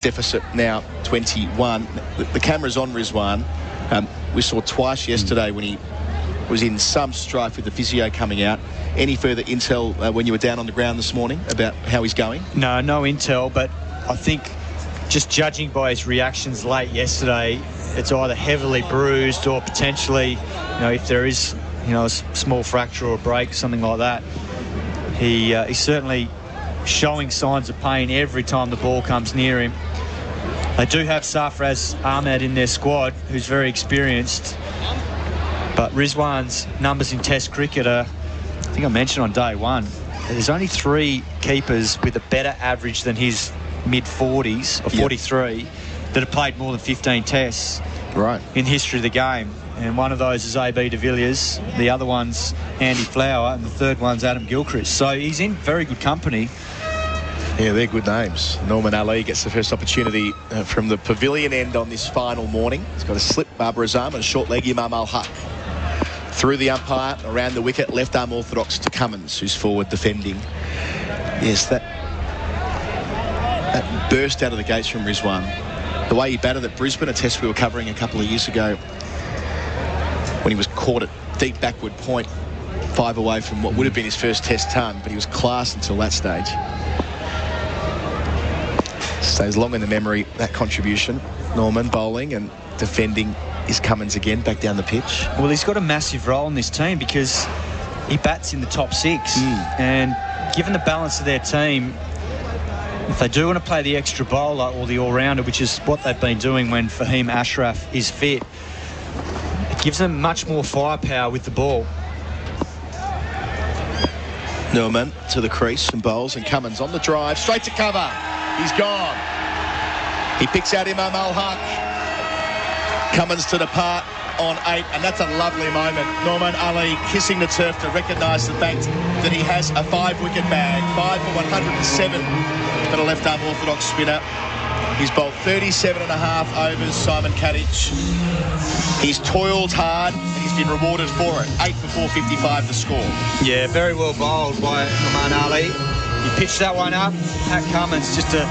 deficit now 21. The camera's on Rizwan. We saw twice yesterday when he was in some strife with the physio coming out. Any further intel when you were down on the ground this morning about how he's going? No intel, but I think just judging by his reactions late yesterday, it's either heavily bruised or potentially, if there is, a small fracture or a break, something like that. He's certainly showing signs of pain every time the ball comes near him. They do have Sarfraz Ahmed in their squad, who's very experienced. But Rizwan's numbers in Test cricket are, I think I mentioned on day one, there's only 3 keepers with a better average than his mid-40s, or 43, that have played more than 15 Tests in history of the game. And one of those is A.B. de Villiers, the other one's Andy Flower, and the third one's Adam Gilchrist. So he's in very good company. Yeah, they're good names. Norman Ali gets the first opportunity from the pavilion end on this final morning. He's got a slip Babar Azam and a short leg Imam Al-Haq. Through the umpire, around the wicket, left arm orthodox to Cummins, who's forward defending. Yes, that burst out of the gates from Rizwan. The way he batted at Brisbane, a test we were covering a couple of years ago, when he was caught at deep backward point, 5 away from what would have been his first test ton, but he was class until that stage. Stays long in the memory, that contribution. Norman bowling and defending is Cummins again, back down the pitch. Well, he's got a massive role in this team because he bats in the top 6. And given the balance of their team, if they do want to play the extra bowler or the all-rounder, which is what they've been doing when Fahim Ashraf is fit, it gives them much more firepower with the ball. Norman to the crease and bowls, and Cummins on the drive, straight to cover. He's gone. He picks out Imam Al-Haq. Cummins to depart on 8, and that's a lovely moment. Norman Ali kissing the turf to recognise the fact that he has a 5-wicket bag. 5 for 107 for the left-arm orthodox spinner. He's bowled 37 and a half overs, Simon Katich. He's toiled hard and he's been rewarded for it. 8 for 455 to score. Yeah, very well bowled by Norman Ali. He pitched that one up. Pat Cummins, just a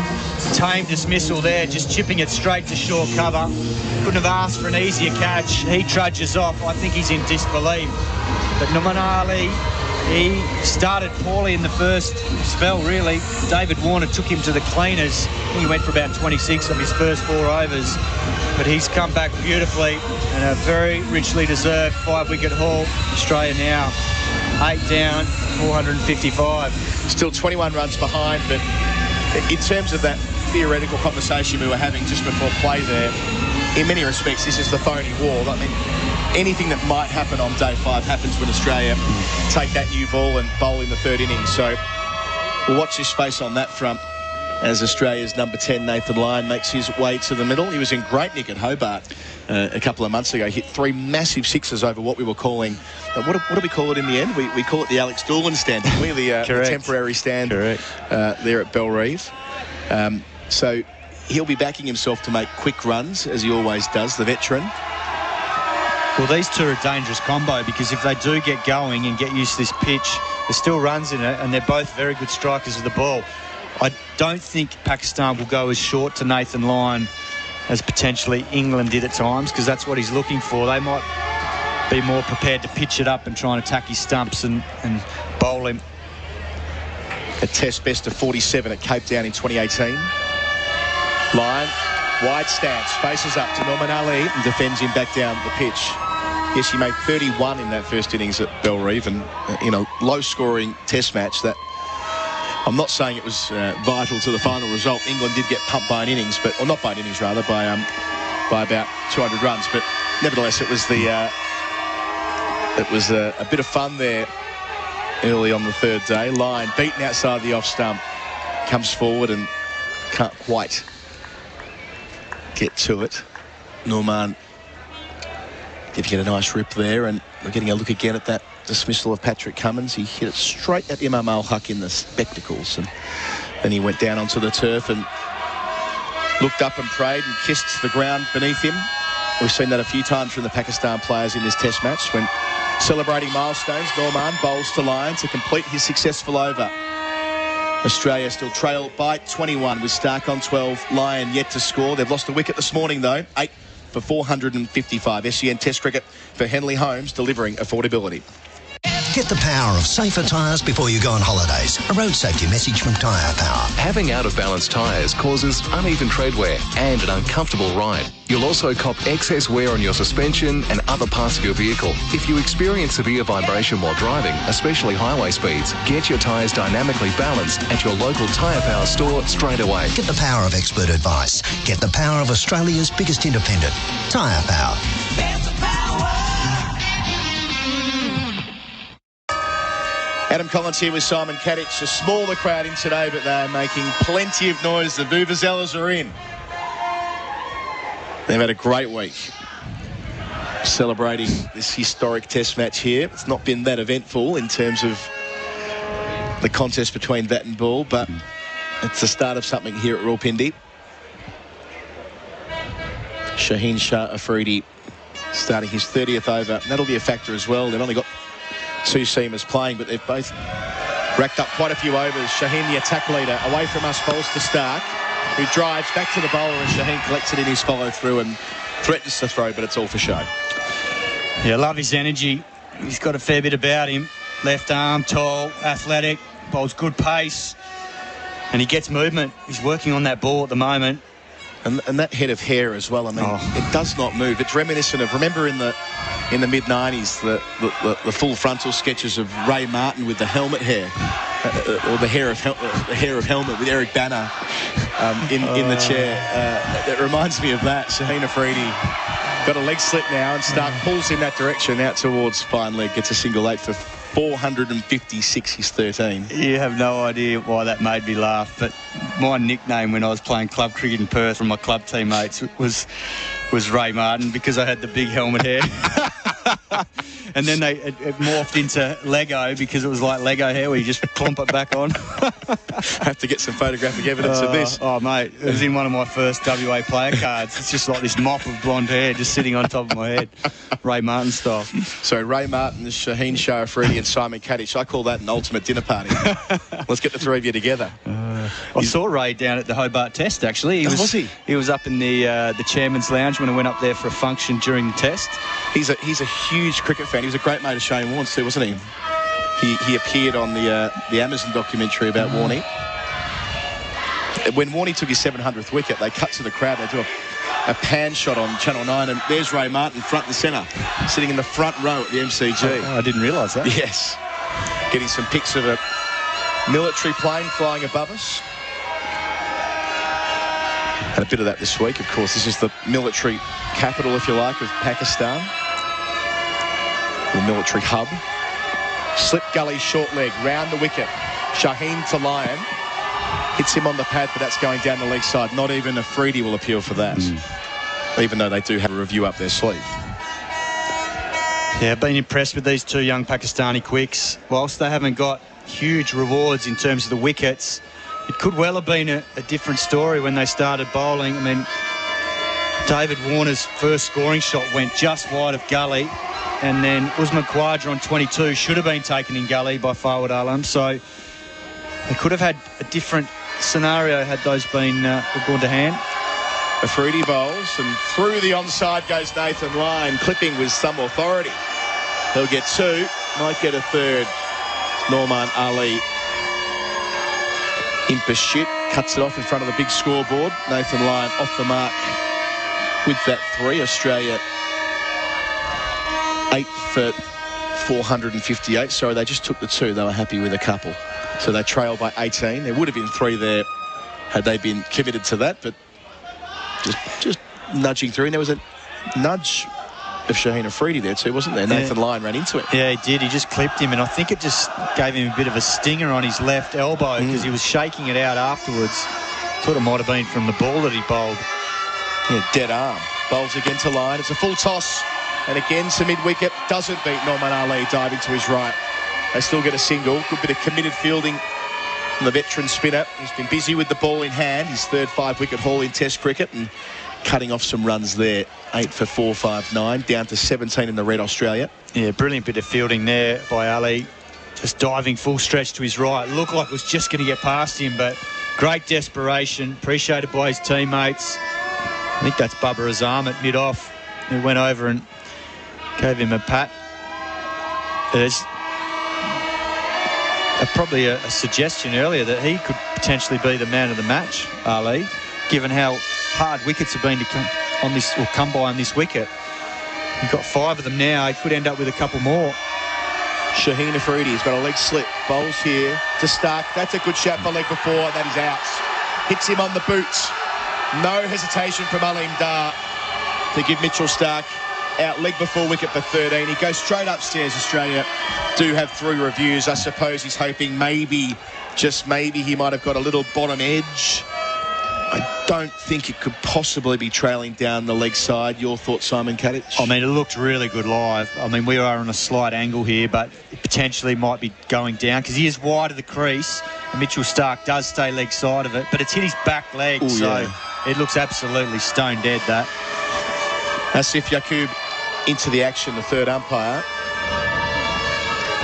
tame dismissal there, just chipping it straight to short cover. Couldn't have asked for an easier catch. He trudges off. I think he's in disbelief. But Norman Ali, he started poorly in the first spell, really. David Warner took him to the cleaners. He went for about 26 of his first 4 overs. But he's come back beautifully and a very richly deserved 5-wicket haul. Australia now 8 down, 455. Still 21 runs behind, but in terms of that theoretical conversation we were having just before play there, in many respects, this is the phony wall. I mean, anything that might happen on day 5 happens when Australia take that new ball and bowl in the 3rd innings. So we'll watch this space on that front as Australia's number 10, Nathan Lyon, makes his way to the middle. He was in great nick at Hobart a couple of months ago. Hit 3 massive sixes over what we were calling, what do we call it in the end? We call it the Alex Doolan stand, the temporary stand there at Bellerive. So he'll be backing himself to make quick runs, as he always does, the veteran. Well, these two are a dangerous combo because if they do get going and get used to this pitch, there's still runs in it, and they're both very good strikers of the ball. I don't think Pakistan will go as short to Nathan Lyon as potentially England did at times, because that's what he's looking for. They might be more prepared to pitch it up and try and attack his stumps and bowl him. A test best of 47 at Cape Town in 2018. Lyon, wide stance, faces up to Norman Ali and defends him back down the pitch. Yes, he made 31 in that first innings at Bellerive, and in a low-scoring test match that I'm not saying it was vital to the final result. England did get pumped by an innings, or not by an innings rather, by about 200 runs. But nevertheless, it was a bit of fun there early on the 3rd day. Lyon beaten outside the off stump, comes forward and can't quite get to it. Norman giving it a nice rip there, and we're getting a look again at that dismissal of Patrick Cummins. He hit it straight at Imam Al-Haq in the spectacles, and then he went down onto the turf and looked up and prayed and kissed the ground beneath him. We've seen that a few times from the Pakistan players in this test match. When celebrating milestones, Norman bowls to Lyon to complete his successful over. Australia still trail by 21 with Stark on 12. Lyon yet to score. They've lost a wicket this morning, though. 8 for 455. SEN Test cricket for Henley Holmes, delivering affordability. Get the power of safer tyres before you go on holidays. A road safety message from Tyre Power. Having out-of-balance tyres causes uneven tread wear and an uncomfortable ride. You'll also cop excess wear on your suspension and other parts of your vehicle. If you experience severe vibration while driving, especially highway speeds, get your tyres dynamically balanced at your local Tyre Power store straight away. Get the power of expert advice. Get the power of Australia's biggest independent. Tyre Power. There's the power. Adam Collins here with Simon Katich. A smaller crowd in today, but they're making plenty of noise. The Vuvuzelas are in. They've had a great week celebrating this historic test match here. It's not been that eventful in terms of the contest between bat and ball, but it's the start of something here at Rawalpindi. Shaheen Shah Afridi starting his 30th over. And that'll be a factor as well. They've only got 2 seamers playing, but they've both racked up quite a few overs. Shaheen, the attack leader, away from us, bowls to Stark, who drives back to the bowler, and Shaheen collects it in his follow-through and threatens to throw, but it's all for show. Yeah, I love his energy. He's got a fair bit about him. Left arm, tall, athletic, bowls good pace, and he gets movement. He's working on that ball at the moment. And that head of hair as well, I mean, it does not move. It's reminiscent of, remember in the mid-90s, the full frontal sketches of Ray Martin with the helmet hair, or the hair of helmet with Eric Banner in the chair. It reminds me of that. Shaheen Afridi got a leg slip now, and Stark pulls in that direction out towards fine leg, gets a single 8 for 456, he's 13. You have no idea why that made me laugh, but my nickname when I was playing club cricket in Perth from my club teammates was Ray Martin, because I had the big helmet hair. And then it morphed into Lego, because it was like Lego hair where you just clump it back on. Have to get some photographic evidence of this. Oh, mate, it was in one of my first WA player cards. It's just like this mop of blonde hair just sitting on top of my head, Ray Martin style. So Ray Martin, Shaheen Shah Afridi and Simon Katich. I call that an ultimate dinner party. Let's get the 3 of you together. I saw Ray down at the Hobart Test, actually. Was he? He was up in the Chairman's Lounge when I went up there for a function during the Test. He's a huge cricket fan. He was a great mate of Shane Warne's too, wasn't he? He appeared on the Amazon documentary about Warney. When Warney took his 700th wicket, they cut to the crowd. They do a pan shot on Channel 9, and there's Ray Martin front and centre, sitting in the front row at the MCG. Oh, I didn't realise that. Yes. Getting some pics of a military plane flying above us. Had a bit of that this week, of course. This is the military capital, if you like, of Pakistan. The military hub. Slip gully, short leg, round the wicket. Shaheen to Lyon. Hits him on the pad, but that's going down the leg side. Not even Afridi will appeal for that. Even though they do have a review up their sleeve. Yeah, been impressed with these 2 young Pakistani quicks. Whilst they haven't got huge rewards in terms of the wickets, it could well have been a different story when they started bowling. I mean, David Warner's first scoring shot went just wide of gully, and then Usman Khawaja on 22 should have been taken in gully by Fawad Alam. So they could have had a different scenario had those been gone to hand. Afridi bowls, and through the onside goes Nathan Lyon, clipping with some authority. He'll get 2, might get a 3rd. Norman Ali in pursuit, cuts it off in front of the big scoreboard. Nathan Lyon off the mark with that 3. Australia 8 for 458. Sorry, they just took the 2. They were happy with a couple. So they trail by 18. There would have been 3 there had they been committed to that, but just nudging through. And there was a nudge of Shaheen Afridi there too, wasn't there? Nathan Lyon ran into it. Yeah, he did. He just clipped him, and I think it just gave him a bit of a stinger on his left elbow, because he was shaking it out afterwards. Thought it might have been from the ball that he bowled. Yeah, dead arm. Bowls again to Lyon. It's a full toss, and again to mid-wicket. Doesn't beat Norman Ali diving to his right. They still get a single. Good bit of committed fielding from the veteran spinner. He's been busy with the ball in hand. His 3rd 5-wicket haul in Test cricket, and cutting off some runs there. 8 for 459, down to 17 in the red Australia. Yeah, brilliant bit of fielding there by Ali. just diving full stretch to his right. Looked like it was just going to get past him, but great desperation, appreciated by his teammates. I think that's Bubba Azam at mid-off, who went over and gave him a pat. There's probably a suggestion earlier that he could potentially be the man of the match, Ali, given how hard wickets have been to come by on this wicket. You've got 5 of them now. He could end up with a couple more. Shaheen Afridi's got a leg slip. Bowls here to Stark. That's a good shot for leg before. That is out. Hits him on the boots. No hesitation from Aleem Dar to give Mitchell Stark out leg before wicket for 13. He goes straight upstairs. Australia do have 3 reviews. I suppose he's hoping maybe, just maybe, he might have got a little bottom edge. I don't think it could possibly be trailing down the leg side. Your thoughts, Simon Katich? I mean, it looked really good live. I mean, we are on a slight angle here, but it potentially might be going down because he is wide of the crease. And Mitchell Stark does stay leg side of it, but it's hit his back leg, Ooh, so yeah. It looks absolutely stone dead, that. Asif Yaqub into the action, the third umpire.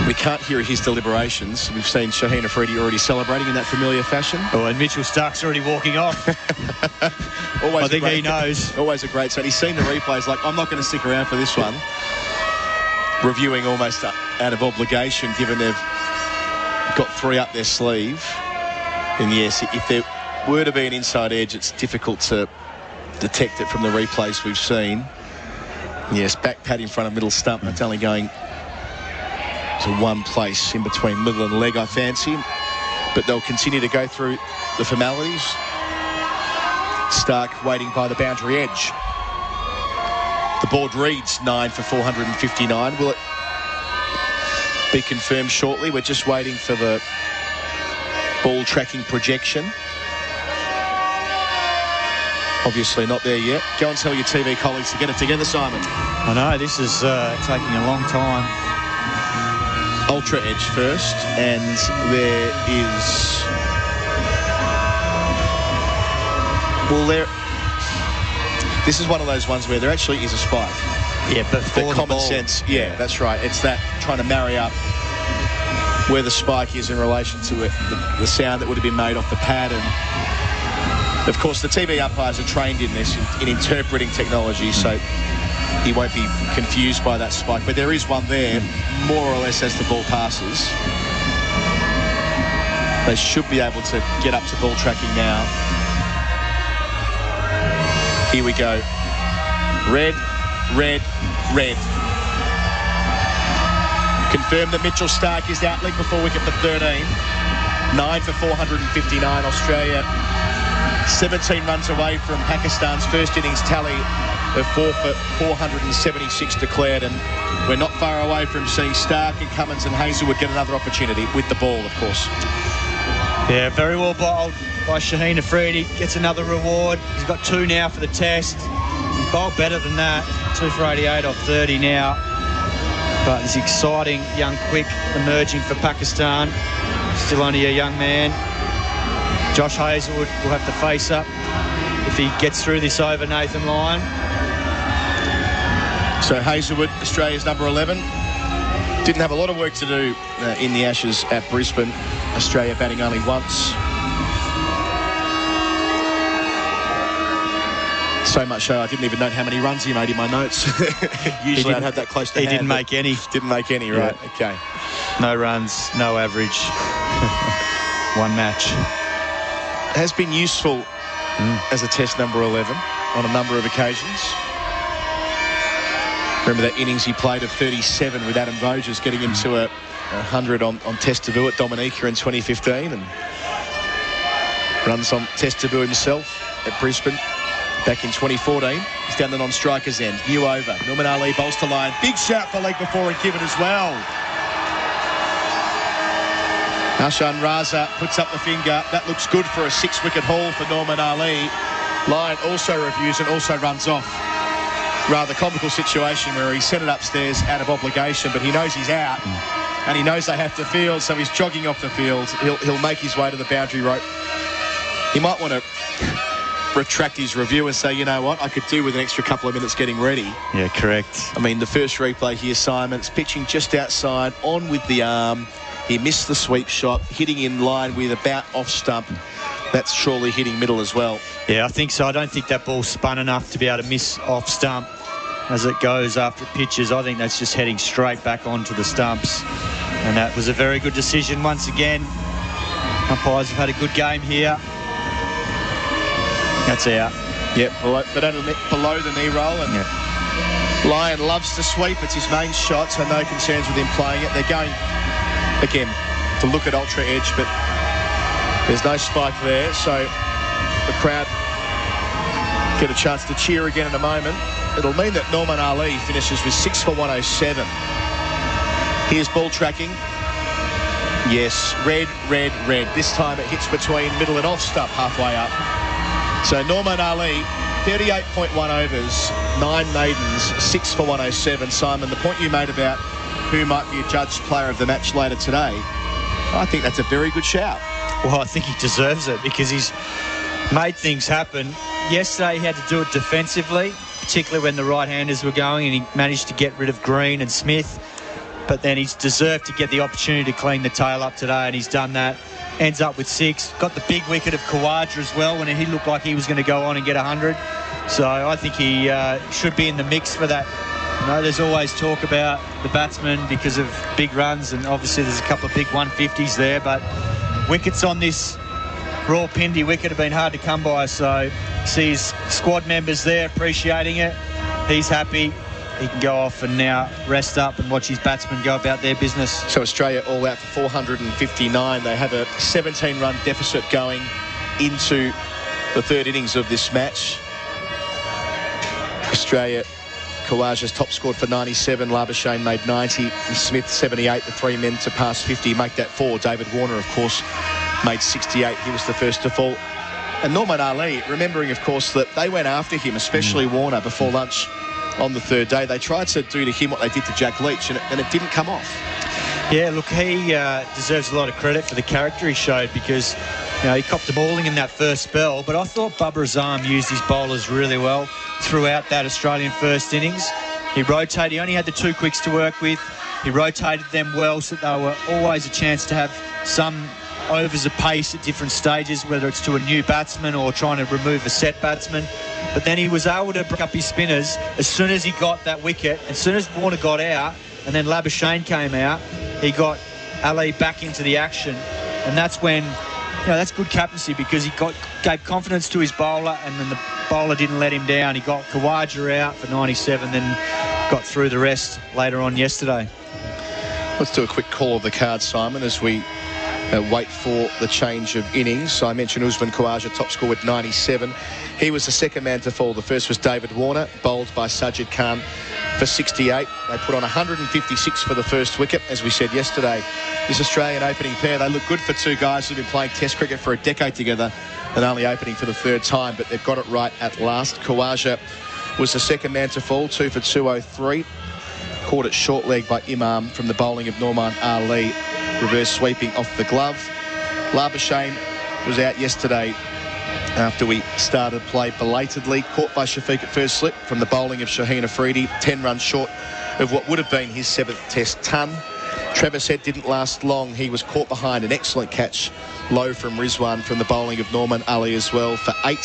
We can't hear his deliberations. We've seen Shaheen Afridi already celebrating in that familiar fashion. Oh, and Mitchell Stark's already walking off. I think he knows. Always a great set. He's seen the replays like, I'm not going to stick around for this one. Reviewing almost out of obligation, given they've got 3 up their sleeve. And yes, if there were to be an inside edge, it's difficult to detect it from the replays we've seen. Yes, back pad in front of middle stump. That's only going to one place in between middle and leg, I fancy. But they'll continue to go through the formalities. Stark waiting by the boundary edge. The board reads 9 for 459. Will it be confirmed shortly? We're just waiting for the ball tracking projection. Obviously not there yet. Go and tell your TV colleagues to get it together, Simon. I know, this is taking a long time. Ultra edge first, and there is... Well, this is one of those ones where there actually is a spike. Yeah, but for the common sense, yeah, that's right. It's that trying to marry up where the spike is in relation to it, the sound that would have been made off the pad. And of course, the TV umpires are trained in this, in interpreting technology, so he won't be confused by that spike. But there is one there, more or less, as the ball passes. They should be able to get up to ball tracking now. Here we go. Red, red, red. Confirmed that Mitchell Stark is out leg before wicket for 13. 9 for 459. Australia 17 runs away from Pakistan's first innings tally of 4 for 476 declared, and we're not far away from seeing Stark and Cummins and Hazelwood get another opportunity with the ball, of course. Yeah, very well bowled by Shaheen Afridi. Gets another reward. He's got 2 now for the test. He's bowled better than that. 2 for 88 off 30 now. But this exciting young quick emerging for Pakistan. Still only a young man. Josh Hazelwood will have to face up if he gets through this over Nathan Lyon. So Hazelwood, Australia's number 11. Didn't have a lot of work to do in the Ashes at Brisbane. Australia batting only once. So much so I didn't even note how many runs he made in my notes. Usually I'd have that close to hand. He didn't make any. Didn't make any, right? Yeah. Okay. No runs, no average. One match. Has been useful as a test number 11 on a number of occasions. Remember that innings he played of 37 with Adam Voges, getting him to a 100 on test debut at Dominica in 2015, and runs on test debut himself at Brisbane back in 2014. He's down the non-striker's end. New over. Norman Ali bowls to line. Big shout for leg before and given as well. Hashan Raza puts up the finger. That looks good for a 6-wicket haul for Norman Ali. Lyon also reviews and also runs off. Rather comical situation where he sent it upstairs out of obligation, but he knows he's out and he knows they have to field, so he's jogging off the field. He'll make his way to the boundary rope. He might want to retract his review and say, you know what, I could do with an extra couple of minutes getting ready. Yeah, correct. I mean, the first replay here, Simon, it's pitching just outside, on with the arm. He missed the sweep shot, hitting in line with about off stump. That's surely hitting middle as well. Yeah, I think so. I don't think that ball spun enough to be able to miss off stump as it goes after it pitches. I think that's just heading straight back onto the stumps. And that was a very good decision once again. Umpires have had a good game here. That's out. Yep, below the knee roll. And Lyon loves to sweep. It's his main shot, so no concerns with him playing it. They're going, again, to look at ultra edge, but there's no spike there. So the crowd get a chance to cheer again in a moment. It'll mean that Norman Ali finishes with 6 for 107. Here's ball tracking. Yes, red. This time it hits between middle and off stump halfway up. So Norman Ali, 38.1 overs, 9 maidens, 6 for 107. Simon, the point you made about who might be adjudged player of the match later today, I think that's a very good shout. Well, I think he deserves it because he's made things happen. Yesterday he had to do it defensively, particularly when the right-handers were going, and he managed to get rid of Green and Smith. But then he's deserved to get the opportunity to clean the tail up today, and he's done that. Ends up with 6. Got the big wicket of Khawaja as well when he looked like he was going to go on and get 100. So I think he should be in the mix for that. You know, there's always talk about the batsman because of big runs, and obviously there's a couple of big 150s there, but wickets on this Rawalpindi wicket have been hard to come by. So see his squad members there appreciating it. He's happy. He can go off and now rest up and watch his batsmen go about their business. So Australia all out for 459. They have a 17-run deficit going into the third innings of this match. Australia, Khawaja's top scored for 97. Labuschagne made 90. And Smith, 78. The 3 men to pass 50 make that 4. David Warner, of course, made 68. He was the first to fall. And Norman Ali, remembering, of course, that they went after him, especially Warner, before lunch on the third day. They tried to do to him what they did to Jack Leach, and it didn't come off. Yeah, look, he deserves a lot of credit for the character he showed because, you know, he copped a bowling in that first spell, but I thought Babar Azam used his bowlers really well throughout that Australian first innings. He rotated. He only had the 2 quicks to work with. He rotated them well so that they were always a chance to have some overs of pace at different stages, whether it's to a new batsman or trying to remove a set batsman. But then he was able to break up his spinners as soon as he got that wicket. As soon as Warner got out and then Labuschagne came out, he got Ali back into the action. And that's when, you know, that's good captaincy because he gave confidence to his bowler, and then the bowler didn't let him down. He got Khawaja out for 97, then got through the rest later on yesterday. Let's do a quick call of the card, Simon, as we wait for the change of innings. I mentioned Usman Khawaja, top score with 97. He was the second man to fall. The first was David Warner, bowled by Sajid Khan for 68. They put on 156 for the first wicket. As we said yesterday, this Australian opening pair, they look good for 2 guys who've been playing Test cricket for a decade together and only opening for the 3rd time, but they've got it right at last. Khawaja was the second man to fall, 2 for 203. Caught it short leg by Imam from the bowling of Norman Ali, reverse sweeping off the glove. Labuschagne was out yesterday after we started play belatedly. Caught by Shafiq at first slip from the bowling of Shaheen Afridi, 10 runs short of what would have been his 7th Test ton. Travis Head didn't last long. He was caught behind an excellent catch low from Rizwan from the bowling of Norman Ali as well for 8.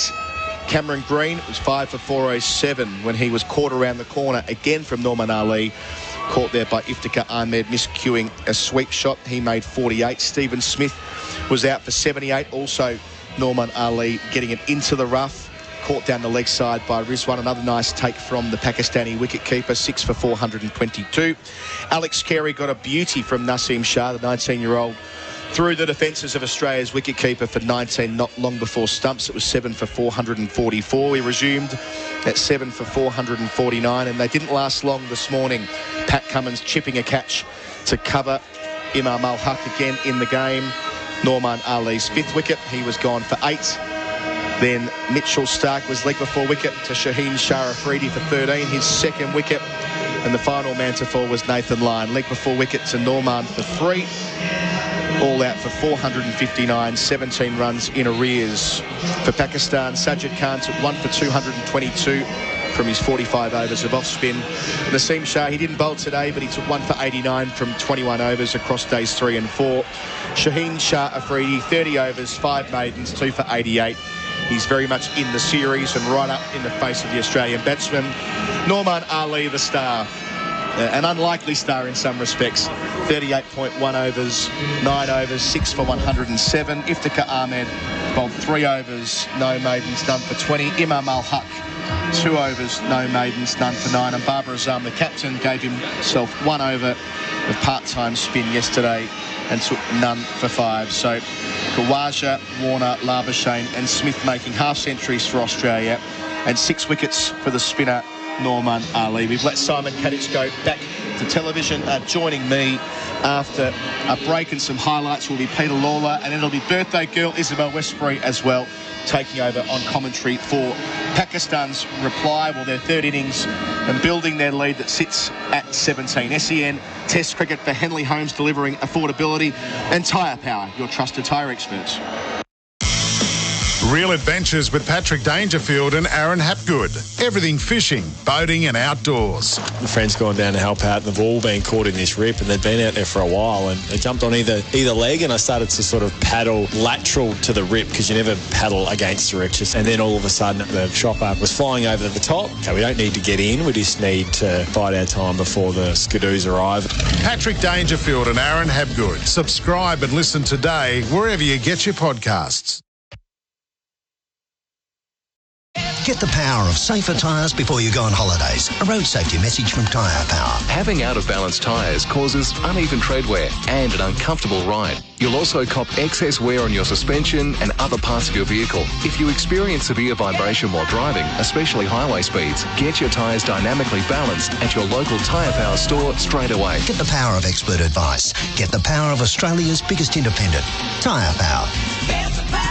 Cameron Green was 5 for 407 when he was caught around the corner again from Norman Ali. Caught there by Iftikhar Ahmed, miscuing a sweep shot. He made 48. Stephen Smith was out for 78. Also Norman Ali getting it into the rough. Caught down the leg side by Rizwan. Another nice take from the Pakistani wicketkeeper, 6 for 422. Alex Carey got a beauty from Naseem Shah, the 19-year-old, through the defences of Australia's wicketkeeper for 19 not long before stumps. It was 7 for 444. He resumed at 7 for 449, and they didn't last long this morning. Pat Cummins chipping a catch to cover Imam Al-Haq again in the game. Norman Ali's 5th wicket. He was gone for 8. Then Mitchell Stark was leg before wicket to Shaheen Shah Afridi for 13, his 2nd wicket. And the final man to fall was Nathan Lyon, leg before wicket to Norman for 3. All out for 459, 17 runs in arrears. For Pakistan, Sajid Khan took 1 for 222 from his 45 overs of off-spin. Naseem Shah, he didn't bowl today, but he took 1 for 89 from 21 overs across days 3 and 4. Shaheen Shah Afridi, 30 overs, 5 maidens, 2 for 88. He's very much in the series and right up in the face of the Australian batsman. Norman Ali, the star. An unlikely star in some respects. 38.1 overs, 9 overs, 6 for 107. Iftikhar Ahmed bowled 3 overs, no maidens, none for 20. Imam Al-Haq, 2 overs, no maidens, none for 9. And Babar Azam, the captain, gave himself 1 over of part-time spin yesterday and took none for 5. So Khawaja, Warner, Labuschagne and Smith making half centuries for Australia and 6 wickets for the spinner Norman Ali. We've let Simon Katich go back to television. Joining me after a break and some highlights will be Peter Lalor, and it'll be birthday girl Isabel Westbury as well, taking over on commentary for Pakistan's reply. Well, their third innings and building their lead that sits at 17. SEN Test cricket for Henley Holmes, delivering affordability and tyre power, your trusted tyre experts. Real adventures with Patrick Dangerfield and Aaron Hapgood. Everything fishing, boating and outdoors. The friend's gone down to help out. They've all been caught in this rip and they've been out there for a while, and they jumped on either leg, and I started to sort of paddle lateral to the rip because you never paddle against the rip. And then all of a sudden the chopper was flying over the top. Okay, we don't need to get in. We just need to bide our time before the skidoos arrive. Patrick Dangerfield and Aaron Hapgood. Subscribe and listen today wherever you get your podcasts. Get the power of safer tyres before you go on holidays. A road safety message from Tyre Power. Having out-of-balance tyres causes uneven tread wear and an uncomfortable ride. You'll also cop excess wear on your suspension and other parts of your vehicle. If you experience severe vibration while driving, especially highway speeds, get your tyres dynamically balanced at your local Tyre Power store straight away. Get the power of expert advice. Get the power of Australia's biggest independent. Tyre Power. Get the power.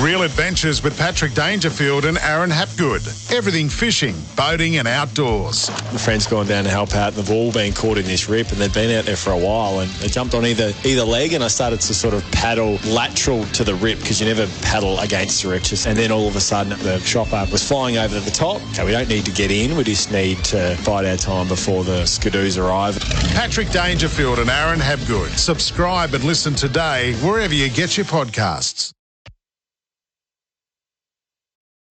Real adventures with Patrick Dangerfield and Aaron Hapgood. Everything fishing, boating and outdoors. The friend's gone down to help out, and they've all been caught in this rip and they've been out there for a while, and they jumped on either leg, and I started to sort of paddle lateral to the rip because you never paddle against the rip. And then all of a sudden the chopper was flying over the top. Okay, we don't need to get in. We just need to bide our time before the skidoos arrive. Patrick Dangerfield and Aaron Hapgood. Subscribe and listen today wherever you get your podcasts.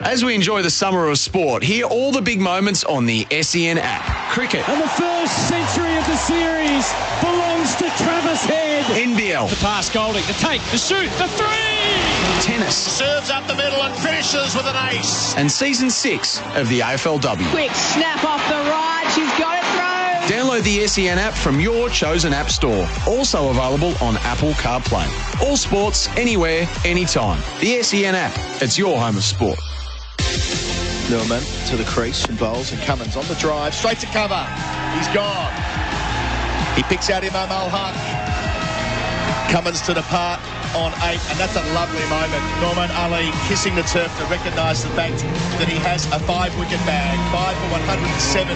As we enjoy the summer of sport, hear all the big moments on the SEN app. Cricket. And the first century of the series belongs to Travis Head. NBL. The pass, Golding, the take, the shoot, the three! Tennis. Serves up the middle and finishes with an ace. And season 6 of the AFLW. Quick snap off the right, she's got it through. Download the SEN app from your chosen app store. Also available on Apple CarPlay. All sports, anywhere, anytime. The SEN app. It's your home of sport. Newman to the crease and bowls, and Cummins on the drive, straight to cover. He's gone. He picks out Imam Al-Haq. Cummins to depart on 8, and that's a lovely moment. Norman Ali kissing the turf to recognise the fact that he has a 5-wicket bag, 5 for 107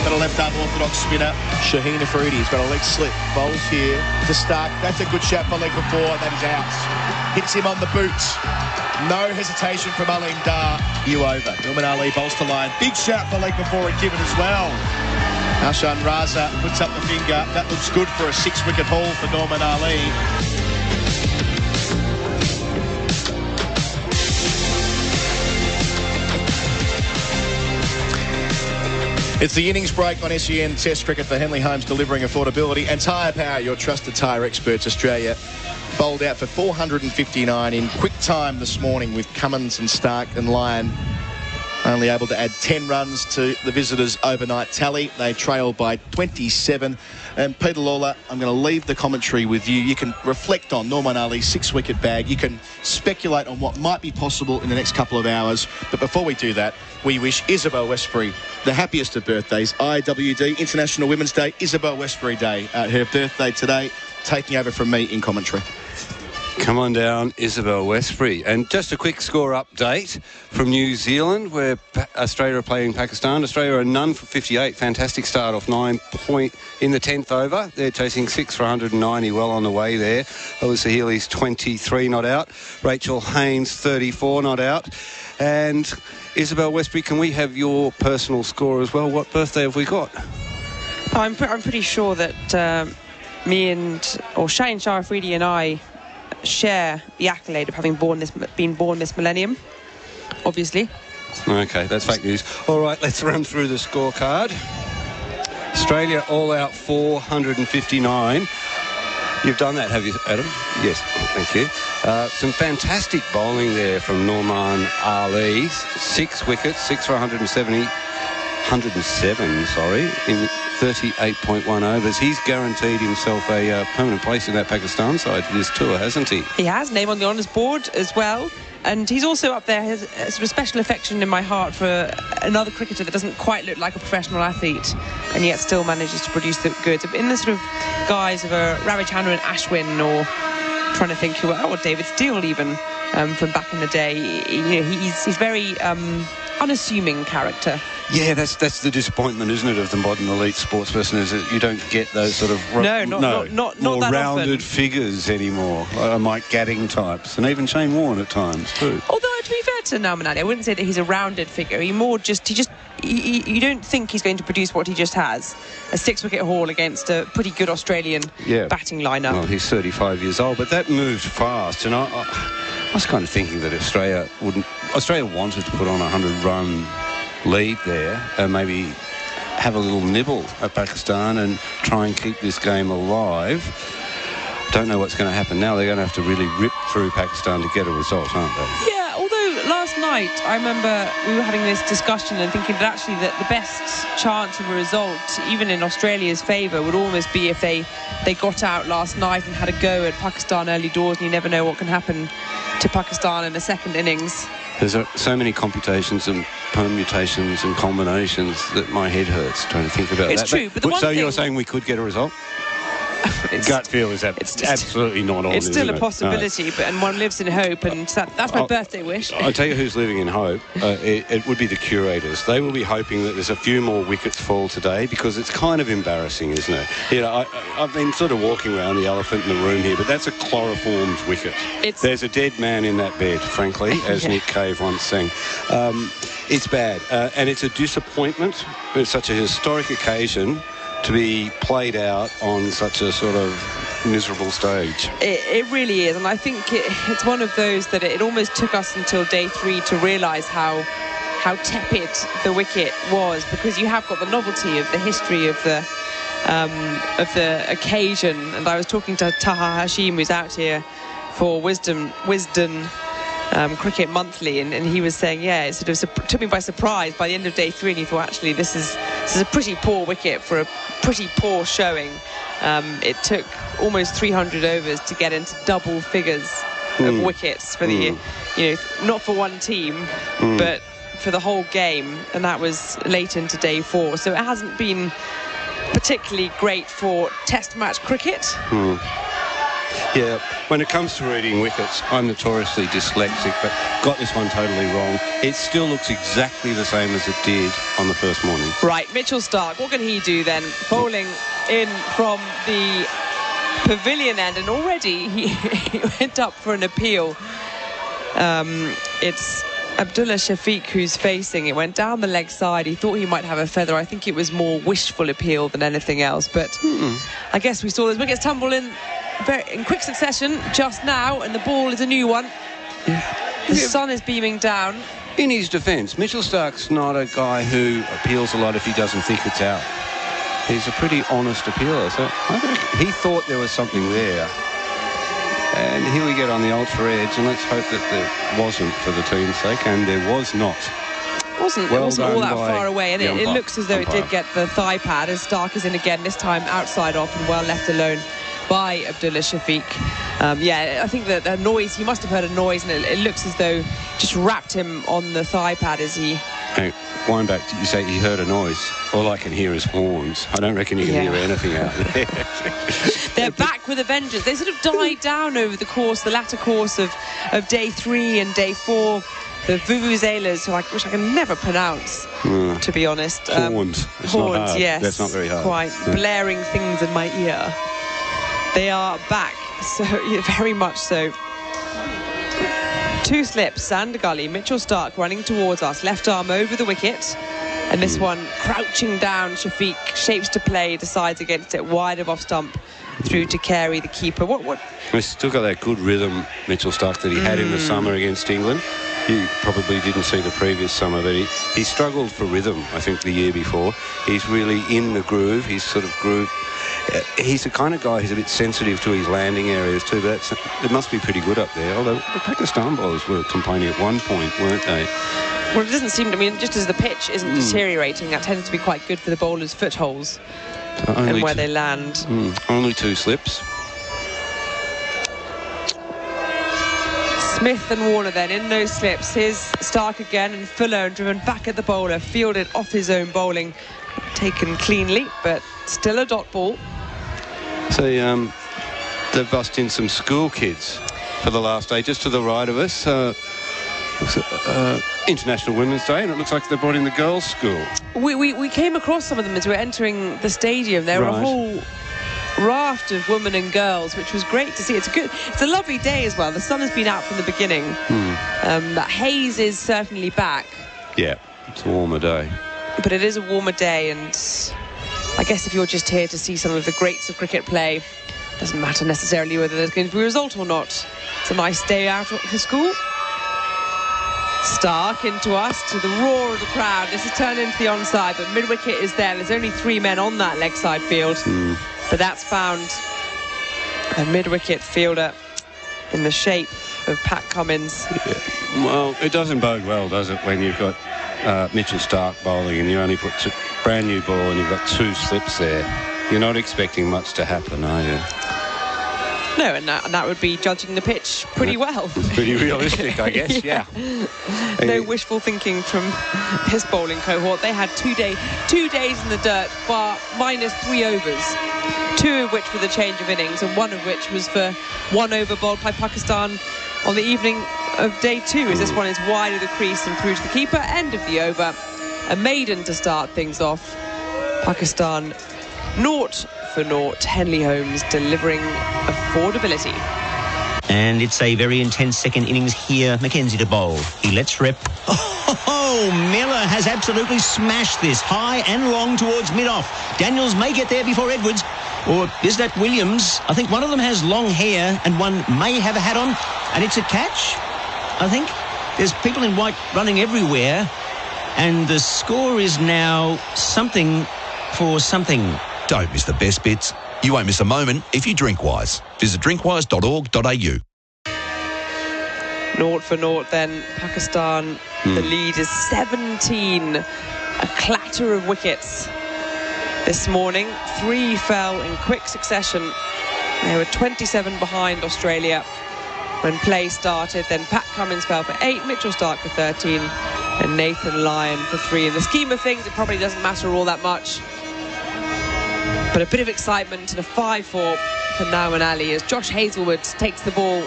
for the left unorthodox spinner. Shaheen Afridi, he's got a leg slip, bowls here to start. That's a good shot for leg before, and that is out. Hits him on the boot. No hesitation from Aleem Dar. You over. Norman Ali bowls to line. Big shout for leg before and given as well. Ashan Raza puts up the finger. That looks good for a 6-wicket haul for Norman Ali. It's the innings break on SEN Test cricket for Henley Holmes, delivering affordability and tyre power, your trusted tyre experts. Australia bowled out for 459 in quick time this morning, with Cummins and Stark and Lyon only able to add 10 runs to the visitors' overnight tally. They trailed by 27. And Peter Lalor, I'm going to leave the commentary with you. You can reflect on Norman Ali's 6-wicket bag. You can speculate on what might be possible in the next couple of hours. But before we do that, we wish Isabel Westbury the happiest of birthdays. IWD, International Women's Day, Isabel Westbury Day. Her birthday today, taking over from me in commentary. Come on down, Isabel Westbury. And just a quick score update from New Zealand, where Australia are playing Pakistan. Australia are none for 58. Fantastic start off 9 point in the 10th over. They're chasing 6 for 190, well on the way there. Alyssa Healy's 23 not out. Rachel Haynes 34 not out. And Isabel Westbury, can we have your personal score as well? What birthday have we got? I'm pretty sure that Shane Sharafridi and I share the accolade of having been born this millennium, obviously. Okay, that's fake news. All right, let's run through the scorecard. Australia all out 459. You've done that, have you, Adam? Yes, thank you. Some fantastic bowling there from Norman Ali. 6 wickets, 6 for 107, in 38.1 overs. He's guaranteed himself a permanent place in that Pakistan side for this tour, hasn't he? He has, name on the honours board as well. And he's also up there, has a sort of special affection in my heart for another cricketer that doesn't quite look like a professional athlete and yet still manages to produce the goods. In the sort of guise of a Ravichandran and Ashwin, or trying to think who, or David Steele even, from back in the day. He's very unassuming character. Yeah, that's the disappointment, isn't it, of the modern elite sports person, is that you don't get those sort of not more that rounded often. Figures anymore, Mike Gadding types, and even Shane Warne at times too. Although, to be fair to Namanali, I wouldn't say that he's a rounded figure. You don't think he's going to produce what he just has, a 6-wicket haul against a pretty good Australian batting lineup. Well, he's 35 years old, but that moved fast, and I was kind of thinking that Australia wanted to put on a 100-run lead there and maybe have a little nibble at Pakistan and try and keep this game alive. Don't know what's going to happen now. They're going to have to really rip through Pakistan to get a result, aren't they? Yeah, although last night I remember we were having this discussion and thinking that actually that the best chance of a result, even in Australia's favour, would almost be if they got out last night and had a go at Pakistan early doors, and you never know what can happen to Pakistan in the second innings. There's so many computations and permutations and combinations that my head hurts trying to think about it's that. It's true, but the one so thing... you're saying we could get a result? Gut feel is absolutely not on. It's still a possibility, and one lives in hope, and that's my birthday wish. I'll tell you who's living in hope. It would be the curators. They will be hoping that there's a few more wickets fall today, because it's kind of embarrassing, isn't it? I've been sort of walking around the elephant in the room here, but that's a chloroformed wicket. There's a dead man in that bed, frankly, as Nick Cave once sang. It's bad, and it's a disappointment. It's such a historic occasion to be played out on such a sort of miserable stage. It really is, and I think it's one of those that it almost took us until day 3 to realise how tepid the wicket was, because you have got the novelty of the history of the occasion. And I was talking to Taha Hashim, who's out here for Wisden Cricket Monthly, and he was saying, it sort of took me by surprise by the end of day 3, and he thought, actually, this is a pretty poor wicket for a pretty poor showing. It took almost 300 overs to get into double figures of wickets for the, not for one team, but for the whole game, and that was late into day 4. So it hasn't been particularly great for Test match cricket. Yeah, when it comes to reading wickets, I'm notoriously dyslexic, but got this one totally wrong. It still looks exactly the same as it did on the first morning. Right, Mitchell Starc, what can he do then? Bowling in from the pavilion end, and already he went up for an appeal. It's Abdullah Shafiq who's facing. It went down the leg side. He thought he might have a feather. I think it was more wishful appeal than anything else, but I guess we saw those wickets tumble in quick succession just now, and the ball is a new one. The sun is beaming down. In his defence, Mitchell Starc's not a guy who appeals a lot if he doesn't think it's out. He's a pretty honest appealer, so I think he thought there was something there. And here we get on the ultra edge, and let's hope that there wasn't, for the team's sake, and there was not. It wasn't all that far away, and it looks as though it did get the thigh pad, as Starc is in again, this time outside off and well left alone by Abdullah Shafiq. I think that a noise, he must have heard a noise, and it looks as though just wrapped him on the thigh pad as he Hey, wind back. You say you heard a noise. All I can hear is horns. I don't reckon you can hear anything out there. They're back with a vengeance. They sort of died down over the latter course of day 3 and day 4. The vuvuzelas, which I can never pronounce, to be honest. Horns. It's horns, not hard. yes. That's not very hard. Quite blaring things in my ear. They are back, so very much so. 2 slips and a gully. Mitchell Stark running towards us, left arm over the wicket, and this one crouching down. Shafiq shapes to play, decides against it, wide of off stump, through to Carey, the keeper. What? He's still got that good rhythm, Mitchell Stark, that he had in the summer against England. You probably didn't see the previous summer, but he struggled for rhythm, I think, the year before. He's really in the groove. He's sort of groove. He's the kind of guy who's a bit sensitive to his landing areas too, but it must be pretty good up there. Although the Pakistan bowlers were complaining at one point, weren't they? Well, it doesn't seem to me, just as the pitch isn't deteriorating, that tends to be quite good for the bowlers' footholds and where they land. Only 2 slips. Smith and Warner then in those slips. Here's Stark again, and Fuller, and driven back at the bowler, fielded off his own bowling, taken cleanly, but still a dot ball. So they've bust in some school kids for the last day, just to the right of us. International Women's Day, and it looks like they brought in the girls' school. We came across some of them as we were entering the stadium. There were a whole raft of women and girls, which was great to see. It's a lovely day as well. The sun has been out from the beginning. That haze is certainly back. Yeah, it's a warmer day. But it is a warmer day, and I guess if you're just here to see some of the greats of cricket play, it doesn't matter necessarily whether there's going to be a result or not. It's a nice day out for school. Stark into us, to the roar of the crowd. This is turned into the onside, but mid-wicket is there. There's only 3 men on that leg side field. But that's found a mid-wicket fielder in the shape of Pat Cummins. Yeah. Well, it doesn't bode well, does it, when you've got Mitchell Stark bowling and you only put a brand new ball and you've got 2 slips there. You're not expecting much to happen, are you? No, and that would be judging the pitch pretty well. Pretty realistic, I guess, yeah. No wishful thinking from this bowling cohort. They had 2 days in the dirt, bar -3 overs, 2 of which were the change of innings, and 1 of which was for 1 over bowled by Pakistan on the evening of day 2, as this one is wide of the crease and through to the keeper. End of the over. A maiden to start things off. Pakistan 0 for 0. Henley Holmes delivering affordability. And it's a very intense second innings here. Mackenzie to bowl. He lets rip. Oh, Miller has absolutely smashed this high and long towards mid-off. Daniels may get there before Edwards. Or is that Williams? I think one of them has long hair and one may have a hat on. And it's a catch, I think. There's people in white running everywhere. And the score is now something for something. Don't miss the best bits. You won't miss a moment if you drink Wise. Visit drinkwise.org.au. 0 for 0 then. Pakistan, the lead is 17. A clatter of wickets this morning. 3 fell in quick succession. They were 27 behind Australia when play started. Then Pat Cummins fell for 8, Mitchell Stark for 13, and Nathan Lyon for 3. In the scheme of things, it probably doesn't matter all that much. But a bit of excitement and a 5-4 for Nauman Ali as Josh Hazlewood takes the ball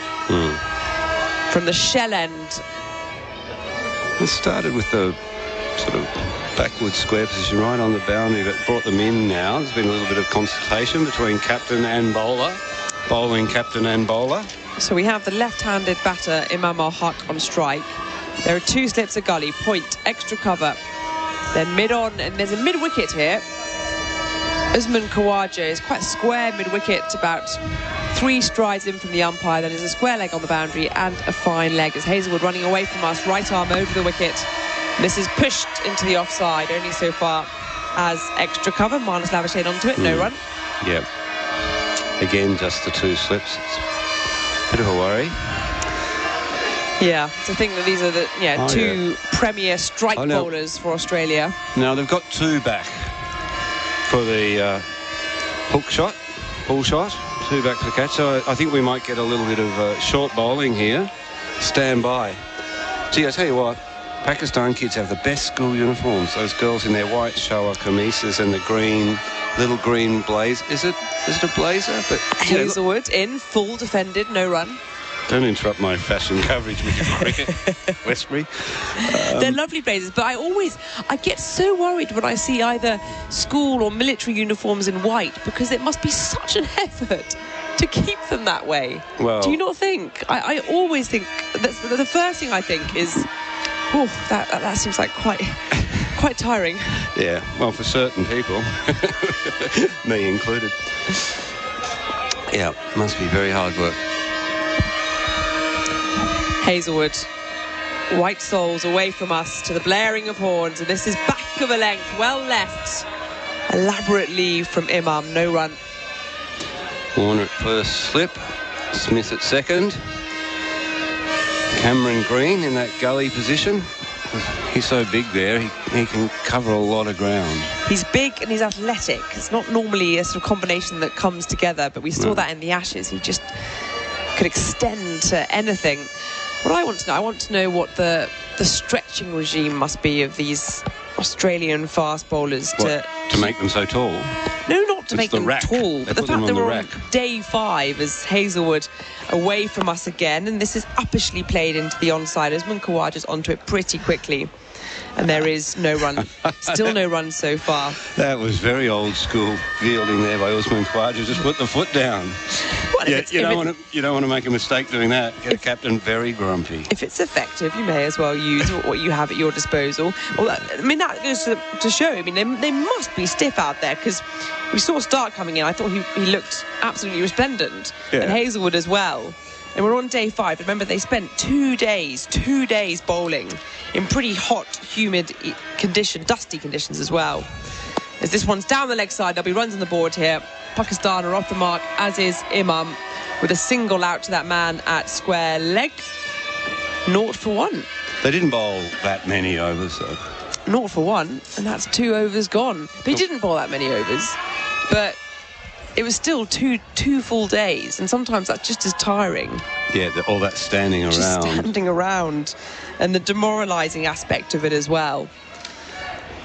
from the shell end. It started with the sort of backward square position right on the boundary, but brought them in now. There's been a little bit of consultation between captain and bowler, bowling captain and bowler. So we have the left-handed batter Imam al-Haq on strike. There are 2 slips of gully, point, extra cover. Then mid-on, and there's a mid-wicket here. Usman Khawaja is quite square mid-wicket, about 3 strides in from the umpire. Then there's a square leg on the boundary and a fine leg as Hazlewood running away from us, right arm over the wicket. This is pushed into the offside, only so far as extra cover. Marnus Lavishade onto it, no run. Yeah. Again, just the 2 slips. It's a bit of a worry. Yeah, to think that these are the 2 premier strike bowlers for Australia. Now they've got 2 back for the hook shot, pull shot, 2 back for the catch. So I think we might get a little bit of short bowling here. Stand by. Gee, I tell you what, Pakistan kids have the best school uniforms. Those girls in their white shower kamisas and the little green blazer. Is it a blazer? But Hazelwood in, full defended, no run. Don't interrupt my fashion coverage with your cricket, Westbury. They're lovely blazers, but I get so worried when I see either school or military uniforms in white, because it must be such an effort to keep them that way. Well, do you not think? I always think that's the first thing I think is, that seems like quite tiring. Yeah, well, for certain people, me included. Yeah, must be very hard work. Hazelwood, white soles away from us to the blaring of horns, and this is back of a length, well left, elaborate leave from Imam, no run. Warner at first slip, Smith at second, Cameron Green in that gully position. He's so big there, he can cover a lot of ground. He's big and he's athletic. It's not normally a sort of combination that comes together, but we saw that in the Ashes. He just could extend to anything. What I want to know what the stretching regime must be of these Australian fast bowlers to make them so tall. No, not to make them tall, but the fact that we're on day 5 as Hazelwood away from us again, and this is uppishly played into the onside as Munkawaja's onto it pretty quickly. And there is no run. Still no run so far. That was very old school fielding there by Usman Khawaja. Just put the foot down. Well, you don't want to make a mistake doing that. Get a captain very grumpy. If it's effective, you may as well use what you have at your disposal. Well, that goes to show. I mean, they must be stiff out there, because we saw Stark coming in. I thought he looked absolutely resplendent. Yeah. And Hazelwood as well. And we're on day 5. Remember, they spent 2 days bowling in pretty hot, humid condition, dusty conditions as well. As this one's down the leg side, there'll be runs on the board here. Pakistan are off the mark, as is Imam, with a single out to that man at square leg. 0 for 1. They didn't bowl that many overs, though. 0 for 1, and that's 2 overs gone. But he didn't bowl that many overs, but it was still two full days, and sometimes that's just as tiring. Yeah, all that standing around. Just standing around, and the demoralising aspect of it as well.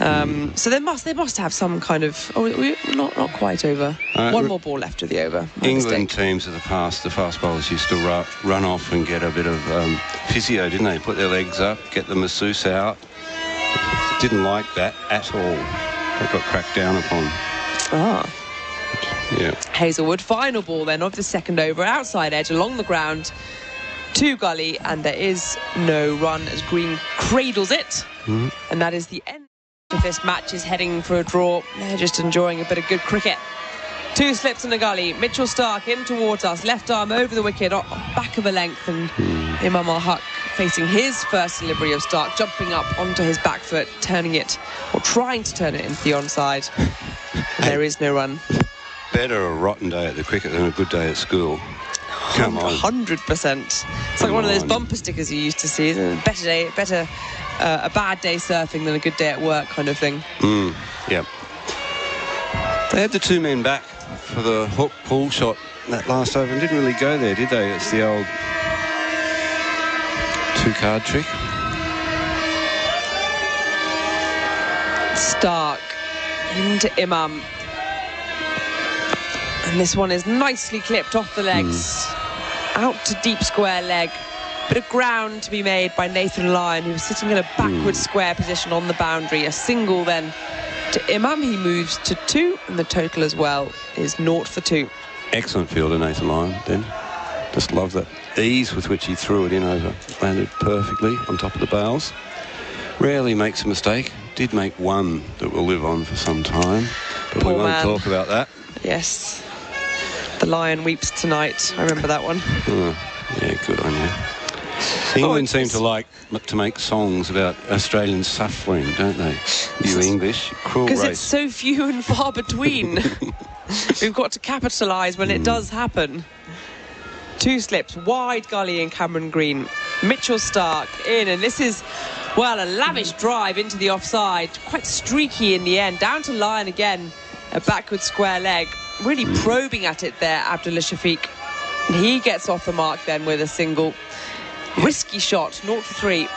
So they must have some kind of... we're not quite over. One more ball left of the over. England teams of the past, the fast bowlers used to run off and get a bit of physio, didn't they? Put their legs up, get the masseuse out. Didn't like that at all. They got cracked down upon. Yeah. Hazelwood, final ball then of the second over, outside edge along the ground to gully, and there is no run as Green cradles it. And that is the end of this match. Is heading for a draw. They're just enjoying a bit of good cricket. 2 slips in the gully. Mitchell Stark in towards us, left arm over the wicket, back of a length, and Imam al-Haq facing his first delivery of Stark, jumping up onto his back foot, turning it, or trying to turn it into the onside. There is no run. Better a rotten day at the cricket than a good day at school. Come on. 100%. It's like one of those bumper stickers you used to see. Better a bad day surfing than a good day at work kind of thing. Yeah. They had the 2 men back for the hook pull shot that last over and didn't really go there, did they? It's the old 2-card trick. Stark into Imam. And this one is nicely clipped off the legs. Out to deep square leg. Bit of ground to be made by Nathan Lyon, who was sitting in a backward square position on the boundary. A single then to Imam. He moves to 2, and the total as well is 0 for 2. Excellent fielder, Nathan Lyon, then. Just love that ease with which he threw it in over. Landed perfectly on top of the bails. Rarely makes a mistake. Did make one that will live on for some time. But we won't talk about that. Yes. The Lion weeps tonight. I remember that one. Yeah, good on you. England seem to like to make songs about Australians suffering, don't they? You English, cruel race. Because it's so few and far between. We've got to capitalise when it does happen. 2 slips, wide gully in Cameron Green. Mitchell Stark in, and this is, well, a lavish drive into the offside. Quite streaky in the end. Down to Lyon again, a backward square leg. Really probing at it there, Abdullah Shafiq. And he gets off the mark then with a single. Risky shot, 0 for 3.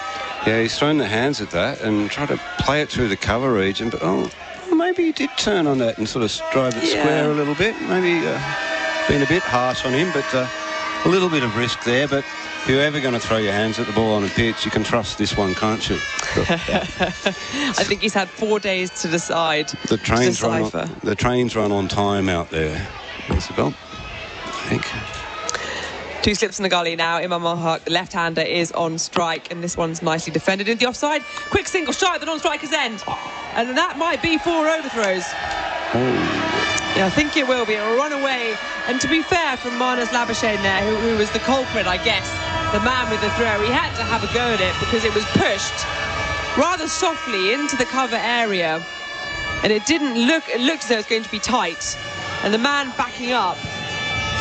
Yeah, he's thrown the hands at that and tried to play it through the cover region, but maybe he did turn on that and sort of drive it square a little bit. Maybe been a bit harsh on him, but a little bit of risk there. But if you're ever going to throw your hands at the ball on a pitch, you can trust this one, can't you? But, I think he's had 4 days to decide. The trains run on time out there, Isabel, I think. 2 slips in the gully now. Imam Al-Haq, the left-hander, is on strike, and this one's nicely defended into the offside. Quick single shot at the non-striker's end. And that might be 4 overthrows. Yeah, I think it will be a runaway. And to be fair from Marnus Labuschagne there, who was the culprit, I guess, the man with the throw, he had to have a go at it because it was pushed rather softly into the cover area. And it looked as though it was going to be tight. And the man backing up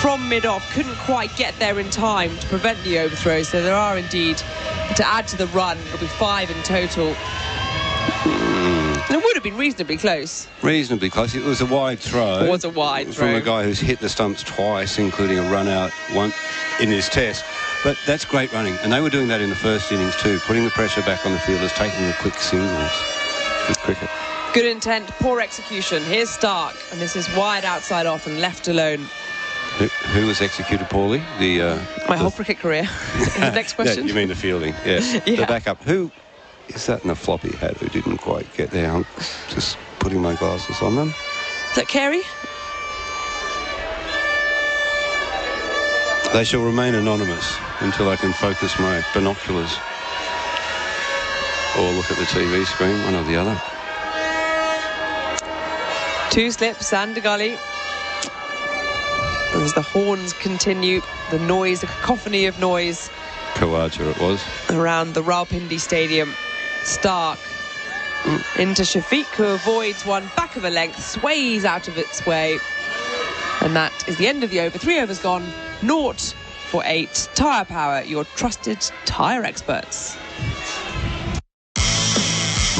from mid-off couldn't quite get there in time to prevent the overthrow. So there are indeed, to add to the run, it'll be 5 in total. And it would have been reasonably close. Reasonably close. It was a wide throw. It was a wide throw. From a guy who's hit the stumps twice, including a run-out one in his test. But that's great running. And they were doing that in the first innings too, putting the pressure back on the fielders, taking the quick singles. Good cricket. Good intent, poor execution. Here's Stark, and this is wide outside off and left alone. Who was executed poorly? My whole cricket career. The next question. Yeah, you mean the fielding? Yes. Yeah. The backup. Who is that in a floppy hat who didn't quite get there? I'm just putting my glasses on them. Is that Carey? They shall remain anonymous until I can focus my binoculars or look at the TV screen, one or the other. 2 slips and a gully. As the horns continue, the noise, the cacophony of noise. Khawaja it was. Around the Rawalpindi Stadium. Stark into Shafiq, who avoids one back of a length, sways out of its way. And that is the end of the over. 3 overs gone, 0 for 8. Tyre Power, your trusted tyre experts.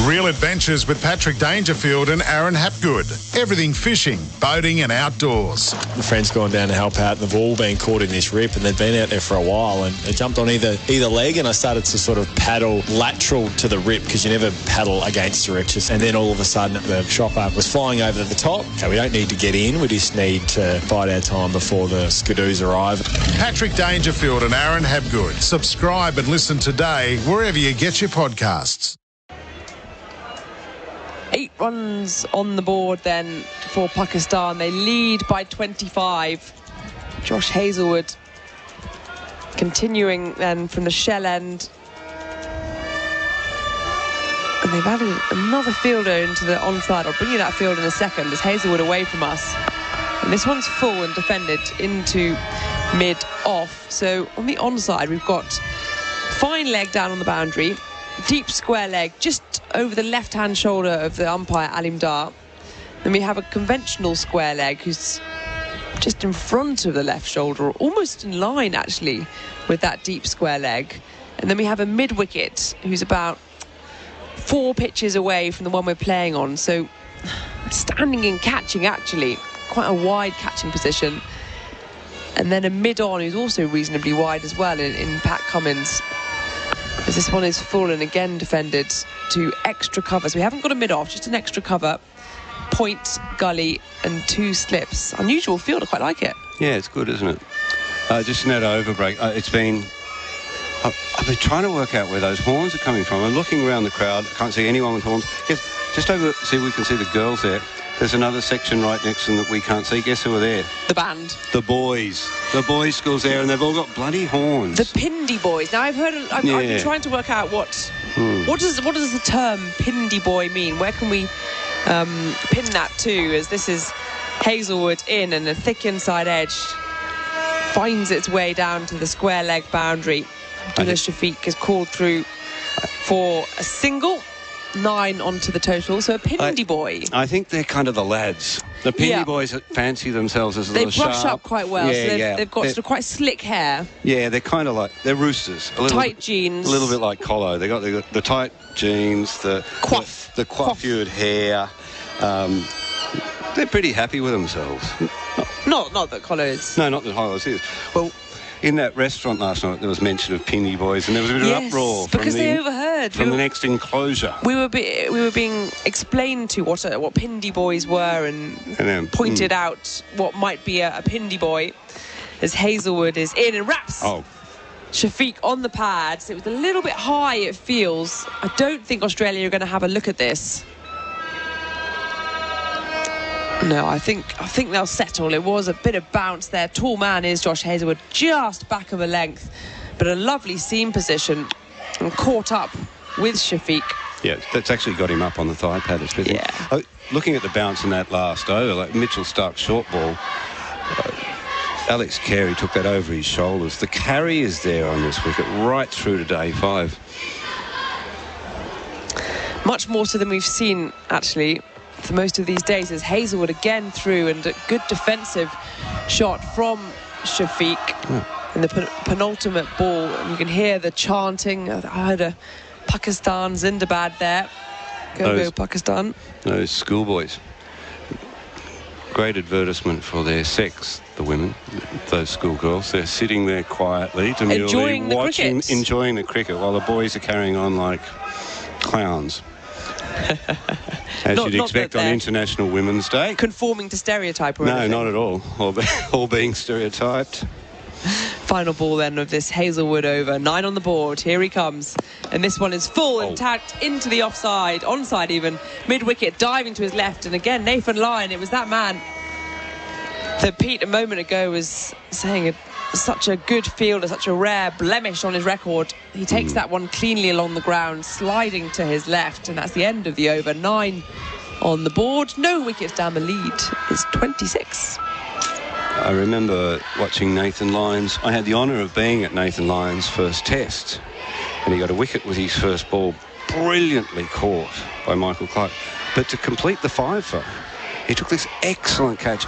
Real Adventures with Patrick Dangerfield and Aaron Hapgood. Everything fishing, boating and outdoors. The friend's gone down to help out, and they've all been caught in this rip, and they've been out there for a while, and they jumped on either leg, and I started to sort of paddle lateral to the rip because you never paddle against the riches. And then all of a sudden the shopper was flying over the top. Okay, we don't need to get in, we just need to bide our time before the skidoos arrive. Patrick Dangerfield and Aaron Hapgood. Subscribe and listen today wherever you get your podcasts. 8 runs on the board then for Pakistan. They lead by 25. Josh Hazlewood continuing then from the shell end. And they've added another fielder into the onside. I'll bring you that field in a second as Hazlewood away from us. And this one's full and defended into mid-off. So on the onside, we've got fine leg down on the boundary. Deep square leg just over the left-hand shoulder of the umpire, Alim Dar. Then we have a conventional square leg who's just in front of the left shoulder, almost in line, actually, with that deep square leg. And then we have a mid-wicket who's about 4 pitches away from the one we're playing on. So standing and catching, actually, quite a wide catching position. And then a mid-on who's also reasonably wide as well in Pat Cummins. As this one is full and again defended to extra cover. So we haven't got a mid-off, just an extra cover. Point, gully and 2 slips. Unusual field, I quite like it. Yeah, it's good, isn't it? Just an over break. It's been... I've been trying to work out where those horns are coming from. I'm looking around the crowd. I can't see anyone with horns. Just over... See, we can see the girls there. There's another section right next to them that we can't see. Guess who are there? The band. The boys. The boys' school's there, and they've all got bloody horns. The Pindi boys. Now, I've been trying to work out what does the term Pindi boy mean? Where can we pin that to? As this is Hazlewood in, and the thick inside edge finds its way down to the square leg boundary. Abdullah Shafiq is called through for a single. 9 onto the total, so a Pindi boy. I think they're kind of the lads. The Pindi boys that fancy themselves as a little sharp. They brush up quite well, yeah, so they've got sort of quite slick hair. Yeah, they're kind of like, they're roosters. Tight jeans. A little bit like Colo. They got the tight jeans, the coiffured hair. They're pretty happy with themselves. Not that Colo is. No, not that Colo is. Well, in that restaurant last night, there was mention of Pindi boys, and there was a bit of uproar because they overheard from the next enclosure. We were being explained to what Pindi boys were, and then, pointed out what might be a Pindi boy, as Hazelwood is in and wraps Shafiq on the pads. It was a little bit high, it feels. I don't think Australia are going to have a look at this. No, I think they'll settle. It was a bit of bounce there. Tall man is Josh Hazelwood, just back of a length, but a lovely seam position and caught up with Shafiq. Yeah, that's actually got him up on the thigh padders. Yeah. Looking at the bounce in that last over, like Mitchell Stark's short ball, Alex Carey took that over his shoulders. The carry is there on this wicket right through to day 5. Much more so than we've seen, actually, for most of these days, as Hazelwood again through, and a good defensive shot from Shafiq in the penultimate ball. And you can hear the chanting. I heard a Pakistan Zindabad there. Go Pakistan. Those schoolboys. Great advertisement for their sex, the women, those schoolgirls. They're sitting there quietly, demurely enjoying the cricket, while the boys are carrying on like clowns. As you'd expect on International Women's Day. Conforming to stereotype or anything? No, not at all. All being stereotyped. Final ball then of this Hazelwood over. 9 on the board. Here he comes. And this one is full and tacked into the offside. Onside even. Mid-wicket, diving to his left. And again, Nathan Lyon. It was that man that Pete a moment ago was saying such a good fielder, such a rare blemish on his record. He takes that one cleanly along the ground, sliding to his left, and that's the end of the over. 9 on the board, no wickets down the lead. It's 26. I remember watching Nathan Lyon's. I had the honour of being at Nathan Lyon's first test, and he got a wicket with his first ball, brilliantly caught by Michael Clarke. But to complete the 5-for, he took this excellent catch,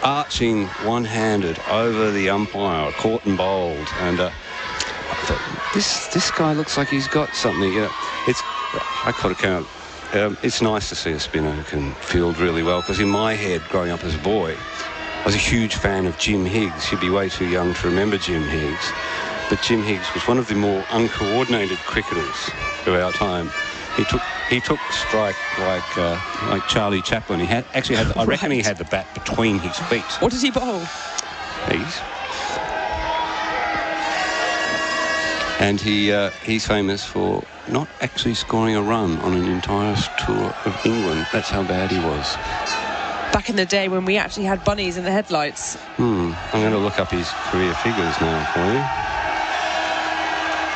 arching one-handed over the umpire, caught and bowled, and I thought, this guy looks like he's got something. It's nice to see a spinner who can field really well, because in my head, growing up as a boy, I was a huge fan of Jim Higgs. You'd be way too young to remember Jim Higgs, but Jim Higgs was one of the more uncoordinated cricketers of our time. He took strike like Charlie Chaplin. I reckon he had the bat between his feet. What did he bowl? He's. And he's famous for not actually scoring a run on an entire tour of England. That's how bad he was. Back in the day when we actually had bunnies in the headlights. I'm going to look up his career figures now for you.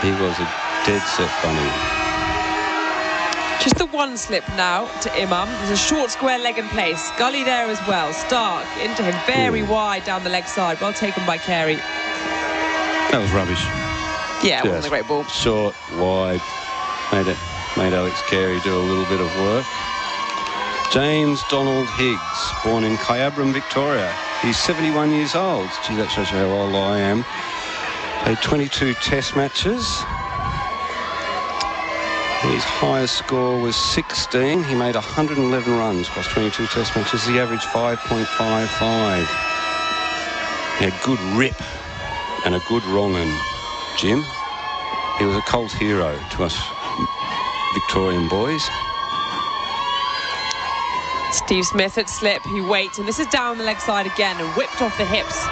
He was a dead-set bunny. Just the one slip now to Imam. There's a short square leg in place. Gully there as well. Stark into him very wide down the leg side. Well taken by Carey. That was rubbish. Yeah, it wasn't a great ball. Short, wide. Made Alex Carey do a little bit of work. James Donald Higgs, born in Kyabram, Victoria. He's 71 years old. Gee, that shows you how old I am. Played 22 test matches. His highest score was 16. He made 111 runs across 22 test matches. He averaged 5.55. He had good rip and a good wrong-un, Jim. He was a cult hero to us Victorian boys. Steve Smith at slip, he waits, and this is down the leg side again and whipped off the hips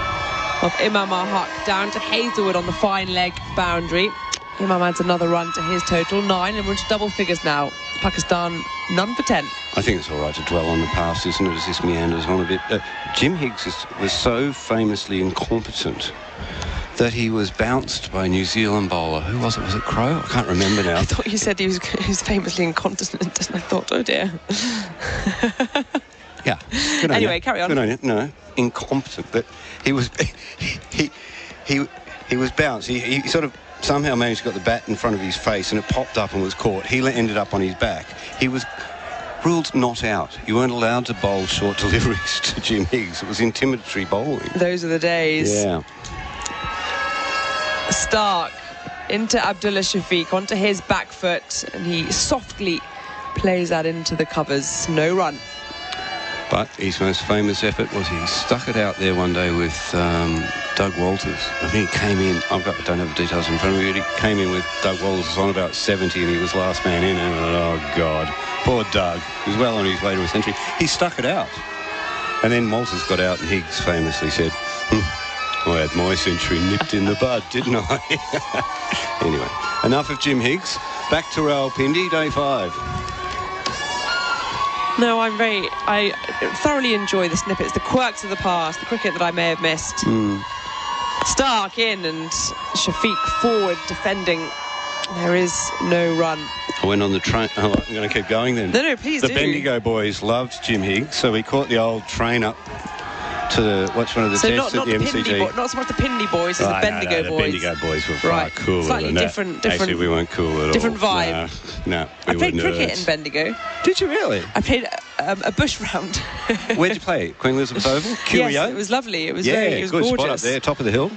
of Imam Haq down to Hazelwood on the fine leg boundary. Imam adds another run to his total, 9, and we're into double figures now. Pakistan, none for 10. I think it's all right to dwell on the past, isn't it, as this meanders on a bit. Jim Higgs was so famously incompetent that he was bounced by a New Zealand bowler. Who was it? Was it Crowe? I can't remember now. I thought you said he was famously incontinent, and I thought, oh dear. Yeah. Anyway, carry on. Good on you. No, incompetent. That he was he was bounced. He sort of somehow managed to get the bat in front of his face, and it popped up and was caught. He ended up on his back. He was ruled not out. You weren't allowed to bowl short deliveries to Jim Higgs. It was intimidatory bowling. Those are the days. Yeah. Stark into Abdullah Shafiq onto his back foot, and he softly plays that into the covers. No run. But his most famous effort was he stuck it out there one day with Doug Walters. I think he came in, I don't have the details in front of me, but he came in with Doug Walters on about 70 and he was last man in, and oh God, poor Doug. He was well on his way to a century. He stuck it out. And then Walters got out and Higgs famously said, I had my century nipped in the bud, didn't I? Anyway, enough of Jim Higgs. Back to Rawalpindi, day 5. No, I thoroughly enjoy the snippets, the quirks of the past, the cricket that I may have missed. Stark in and Shafiq forward defending. There is no run. I went on the train. Oh, I'm going to keep going then. No, please do. The Bendigo boys loved Jim Higgs, so we caught the old train up to watch one of the tests at the MCG. Not so much the Pindley boys as the Bendigo boys. The Bendigo boys were far cooler Slightly than different. Actually, we weren't cool at all. Different vibe. No, I played cricket in Bendigo. Did you really? I played a bush round. Where'd you play? Queen Elizabeth Oval? QEO? Yes, it was lovely. It was good gorgeous. Spot up there, top of the hill.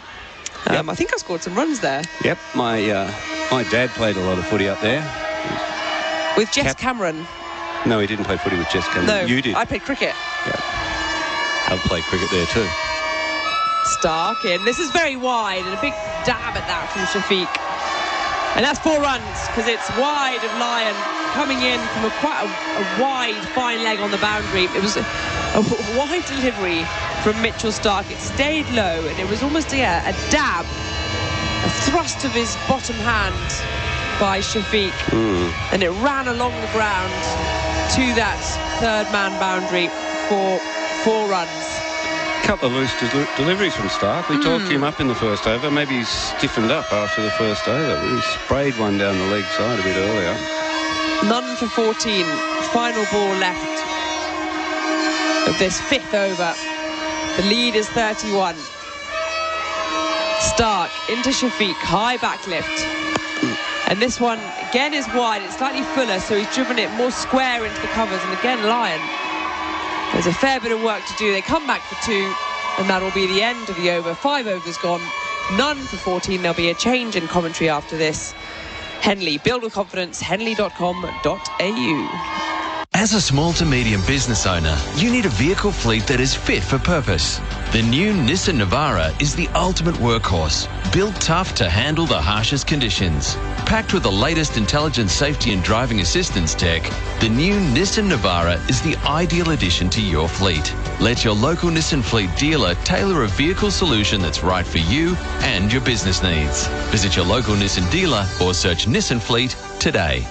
I think I scored some runs there. Yep, my dad played a lot of footy up there. With Jess Cameron? No, he didn't play footy with Jess Cameron. No, you did. I played cricket. Yeah. I've played cricket there too. Stark in. This is very wide and a big dab at that from Shafiq. And that's 4 runs because it's wide of Lyon coming in from quite a wide, fine leg on the boundary. It was a wide delivery from Mitchell Stark. It stayed low and it was almost a dab, a thrust of his bottom hand by Shafiq. And it ran along the ground to that third man boundary for 4 runs. Couple of loose deliveries from Stark. We talked him up in the first over. Maybe he's stiffened up after the first over. He sprayed one down the leg side a bit earlier. None for 14. Final ball left of this 5th over. The lead is 31. Stark into Shafiq, high back lift. And this one again is wide. It's slightly fuller, so he's driven it more square into the covers. And again, Lyon. There's a fair bit of work to do. They come back for 2, and that'll be the end of the over. 5 overs gone, none for 14. There'll be a change in commentary after this. Henley, build with confidence, henley.com.au. As a small to medium business owner, you need a vehicle fleet that is fit for purpose. The new Nissan Navara is the ultimate workhorse, built tough to handle the harshest conditions. Packed with the latest intelligent safety and driving assistance tech, the new Nissan Navara is the ideal addition to your fleet. Let your local Nissan fleet dealer tailor a vehicle solution that's right for you and your business needs. Visit your local Nissan dealer or search Nissan Fleet today.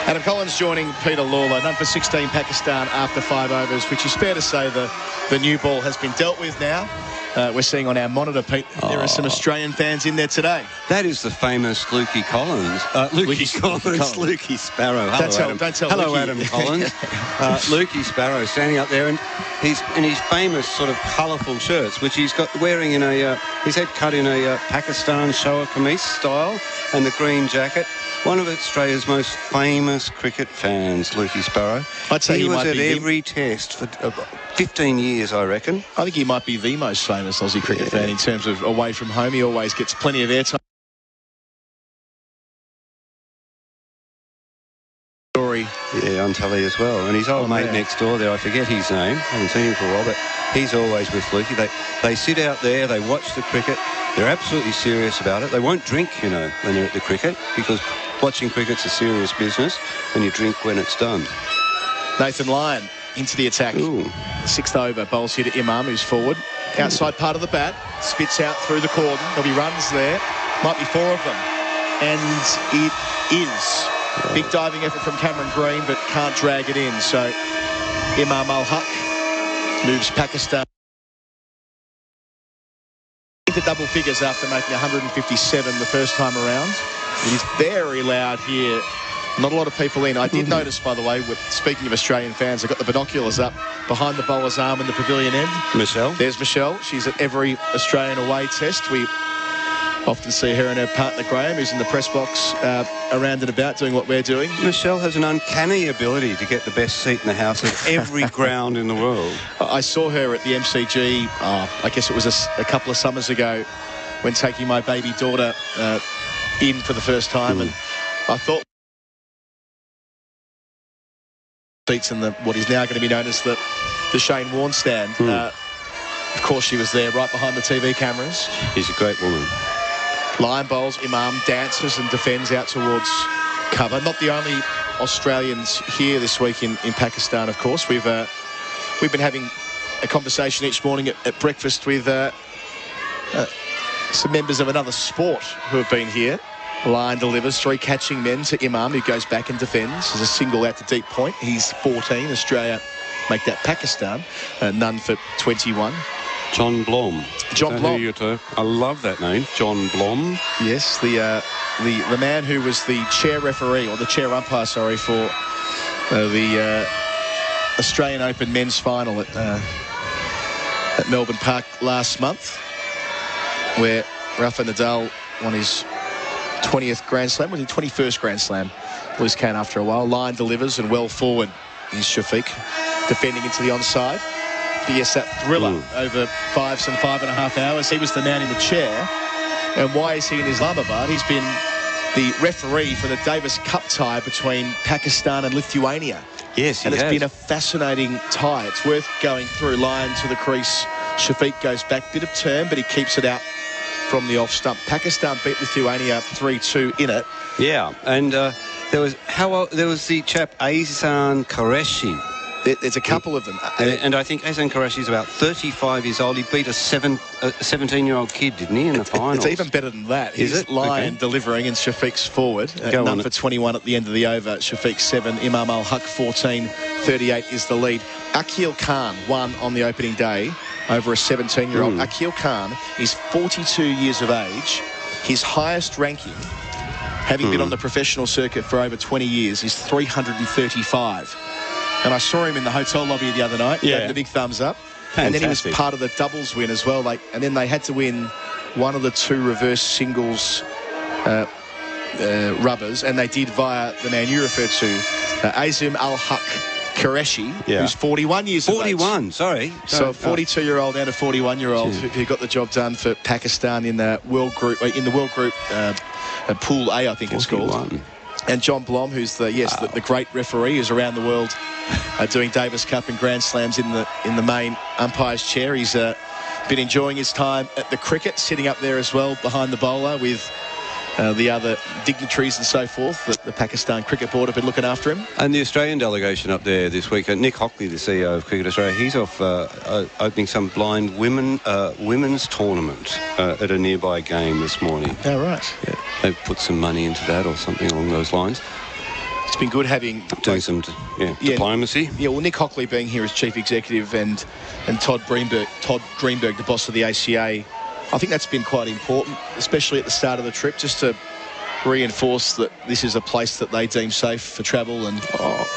Adam Collins joining Peter Lalor. None for 16 Pakistan after 5 overs, which is fair to say the new ball has been dealt with now. We're seeing on our monitor, Pete, there are some Australian fans in there today. That is the famous Lukey Collins. Lukey Sparrow. Hello, don't tell Hello, Lukey. Adam Collins. Lukey Sparrow standing up there, and he's in his famous sort of colourful shirts, which he's got wearing in his head cut in a Pakistan shower kameez style, and the green jacket. One of Australia's most famous cricket fans, Lukey Sparrow. I'd say he was might at be every test for 15 years, I reckon. I think he might be the most famous Aussie cricket fan in terms of away from home. He always gets plenty of airtime. Yeah, on telly as well. And his old mate next door there, I forget his name. I haven't seen him for a while, but he's always with Lukey. They sit out there, they watch the cricket. They're absolutely serious about it. They won't drink, when they're at the cricket, because watching cricket's a serious business, and you drink when it's done. Nathan Lyon into the attack. 6th over, bowls here to Imam, who's forward. Outside part of the bat, spits out through the cordon. There'll be runs there. Might be 4 of them. And it is. Big diving effort from Cameron Green, but can't drag it in. So Imam Al-Haq moves Pakistan into double figures after making 157 the first time around. It is very loud here. Not a lot of people in. I did notice, by the way, speaking of Australian fans, I got the binoculars up behind the bowler's arm in the pavilion end. Michelle. There's Michelle. She's at every Australian away test. We often see her and her partner Graham, who's in the press box around and about doing what we're doing. Michelle has an uncanny ability to get the best seat in the house at every ground in the world. I saw her at the MCG, I guess it was a couple of summers ago, when taking my baby daughter in for the first time, and I thought seats in what is now going to be known as the Shane Warne stand. Of course, she was there right behind the TV cameras. She's a great woman. Line bowls, Imam dances and defends out towards cover. Not the only Australians here this week in Pakistan, of course. We've been having a conversation each morning at breakfast with some members of another sport who have been here. Line delivers 3 catching men to Imam, who goes back and defends as a single out to deep point. He's 14. Australia make that Pakistan. None for 21. John Blom. John Blom. I love that name, John Blom. Yes, the man who was the chair referee, or the chair umpire, sorry, for the Australian Open men's final at Melbourne Park last month, where Rafa Nadal won his 20th Grand Slam, was his 21st Grand Slam. Loose can after a while. Line delivers and well forward is Shafiq, defending into the onside. But yes, that thriller over 5.5 hours. He was the man in the chair. And why is he in Islamabad? He's been the referee for the Davis Cup tie between Pakistan and Lithuania. Yes, he has. And it's been a fascinating tie. It's worth going through. Line to the crease. Shafiq goes back. Bit of turn, but he keeps it out from the off stump. Pakistan beat Lithuania 3-2 in it. Yeah, and there was the chap Ahsan Qureshi. There's a couple of them. And I think Ahsan Qureshi is about 35 years old. He beat a 17-year-old kid, didn't he, in the finals? It's even better than that. Is He's it? Line delivering and Shafiq's forward. None for 21 at the end of the over. Shafiq 7, Imam Al-Haq 14, 38 is the lead. Akil Khan won on the opening day over a 17-year-old. Akil Khan is 42 years of age. His highest ranking, having been on the professional circuit for over 20 years, is 335. And I saw him in the hotel lobby the other night. Yeah. Gave the big thumbs up. Fantastic. And then he was part of the doubles win as well. And then they had to win one of the 2 reverse singles rubbers. And they did via the man you referred to, Azim Al-Haq Qureshi, who's 41 years of age. 41, sorry. So a 42-year-old and a 41-year-old who got the job done for Pakistan in the World Group, Pool A, I think 41. It's called. And John Blom, who's the great referee, who's around the world doing Davis Cup and Grand Slams in the main umpire's chair. He's been enjoying his time at the cricket, sitting up there as well behind the bowler with the other dignitaries and so forth. The Pakistan Cricket Board have been looking after him. And the Australian delegation up there this week, Nick Hockley, the CEO of Cricket Australia, he's off opening some blind women's tournament at a nearby game this morning. Oh, right. Yeah, they've put some money into that or something along those lines. It's been good having... Doing some diplomacy. Yeah, well, Nick Hockley being here as Chief Executive and Todd Greenberg, the boss of the ACA, I think that's been quite important, especially at the start of the trip, just to reinforce that this is a place that they deem safe for travel and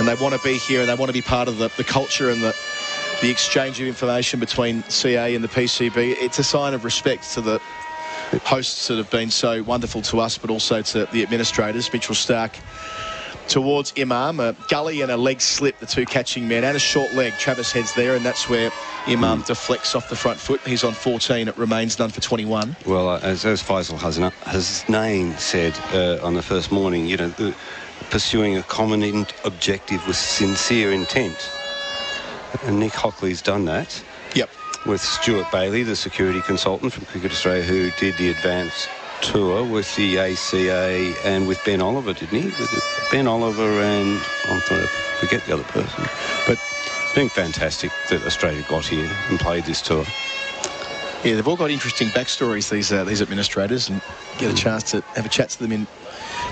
they want to be here and they want to be part of the culture and the exchange of information between CA and the PCB. It's a sign of respect to the hosts that have been so wonderful to us, but also to the administrators. Mitchell Stark towards Imam, a gully and a leg slip, the 2 catching men, and a short leg. Travis heads there, and that's where Imam deflects off the front foot. He's on 14. It remains none for 21. Well, as Faisal Hasnain said on the first morning, pursuing a common objective with sincere intent. And Nick Hockley's done that. Yep. With Stuart Bailey, the security consultant from Cricket Australia, who did the advance tour with the ACA and with Ben Oliver, didn't he? With Ben Oliver and I forget the other person. But it's been fantastic that Australia got here and played this tour. Yeah, they've all got interesting backstories, these administrators, and get a chance to have a chat to them in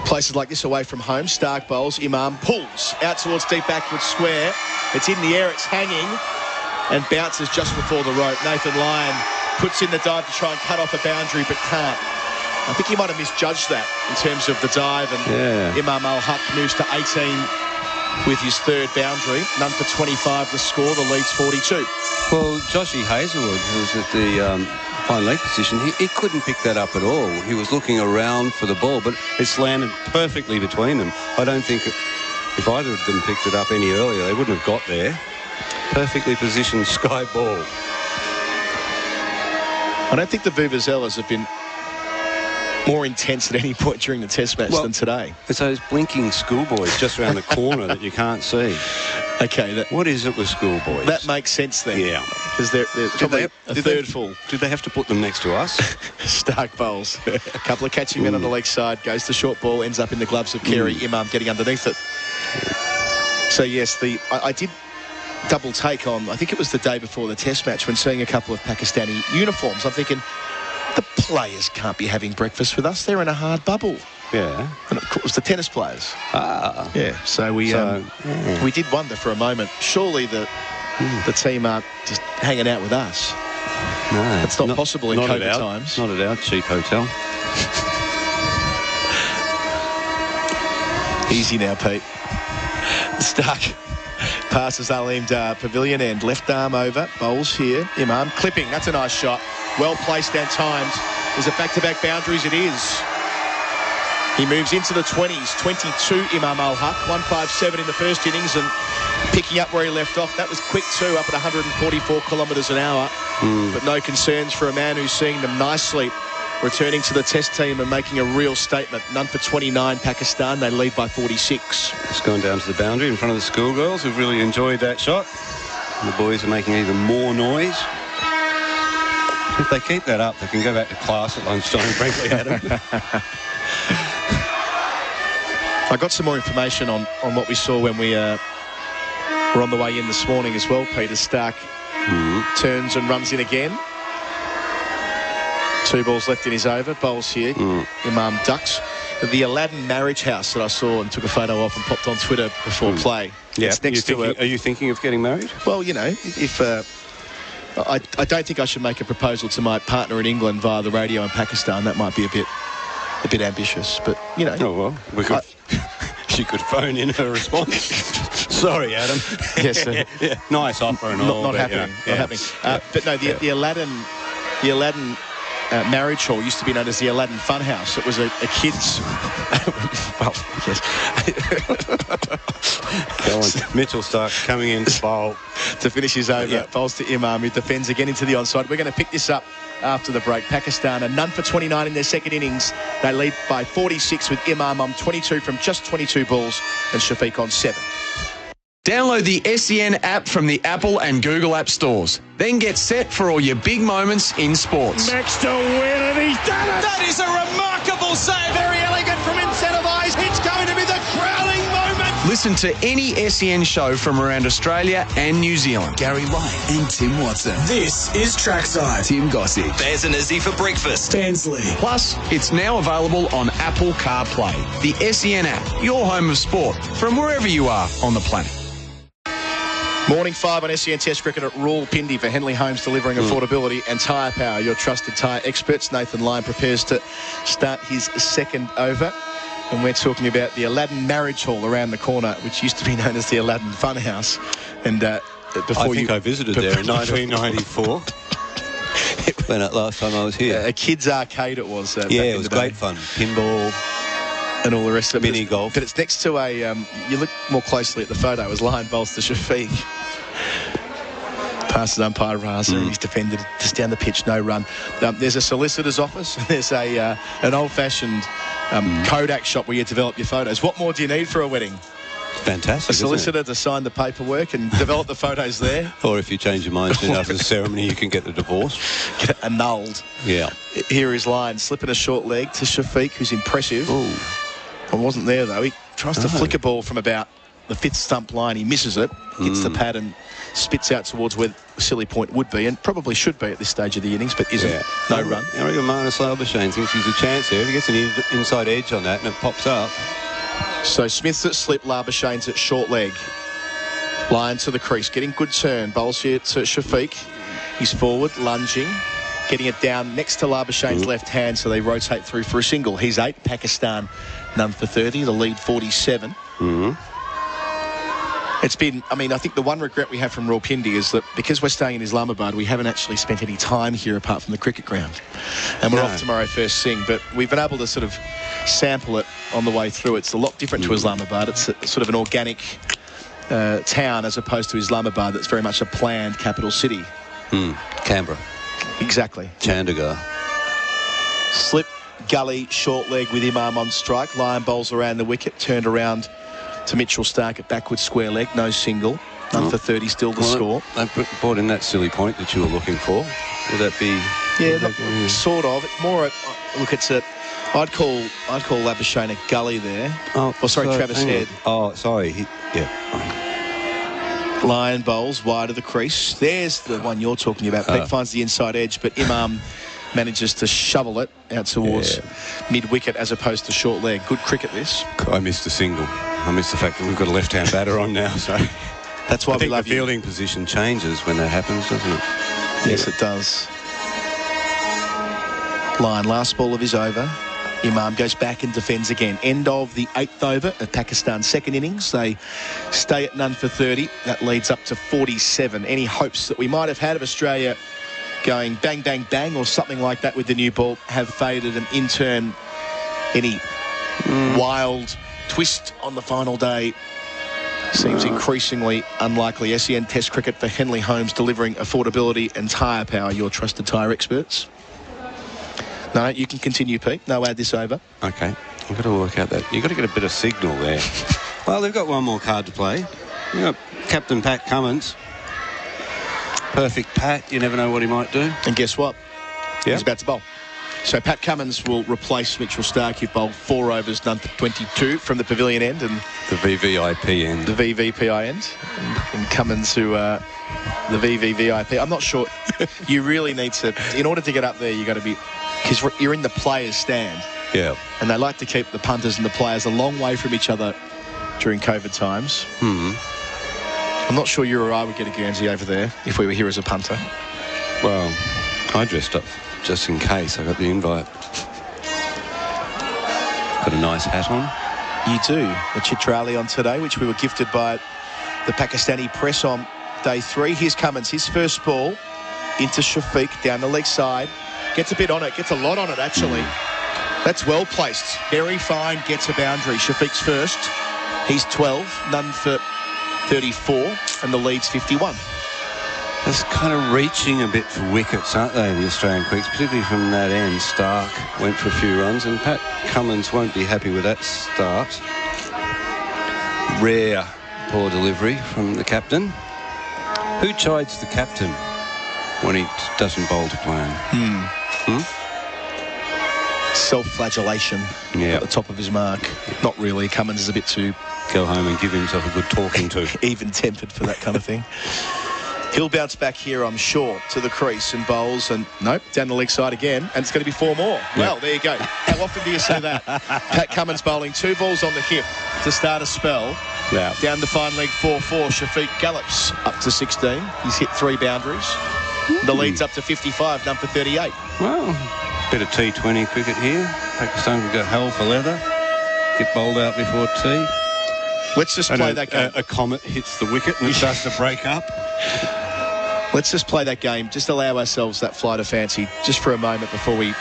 places like this away from home. Stark bowls, Imam pulls out towards deep backward square. It's in the air, it's hanging, and bounces just before the rope. Nathan Lyon puts in the dive to try and cut off a boundary, but can't. I think he might have misjudged that in terms of the dive, and Imam Al-Haq moves to 18 with his 3rd boundary. None for 25 the score, the lead's 42. Well, Joshy Hazelwood, who's at the fine leg position, he couldn't pick that up at all. He was looking around for the ball, but it's landed perfectly between them. I don't think if either of them picked it up any earlier, they wouldn't have got there. Perfectly positioned sky ball. I don't think the Vuvuzelas have been more intense at any point during the Test match than today. It's those blinking schoolboys just around the corner that you can't see. Okay. What is it with schoolboys? That makes sense then. Yeah. Because they're probably a third full. Did they have to put them next to us? Stark bowls. A couple of catching men on the leg side. Goes the short ball, ends up in the gloves of Kerry. Imam getting underneath it. So, yes, I did double take on, I think it was the day before the test match, when seeing a couple of Pakistani uniforms. I'm thinking, the players can't be having breakfast with us. They're in a hard bubble. Yeah. And of course, the tennis players. Ah. Yeah. So we did wonder for a moment, surely the team aren't just hanging out with us. No. It's not possible in COVID times. Not at our cheap hotel. Easy now, Pete. Stark passes Aleem pavilion end. Left arm over. Bowls here. Imam clipping. That's a nice shot. Well placed and timed. Is it back-to-back boundaries? It is. He moves into the 20s. 22, Imam Al-Haq. 157 in the first innings and picking up where he left off. That was quick too, up at 144 kilometres an hour. But no concerns for a man who's seeing them nicely. Returning to the test team and making a real statement. None for 29, Pakistan. They lead by 46. It's gone down to the boundary in front of the schoolgirls who've really enjoyed that shot. And the boys are making even more noise. If they keep that up, they can go back to class at lunchtime, frankly, Adam. I got some more information on what we saw when we were on the way in this morning as well. Peter Stark turns and runs in again. 2 balls left in his over. Bowls here. Imam ducks. The Aladdin marriage house that I saw and took a photo of and popped on Twitter before play. Yeah. It's next to are you thinking of getting married? Well, you know, if I don't think I should make a proposal to my partner in England via the radio in Pakistan. That might be a bit ambitious, but you know. Oh well, we could. She could phone in her response. Sorry, Adam. Yes, sir. Yeah. Nice offer and all. Not happening. Not happening. But no, the Aladdin marriage hall used to be known as the Aladdin Funhouse. It was a kids. Well, yes. Go on. Mitchell Stark coming in to bowl to finish his over. Yeah. Bowls to Imam, who defends again into the onside. We're going to pick this up after the break. Pakistan are none for 29 in their second innings. They lead by 46 with Imam on 22 from just 22 balls and Shafiq on 7. Download the SEN app from the Apple and Google app stores. Then get set for all your big moments in sports. Next to win, and he's done it! That is a remarkable save. Very elegant from instead of eyes. It's going to be the crowning moment. Listen to any SEN show from around Australia and New Zealand. Gary Lane and Tim Watson. This is Trackside. Tim Gossage. There's an Izzy for breakfast. Bensley. Plus, it's now available on Apple CarPlay. The SEN app, your home of sport, from wherever you are on the planet. Morning 5 on SEN Test Cricket at Rawalpindi for Henley Homes, delivering affordability and tyre power. Your trusted tyre experts. Nathan Lyon prepares to start his second over. And we're talking about the Aladdin marriage hall around the corner, which used to be known as the Aladdin Funhouse. And before I visited there in 1994. When last time I was here. A kids' arcade it was. It was great fun. Pinball. And all the rest of it. Mini golf. But it's next to a... you look more closely at the photo. It was Lion bowls to Shafiq. Passes umpire Raza. He's defended just down the pitch. No run. There's a solicitor's office. There's an old-fashioned Kodak shop where you develop your photos. What more do you need for a wedding? Fantastic. A solicitor to sign the paperwork and develop the photos there. Or if you change your mind soon after the ceremony, you can get the divorce. Get it annulled. Yeah. Here is Lion slipping a short leg to Shafiq, who's impressive. Ooh. I wasn't there, though. He tries to flick a ball from about the 5th stump line. He misses it, hits the pad and spits out towards where the silly point would be, and probably should be at this stage of the innings, but isn't. No run. I reckon Marnus Labuschagne thinks he's a chance here. If he gets an inside edge on that and it pops up. So Smith's at slip, Labuschagne's at short leg. Lion to the crease, getting good turn. Bowls here to Shafiq. He's forward, lunging. Getting it down next to Labuschagne's left hand, so they rotate through for a single. He's 8, Pakistan none for 30, the lead 47. It's been, I think the one regret we have from Rawalpindi is that because we're staying in Islamabad, we haven't actually spent any time here apart from the cricket ground. And we're off tomorrow first thing, but we've been able to sort of sample it on the way through. It's a lot different to Islamabad. It's sort of an organic town as opposed to Islamabad that's very much a planned capital city. Canberra. Exactly. Chandigarh. Slip, gully, short leg with Imam on strike. Lion bowls around the wicket, turned around to Mitchell Stark at backward square leg, no single. None for 30, still the score. They brought in that silly point that you were looking for. Would that be? Yeah, sort of. It's more. Look, it's a. I'd call Labuschagne a gully there. Travis Head. Oh, sorry. Lion bowls wide of the crease. There's the one you're talking about. Pete finds the inside edge, but Imam manages to shovel it out towards mid-wicket as opposed to short leg. Good cricket, this. I missed a single. I missed the fact that we've got a left-hand batter on now, so... That's why I think we love the fielding position changes when that happens, doesn't it? Yes, it does. Lion, last ball of his over. Imam goes back and defends again. End of the 8th over of Pakistan's second innings. They stay at none for 30. That leads up to 47. Any hopes that we might have had of Australia going bang, bang, bang or something like that with the new ball have faded, and in turn, any wild twist on the final day seems increasingly unlikely. SEN Test cricket for Henley Holmes, delivering affordability and tyre power, your trusted tyre experts. No, you can continue, Pete. No, add this over. Okay. I've got to work out that. You've got to get a bit of signal there. Well, they've got one more card to play. You've got Captain Pat Cummins. Perfect Pat. You never know what he might do. And guess what? He's about to bowl. So Pat Cummins will replace Mitchell Stark, who bowled 4 overs, none for 22 from the pavilion end. And the VVIP end. The VVPI end. And Cummins, who... the VVVIP. I'm not sure. You really need to... In order to get up there, you got to be... Because you're in the players' stand. Yeah. And they like to keep the punters and the players a long way from each other during COVID times. I'm not sure you or I would get a Guernsey over there if we were here as a punter. Well, I dressed up just in case I got the invite. Got a nice hat on. You do. The Chitrali on today, which we were gifted by the Pakistani press on day 3. Here's Cummins, his first ball into Shafiq down the leg side. Gets a bit on it, gets a lot on it actually. That's well placed. Very fine, gets a boundary. Shafiq's first. He's 12, none for 34, and the lead's 51. That's kind of reaching a bit for wickets, aren't they, the Australian quicks, particularly from that end. Stark went for a few runs, and Pat Cummins won't be happy with that start. Rare poor delivery from the captain. Who chides the captain when he doesn't bowl to plan? Self-flagellation at the top of his mark. Not really. Cummins is a bit too... Go home and give himself a good talking to. Even-tempered for that kind of thing. He'll bounce back here, I'm sure, to the crease and bowls, and nope, down the leg side again, and it's going to be 4 more. Yep. Well, there you go. How often do you see that? Pat Cummins bowling 2 balls on the hip to start a spell. Yeah. Down the fine leg 4-4. Shafiq gallops up to 16. He's hit 3 boundaries. The lead's up to 55, none for 38. Well, bit of T20 cricket here. Pakistan could go hell for leather. Get bowled out before tea. Let's just play that game. A comet hits the wicket and it starts to break up. Let's just play that game. Just allow ourselves that flight of fancy just for a moment before we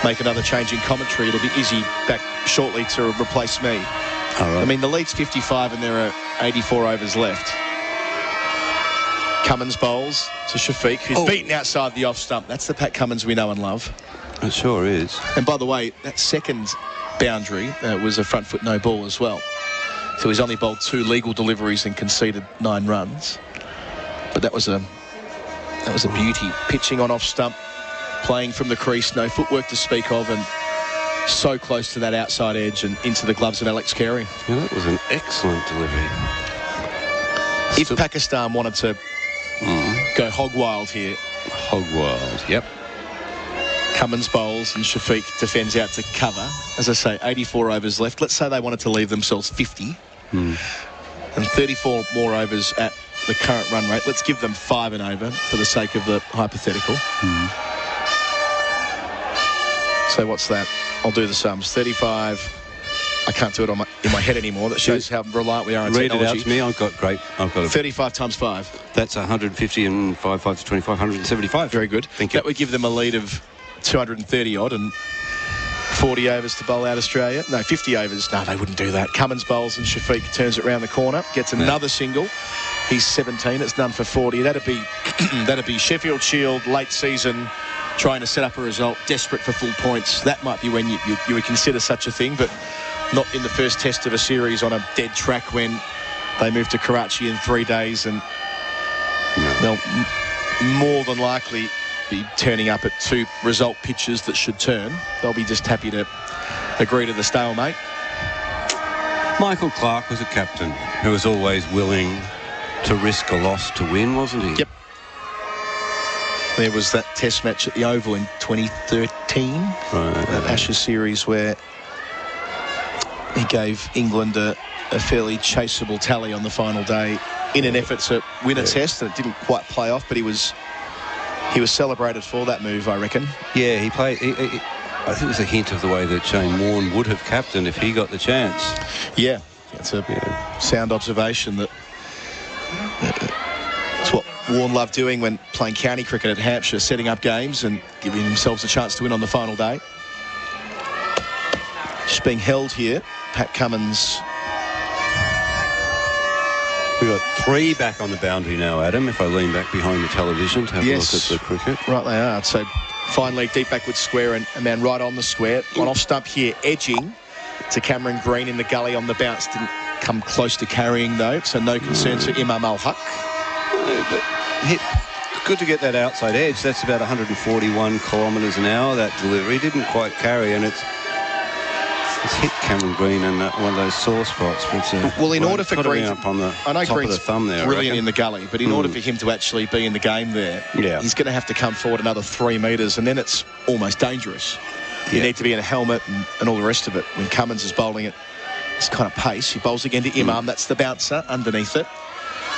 make another change in commentary. It'll be Izzy back shortly to replace me. All right. I mean, the lead's 55 and there are 84 overs left. Cummins bowls to Shafiq, who's beaten outside the off stump. That's the Pat Cummins we know and love. It sure is. And by the way, that second boundary was a front foot no ball as well. So he's only bowled 2 legal deliveries and conceded 9 runs. But that was a beauty. Pitching on off stump, playing from the crease, no footwork to speak of, and so close to that outside edge and into the gloves of Alex Carey. Yeah, that was an excellent delivery. If Pakistan wanted to go hog wild here. Hog wild, yep. Cummins bowls and Shafiq defends out to cover. As I say, 84 overs left. Let's say they wanted to leave themselves 50 and 34 more overs at the current run rate. Let's give them 5 and over for the sake of the hypothetical. So what's that? I'll do the sums. 35. I can't do it in my head anymore. That shows how reliant we are on technology. Read it out to me. I've got 35 times 5. That's 150 and 5 to 25, 175. Very good. Thank you. That would give them a lead of 230 odd and 40 overs to bowl out Australia. No, 50 overs. No, they wouldn't do that. Cummins bowls and Shafiq turns it round the corner, gets another single. He's 17. It's none for 40. That'd be Sheffield Shield late season trying to set up a result, desperate for full points, that might be when you would consider such a thing, but not in the first test of a series on a dead track when they move to Karachi in 3 days, and they'll more than likely be turning up at 2 result pitches that should turn. They'll be just happy to agree to the stalemate. Michael Clarke was a captain who was always willing to risk a loss to win, wasn't he? Yep. There was that test match at the Oval in 2013, that Ashes series where he gave England a fairly chaseable tally on the final day in an effort to win a test, and it didn't quite play off, but he was celebrated for that move, I reckon. Yeah, he played. I think it was a hint of the way that Shane Warne would have captained if he got the chance. Yeah, it's a sound observation that it's what Warne loved doing when playing county cricket at Hampshire, setting up games and giving themselves a chance to win on the final day. Just being held here, Pat Cummins. We've got 3 back on the boundary now, Adam, if I lean back behind the television to have a look at the cricket. Right they are. So fine leg deep backwards square and a man right on the square. One off stump here, edging to Cameron Green in the gully on the bounce. Didn't come close to carrying though, so no concerns for Imam Al-Haq. Good to get that outside edge. That's about 141 kilometres an hour, that delivery. Didn't quite carry, and it's hit Cameron Green in one of those sore spots. But, well, in order for Green, up on the I know top Green's of the thumb there, brilliant in the gully, but in order for him to actually be in the game there, he's going to have to come forward another 3 metres, and then it's almost dangerous. You need to be in a helmet and all the rest of it. When Cummins is bowling at this kind of pace, he bowls again to Imam. That's the bouncer underneath it,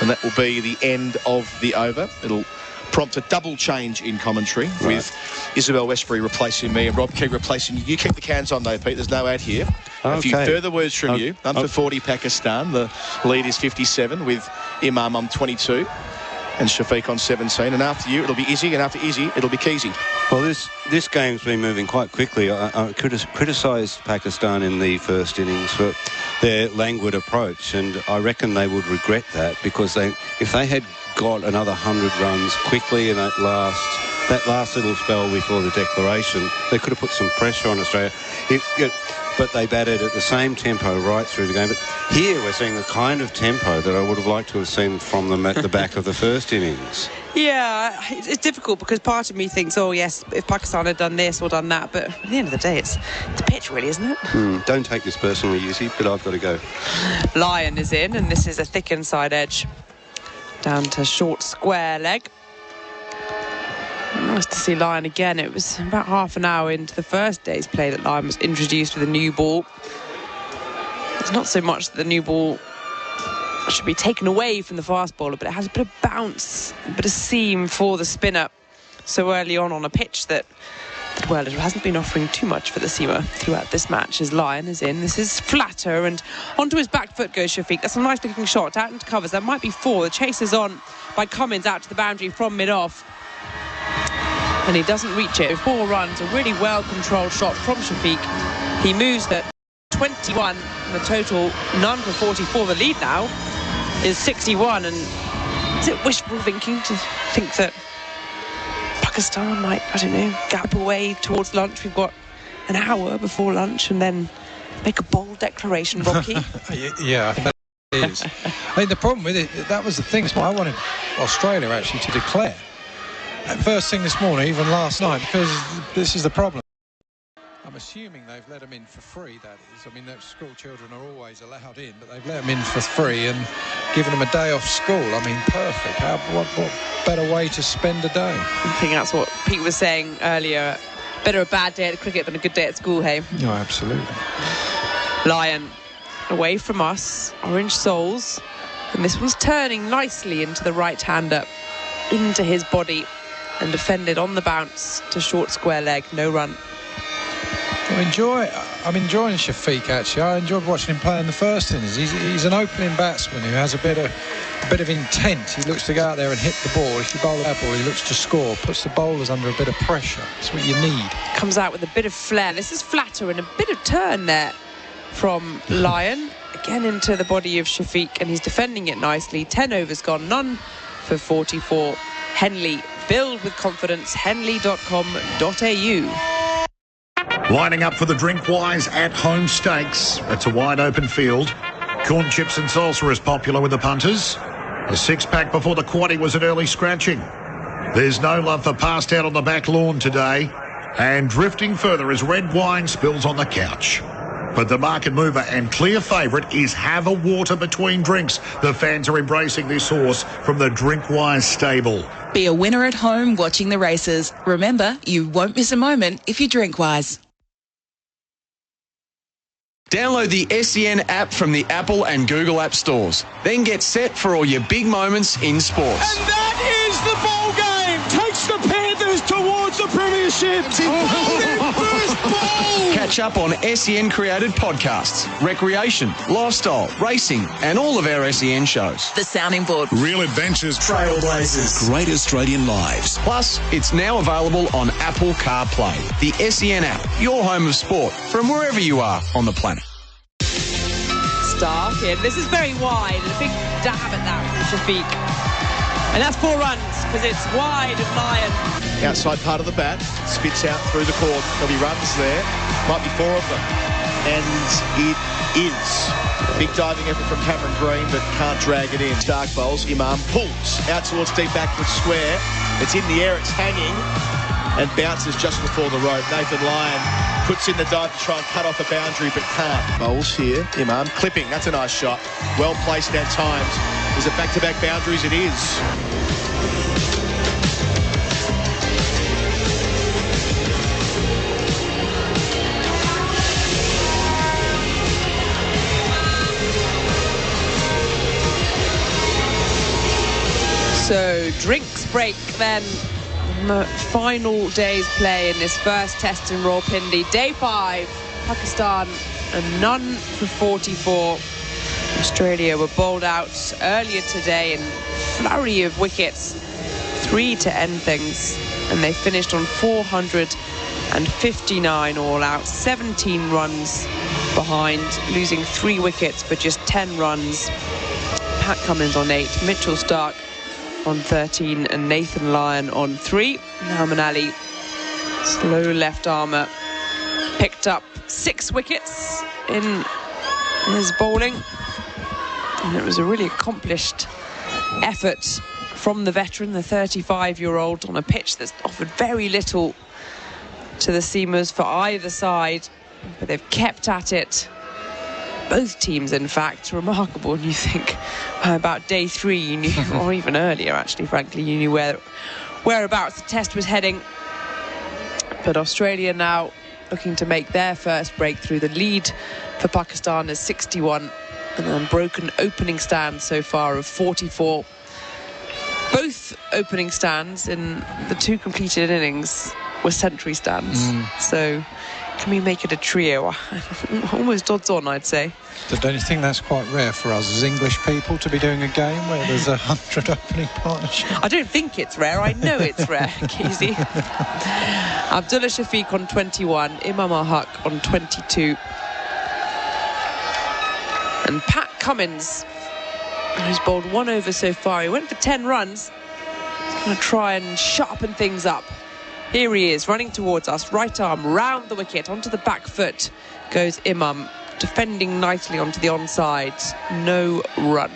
and that will be the end of the over. It'll prompt a double change in commentary with Isabel Westbury replacing me and Rob Key replacing you. You keep the cans on though, Pete. There's no ad here. A few further words from you. None for 40 Pakistan. The lead is 57 with Imam on 22 and Shafiq on 17. And after you, it'll be Izzy, and after Izzy, it'll be Keezy. Well, this game's been moving quite quickly. I criticised Pakistan in the first innings for their languid approach, and I reckon they would regret that, because if they had got another 100 runs quickly in that last little spell before the declaration, they could have put some pressure on Australia. But they batted at the same tempo right through the game. But here we're seeing the kind of tempo that I would have liked to have seen from them at the back of the first innings. Yeah, it's difficult because part of me thinks, oh yes, if Pakistan had done this or done that, but at the end of the day, it's the pitch really, isn't it? Don't take this personally, Izzy, but I've got to go. Lyon is in, and this is a thick inside edge down to short square leg. Nice to see Lyon again. It was about half an hour into the first day's play that Lyon was introduced with a new ball. It's not so much that the new ball should be taken away from the fast bowler, but it has a bit of bounce, a bit of seam for the spinner so early on a pitch that well, it hasn't been offering too much for the seamer throughout this match as Lyon is in. This is flatter, and onto his back foot goes Shafiq. That's a nice looking shot out into covers. That might be 4. The chase is on by Cummins out to the boundary from mid-off, and he doesn't reach it. 4 runs, a really well-controlled shot from Shafiq. He moves at 21, and the total none for 44. The lead now is 61, and is it wishful thinking to think that Pakistan might, I don't know, gap away towards lunch? We've got an hour before lunch, and then make a bold declaration, Rocky. Yeah, I think that is. I mean, the problem with it, that was the thing. I wanted Australia actually to declare first thing this morning, even last night, because this is the problem. I'm assuming they've let them in for free, that is. I mean, school children are always allowed in, but they've let them in for free and given them a day off school. I mean, perfect. What better way to spend a day? I think that's what Pete was saying earlier. Better a bad day at the cricket than a good day at school, hey? No, absolutely. Lyon away from us, orange soles, and this one's turning nicely into the right-hander, into his body, and defended on the bounce to short square leg, no run. I'm enjoying Shafiq, actually. I enjoyed watching him play in the first innings. He's an opening batsman who has a bit of intent. He looks to go out there and hit the ball. If you bowl a bad ball, he looks to score, puts the bowlers under a bit of pressure. That's what you need. Comes out with a bit of flair. This is flatter and a bit of turn there from Lyon. Again into the body of Shafiq, and he's defending it nicely. 10 overs gone, none for 44. Henley Build with confidence. Henley.com.au. Lining up for the Drinkwise at-home stakes. It's a wide-open field. Corn chips and salsa is popular with the punters. A six-pack before the quaddie was an early scratching. There's no love for passed out on the back lawn today. And drifting further as red wine spills on the couch. But the market mover and clear favourite is Have a Water Between Drinks. The fans are embracing this horse from the Drinkwise stable. Be a winner at home watching the races. Remember, you won't miss a moment if you Drinkwise. Download the SEN app from the Apple and Google App Stores. Then get set for all your big moments in sports. And that is the ball game. Takes the Panthers towards the premiership. First ball. Catch up on SEN-created podcasts, recreation, lifestyle, racing, and all of our SEN shows. The Sounding Board. Real adventures. Trailblazers. Great Australian lives. Plus, it's now available on Apple CarPlay. The SEN app, your home of sport, from wherever you are on the planet. Stark in. This is very wide, and a big dab at that from Shafiq. And that's 4 runs, because it's wide of Lion. Outside part of the bat, spits out through the cordon. There'll be runs there. Might be 4 of them. And it is. Big diving effort from Cameron Green, but can't drag it in. Stark bowls. Imam pulls out towards deep backward square. It's in the air, it's hanging, and bounces just before the rope. Nathan Lyon puts in the dive to try and cut off a boundary, but can't. Bowls here. Imam clipping. That's a nice shot. Well placed at times. Is it back-to-back boundaries? It is. So, drinks break then. The final day's play in this first test in Rawalpindi. Day 5, Pakistan, and none for 44. Australia were bowled out earlier today in flurry of wickets. 3 to end things. And they finished on 459 all out. 17 runs behind, losing 3 wickets but just 10 runs. Pat Cummins on 8, Mitchell Stark on 13, and Nathan Lyon on 3. Muhammad Ali, slow left armour, picked up 6 wickets in his bowling, and it was a really accomplished effort from the veteran, the 35-year-old, on a pitch that's offered very little to the seamers for either side, but they've kept at it. Both teams, in fact. Remarkable. And you think about day 3, you knew, or even earlier, actually, frankly, you knew whereabouts the test was heading. But Australia now looking to make their first breakthrough. The lead for Pakistan is 61, and an unbroken opening stand so far of 44. Both opening stands in the 2 completed innings were century stands. So can we make it a trio? Almost odds on, I'd say. Don't you think that's quite rare for us as English people to be doing a game where there's 100 opening partnerships? I don't think it's rare. I know it's rare, Keezy. Abdullah Shafiq on 21, Imam Al-Haq on 22. And Pat Cummins, who's bowled 1 over so far, he went for 10 runs. He's going to try and sharpen things up. Here he is, running towards us, right arm round the wicket, onto the back foot goes Imam, defending nicely onto the onside. No run.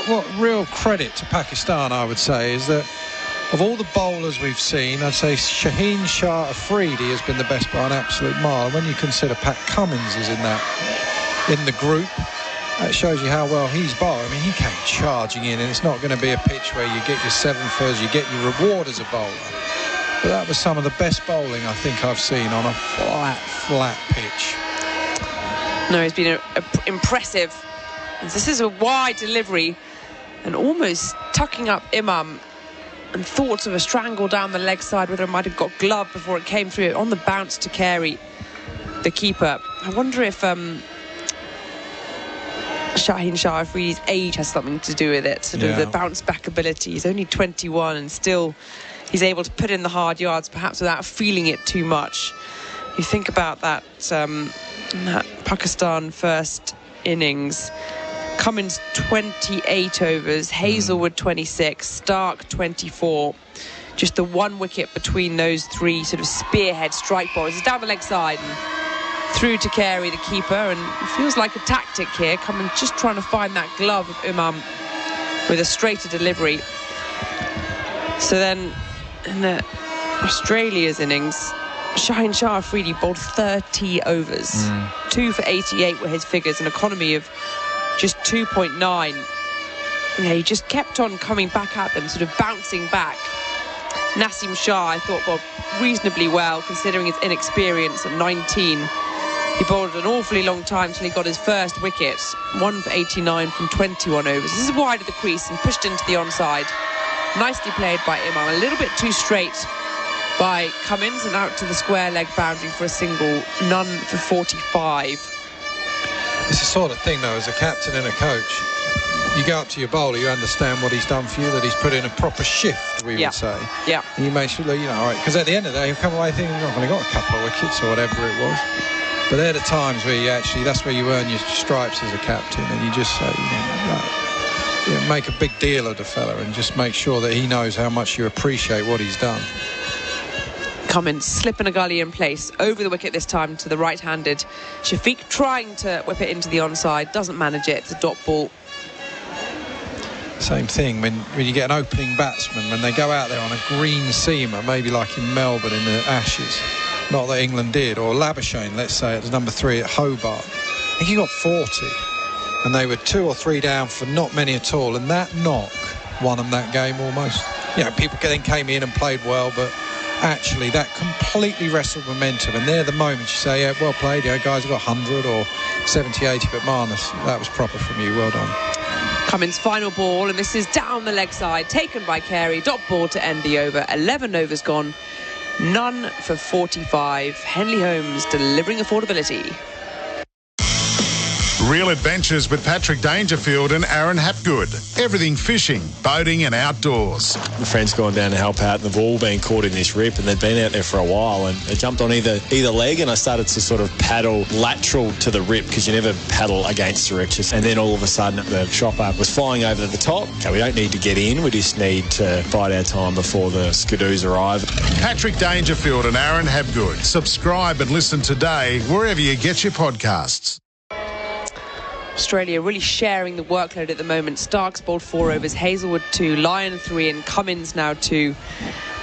What real credit to Pakistan, I would say, is that of all the bowlers we've seen, I'd say Shaheen Shah Afridi has been the best by an absolute mile. When you consider Pat Cummins is in the group, that shows you how well he's bowled. I mean, he came charging in, and it's not going to be a pitch where you get your 7 first, you get your reward as a bowler. But that was some of the best bowling I think I've seen on a flat pitch. No, he's been impressive. This is a wide delivery, and almost tucking up Imam, and thoughts of a strangle down the leg side, whether it might have got gloved before it came through, on the bounce to Carey, the keeper. I wonder if Shaheen Shah Afridi's age has something to do with it, sort of the bounce back ability. He's only 21 and still he's able to put in the hard yards, perhaps without feeling it too much. You think about that Pakistan first innings, Cummins 28 overs, Hazelwood 26, Stark 24. Just the one wicket between those three sort of spearhead strike bowlers. It's down the leg side and through to Carey, the keeper, and it feels like a tactic here. Cummins just trying to find that glove of Imam with a straighter delivery. So then in Australia's innings, Shaheen Shah Afridi bowled 30 overs. 2 for 88 were his figures, an economy of just 2.9. Yeah, he just kept on coming back at them, sort of bouncing back. Nasim Shah, I thought, bowled reasonably well, considering his inexperience at 19. He bowled an awfully long time till he got his first wicket. 1 for 89 from 21 overs. This is wide of the crease and pushed into the onside. Nicely played by Imam. A little bit too straight by Cummins and out to the square leg boundary for a single. None for 45. It's the sort of thing, though, as a captain and a coach. You go up to your bowler, you understand what he's done for you, that he's put in a proper shift, we would say. Yeah. And you make sure that, all right, because at the end of the day, he'll come away thinking, I've only got a couple of wickets or whatever it was. But they're the times where you actually, that's where you earn your stripes as a captain, and you just say, make a big deal of the fella and just make sure that he knows how much you appreciate what he's done. Cummins slipping a gully in place over the wicket this time to the right-handed Shafiq, trying to whip it into the onside, doesn't manage it. It's a dot ball. Same thing when you get an opening batsman, when they go out there on a green seamer, maybe like in Melbourne in the Ashes, not that England did, or Labuschagne, let's say, at number 3 at Hobart. I think he got 40, and they were 2 or 3 down for not many at all, and that knock won them that game almost. People then came in and played well, but actually that completely wrestled momentum, and they're the moments you say, yeah, well played, guys have got 100 or 70, 80, but Marnus, that was proper from you, well done. Cummins' final ball, and this is down the leg side, taken by Carey, dot ball to end the over. 11 overs gone, none for 45. Henley Holmes delivering affordability. Real adventures with Patrick Dangerfield and Aaron Hapgood. Everything fishing, boating and outdoors. My friend's gone down to help out, and they've all been caught in this rip, and they've been out there for a while, and they jumped on either leg, and I started to sort of paddle lateral to the rip, because you never paddle against the rip. And then all of a sudden the chopper was flying over the top. Okay, we don't need to get in, we just need to bide our time before the skidoos arrive. Patrick Dangerfield and Aaron Hapgood. Subscribe and listen today wherever you get your podcasts. Australia really sharing the workload at the moment. Stark's bowled 4 overs, Hazelwood 2, Lyon 3, and Cummins now 2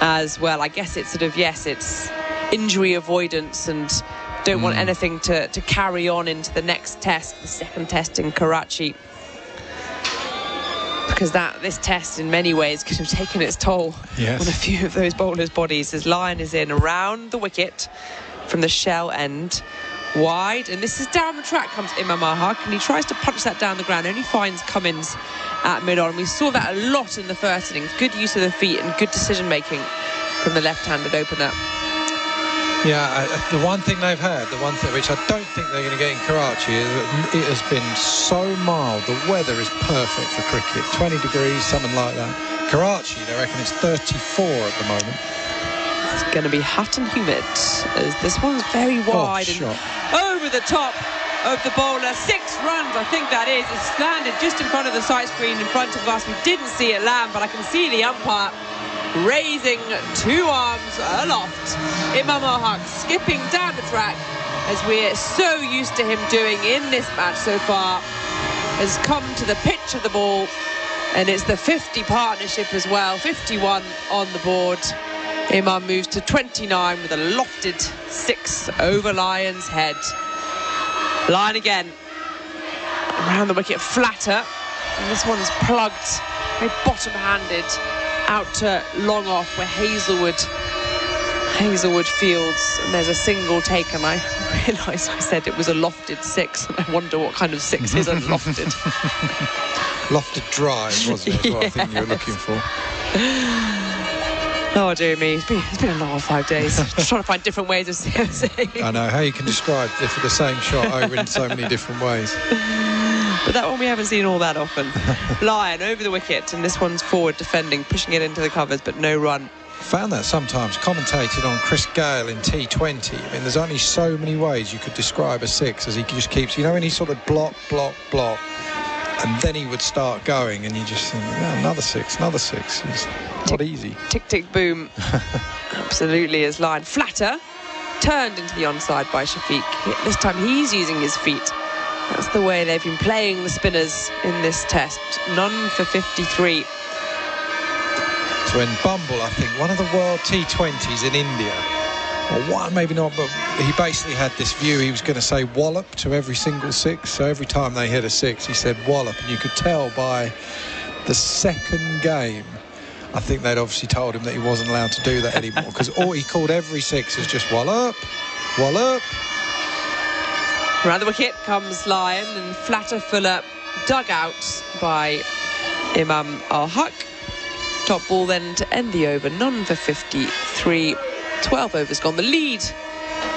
as well. I guess it's it's injury avoidance and don't want anything to carry on into the next test, the second test in Karachi. Because this test in many ways could have taken its toll on a few of those bowlers' bodies, as Lyon is in around the wicket from the shell end. Wide, and this is down the track comes Imam Haq, and he tries to punch that down the ground, only finds Cummins at mid-on. We saw that a lot in the first innings. Good use of the feet and good decision making from the left-handed opener. The one thing they've had, the one thing which I don't think they're going to get in Karachi, is that it has been so mild. The weather is perfect for cricket, 20 degrees, something like that. Karachi, they reckon it's 34 at the moment. It's going to be hot and humid, as this one's very wide and over the top of the bowler. 6 runs, I think that is. It's landed just in front of the sight screen in front of us. We didn't see it land, but I can see the umpire raising 2 arms aloft. Imam Haq skipping down the track, as we're so used to him doing in this match so far, has come to the pitch of the ball, and it's the 50 partnership as well. 51 on the board. Imam moves to 29 with a lofted 6 over Lyon's head. Lyon again around the wicket, flatter, and this one's plugged very bottom-handed out to long off, where Hazelwood fields, and there's a single taken. I realise I said it was a lofted 6, and I wonder what kind of 6 is a lofted. Lofted drive, wasn't it? Is what I think you were looking for. Oh dear me, it's been a long 5 days. Just trying to find different ways of saying. I know how you can describe the same shot over in so many different ways. But that one we haven't seen all that often. Lyon over the wicket, and this one's forward defending, pushing it into the covers, but no run. Found that sometimes commentated on Chris Gale in T20. I mean, there's only so many ways you could describe a 6, as he just keeps, when he sort of block, and then he would start going, and you just think, another six. It's not easy. Tick, tick, boom. Absolutely is line. Flatter, turned into the onside by Shafiq. This time he's using his feet. That's the way they've been playing the spinners in this test. None for 53. So when Bumble, I think, one of the world T20s in India, or one, maybe not, but he basically had this view he was going to say wallop to every single six. So every time they hit a six, he said wallop. And you could tell by the second game, I think they'd obviously told him that he wasn't allowed to do that anymore, because all he called every six as just wallop, wallop. Around the wicket comes Lyon, and Flatter Fuller dug out by Imam Al-Haq. Top ball then to end the over. None for 53. 12 overs gone. The lead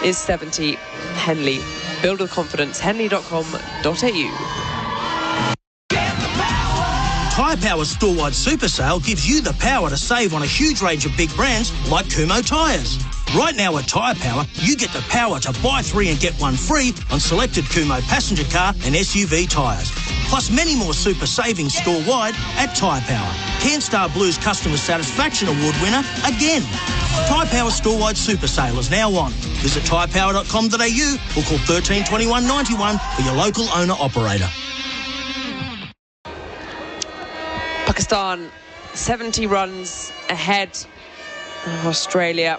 is 70. Henley. Build with confidence. henley.com.au. Tyre Power store-wide super sale gives you the power to save on a huge range of big brands like Kumho tyres. Right now at Tyre Power, you get the power to buy 3 and get 1 free on selected Kumho passenger car and SUV tyres. Plus many more super savings store-wide at Tyre Power. Cairnstar Blues Customer Satisfaction Award winner again. Tyre Power store-wide super sale is now on. Visit tyrepower.com.au or call 13 21 91 for your local owner-operator. Pakistan 70 runs ahead of Australia.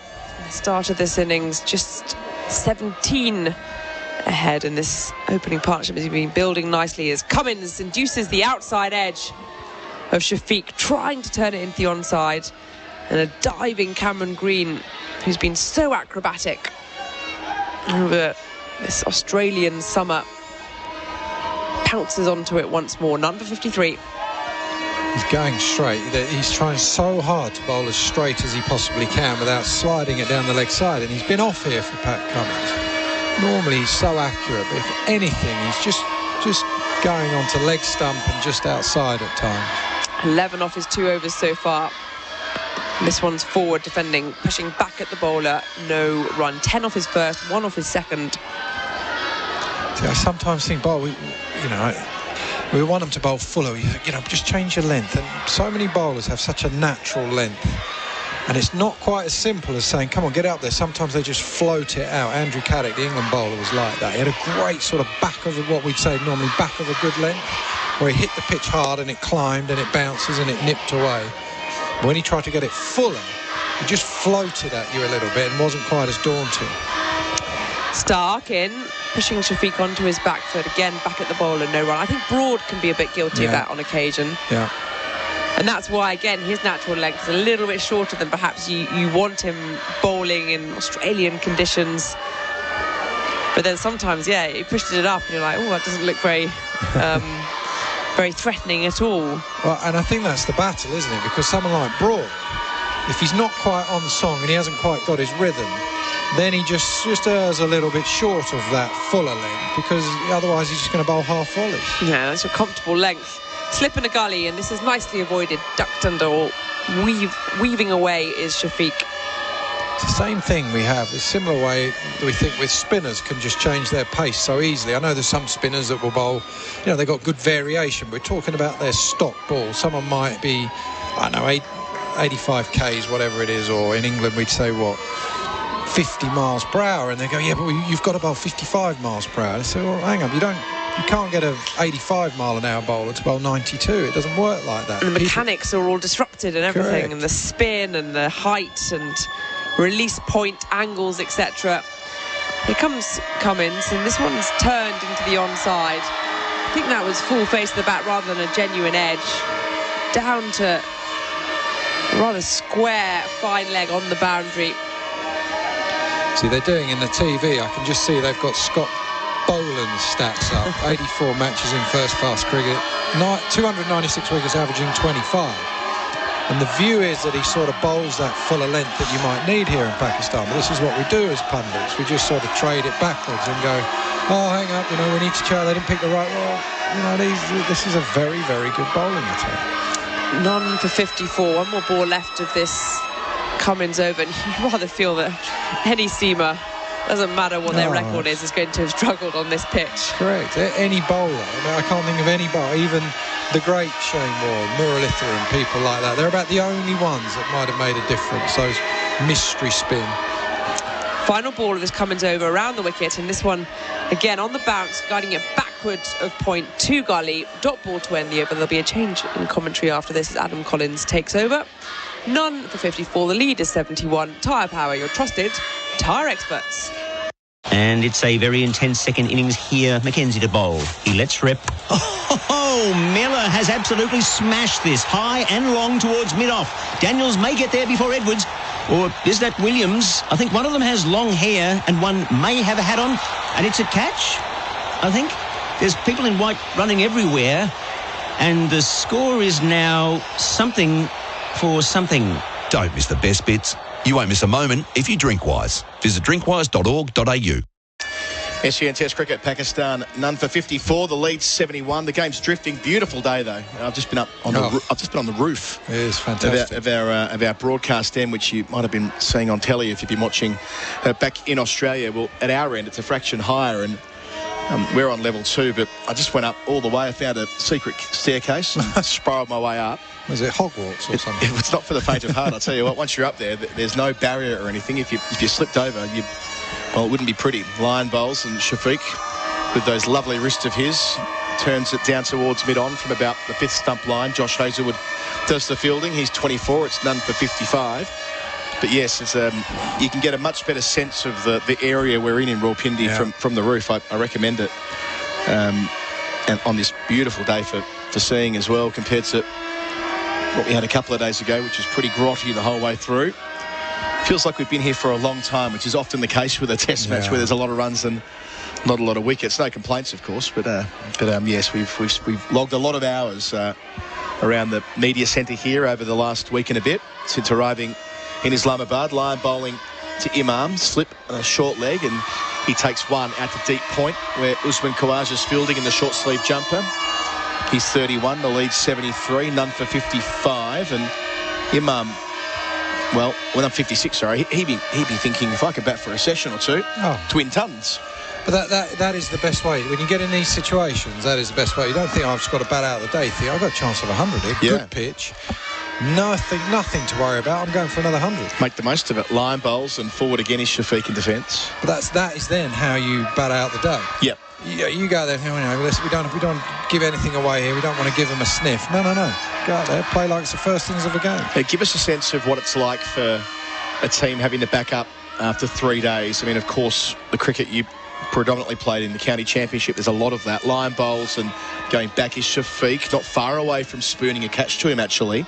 Started this innings just 17 ahead, and this opening partnership has been building nicely as Cummins induces the outside edge of Shafiq, trying to turn it into the onside, and a diving Cameron Green, who's been so acrobatic over this Australian summer, pounces onto it once more. None for 53. He's going straight. He's trying so hard to bowl as straight as he possibly can without sliding it down the leg side, and he's been off here for Pat Cummins. Normally he's so accurate, but if anything, he's just going onto leg stump and just outside at times. 11 off his 2 overs so far. This one's forward defending, pushing back at the bowler. No run. 10 off his first, 1 off his second. See, I sometimes think, we want them to bowl fuller. Just change your length. And so many bowlers have such a natural length. And it's not quite as simple as saying, come on, get out there. Sometimes they just float it out. Andrew Katich, the England bowler, was like that. He had a great sort of back of what we'd say normally back of a good length, where he hit the pitch hard and it climbed and it bounces and it nipped away. But when he tried to get it fuller, he just floated at you a little bit and wasn't quite as daunting. Stark in, pushing Shafiq onto his back foot. Again, back at the bowler, no run. I think Broad can be a bit guilty of that on occasion. Yeah. And that's why, again, his natural length is a little bit shorter than perhaps you want him bowling in Australian conditions. But then sometimes, he pushed it up and you're like, oh, that doesn't look very very threatening at all. Well, and I think that's the battle, isn't it? Because someone like Broad, if he's not quite on song and he hasn't quite got his rhythm, then he just errs a little bit short of that fuller length, because otherwise he's just going to bowl half volleys. Yeah, that's a comfortable length. Slip in a gully, and this is nicely avoided. Ducked under, or weaving away is Shafiq. It's the same thing we have. A similar way we think with spinners can just change their pace so easily. I know there's some spinners that will bowl, they've got good variation. We're talking about their stock ball. Someone might be, 85 Ks, whatever it is, or in England we'd say 50 miles per hour, and they go, but you've got to bowl 55 miles per hour. I say, well, hang on, you can't get a 85 mile an hour bowler to bowl 92. It doesn't work like that. And the mechanics are all disrupted and everything. Correct. And the spin and the height and release point angles, etc. Here comes Cummins, and this one's turned into the onside. I think that was full face of the bat rather than a genuine edge. Down to rather square fine leg on the boundary. See, they're doing in the TV, I can just see they've got Scott Boland's stats up. 84 matches in first-class cricket, 296 wickets, averaging 25. And the view is that he sort of bowls that fuller length that you might need here in Pakistan. But this is what we do as pundits. We just sort of trade it backwards and go, hang up, we need to check. They didn't pick the right. Well, this is a very, very good bowling attack. None for 54. One more ball left of this Cummins over, and you rather feel that any seamer Doesn't matter what their record is going to have struggled on this pitch. Correct. Any bowler. I can't think of any bowler, even the great Shane Warne, Muralitha and people like that. They're about the only ones that might have made a difference, those mystery spin. Final ball of this Cummins over around the wicket, and this one again on the bounce, guiding it backwards of point to gully. Dot ball to end the over. There'll be a change in commentary after this as Adam Collins takes over. None for 54. The lead is 71. Tyre Power, your trusted tyre experts. And it's a very intense second innings here. Mackenzie to bowl. He lets rip. Oh, Miller has absolutely smashed this high and long towards mid-off. Daniels may get there before Edwards. Or is that Williams? I think one of them has long hair and one may have a hat on. And it's a catch, I think. There's people in white running everywhere. And the score is now something for something. Don't miss the best bits. You won't miss a moment if you drink wise. Visit drinkwise.org.au. SEN Test Cricket, Pakistan, none for 54. The lead's 71. The game's drifting. Beautiful day though. I've just been up on the roof. It is fantastic. Of our broadcast end, which you might have been seeing on telly if you've been watching back in Australia. Well, at our end, it's a fraction higher, and we're on level 2. But I just went up all the way. I found a secret staircase and spiraled my way up. Was it Hogwarts or something? It's not for the faint of heart. I'll tell you what. Once you're up there, there's no barrier or anything. If you slipped over, well, it wouldn't be pretty. Lion bowls, and Shafiq, with those lovely wrists of his, turns it down towards mid-on from about the 5th stump line. Josh Hazlewood does the fielding. He's 24. It's none for 55. But yes, it's you can get a much better sense of the area we're in Rawalpindi from the roof. I recommend it. And on this beautiful day for seeing as well, compared to what we had a couple of days ago, which was pretty grotty the whole way through. Feels like we've been here for a long time, which is often the case with a test match where there's a lot of runs and not a lot of wickets. No complaints, of course, but yes, we've logged a lot of hours around the media centre here over the last week and a bit since arriving in Islamabad. Lion bowling to Imam, slip on a short leg, and he takes one out to deep point where Usman Khawaja's fielding in the short sleeve jumper. He's 31, the lead's 73, none for 55, and Imam, well, when I'm 56, sorry, he'd be thinking if I could bat for a session or two, twin tons. But that is the best way. When you get in these situations, that is the best way. You don't think, I've just got to bat out of the day. You think, I've got a chance of 100 here. Good pitch. Nothing to worry about. I'm going for another 100. Make the most of it. Line bowls and forward again is Shafiq in defence. But that is then how you bat out the day. Yep. You go there, we don't give anything away here. We don't want to give them a sniff. No. Go out there, play like it's the first innings of a game. Give us a sense of what it's like for a team having to back up after 3 days. I mean, of course, the cricket you predominantly played in the county championship, there's a lot of that. Line bowls and going back is Shafiq, not far away from spooning a catch to him, actually.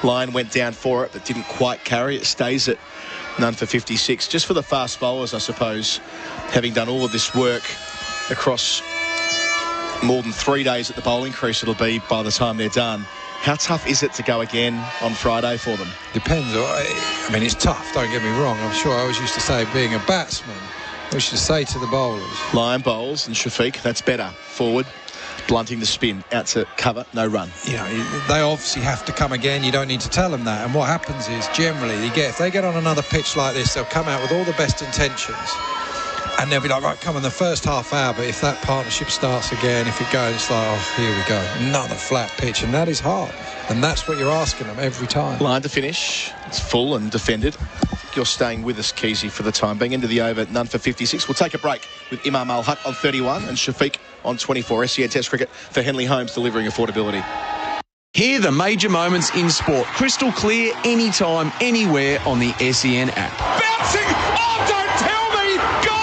Line went down for it, but didn't quite carry it. Stays at none for 56. Just for the fast bowlers, I suppose, having done all of this work across more than 3 days at the bowling crease it'll be by the time they're done. How tough is it to go again on Friday for them? Depends. I mean, it's tough, don't get me wrong. I'm sure I always used to say, being a batsman, we should say to the bowlers. Lion bowls and Shafiq, that's better. Forward, blunting the spin, out to cover, no run. They obviously have to come again. You don't need to tell them that. And what happens is, generally, if they get on another pitch like this, they'll come out with all the best intentions. And they'll be like, right, come on, the first half hour, but if that partnership starts again, if it goes, it's like, oh, here we go. Another flat pitch, and that is hard. And that's what you're asking them every time. Line to finish. It's full and defended. I think you're staying with us, Keezy, for the time being. Into the over, none for 56. We'll take a break with Imam Al-Haq on 31 and Shafiq on 24. SEN Test Cricket for Henley Holmes, delivering affordability. Hear the major moments in sport crystal clear, anytime, anywhere on the SEN app. Bouncing! Oh, don't tell me! Goal!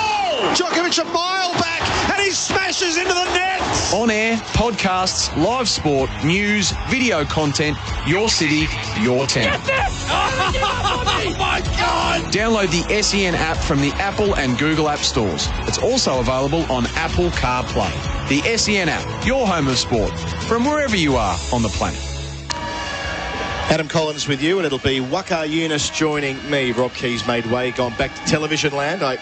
Djokovic a mile back, and he smashes into the net! On air, podcasts, live sport, news, video content, your city, your town. Oh my God! Download the SEN app from the Apple and Google app stores. It's also available on Apple CarPlay. The SEN app, your home of sport, from wherever you are on the planet. Adam Collins with you, and it'll be Waqar Younis joining me. Rob Keys made way, gone back to television land. I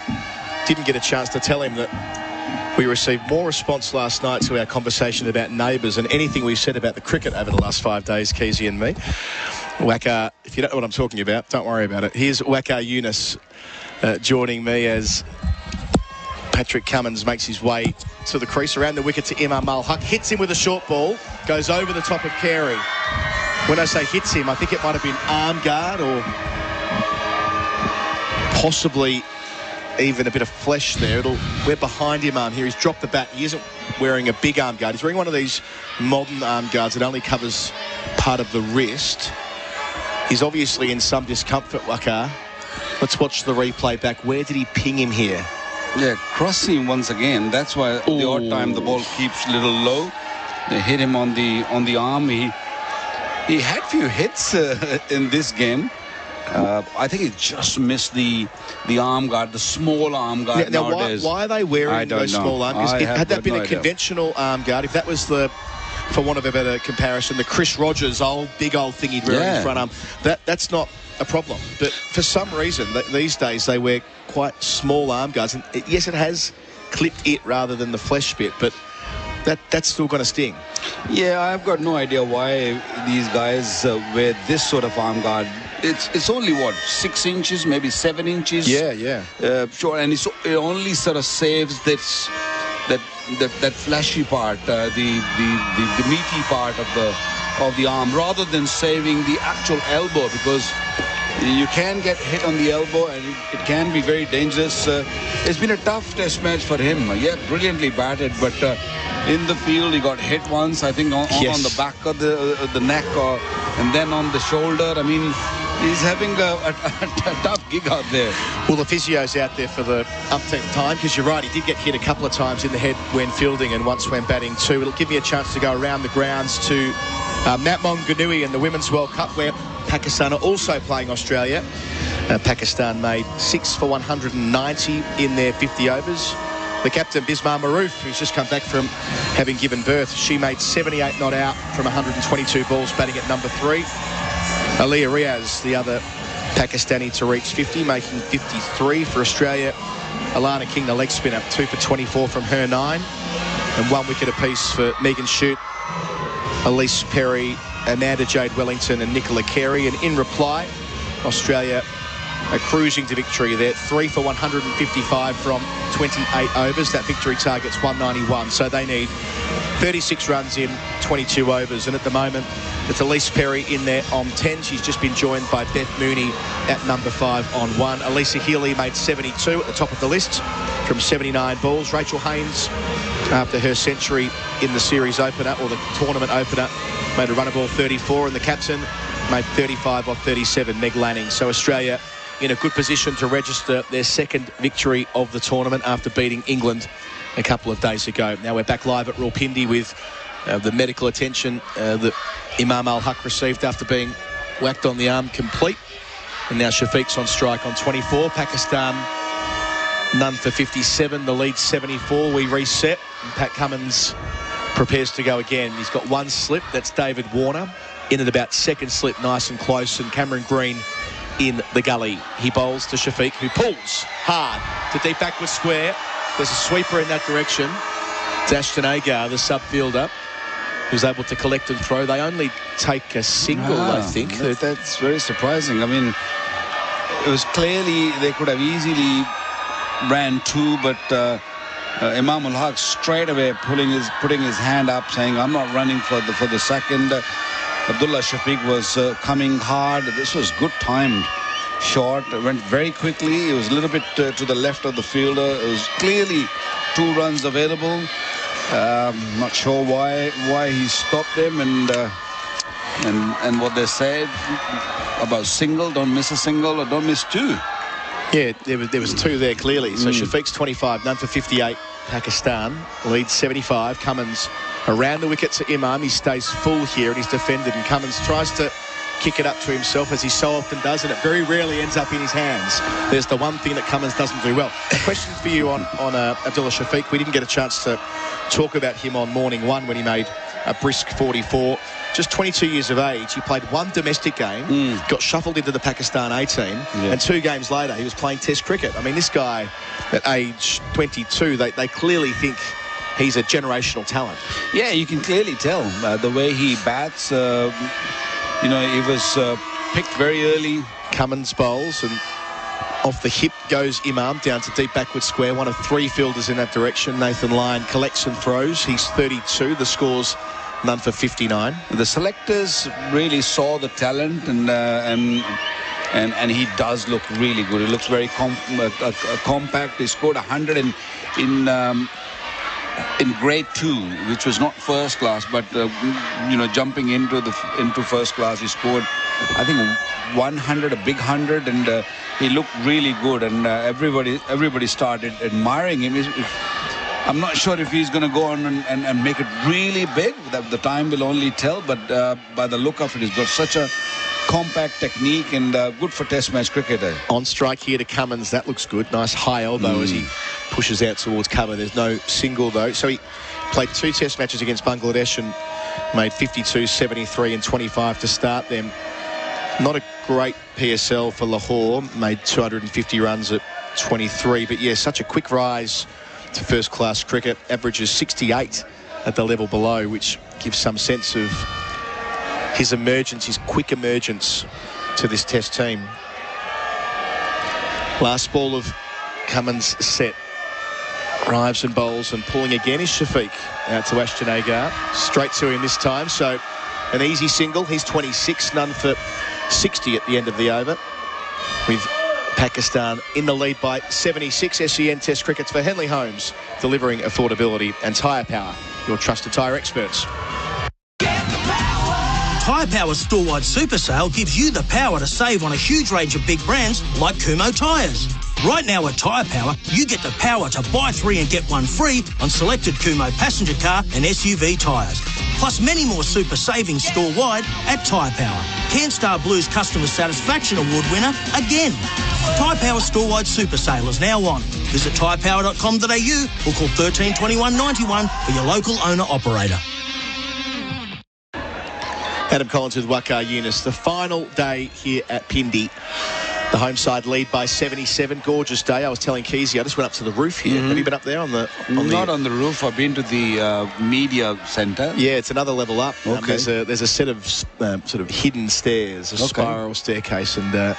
didn't get a chance to tell him that we received more response last night to our conversation about neighbours than anything we've said about the cricket over the last 5 days, Keezy and me. Waqar, if you don't know what I'm talking about, don't worry about it. Here's Waqar Younis joining me as Patrick Cummins makes his way to the crease around the wicket to Imam Ul Haq, hits him with a short ball, goes over the top of Carey. When I say hits him, I think it might have been arm guard or possibly even a bit of flesh there. We're behind Imam here. He's dropped the bat. He isn't wearing a big arm guard. He's wearing one of these modern arm guards that only covers part of the wrist. He's obviously in some discomfort, Waqar. Let's watch the replay back. Where did he ping him here? Yeah, crossing once again. That's why the odd time the ball keeps a little low. They hit him on the arm. He had few hits in this game. I think he just missed the arm guard, the small arm guard nowadays. Why are they wearing those small arm guards? Had that been a conventional arm guard, if that was the, for want of a better comparison, the Chris Rogers big old thing he'd wear in front arm, that's not a problem. But for some reason, these days they wear quite small arm guards. And yes, it has clipped it rather than the flesh bit, but that's still going to sting. Yeah, I've got no idea why these guys wear this sort of arm guard. It's only, 6 inches, maybe 7 inches? Yeah. Sure, and it only sort of saves that fleshy part, the meaty part of the arm, rather than saving the actual elbow, because you can get hit on the elbow and it can be very dangerous. It's been a tough test match for him. Yeah, brilliantly batted, but in the field he got hit once, I think on the back of the neck and then on the shoulder. I mean, he's having a tough gig out there. Well, the physio's out there for the umpteenth time, because you're right, he did get hit a couple of times in the head when fielding and once when batting too. It'll give me a chance to go around the grounds to Mount Maunganui and the Women's World Cup, where Pakistan are also playing Australia. Pakistan made 6 for 190 in their 50 overs. The captain, Bismar Maroof, who's just come back from having given birth, she made 78 not out from 122 balls, batting at number 3. Aliyah Riaz, the other Pakistani to reach 50, making 53 for Australia. Alana King, the leg spinner, 2 for 24 from her 9. And 1 wicket apiece for Megan Shute, Elise Perry, Amanda Jade Wellington and Nicola Carey. And in reply, Australia are cruising to victory. They're 3 for 155 from 28 overs. That victory target's 191, so they need 36 runs in 22 overs. And at the moment, it's Elise Perry in there on 10. She's just been joined by Beth Mooney at number 5 on 1. Elisa Healy made 72 at the top of the list from 79 balls. Rachel Haynes, after her century in the series opener, or the tournament opener, made a run of ball 34, and the captain made 35 off 37, Meg Lanning. So Australia in a good position to register their second victory of the tournament after beating England a couple of days ago. Now we're back live at Rawalpindi with the medical attention that Imam Ul Haq received after being whacked on the arm complete. And now Shafiq's on strike on 24. Pakistan none for 57. The lead 74. We reset. And Pat Cummins prepares to go again. He's got 1 slip. That's David Warner. In at about 2nd slip, nice and close. And Cameron Green in the gully. He bowls to Shafiq, who pulls hard to deep backward square. There's a sweeper in that direction. It's Ashton Agar, the sub-fielder, who's able to collect and throw. They only take a single, I think. That's very surprising. I mean, it was clearly they could have easily ran 2, but Imam Ul Haq straight away putting his hand up, saying, "I'm not running for the second." Abdullah Shafiq was coming hard. This was good timed shot. It went very quickly. It was a little bit to the left of the fielder. It was clearly 2 runs available. Not sure why he stopped them, and what they said about single, don't miss a single or don't miss 2. Yeah, there was 2 there clearly. So Shafiq's 25, none for 58. Pakistan leads 75. Cummins around the wicket to Imam. He stays full here and he's defended, and Cummins tries to kick it up to himself, as he so often does, and it very rarely ends up in his hands. There's the one thing that Cummins doesn't do well. A question for you on Abdullah Shafiq. We didn't get a chance to talk about him on morning 1 when he made a brisk 44. Just 22 years of age. He played 1 domestic game, got shuffled into the Pakistan A team, and 2 games later he was playing Test cricket. I mean, this guy at age 22, they clearly think he's a generational talent. Yeah, you can clearly tell the way he bats. He was picked very early. Cummins bowls, and Off the hip goes Imam down to deep backward square. One of 3 fielders in that direction. Nathan Lyon collects and throws. He's 32. The score's none for 59. The selectors really saw the talent, and he does look really good. He looks very compact. He scored 100 in grade 2, which was not first class, but jumping into first class, he scored, I think, 100, a big 100, and he looked really good, and everybody started admiring him. I'm not sure if he's going to go on and make it really big. The time will only tell, but by the look of it, he's got such a compact technique, and good for test match cricket. On strike here to Cummins. That looks good. Nice high elbow as he pushes out towards cover. There's no single, though. So he played 2 test matches against Bangladesh and made 52, 73 and 25 to start them. Not a great PSL for Lahore. Made 250 runs at 23. But, yeah, such a quick rise to first-class cricket. Averages 68 at the level below, which gives some sense of his emergence, his quick emergence to this test team. Last ball of Cummins' set. Drives and bowls, and pulling again is Shafiq out to Ashton Agar. Straight to him this time, so an easy single. He's 26, none for 60 at the end of the over, with Pakistan in the lead by 76. SEN Test Cricket's for Henley Holmes, delivering affordability and tyre power. Your trusted tyre experts. Tyre Power's store-wide super sale gives you the power to save on a huge range of big brands like Kumho tyres. Right now at Tyre Power, you get the power to buy 3 and get 1 free on selected Kumho passenger car and SUV tyres. Plus many more super savings store-wide at Tyre Power. CanStar Blues Customer Satisfaction Award winner again. Tyre Power store-wide super sale is now on. Visit tyrepower.com.au or call 13 21 91 for your local owner-operator. Adam Collins with Waqar Younis. The final day here at Pindi. The home side lead by 77. Gorgeous day. I was telling Keezy, I just went up to the roof here. Have you been up there on the on the roof. I've been to the media centre. Yeah, it's another level up. Okay. There's a set of sort of hidden stairs, a spiral staircase, and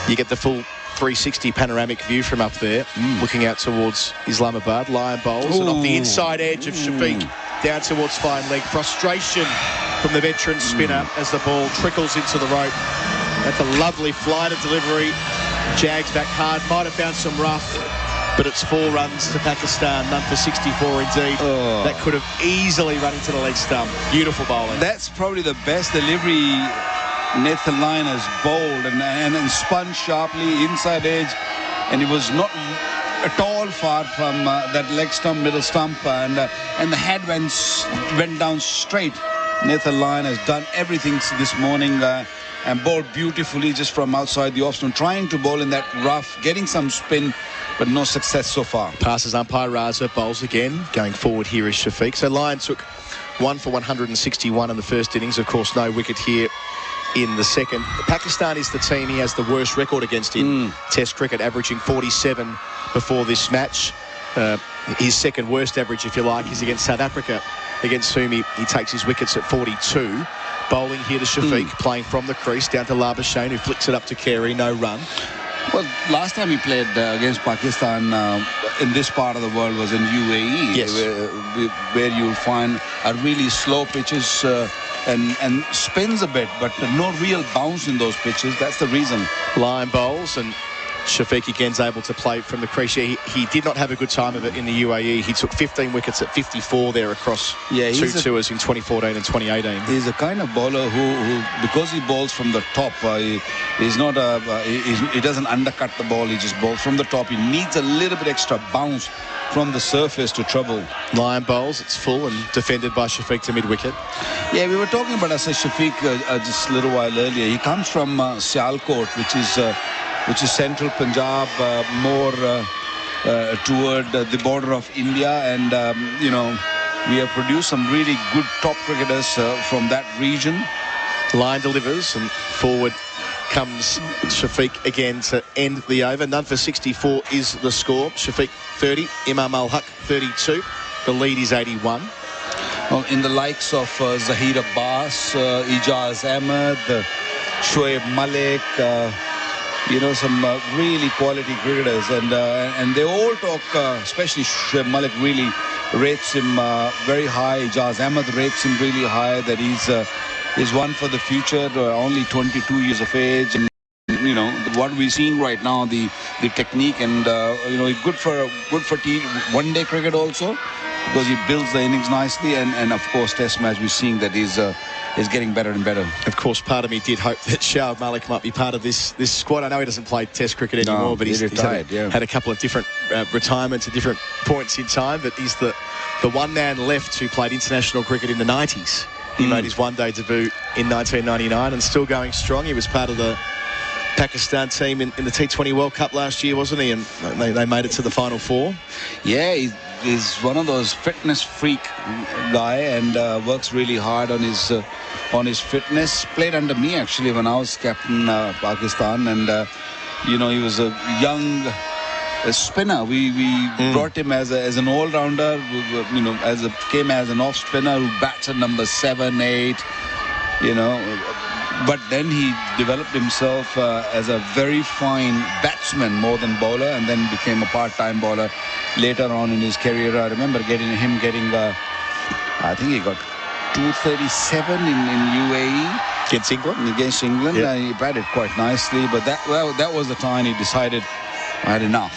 you get the full 360 panoramic view from up there, looking out towards Islamabad. Lion bowls, and off the inside edge of Shafiq down towards fine leg. Frustration from the veteran spinner as the ball trickles into the rope. That's a lovely flight of delivery. Jags back hard, might have found some rough, but it's 4 runs to Pakistan, none for 64 indeed. That could have easily run into the leg stump. Beautiful bowling. That's probably the best delivery Nathan Lyon has bowled, and spun sharply inside edge, and it was not at all far from that leg stump, middle stump, and the head went down straight. Nathan Lyon has done everything this morning and bowled beautifully just from outside the off stump, trying to bowl in that rough, getting some spin, but no success so far. Passes umpire Raza, bowls again. Going forward here is Shafiq. So Lyon took 1 for 161 in the first innings. Of course, no wicket here in the second. Pakistan is the team he has the worst record against in Test cricket, averaging 47 before this match. His second worst average, if you like, is against South Africa, against whom he takes his wickets at 42. Bowling here to Shafiq, playing from the crease down to Labuschagne, who flicks it up to Carey, no run. Well, last time he played against Pakistan in this part of the world was in UAE, yes, where you'll find a really slow pitches and spins a bit, but no real bounce in those pitches. That's the reason. Line bowls, and Shafiq again's able to play from the crease. He did not have a good time of it in the UAE. He took 15 wickets at 54 there across 2 tours in 2014 and 2018. He's a kind of bowler who because he bowls from the top, he's not he doesn't undercut the ball. He just bowls from the top. He needs a little bit extra bounce from the surface to trouble. Lion bowls, it's full and defended by Shafiq to mid-wicket. Yeah, we were talking about Shafiq just a little while earlier. He comes from Sialkot, which is central Punjab, more toward the border of India, and we have produced some really good top cricketers from that region. Line delivers, and forward comes Shafiq again to end the over. None for 64 is the score. Shafiq 30, Imam Al-Haq 32. The lead is 81. Well, in the likes of Zahir Abbas, Ijaz Ahmed, Shoaib Malik, some really quality cricketers, and they all talk, especially Shoaib Malik really rates him very high. Ijaz Ahmed rates him really high, that he's one for the future, only 22 years of age, and what we're seeing right now, the technique, and good for one-day cricket also, because he builds the innings nicely, and of course Test match we're seeing that is getting better and better. Of course, part of me did hope that Shoaib Malik might be part of this squad. I know he doesn't play Test cricket anymore, but he's retired, had a couple of different retirements at different points in time, but he's the one man left who played international cricket in the 90s. He made his one-day debut in 1999 and still going strong. He was part of the Pakistan team in the T20 World Cup last year, wasn't he? And they made it to the Final Four. Yeah, he's one of those fitness freak guy, and works really hard on his fitness. Played under me actually when I was captain Pakistan, and he was a young spinner. We brought him as an all-rounder. Came as an off spinner who bats at number 7, 8. But then he developed himself as a very fine batsman more than bowler, and then became a part-time bowler later on in his career. I remember getting I think he got 237 in UAE. Against England. Yeah. He batted quite nicely, but that was the time he decided I had enough.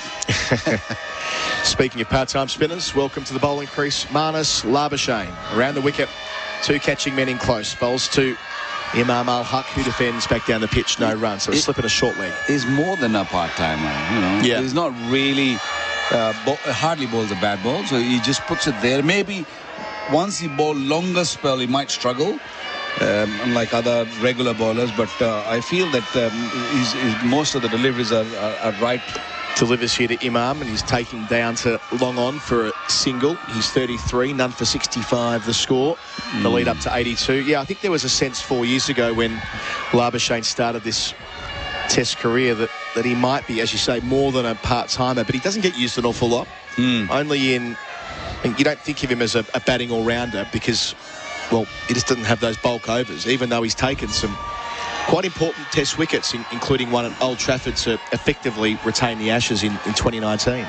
Speaking of part-time spinners, welcome to the bowling crease, Marnus Labuschagne. Around the wicket, 2 catching men in close. Bowls to Imam Al-Haq, who defends back down the pitch, no run. So a slip and a short leg. He's more than a part-timer, Yeah. He's not really, hardly bowls a bad ball, so he just puts it there. Maybe once he bowls longer spell, he might struggle, unlike other regular bowlers, but I feel that most of the deliveries are right. Delivers here to Imam, and he's taking down to long on for a single. He's 33, none for 65 the score. The lead up to 82. Yeah, I think there was a sense 4 years ago when Labuschagne started this Test career that he might be, as you say, more than a part-timer, but he doesn't get used an awful lot. Only you don't think of him as a batting all-rounder because, well, he just doesn't have those bulk overs, even though he's taken some quite important Test wickets, including one at Old Trafford to effectively retain the Ashes in 2019.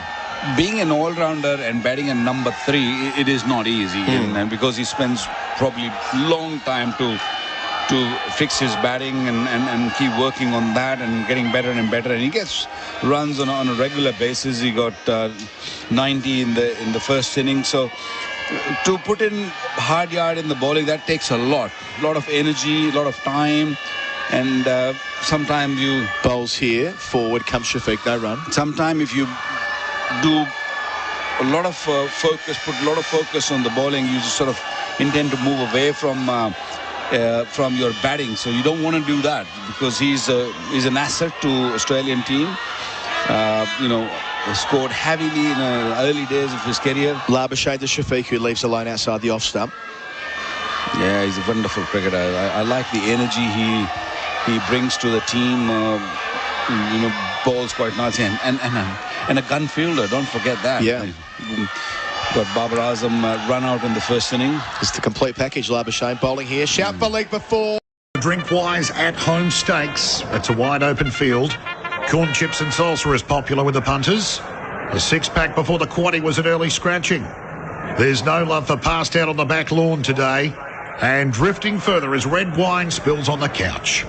Being an all-rounder and batting at number 3, it is not easy, and because he spends probably long time to fix his batting and keep working on that and getting better and better, and he gets runs on a regular basis. He got 90 in the first inning, so to put in hard yard in the bowling, that takes a lot of energy, a lot of time. And sometimes you bowls here, forward comes Shafiq, no run. Sometimes if you do a lot of focus, put a lot of focus on the bowling, you just sort of intend to move away from your batting. So you don't want to do that, because he's an asset to Australian team. Scored heavily in the early days of his career. Labuschagne to Shafiq, who leaves alone outside the off stump. Yeah, he's a wonderful cricketer. I like the energy he brings to the team. Bowls quite nicely, and a gun fielder. Don't forget that. Yeah. Got Babar Azam run out in the first inning. It's the complete package. Labuschagne bowling here. Shout for leg before. Drinkwise at home stakes. It's a wide open field. Corn chips and salsa is popular with the punters. The 6-pack before the quaddie was an early scratching. There's no love for passed out on the back lawn today. And drifting further as red wine spills on the couch.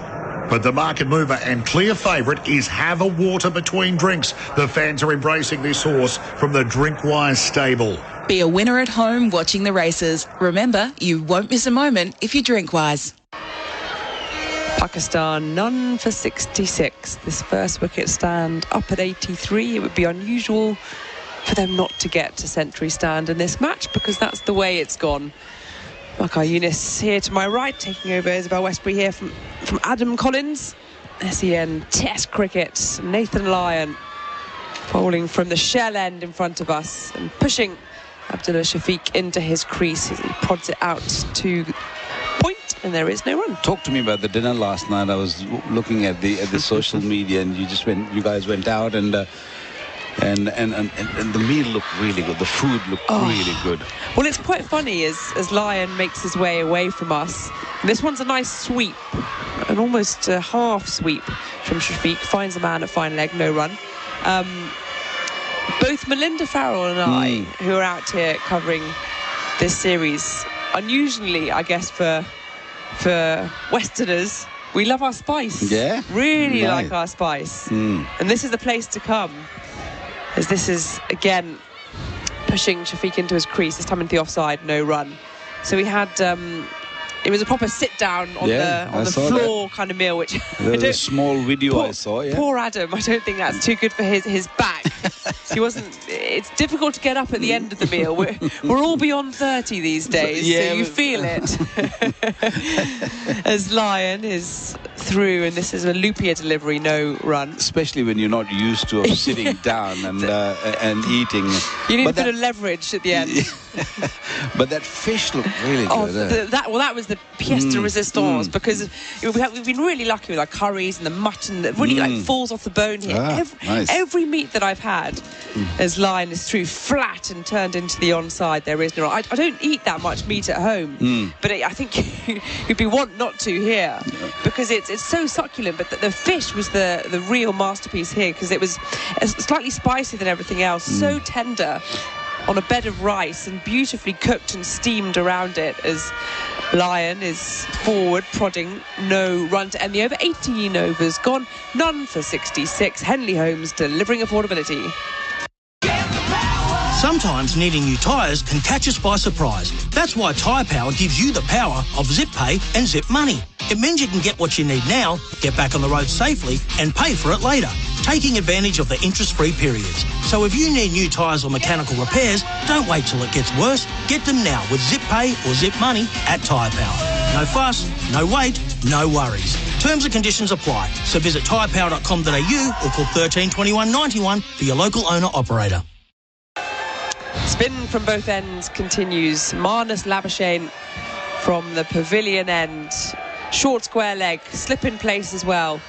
But the market mover and clear favourite is Have a Water Between Drinks. The fans are embracing this horse from the Drinkwise stable. Be a winner at home watching the races. Remember, you won't miss a moment if you drink wise. Pakistan, none for 66. This first wicket stand up at 83. It would be unusual for them not to get to century stand in this match, because that's the way it's gone. Waqar Younis here to my right, taking over Isabel Westbury here from Adam Collins. SEN Test Cricket. Nathan Lyon bowling from the shell end in front of us and pushing Abdullah Shafiq into his crease. He prods it out to point, and there is no run. Talk to me about the dinner last night. I was looking at the social media, and you guys went out, and the meal looked really good. The food looked really good. Well, it's quite funny as Lyon makes his way away from us. And this one's a nice sweep, an almost half sweep from Shafiq, finds the man at fine leg, no run. Both Melinda Farrell and I, who are out here covering this series, unusually, I guess, for Westerners, we love our spice. Yeah? Really like our spice. And this is the place to come, as this is, again, pushing Shafiq into his crease, this time into the offside, no run. So we had... it was a proper sit-down on the floor kind of meal, which... There was a small video I saw, Poor Adam, I don't think that's too good for his back. He wasn't... It's difficult to get up at the end of the meal. We're all beyond 30 these days, so you feel it. As Lion is through, and this is a Lupia delivery, no run. Especially when you're not used to sitting down and eating. You need a bit of leverage at the end. But that fish looked really good. That was the pièce de résistance, because we've been really lucky with our curries and the mutton that really falls off the bone here. Every meat that I've had as Lion is through flat and turned into the onside, there is no... I don't eat that much meat at home, but I think you'd be want not to here, because it's so succulent. But the fish was the real masterpiece here, because it was slightly spicy than everything else, so tender on a bed of rice and beautifully cooked and steamed around it, as Lion is forward prodding, no run to end the over. 18 overs gone, none for 66. Henley Holmes delivering affordability. Sometimes needing new tyres can catch us by surprise. That's why Tyre Power gives you the power of Zip Pay and Zip Money. It means you can get what you need now, get back on the road safely and pay for it later, taking advantage of the interest-free periods. So if you need new tyres or mechanical repairs, don't wait till it gets worse. Get them now with Zip Pay or Zip Money at Tyre Power. No fuss, no wait, no worries. Terms and conditions apply. So visit tyrepower.com.au or call 13 21 91 for your local owner-operator. Spin from both ends continues. Marnus Labuschagne from the pavilion end. Short square leg, slip in place as well.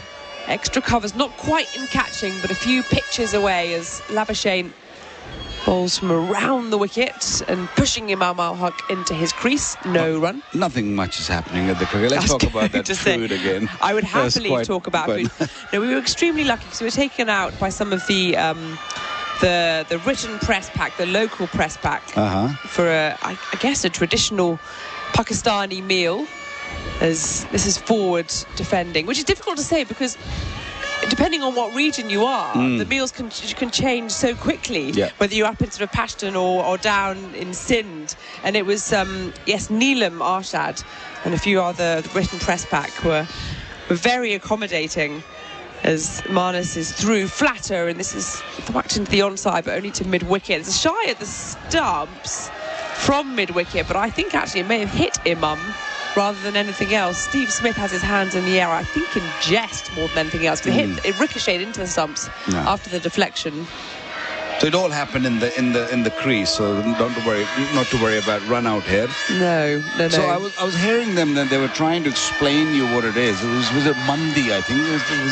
Extra covers, not quite in catching, but a few pitches away as Labuschagne bowls from around the wicket and pushing Imam Al-Haq into his crease. No run. Nothing much is happening at the cricket. Let's talk about that food again. I would happily talk about food. No, we were extremely lucky because we were taken out by some of the written press pack, the local press pack, for I guess a traditional Pakistani meal, as this is forward defending, which is difficult to say because depending on what region you are, the meals can change so quickly, whether you're up in sort of Pashtun or down in Sindh. And it was Neelam Arshad and a few other written press pack were very accommodating, as Marnus is through flatter, and this is whacked into the onside, but only to mid-wicket. It's shy at the stumps from mid-wicket, but I think actually it may have hit Imam rather than anything else. Steve Smith has his hands in the air, I think in jest more than anything else. It ricocheted into the stumps after the deflection. So it all happened in the crease, so not to worry about run out here. No. So I was hearing them that they were trying to explain you what it is. Was it Mandi, I think?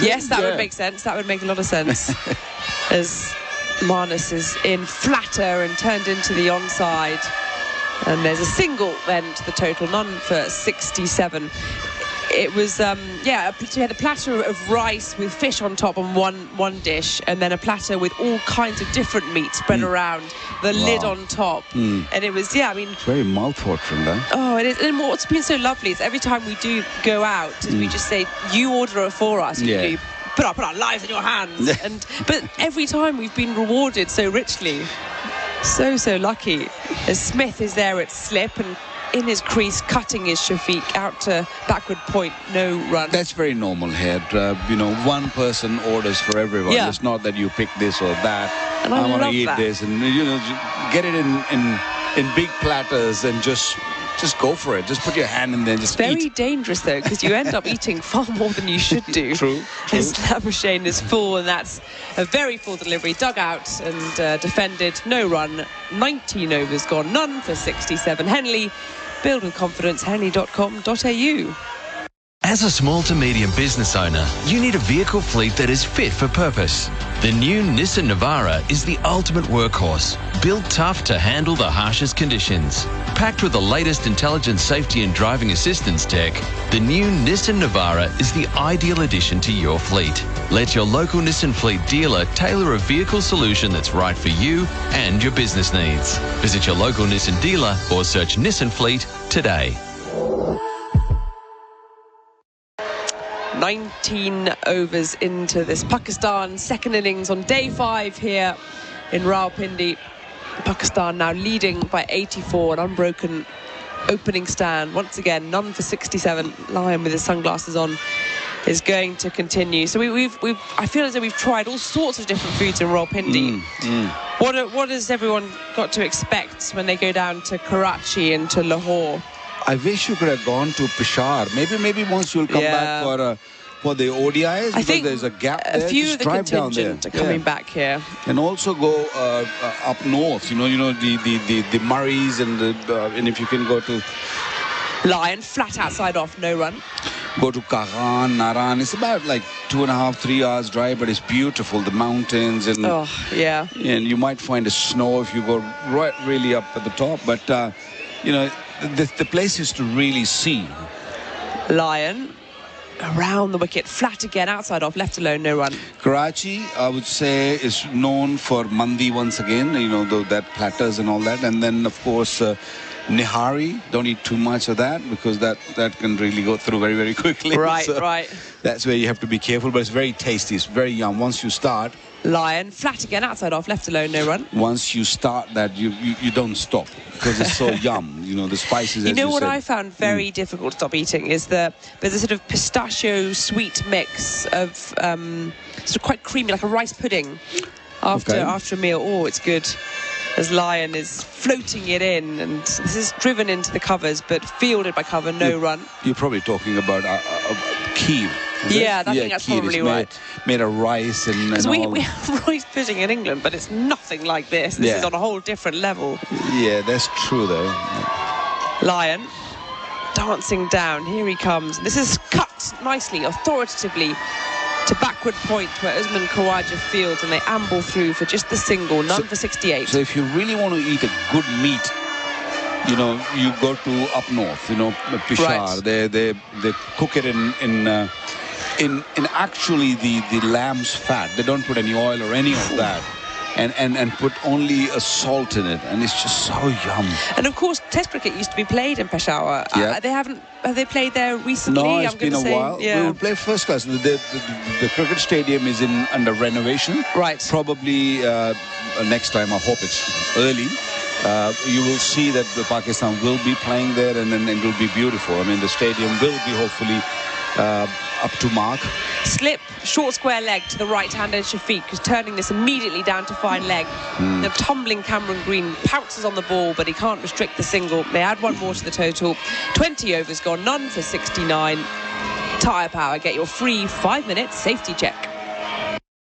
Yes, that would make sense. That would make a lot of sense. As Marnus is in flatter and turned into the onside. And there's a single then to the total, none for 67. It was, you had a platter of rice with fish on top on one dish, and then a platter with all kinds of different meat spread around, the lid on top. And it was, it's very mouth-watering, though. Oh, it is. And what's been so lovely is every time we do go out, we just say, you order it for us. You put our lives in your hands. But every time we've been rewarded so richly. So lucky, as Smith is there at slip and in his crease cutting his Shafiq out to backward point, no run. That's very normal here. One person orders for everyone. It's not that you pick this or that. And I want to eat this, and get it in big platters and just go for it. Just put your hand in there and just eat. Very dangerous though, because you end up eating far more than you should do. True. His Labuschagne is full, and that's a very full delivery. Dug out and defended. No run. 19 overs gone. None for 67. Henley, build with confidence. Henley.com.au. As a small to medium business owner, you need a vehicle fleet that is fit for purpose. The new Nissan Navara is the ultimate workhorse, built tough to handle the harshest conditions. Packed with the latest intelligent safety and driving assistance tech, the new Nissan Navara is the ideal addition to your fleet. Let your local Nissan fleet dealer tailor a vehicle solution that's right for you and your business needs. Visit your local Nissan dealer or search Nissan Fleet today. 19 overs into this Pakistan second innings on day 5 here in Rawalpindi. Pakistan now leading by 84, an unbroken opening stand. Once again, none for 67. Lion with his sunglasses on is going to continue. So I feel as though we've tried all sorts of different foods in Rawalpindi. What has everyone got to expect when they go down to Karachi and to Lahore? I wish you could have gone to Peshawar. Maybe once you'll come back for the ODIs. I think there's a gap there. A few Just of the drive down contingent there. are coming back here. And also go up north. You know the Murrays and if you can go to Lion flat outside off, no run. Go to Karan, Naran. It's about like 2.5, 3 hours drive, but it's beautiful. The mountains and and you might find a snow if you go really up at the top. But the place is to really see. Lion around the wicket, flat again, outside off, left alone, no run. Karachi, I would say, is known for mandi once again, that platters and all that. And then, of course, Nihari, don't eat too much of that because that can really go through very, very quickly. Right. That's where you have to be careful, but it's very tasty. It's very yum. Once you start... Lion, flat again, outside off, left alone, no run. Once you start that, you don't stop because it's so yum. The spices, You know what I found very difficult to stop eating is there's a sort of pistachio sweet mix of sort of quite creamy, like a rice pudding after a meal. Oh, it's good. As Lion is floating it in, and this is driven into the covers, but fielded by cover, no run. You're probably talking about kheer. I think that's probably right. Made of rice and we have rice pudding in England, but it's nothing like this. This is on a whole different level. Yeah, that's true, though. Lion dancing down. Here he comes. This is cut nicely, authoritatively, to backward point where Usman Khawaja fields, and they amble through for just the single, none for 68. So if you really want to eat a good meat, you go to up north, Peshawar. Right. They cook it in actually the lamb's fat. They don't put any oil or any of that. And put only a salt in it, and it's just so yum. And of course, Test cricket used to be played in Peshawar. Have they played there recently? No, it's been a while. Yeah. We will play first class. The cricket stadium is under renovation. Right. Probably next time. I hope it's early. You will see that the Pakistan will be playing there, and it will be beautiful. I mean, the stadium will be hopefully up to mark. Slip, short square leg to the right-handed Shafiq, who's turning this immediately down to fine leg. The tumbling Cameron Green pounces on the ball, but he can't restrict the single. They add one more to the total. 20 overs gone, none for 69. Tyre Power, get your free 5-minute safety check.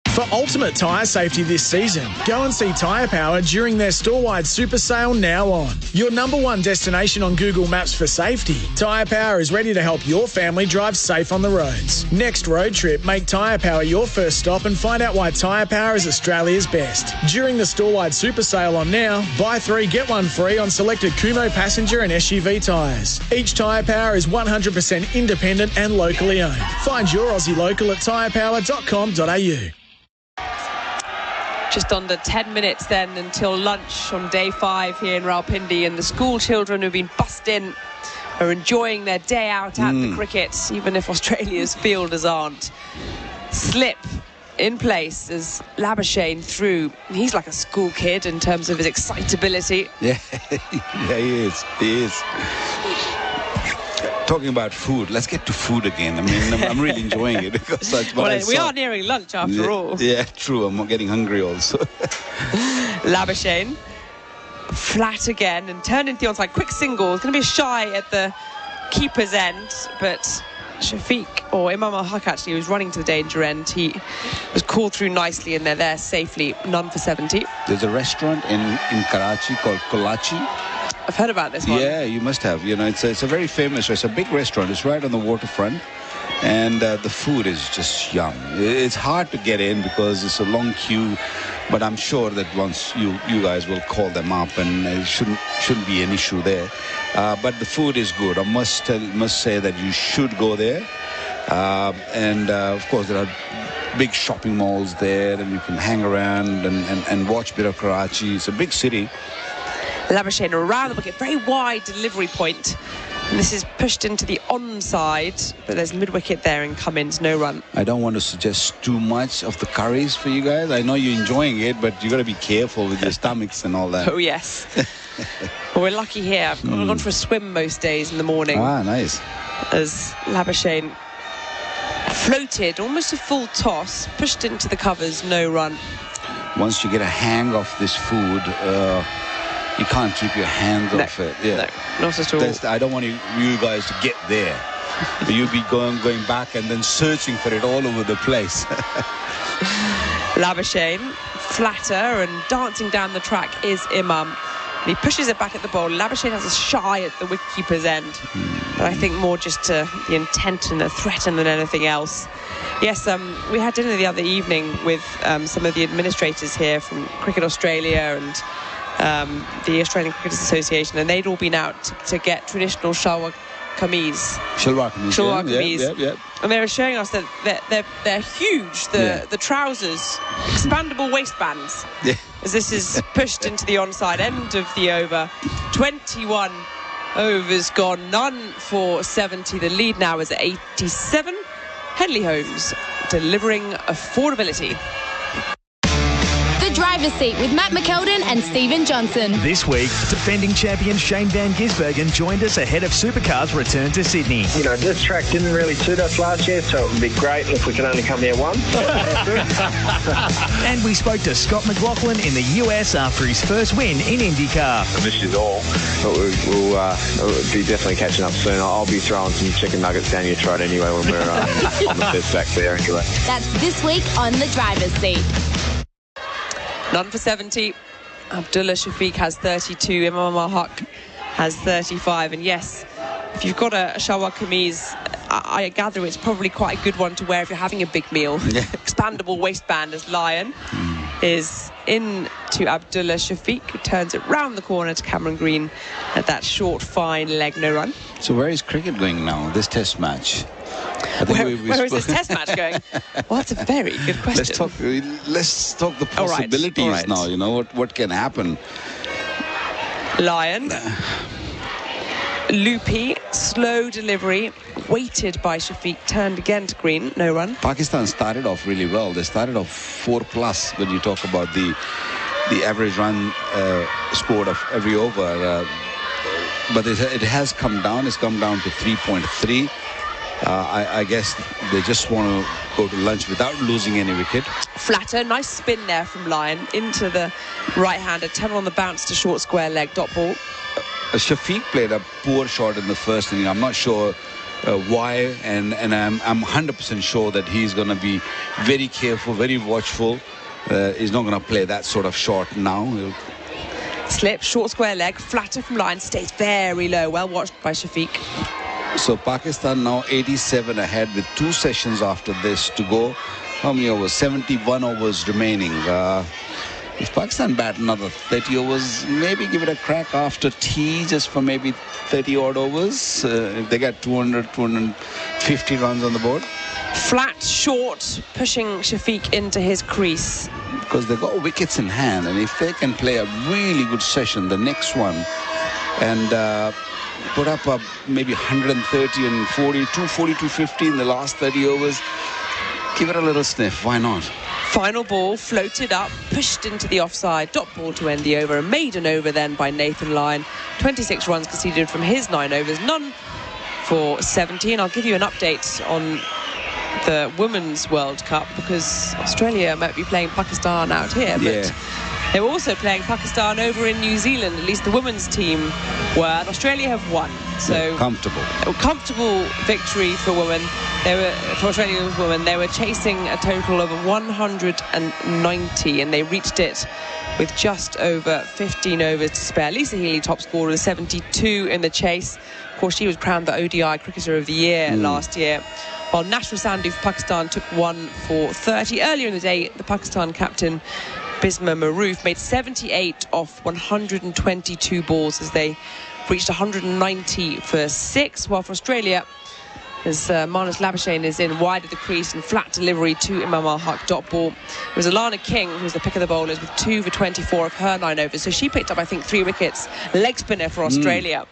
For ultimate tyre safety this season, go and see Tyre Power during their store-wide super sale now on. Your #1 destination on Google Maps for safety, Tyre Power is ready to help your family drive safe on the roads. Next road trip, make Tyre Power your first stop and find out why Tyre Power is Australia's best. During the store-wide super sale on now, buy 3, get 1 free on selected Kumo passenger and SUV tyres. Each Tyre Power is 100% independent and locally owned. Find your Aussie local at tyrepower.com.au. Just under 10 minutes then until lunch on day 5 here in Rawalpindi, and the school children who've been bussed in are enjoying their day out at the cricket, even if Australia's fielders aren't. Slip in place as Labuschagne through. He's like a school kid in terms of his excitability. Yeah, he is. Talking about food, let's get to food again. I mean, I'm really enjoying it because that's what we are nearing lunch after all. Yeah, true. I'm getting hungry also. Labuschagne flat again and turned into the onside. Quick single. It's going to be shy at the keeper's end, but Shafiq, or Imam al-Haq actually, was running to the danger end. He was called through nicely, and they're there safely. None for 70. There's a restaurant in Karachi called Kolachi. I've heard about this one. Yeah, you must have. It's a very famous. It's a big restaurant. It's right on the waterfront. And the food is just yum. It's hard to get in because it's a long queue, but I'm sure that once you guys will call them up, and it shouldn't be an issue there. But the food is good. I must say that you should go there. And of course, there are big shopping malls there, and you can hang around and watch a bit of Karachi. It's a big city. Labuschagne around the wicket, very wide delivery point. And this is pushed into the onside, but there's mid-wicket there and Cummins, no run. I don't want to suggest too much of the curries for you guys. I know you're enjoying it, but you got to be careful with your stomachs and all that. Oh, yes. Well, we're lucky here. I've gone for a swim most days in the morning. Ah, nice. As Labuschagne floated, almost a full toss, pushed into the covers, no run. Once you get a hang of this food, you can't keep your hands off it. Yeah. No, not at all. I don't want you guys to get there. You'll be going back and then searching for it all over the place. Labuschagne, flatter and dancing down the track is Imam. And he pushes it back at the bowl. Labuschagne has a shy at the wicketkeeper's end. But I think more just the intent and the threat than anything else. Yes, we had dinner the other evening with some of the administrators here from Cricket Australia and the Australian Cricketers Association, and they'd all been out to get traditional shalwar kameez. Shalwar kameez. Yeah. And they were showing us that they're huge. The trousers, expandable waistbands. Yeah. As this is pushed into the onside end of the over. 21 overs gone, none for 70. The lead now is at 87. Henley Holmes delivering affordability. The Driver's Seat with Matt McKeldin and Stephen Johnson. This week, defending champion Shane Van Gisbergen joined us ahead of Supercars' return to Sydney. You know, this track didn't really suit us last year, so it would be great if we could only come here once. And we spoke to Scott McLaughlin in the US after his first win in IndyCar. I miss you all, but we'll be definitely catching up soon. I'll be throwing some chicken nuggets down your throat anyway when we're on the fifth back there anyway. That's this week on The Driver's Seat. None for 70. Abdullah Shafiq has 32. Imam al-Haq has 35. And yes, if you've got a shalwar kameez, I gather it's probably quite a good one to wear if you're having a big meal. Yeah. Expandable waistband as Lion is in to Abdullah Shafiq, who turns it round the corner to Cameron Green at that short, fine leg, no run. So where is cricket going now, this test match? Where is this test match going? Well, that's a very good question. Let's talk the possibilities all right. now. You know, what can happen. Lion. Loopy, slow delivery, weighted by Shafiq, turned again to Green, no run. Pakistan started off really well. They started off 4+ when you talk about the average run scored of every over. But it has come down. It's come down to 3.3. I guess they just want to go to lunch without losing any wicket. Flatter, nice spin there from Lion into the right-hander. 10 on the bounce to short square leg, dot ball. Shafiq played a poor shot in the first inning. I'm not sure why, and I'm 100% sure that he's going to be very careful, very watchful. He's not going to play that sort of shot now. Slip, short square leg, flatter from Lion, stays very low. Well watched by Shafiq. So Pakistan now 87 ahead with 2 sessions after this to go. How many overs? 71 overs remaining. If Pakistan bat another 30 overs, maybe give it a crack after tea, just for maybe 30 odd overs. If they get 200, 250 runs on the board. Flat, short, pushing Shafiq into his crease. Because they've got wickets in hand, and if they can play a really good session, the next one, and put up maybe 130 and 42, 50 in the last 30 overs, give it a little sniff. Why not? Final ball floated up, pushed into the offside, dot ball to end the over. A maiden over then by Nathan Lyon. 26 runs conceded from his 9 overs, none for 70. And I'll give you an update on the Women's World Cup, because Australia might be playing Pakistan out here, but They were also playing Pakistan over in New Zealand, at least the women's team were. And Australia have won. So comfortable victory for women. For Australia's women. They were chasing a total of 190 and they reached it with just over 15 overs to spare. Lisa Healy, top scorer, 72 in the chase. Of course, she was crowned the ODI Cricketer of the Year last year. While Nashra Sandhu for Pakistan took 1 for 30. Earlier in the day, the Pakistan captain Bisma Maroof made 78 off 122 balls as they reached 190 for 6, while for Australia, as Marnus Labuschagne is in wide of the crease and flat delivery to Imam Al-Haq dot ball. It was Alana King who was the pick of the bowlers with 2 for 24 of her 9 overs, so she picked up I think 3 wickets. Leg spinner for Australia,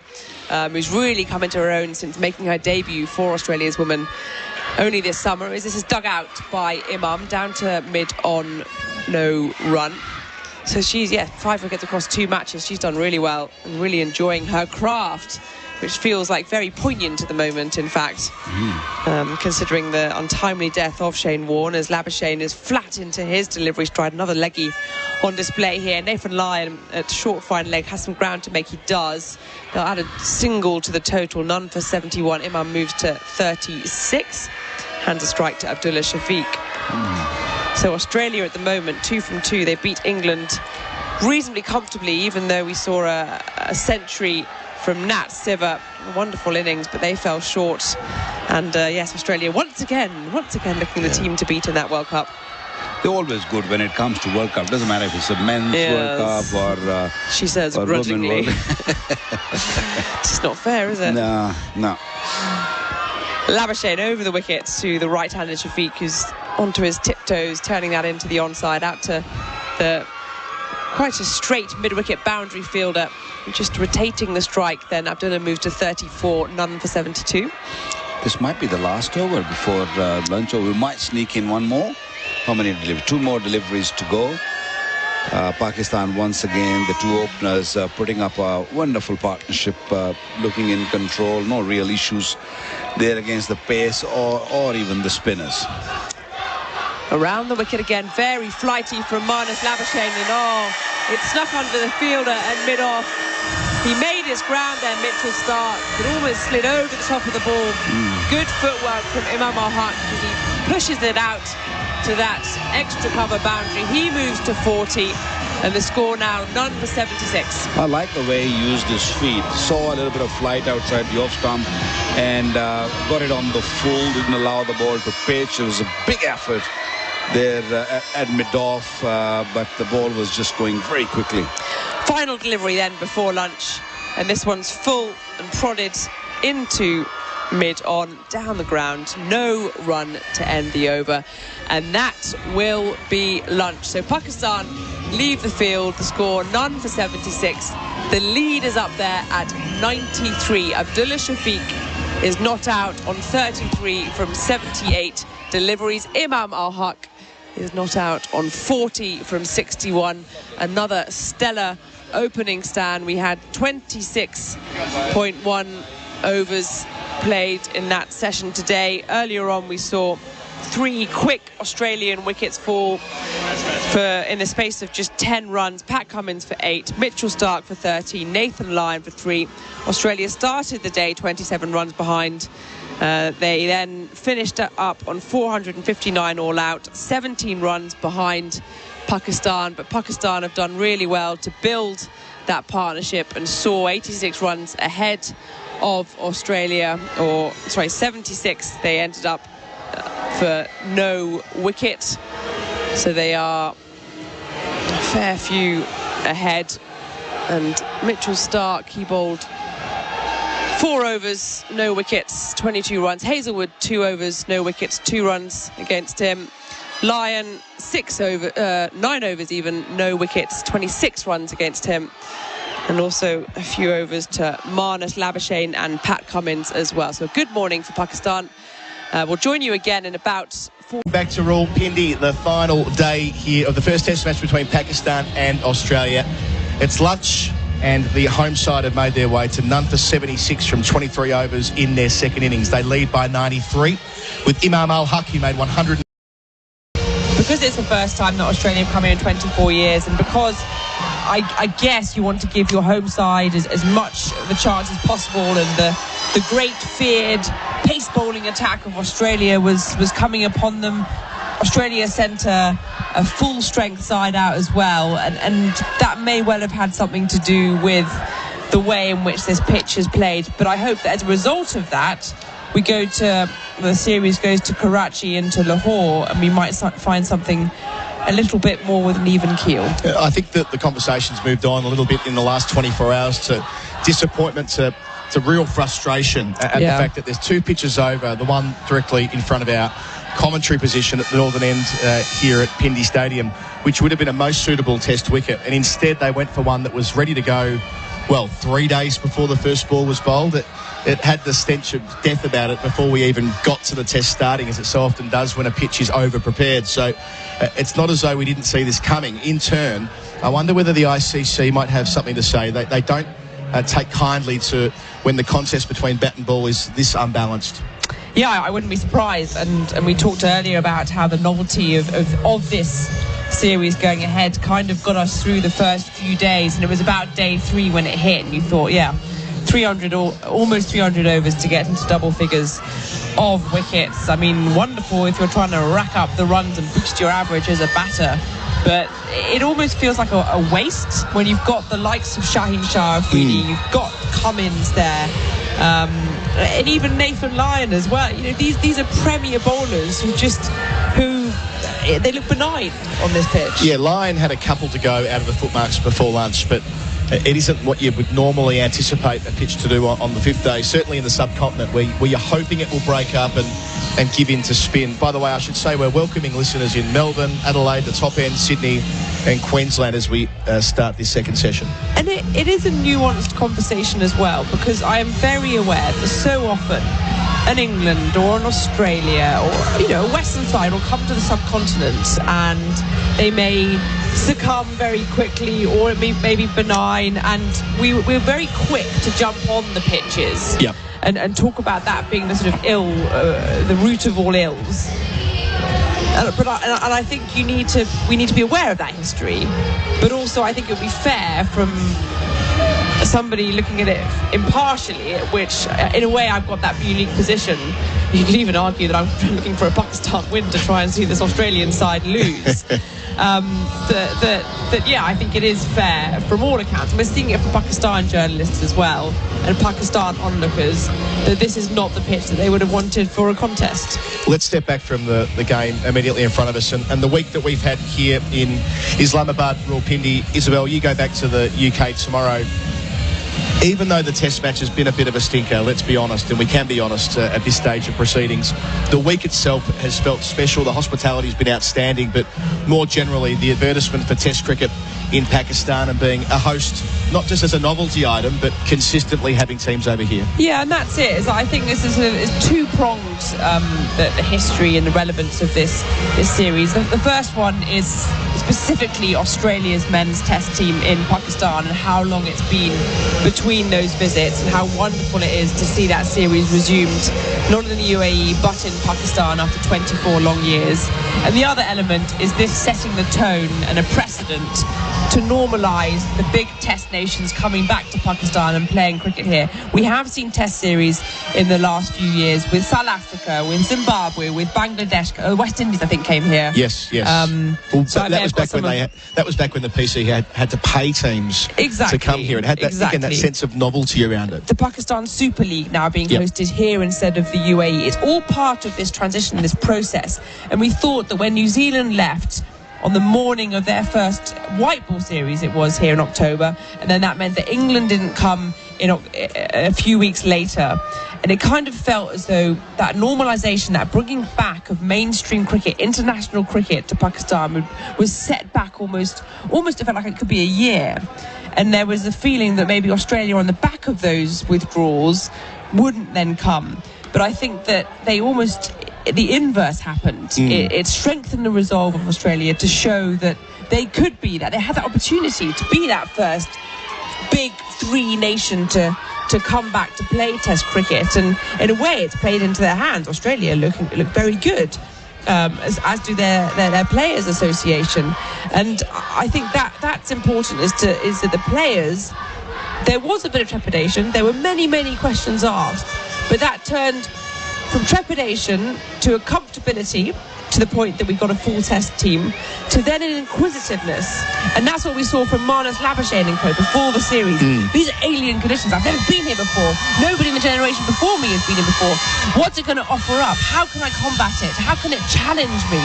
who's really come into her own since making her debut for Australia's women only this summer. This is dug out by Imam down to mid on, no run. So she's 5 wickets across 2 matches. She's done really well and really enjoying her craft, which feels like very poignant at the moment, in fact, considering the untimely death of Shane Warne, as Labuschagne is flat into his delivery stride. Another leggy on display here. Nathan Lyon at short fine leg has some ground to make. He does. They'll add a single to the total, none for 71. Imam moves to 36. Hands a strike to Abdullah Shafiq. So Australia at the moment, 2 from 2. They beat England reasonably comfortably, even though we saw a century from Nat Siver. Wonderful innings, but they fell short. And yes, Australia once again looking the team to beat in that World Cup. They're always good when it comes to World Cup. Doesn't matter if it's a men's World Cup or she says or grudgingly. World It's just not fair, is it? No. Labuschagne over the wicket to the right-handed Shafiq, who's onto his tiptoes, turning that into the onside, out to the quite a straight mid-wicket boundary fielder, just rotating the strike. Then Abdullah moves to 34, none for 72. This might be the last over before lunch, or we might sneak in one more. How many deliveries? 2 more deliveries to go. Pakistan once again, the 2 openers putting up a wonderful partnership, looking in control, no real issues there against the pace or even the spinners. Around the wicket again, very flighty from Marnus Labuschagne, and it snuck under the fielder and mid-off. He made his ground there, Mitchell Starc, but almost slid over the top of the ball. Good footwork from Imam Al-Haq as he pushes it out to that extra cover boundary. He moves to 40, and the score now none for 76. I like the way he used his feet. Saw a little bit of flight outside the off stump and got it on the full, didn't allow the ball to pitch. It was a big effort there at mid-off, but the ball was just going very quickly. Final delivery then before lunch, and this one's full and prodded into mid-on, down the ground. No run to end the over, and that will be lunch. So Pakistan leave the field, the score none for 76. The lead is up there at 93. Abdullah Shafiq is not out on 33 from 78 deliveries. Imam Al-Haq is not out on 40 from 61. Another stellar opening stand. We had 26.1 overs played in that session today. Earlier on we saw 3 quick Australian wickets fall in the space of just 10 runs. Pat Cummins for 8, Mitchell Starc for 13, Nathan Lyon for 3. Australia started the day 27 runs behind. They then finished up on 459 all out, 17 runs behind Pakistan, but Pakistan have done really well to build that partnership and saw 86 runs ahead of Australia, 76. They ended up for no wicket, so they are a fair few ahead. And Mitchell Starc, he bowled 4 overs, no wickets, 22 runs. Hazelwood, 2 overs, no wickets, 2 runs against him. Lyon, 9 overs even, no wickets, 26 runs against him. And also a few overs to Marnus Labuschagne and Pat Cummins as well. So good morning for Pakistan. We'll join you again in about 4. Back to Rawalpindi, the final day here of the first test match between Pakistan and Australia. It's lunch, and the home side have made their way to none for 76 from 23 overs in their second innings. They lead by 93, with Imam Al-Haq, who made 100. The because it's the first time that Australia have come here in 24 years, and because I guess you want to give your home side as much of a chance as possible, and the great feared pace bowling attack of Australia was coming upon them. Australia sent a full strength side out as well, and that may well have had something to do with the way in which this pitch is played. But I hope that as a result of that, the series goes to Karachi and to Lahore, and we might find something a little bit more with an even keel. I think that the conversation's moved on a little bit in the last 24 hours to disappointment, to real frustration at the fact that there's two pitches over, the one directly in front of our commentary position at the northern end here at Pindi Stadium, which would have been a most suitable test wicket, and instead they went for one that was ready to go, 3 days before the first ball was bowled. It had the stench of death about it before we even got to the test starting, as it so often does when a pitch is over-prepared. So it's not as though we didn't see this coming. In turn, I wonder whether the ICC might have something to say. They don't take kindly to when the contest between bat and ball is this unbalanced. Yeah, I wouldn't be surprised. And we talked earlier about how the novelty of this series going ahead kind of got us through the first few days, and it was about day 3 when it hit, and you thought, 300 or almost 300 overs to get into double figures of wickets. I mean, wonderful if you're trying to rack up the runs and boost your average as a batter, but it almost feels like a waste when you've got the likes of Shaheen Shah Afridi, you've got Cummins there, and even Nathan Lyon as well. These are premier bowlers who they look benign on this pitch. Yeah, Lyon had a couple to go out of the footmarks before lunch, but it isn't what you would normally anticipate a pitch to do on the 5th day, certainly in the subcontinent, where you're hoping it will break up and give in to spin. By the way, I should say we're welcoming listeners in Melbourne, Adelaide, the top end, Sydney and Queensland as we start this second session. And it is a nuanced conversation as well, because I am very aware that so often an England or an Australia or a western side will come to the subcontinent and they may succumb very quickly, or it may be benign, and we're very quick to jump on the pitches and talk about that being the sort of the root of all ills. But I think we need to be aware of that history, but also I think it would be fair from somebody looking at it impartially, which in a way I've got that unique position. You could even argue that I'm looking for a Pakistan win to try and see this Australian side lose. I think it is fair from all accounts. We're seeing it from Pakistan journalists as well and Pakistan onlookers, that this is not the pitch that they would have wanted for a contest. Let's step back from the game immediately in front of us and the week that we've had here in Islamabad, Rawalpindi. Isabel, you go back to the UK tomorrow. Even though the test match has been a bit of a stinker, let's be honest, and we can be honest at this stage of proceedings, the week itself has felt special. The hospitality has been outstanding, but more generally, the advertisement for Test cricket in Pakistan and being a host, not just as a novelty item, but consistently having teams over here. Yeah, and that's it. I think this is two-pronged, the history and the relevance of this series. The first one is specifically Australia's men's test team in Pakistan and how long it's been between those visits and how wonderful it is to see that series resumed, not in the UAE but in Pakistan after 24 long years. And the other element is this setting the tone and a precedent to normalise the big test nations coming back to Pakistan and playing cricket here. We have seen test series in the last few years with South Africa, with Zimbabwe, with Bangladesh. West Indies, I think, came here. Yes. That was back when the PC had to pay teams to come here. It had that sense of novelty around it. The Pakistan Super League now being hosted here instead of the UAE. It's all part of this transition, this process. And we thought that when New Zealand left on the morning of their first white ball series, it was here in October, and then that meant that England didn't come in a few weeks later, and it kind of felt as though that normalisation, that bringing back of mainstream cricket, international cricket to Pakistan was set back almost it felt like it could be a year, and there was a feeling that maybe Australia on the back of those withdrawals wouldn't then come. But I think that the inverse happened. It strengthened the resolve of Australia to show that they could be that. They had that opportunity to be that first big three nation to come back to play Test cricket. And in a way, it's played into their hands. Australia looked very good. as do their Players Association. And I think that's important, is that the players, there was a bit of trepidation. There were many questions asked, but that turned from trepidation to a comfortability, to the point that we got a full test team, to then an inquisitiveness. And that's what we saw from Marnus Labuschagne and co before the series. These are alien conditions. I've never been here before. Nobody in the generation before me has been here before. What's it going to offer up? How can I combat it? How can it challenge me?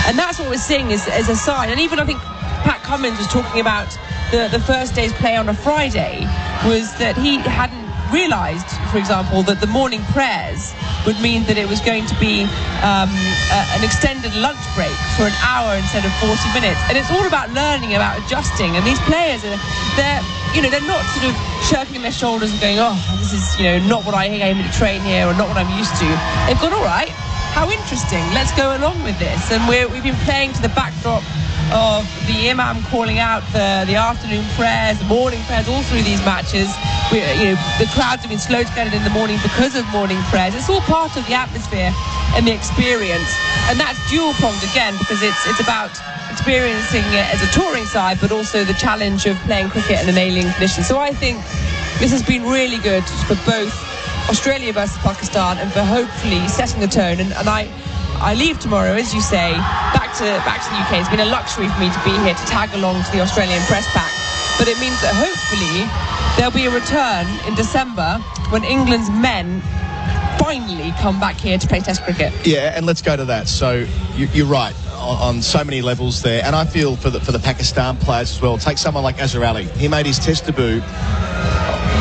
And that's what we're seeing as a sign. And even I think Pat Cummins was talking about the first day's play on a Friday, was that he hadn't realised, for example, that the morning prayers would mean that it was going to be an extended lunch break for an hour instead of 40 minutes. And it's all about learning, about adjusting. And these players, they're not sort of shirking their shoulders and going, oh, this is, not what I aim to train here, or not what I'm used to. They've gone, all right, how interesting, let's go along with this. And we've been playing to the backdrop of the Imam calling out the afternoon prayers, the morning prayers, all through these matches. The crowds have been slow to get it in the morning because of morning prayers. It's all part of the atmosphere and the experience, and that's dual-pronged again, because it's about experiencing it as a touring side, but also the challenge of playing cricket in an alien condition. So I think this has been really good for both Australia versus Pakistan, and for hopefully setting the tone. And I leave tomorrow, as you say, back to the UK. It's been a luxury for me to be here to tag along to the Australian press pack. But it means that hopefully there'll be a return in December when England's men finally come back here to play Test cricket. Yeah, and let's go to that. So you're right on so many levels there, and I feel for the Pakistan players as well. Take someone like Azhar Ali. He made his Test debut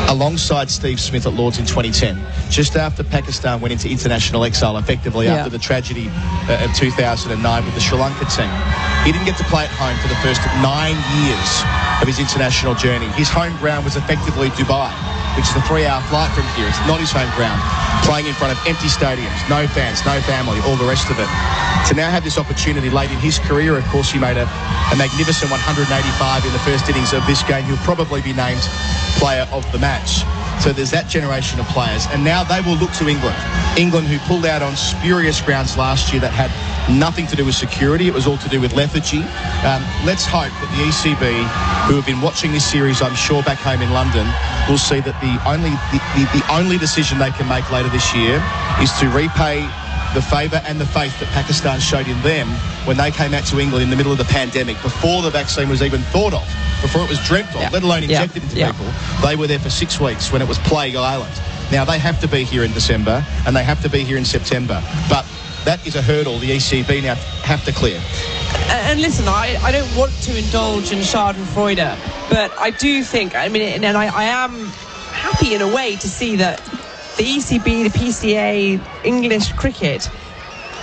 alongside Steve Smith at Lord's in 2010, just after Pakistan went into international exile, effectively after the tragedy of 2009 with the Sri Lanka team. He didn't get to play at home for the first 9 years of his international journey. His home ground was effectively Dubai, which is a 3-hour flight from here. It's not his home ground. Playing in front of empty stadiums, no fans, no family, all the rest of it. To now have this opportunity late in his career, of course, he made a magnificent 185 in the first innings of this game. He'll probably be named player of the match. So there's that generation of players. And now they will look to England. England, who pulled out on spurious grounds last year that had nothing to do with security. It was all to do with lethargy. Let's hope that the ECB, who have been watching this series, I'm sure, back home in London, will see that the only decision they can make later this year is to repay the favour and the faith that Pakistan showed in them when they came out to England in the middle of the pandemic, before the vaccine was even thought of, before it was dreamt of, let alone injected into people. They were there for 6 weeks when it was Plague Island. Now, they have to be here in December, and they have to be here in September. But that is a hurdle the ECB now have to clear. And listen, I don't want to indulge in schadenfreude, but I do think, I am happy in a way to see that the ECB, the PCA, English cricket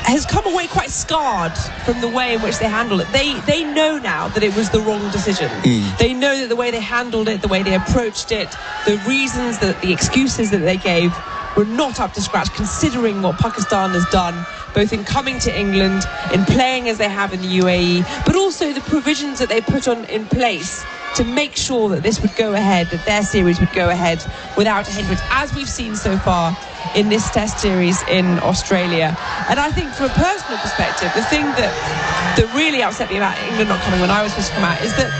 has come away quite scarred from the way in which they handle it. They know now that it was the wrong decision. They know that the way they handled it, the way they approached it, the reasons, the excuses that they gave were not up to scratch, considering what Pakistan has done, both in coming to England, in playing as they have in the UAE, but also the provisions that they put in place to make sure that this would go ahead, that their series would go ahead without a hindrance, as we've seen so far in this Test series in Australia. And I think from a personal perspective, the thing that really upset me about England not coming when I was supposed to come out is that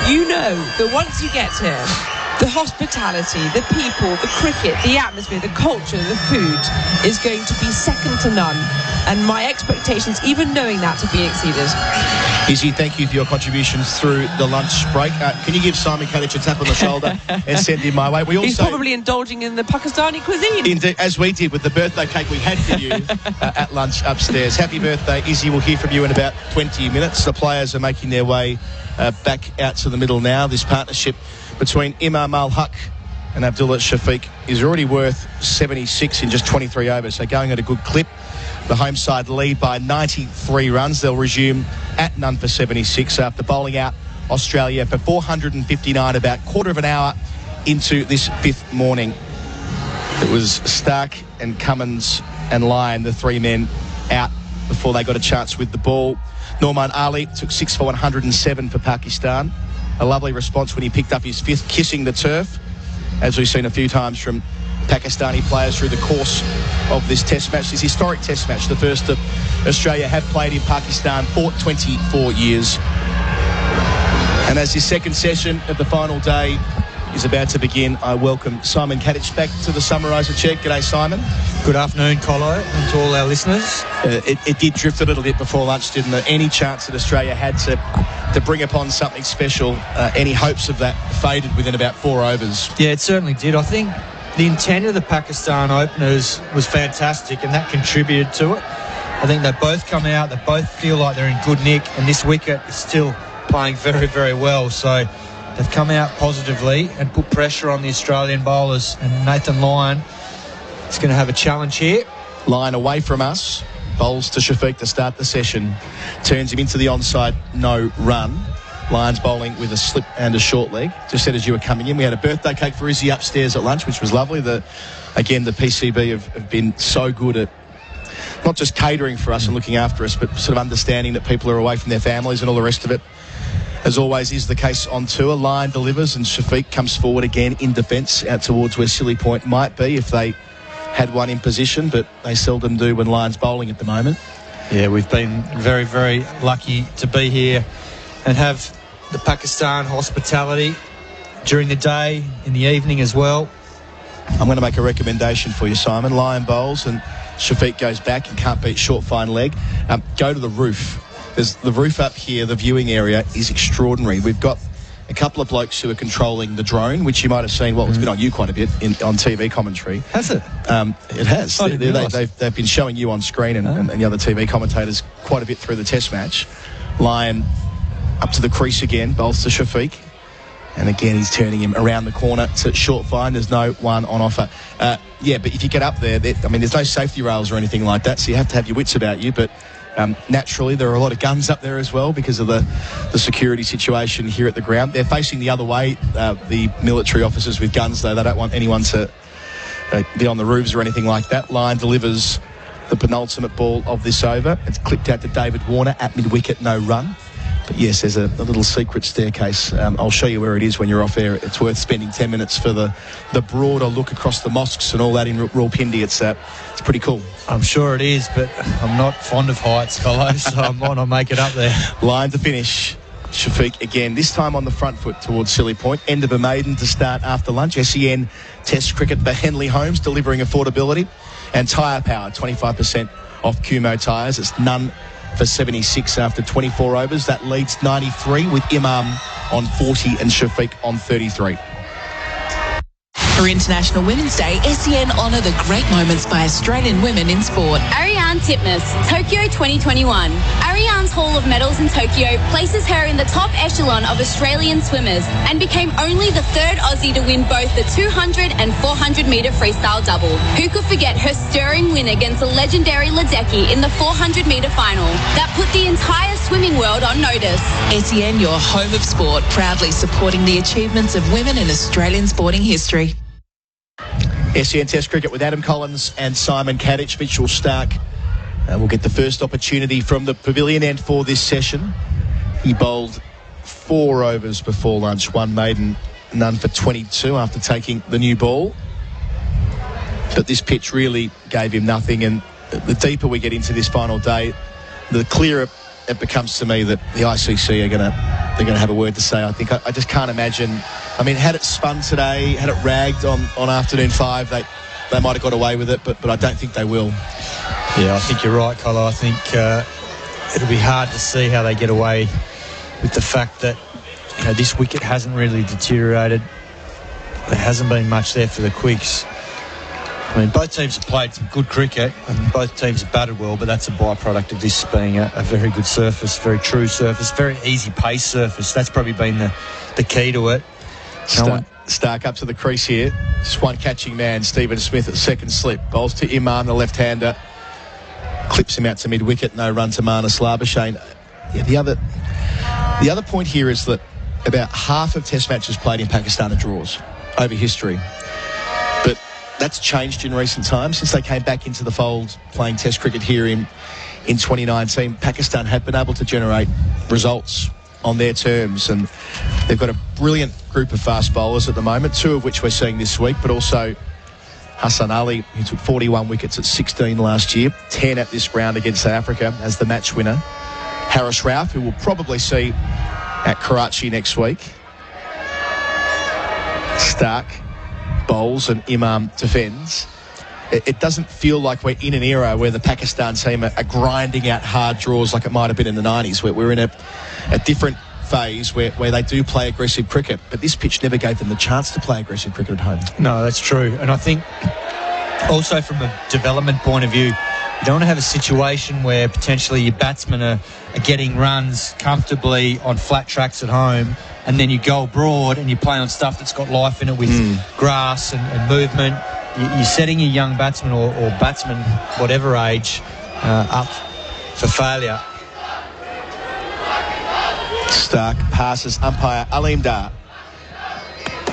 that once you get here, the hospitality, the people, the cricket, the atmosphere, the culture, the food is going to be second to none. And my expectations, even knowing that, to be exceeded. Izzy, thank you for your contributions through the lunch break. Can you give Simon Katich a tap on the shoulder and send him my way? He's probably indulging in the Pakistani cuisine. Indeed, as we did with the birthday cake we had for you at lunch upstairs. Happy birthday, Izzy. We'll hear from you in about 20 minutes. The players are making their way back out to the middle now. This partnership between Imam Al-Haq and Abdullah Shafiq is already worth 76 in just 23 overs, so going at a good clip. The home side lead by 93 runs. They'll resume at none for 76 after bowling out Australia for 459 about quarter of an hour into this fifth morning. It was Stark and Cummins and Lyon, the three men, out before they got a chance with the ball. Norman Ali took 6 for 107 for Pakistan. A lovely response when he picked up his fifth, kissing the turf, as we've seen a few times from Pakistani players through the course of this test match, this historic test match, the first that Australia have played in Pakistan for 24 years. And as this second session of the final day is about to begin, I welcome Simon Katich back to the Summariser Check. G'day, Simon. Good afternoon, Colo, and to all our listeners. It did drift a little bit before lunch, didn't it? Any chance that Australia had to bring upon something special, any hopes of that faded within about 4 overs? Yeah, it certainly did. I think the intent of the Pakistan openers was fantastic, and that contributed to it. I think they both come out, they both feel like they're in good nick, and this wicket is still playing very, very well. So they've come out positively and put pressure on the Australian bowlers, and Nathan Lyon is going to have a challenge here. Lyon away from us, bowls to Shafiq to start the session, turns him into the onside no run. Lyon's bowling with a slip and a short leg. Just said as you were coming in, we had a birthday cake for Izzy upstairs at lunch, which was lovely. The PCB have been so good at not just catering for us and looking after us, but sort of understanding that people are away from their families and all the rest of it. As always is the case on tour, Lyon delivers and Shafiq comes forward again in defence out towards where Silly Point might be if they had one in position, but they seldom do when Lyon's bowling at the moment. Yeah, we've been very, very lucky to be here and have the Pakistan hospitality during the day, in the evening as well. I'm going to make a recommendation for you, Simon. Lyon bowls and Shafiq goes back and can't beat short fine leg. Go to the roof. There's the roof up here, the viewing area is extraordinary. We've got a couple of blokes who are controlling the drone, which you might have seen, it's been on you quite a bit on TV commentary. Has it? It has. They've been showing you on screen and the other TV commentators quite a bit through the test match. Lyon up to the crease again, bowls to Shafiq. And again, he's turning him around the corner to short fine. There's no one on offer. But if you get up there, there's no safety rails or anything like that, so you have to have your wits about you. But naturally, there are a lot of guns up there as well because of the security situation here at the ground. They're facing the other way, the military officers with guns, though. They don't want anyone to be on the roofs or anything like that. Lyon delivers the penultimate ball of this over. It's clipped out to David Warner at mid-wicket, no run. But yes, there's a little secret staircase. I'll show you where it is when you're off air. It's worth spending 10 minutes for the broader look across the mosques and all that in Rawalpindi. It's pretty cool. I'm sure it is, but I'm not fond of heights, Colo, so I might not make it up there. Line to finish. Shafiq again, this time on the front foot towards Silly Point. End of a maiden to start after lunch. SEN Test Cricket for Henley Holmes, delivering affordability. And tyre power, 25% off Kumo tyres. It's none for 76 after 24 overs. That leads 93 with Imam on 40 and Shafiq on 33. For International Women's Day, SEN honour the great moments by Australian women in sport. Ariane Titmus, Tokyo 2021. Ariane's haul of medals in Tokyo places her in the top echelon of Australian swimmers and became only the third Aussie to win both the 200 and 400 metre freestyle double. Who could forget her stirring win against the legendary Ledecky in the 400 metre final? That put the entire swimming world on notice. SEN, your home of sport, proudly supporting the achievements of women in Australian sporting history. SEN Test Cricket with Adam Collins and Simon Katich. Mitchell Stark will get the first opportunity from the pavilion end for this session. He bowled 4 overs before lunch, 1 maiden, none for 22 after taking the new ball. But this pitch really gave him nothing, and the deeper we get into this final day, the clearer it becomes to me that the ICC are going to have a word to say. I think I just can't imagine. I mean, had it spun today, had it ragged on afternoon 5, they might have got away with it, but I don't think they will. Yeah, I think you're right, Colo. I think it'll be hard to see how they get away with the fact that this wicket hasn't really deteriorated. There hasn't been much there for the Quicks. I mean, both teams have played some good cricket and both teams have batted well, but that's a byproduct of this being a very good surface, very true surface, very easy pace surface. That's probably been the key to it. Stark up to the crease here. Just one catching man, Stephen Smith at second slip. Bowls to Imam, the left-hander. Clips him out to mid-wicket. No run to Marnus Labuschagne. Yeah, the other point here is that about half of Test matches played in Pakistan are draws over history. But that's changed in recent times. Since they came back into the fold playing Test cricket here in 2019, Pakistan have been able to generate results on their terms, and they've got a brilliant group of fast bowlers at the moment, 2 of which we're seeing this week, but also Hassan Ali, who took 41 wickets at 16 last year, 10 at this round against South Africa as the match winner. Harris Rauf, who we'll probably see at Karachi next week. Stark bowls and Imam defends. It doesn't feel like we're in an era where the Pakistan team are grinding out hard draws like it might have been in the 90s, where we're in a different phase where they do play aggressive cricket, but this pitch never gave them the chance to play aggressive cricket at home. No, that's true. And I think also from a development point of view, you don't want to have a situation where potentially your batsmen are getting runs comfortably on flat tracks at home, and then you go abroad and you play on stuff that's got life in it with grass and movement. You're setting your young batsman or batsman, whatever age, up for failure. Stark passes umpire Aleem Dar.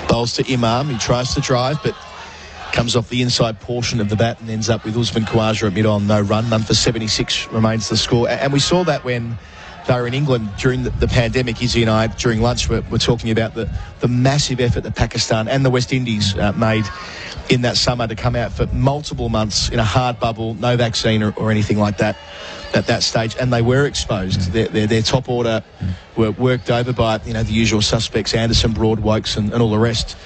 Bowls to Imam. He tries to drive, but comes off the inside portion of the bat and ends up with Usman Khawaja at mid-on. No run. None for 76 remains the score. And we saw that when they were in England during the pandemic. Izzy and I, during lunch, were talking about the massive effort that Pakistan and the West Indies made in that summer to come out for multiple months in a hard bubble, no vaccine or anything like that at that stage, and they were exposed. Their top order were worked over by the usual suspects, Anderson, Broad, Wokes and all the rest.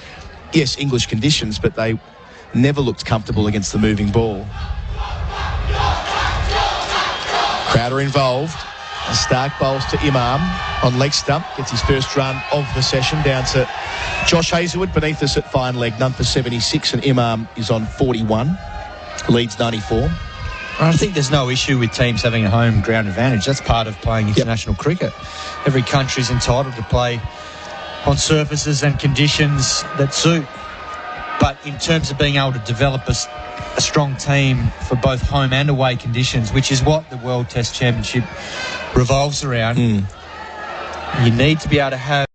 Yes, English conditions, but they never looked comfortable against the moving ball. Crowder involved. And Stark bowls to Imam on leg stump, gets his first run of the session down to Josh Hazlewood beneath us at fine leg, none for 76, and Imam is on 41, leads 94. I think there's no issue with teams having a home ground advantage. That's part of playing international cricket. Every country's entitled to play on surfaces and conditions that suit. But in terms of being able to develop a strong team for both home and away conditions, which is what the World Test Championship revolves around, you need to be able to have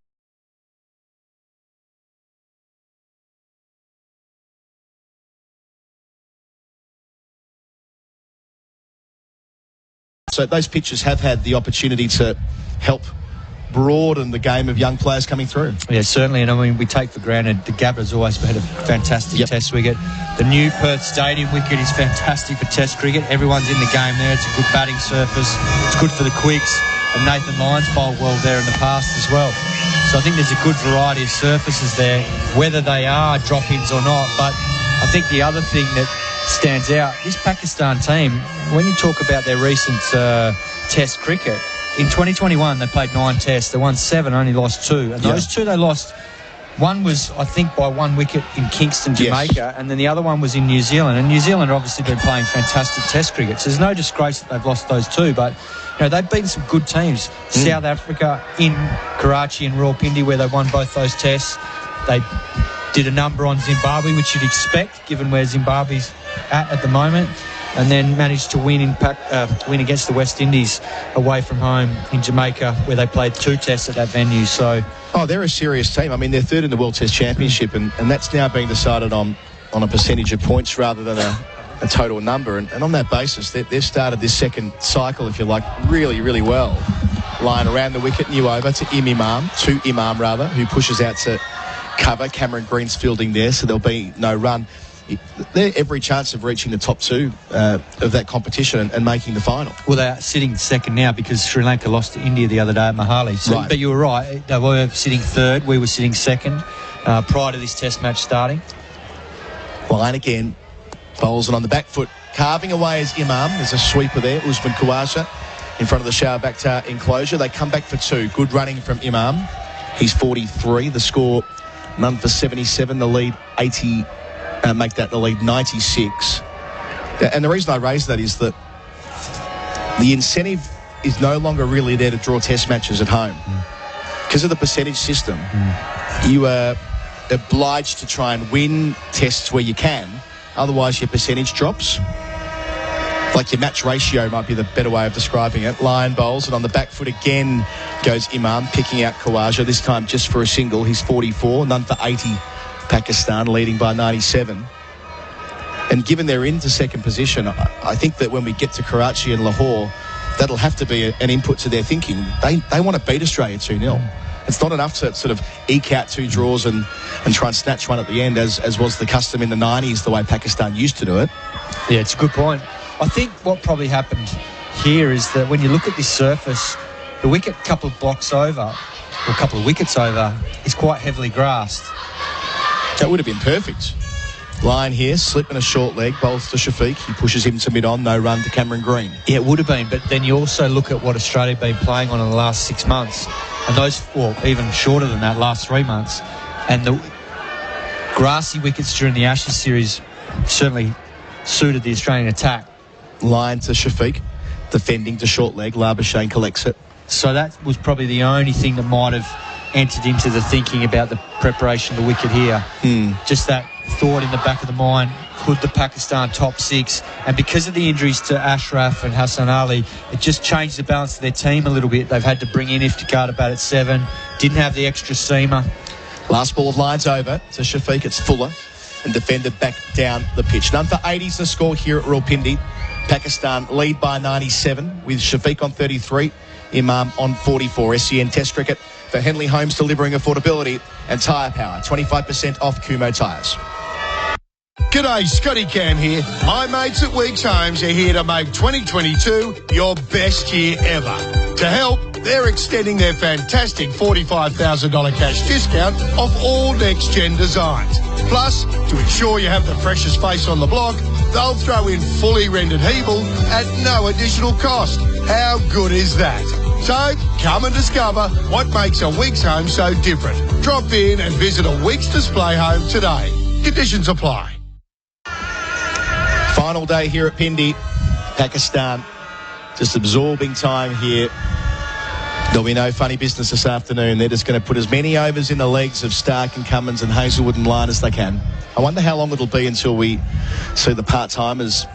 So those pitches have had the opportunity to help broaden the game of young players coming through. Yeah, certainly. And I mean, we take for granted the Gabba's always had a fantastic Test wicket. The new Perth Stadium wicket is fantastic for Test cricket. Everyone's in the game there. It's a good batting surface. It's good for the quicks. And Nathan Lyons bowled well there in the past as well. So I think there's a good variety of surfaces there, whether they are drop-ins or not. But I think the other thing that stands out, this Pakistan team, when you talk about their recent Test cricket, in 2021 they played 9 tests. They won 7, only lost 2. And those 2 they lost, one was, I think, by 1 wicket in Kingston, Jamaica, and then the other one was in New Zealand. And New Zealand have obviously been playing fantastic Test cricket. So there's no disgrace that they've lost those 2, but they've beaten some good teams. South Africa in Karachi and Rawalpindi, where they won both those tests. They did a number on Zimbabwe, which you'd expect, given where Zimbabwe's at the moment, and then managed to win win against the West Indies away from home in Jamaica, where they played 2 tests at that venue. So, they're a serious team. I mean, they're third in the World Test Championship, and that's now being decided on a percentage of points rather than a total number. And on that basis, they've started this second cycle, if you like, really, really well. Line around the wicket, new over to Imam, who pushes out to cover. Cameron Green's fielding there, so there'll be no run. They're every chance of reaching the top 2 of that competition and making the final. Well, they're sitting second now because Sri Lanka lost to India the other day at Mohali. So, but you were right. They were sitting third. We were sitting second prior to this Test match starting. Line again. Bowls it on the back foot. Carving away as Imam. There's a sweeper there. Usman Khawaja in front of the Shower Bakhtar enclosure. They come back for 2. Good running from Imam. He's 43. The score, none for 77. The lead, 80. Make that the lead 96. And the reason I raise that is that the incentive is no longer really there to draw Test matches at home. Because of the percentage system, you are obliged to try and win tests where you can, otherwise your percentage drops. Like your match ratio might be the better way of describing it. Line bowls, and on the back foot again goes Imam, picking out Khawaja, this time just for a single. He's 44, none for 80. Pakistan leading by 97. And given they're into second position, I think that when we get to Karachi and Lahore, that'll have to be an input to their thinking. They want to beat Australia 2-0. It's not enough to sort of eke out 2 draws and try and snatch one at the end, as was the custom in the 90s, the way Pakistan used to do it. Yeah, it's a good point. I think what probably happened here is that when you look at this surface, the wicket a couple of blocks over, or a couple of wickets over, is quite heavily grassed. That would have been perfect. Line here, slip and a short leg, bowls to Shafiq. He pushes him to mid-on, no run to Cameron Green. Yeah, it would have been, but then you also look at what Australia have been playing on in the last 6 months, and those, well, even shorter than that, last 3 months, and the grassy wickets during the Ashes series certainly suited the Australian attack. Line to Shafiq, defending to short leg, Labuschagne collects it. So that was probably the only thing that might have entered into the thinking about the preparation of the wicket here. Just that thought in the back of the mind, could the Pakistan top 6, and because of the injuries to Ashraf and Hassan Ali, it just changed the balance of their team a little bit. They've had to bring in Iftikhar to bat at 7, didn't have the extra seamer. Last ball of lines over to Shafiq, it's Fuller, and defended back down the pitch. None for 80s the score here at Rawalpindi. Pakistan lead by 97 with Shafiq on 33, Imam on 44. SEN Test Cricket for Henley Homes, delivering affordability and tyre power. 25% off Kumo tyres. G'day, Scotty Cam here. My mates at Weeks Homes are here to make 2022 your best year ever. To help, they're extending their fantastic $45,000 cash discount off all next-gen designs. Plus, to ensure you have the freshest face on the block, they'll throw in fully rendered Hebel at no additional cost. How good is that? So, come and discover what makes a Weeks home so different. Drop in and visit a Weeks display home today. Conditions apply. Final day here at Pindi. Pakistan just absorbing time here. There'll be no funny business this afternoon. They're just going to put as many overs in the legs of Stark and Cummins and Hazelwood and Lyon as they can. I wonder how long it'll be until we see the part-timers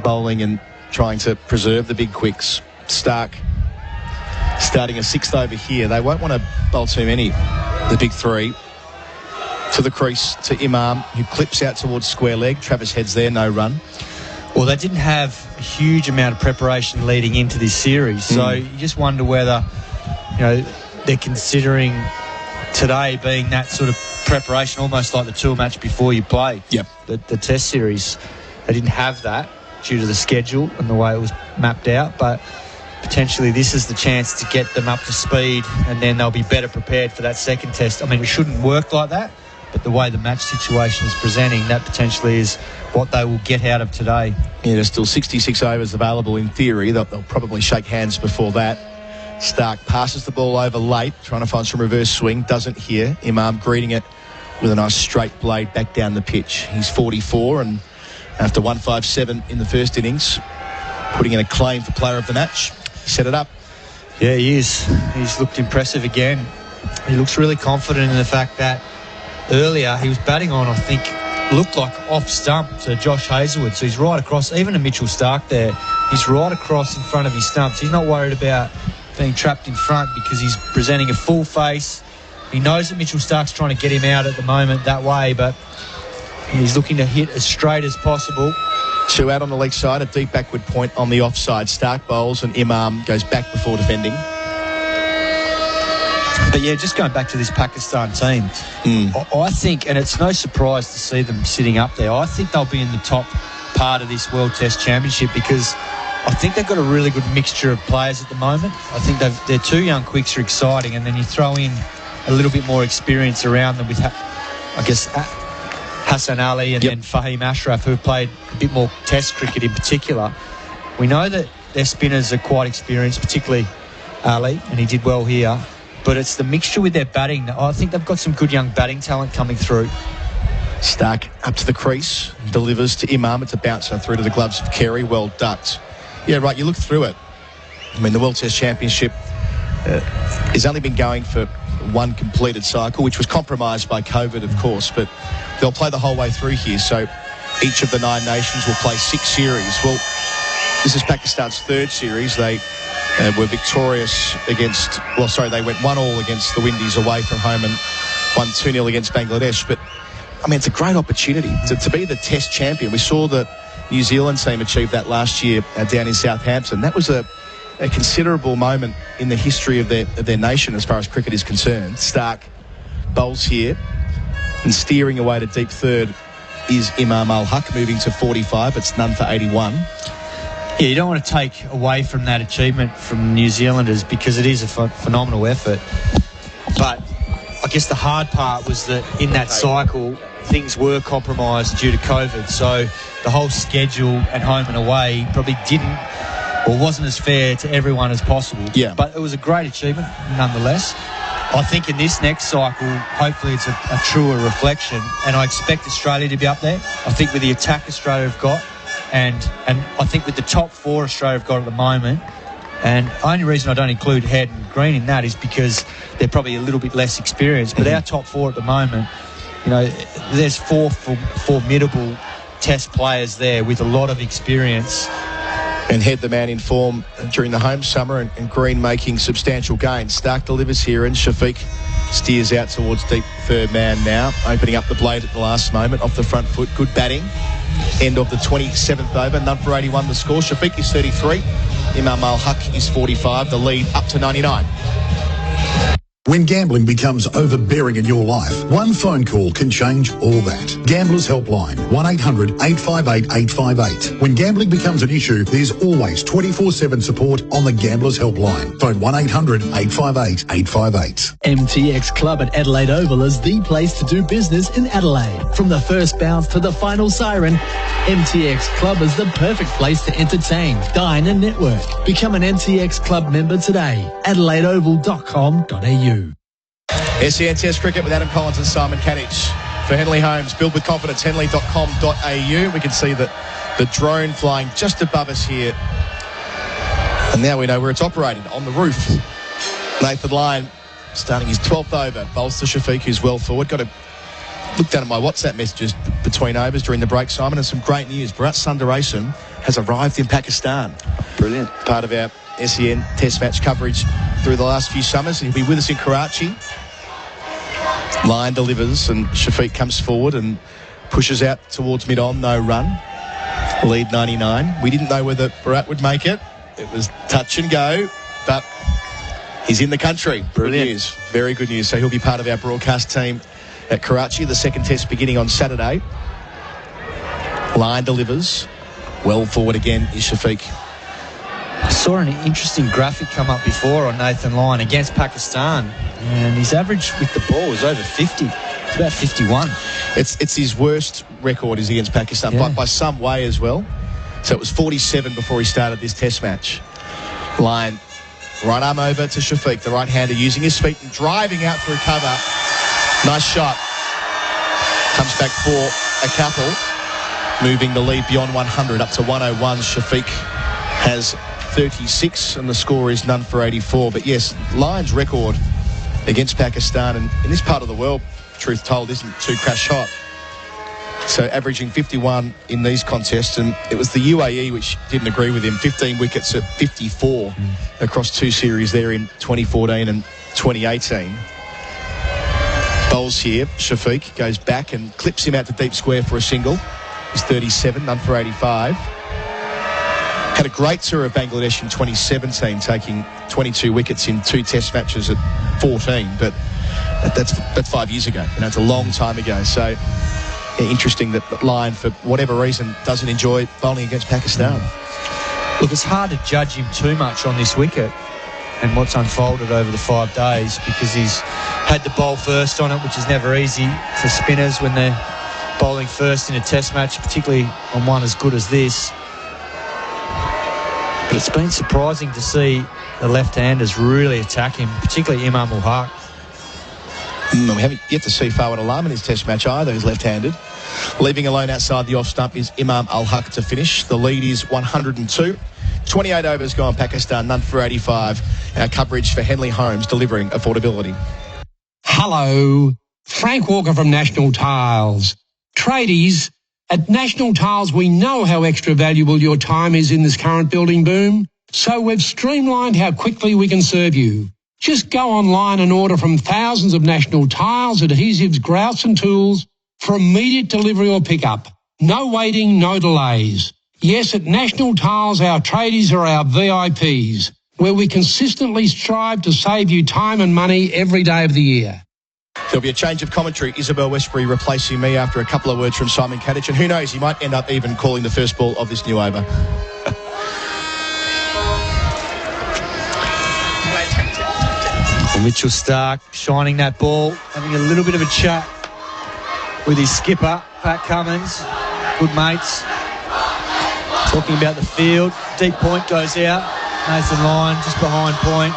bowling and trying to preserve the big quicks. Stark starting a 6th over here. They won't want to bowl too many. The big 3 to the crease to Imam, who clips out towards square leg. Travis Head's there, no run. Well, they didn't have a huge amount of preparation leading into this series, so you just wonder whether, you know, they're considering today being that sort of preparation, almost like the tour match before you play. Yep. The test series, they didn't have that due to the schedule and the way it was mapped out, but potentially this is the chance to get them up to speed, and then they'll be better prepared for that second test. I mean, it shouldn't work like that, but the way the match situation is presenting, that potentially is what they will get out of today. Yeah, there's still 66 overs available in theory. They'll probably shake hands before that. Stark passes the ball over late, trying to find some reverse swing. Doesn't hear. Imam greeting it with a nice straight blade back down the pitch. He's 44, and after 157 in the first innings, putting in a claim for player of the match. He set it up. Yeah, he is. He's looked impressive again. He looks really confident in the fact that earlier he was batting on, I think, looked like off stump to Josh Hazelwood. So he's right across, even to Mitchell Stark there. He's right across in front of his stumps. He's not worried about being trapped in front because he's presenting a full face. He knows that Mitchell Stark's trying to get him out at the moment that way, but he's looking to hit as straight as possible. 2 out on the leg side, a deep backward point on the offside. Stark bowls and Imam goes back before defending. But yeah, just going back to this Pakistan team, I think, and it's no surprise to see them sitting up there, I think they'll be in the top part of this World Test Championship because I think they've got a really good mixture of players at the moment. I think their 2 young quicks are exciting, and then you throw in a little bit more experience around them with, I guess, Hassan Ali and then Fahim Ashraf, who have played a bit more Test cricket in particular. We know that their spinners are quite experienced, particularly Ali, and he did well here. But it's the mixture with their batting. I think they've got some good young batting talent coming through. Stark up to the crease, delivers to Imam. It's a bouncer through to the gloves of Carey. Well ducked. Yeah, right, you look through it. I mean, the World Test Championship has only been going for 1 completed cycle, which was compromised by COVID, of course, but they'll play the whole way through here. So each of the 9 nations will play 6 series. Well, this is Pakistan's 3rd series. They were victorious against, they went 1-1 against the Windies away from home and won 2-0 against Bangladesh. But, I mean, it's a great opportunity to be the Test champion. We saw the New Zealand team achieve that last year down in Southampton. That was a a considerable moment in the history of their nation as far as cricket is concerned. Stark bowls here, and steering away to deep third is Imam Al-Haq, moving to 45. It's none for 81. Yeah, you don't want to take away from that achievement from New Zealanders because it is a phenomenal effort. But I guess the hard part was that in that cycle, things were compromised due to COVID. So the whole schedule at home and away probably didn't or wasn't as fair to everyone as possible. Yeah. But it was a great achievement nonetheless. I think in this next cycle, hopefully it's a truer reflection, and I expect Australia to be up there. I think with the attack Australia have got, and I think with the top 4 Australia have got at the moment, and the only reason I don't include Head and Green in that is because they're probably a little bit less experienced, but our top 4 at the moment, you know, there's 4 formidable Test players there with a lot of experience. And Head, the man in form during the home summer, and Green making substantial gains. Stark delivers here, and Shafiq steers out towards deep third man now, opening up the blade at the last moment off the front foot. Good batting. End of the 27th over, none for 81 the score. Shafiq is 33. Imam Al-Haq is 45. The lead up to 99. When gambling becomes overbearing in your life, one phone call can change all that. Gamblers Helpline, 1-800-858-858. When gambling becomes an issue, there's always 24/7 support on the Gamblers Helpline. Phone 1-800-858-858. MTX Club at Adelaide Oval is the place to do business in Adelaide. From the first bounce to the final siren, MTX Club is the perfect place to entertain, dine and network. Become an MTX Club member today. AdelaideOval.com.au. SEN Test Cricket with Adam Collins and Simon Katich. For Henley Homes, build with confidence, henley.com.au. We can see the drone flying just above us here. And now we know where it's operating, on the roof. Nathan Lyon starting his 12th over. Bowls to Shafiq, who's well forward. Got to look down at my WhatsApp messages between overs during the break, Simon, and some great news. Bharat Sundaresan has arrived in Pakistan. Brilliant. Part of our SEN Test match coverage through the last few summers. He'll be with us in Karachi. Lyon delivers, and Shafiq comes forward and pushes out towards mid-on. No run. Lead 99. We didn't know whether Bharat would make it. It was touch and go, but he's in the country. Brilliant. Good news. Very good news. So he'll be part of our broadcast team at Karachi. The second test beginning on Saturday. Lyon delivers. Well forward again is Shafiq. I saw an interesting graphic come up before on Nathan Lyon against Pakistan, and his average with the ball is over 50. It's about 51. It's his worst record is against Pakistan, by some way as well. So it was 47 before he started this test match. Lyon, right arm over to Shafiq, the right-hander using his feet and driving out for a cover. Nice shot. Comes back for a couple, moving the lead beyond 100 up to 101. Shafiq has 36 and the score is none for 84. But yes, Lyon's record against Pakistan, and in this part of the world, truth told, isn't too crash hot. So averaging 51 in these contests, and it was the UAE which didn't agree with him. 15 wickets at 54 across 2 series there in 2014 and 2018. Bowls here, Shafiq goes back and clips him out to deep square for a single. He's 37, none for 85. Had a great tour of Bangladesh in 2017, taking 22 wickets in 2 test matches at 14, but that's 5 years ago. You know, it's a long time ago. So interesting that Lyon, for whatever reason, doesn't enjoy bowling against Pakistan. Look, it's hard to judge him too much on this wicket and what's unfolded over the 5 days, because he's had to bowl first on it, which is never easy for spinners when they're bowling first in a test match, particularly on one as good as this. But it's been surprising to see the left-handers really attack him, particularly Imam Al-Haq. We haven't yet to see Fawad Alam in his test match either, who's left-handed. Leaving alone outside the off stump is Imam Al-Haq to finish. The lead is 102. 28 overs gone Pakistan, none for 85. Our coverage for Henley Homes, delivering affordability. Hello, Frank Walker from National Tiles. Tradies, at National Tiles we know how extra valuable your time is in this current building boom, so we've streamlined how quickly we can serve you. Just go online and order from thousands of National Tiles, adhesives, grouts and tools for immediate delivery or pickup. No waiting, no delays. Yes, at National Tiles our tradies are our VIPs. where we consistently strive to save you time and money every day of the year. There'll be a change of commentary. Isabel Westbury replacing me after a couple of words from Simon Katich. And who knows, he might end up even calling the first ball of this new over. Well, Mitchell Starc shining that ball, having a little bit of a chat with his skipper, Pat Cummins. Good mates. Talking about the field. Deep point goes out. Nathan Lyon just behind point.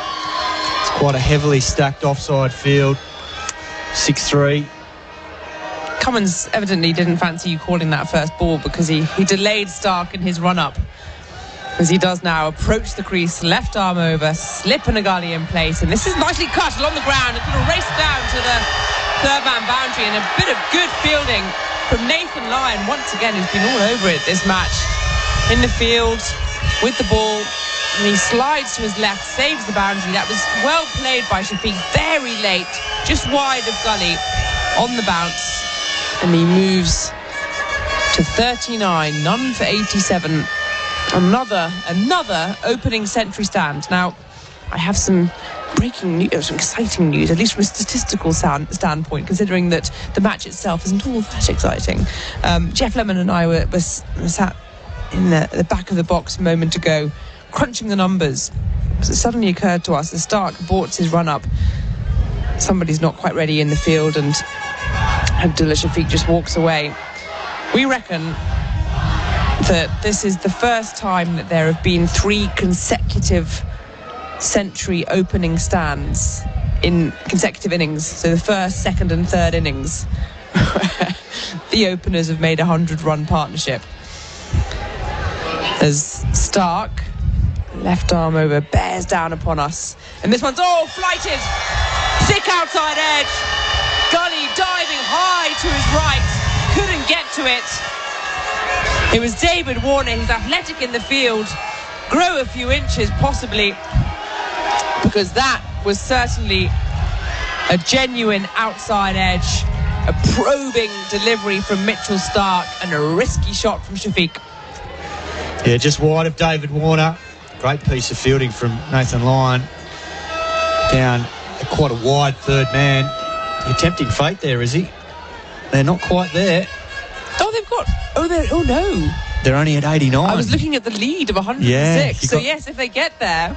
It's quite a heavily stacked offside field. 6-3. Cummins evidently didn't fancy you calling that first ball because he delayed Starc in his run-up. As he does now approach the crease, left arm over, slip and a gully in place, and this is nicely cut along the ground. It's going to race down to the third man boundary, and a bit of good fielding from Nathan Lyon once again, who's been all over it this match. In the field with the ball, and he slides to his left, saves the boundary. That was well played by Shafiq, very late, just wide of gully on the bounce, and he moves to 39, none for 87. Another opening century stand. Now, I have some breaking news, some exciting news, at least from a statistical standpoint, considering that the match itself isn't all that exciting. Jeff Lemon and I were sat in the back of the box a moment ago, crunching the numbers. It suddenly occurred to us, as Starc aborts his run-up, somebody's not quite ready in the field, and Abdullah Shafiq just walks away. We reckon that this is the first time that there have been 3 consecutive century opening stands in consecutive innings. So the first, second and third innings, the openers have made a 100-run partnership. As Starc, left arm over, bears down upon us. And this one's, flighted! Thick outside edge. Gully diving high to his right. Couldn't get to it. It was David Warner. He's athletic in the field. Grow a few inches, possibly, because that was certainly a genuine outside edge, a probing delivery from Mitchell Starc, and a risky shot from Shafiq. Yeah, just wide of David Warner. Great piece of fielding from Nathan Lyon. Down quite a wide third man. You're tempting fate there, is he? They're not quite there. No. They're only at 89. I was looking at the lead of 106. Yeah, so yes, if they get there.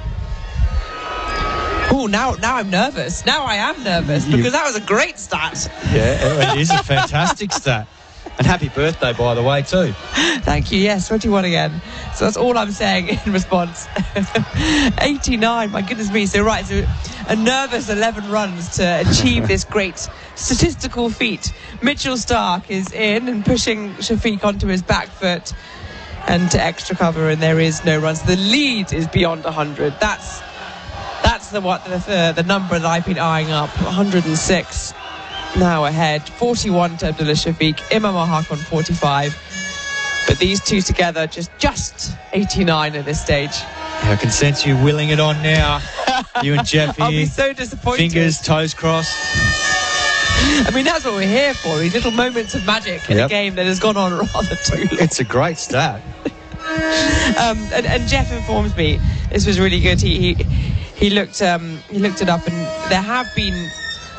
Now I'm nervous. Now I am nervous because that was a great stat. Yeah, it is a fantastic stat. And happy birthday, by the way, too. Thank you. Yes, 21 again. So that's all I'm saying in response. 89, my goodness me. So a nervous 11 runs to achieve this great statistical feat. Mitchell Starc is in and pushing Shafiq onto his back foot and to extra cover, and there is no runs. The lead is beyond 100. That's the number that I've been eyeing up. 106. Now ahead, 41 to Abdullah Shafiq, Imam al-Haq on 45. But these two together, just 89 at this stage. I can sense you willing it on now. You and Jeffy. I'll be so disappointed. Fingers, toes crossed. I mean, that's what we're here for. These little moments of magic in a game that has gone on rather too long. It's a great stat. And Jeff informs me this was really good. He looked it up, and there have been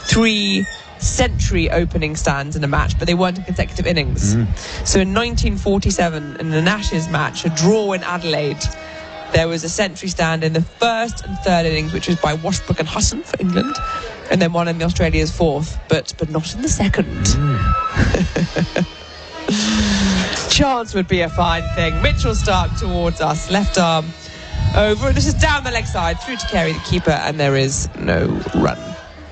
3 century opening stands in a match, but they weren't in consecutive innings. So in 1947, in an Ashes match, a draw in Adelaide, there was a century stand in the first and third innings, which was by Washbrook and Husson for England, and then one in the Australia's fourth, but not in the second. Chance would be a fine thing. Mitchell Starc towards us, left arm over. This is down the leg side, through to Carey, the keeper, and there is no run.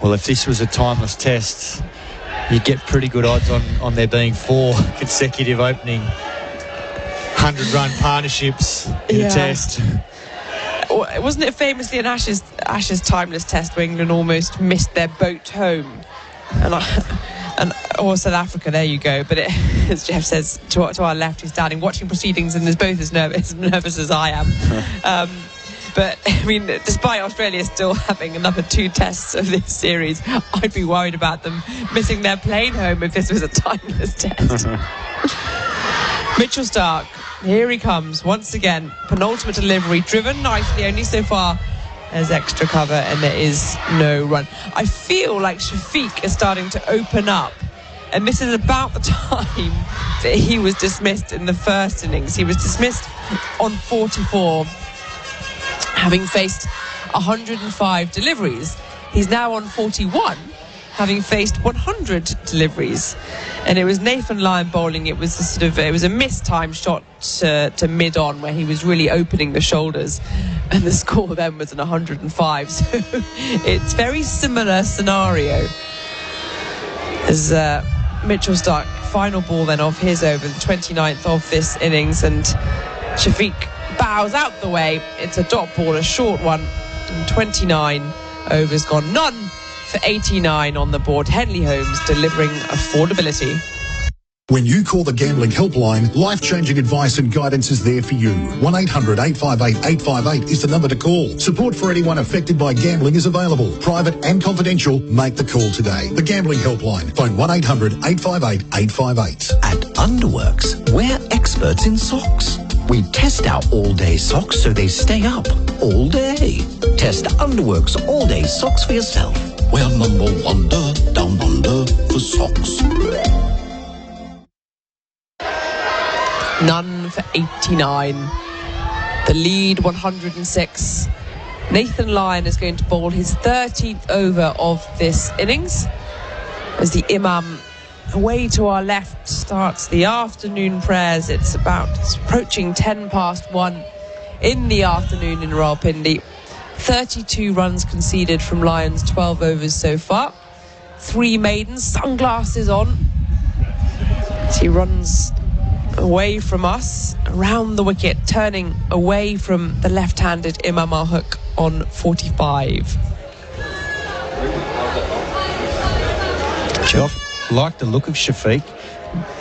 Well, if this was a timeless test, you'd get pretty good odds on there being 4 consecutive opening 100-run partnerships in a test. Wasn't it famously an Ashes timeless test where England almost missed their boat home? Or South Africa, there you go. But as Jeff says, to our left, he's standing watching proceedings and is both as nervous as I am. But, I mean, despite Australia still having another 2 tests of this series, I'd be worried about them missing their plane home if this was a timeless test. Mitchell Starc, here he comes once again. Penultimate delivery, driven nicely, only so far There's extra cover and there is no run. I feel like Shafiq is starting to open up, and this is about the time that he was dismissed in the first innings. He was dismissed on 44, having faced 105 deliveries. He's now on 41, having faced 100 deliveries. And it was Nathan Lyon bowling. It was a mistimed shot to mid-on where he was really opening the shoulders, and the score then was an 105. So it's very similar scenario as Mitchell Stark, final ball then of his over, the 29th of this innings, and Shafiq bows out the way. It's a dot ball, a short one, and 29 overs gone. None for 89 on the board. Henley Holmes delivering affordability. When you call the Gambling Helpline, life-changing advice and guidance is there for you. 1-800-858-858 is the number to call. Support for anyone affected by gambling is available. Private and confidential. Make the call today. The Gambling Helpline. Phone 1-800-858-858. At Underworks, we're experts in socks. We test our all-day socks so they stay up all day. Test Underworks all-day socks for yourself. We're number one down under for socks. None for 89. The lead 106. Nathan Lyon is going to bowl his 13th over of this innings as the Imam away to our left starts the afternoon prayers. It's approaching 1:10 in the afternoon in Rawalpindi. 32 runs conceded from Lyon's 12 overs so far. 3 maidens, sunglasses on, as he runs away from us, around the wicket, turning away from the left-handed Imam al-Haq on 45. Geoff, like the look of Shafiq.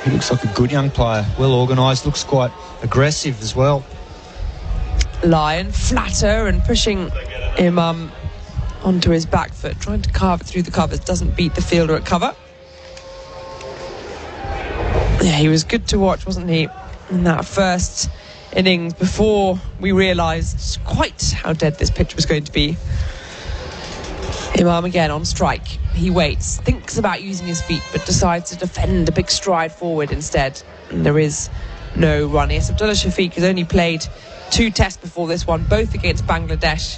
He looks like a good young player, well organised, looks quite aggressive as well. Lyon flatter and pushing Imam onto his back foot, trying to carve it through the covers, doesn't beat the fielder at cover. Yeah, he was good to watch, wasn't he, in that first innings before we realised quite how dead this pitch was going to be. Imam again on strike. He waits, thinks about using his feet, but decides to defend a big stride forward instead. And there is no run. Yes, Abdullah Shafiq has only played 2 tests before this one, both against Bangladesh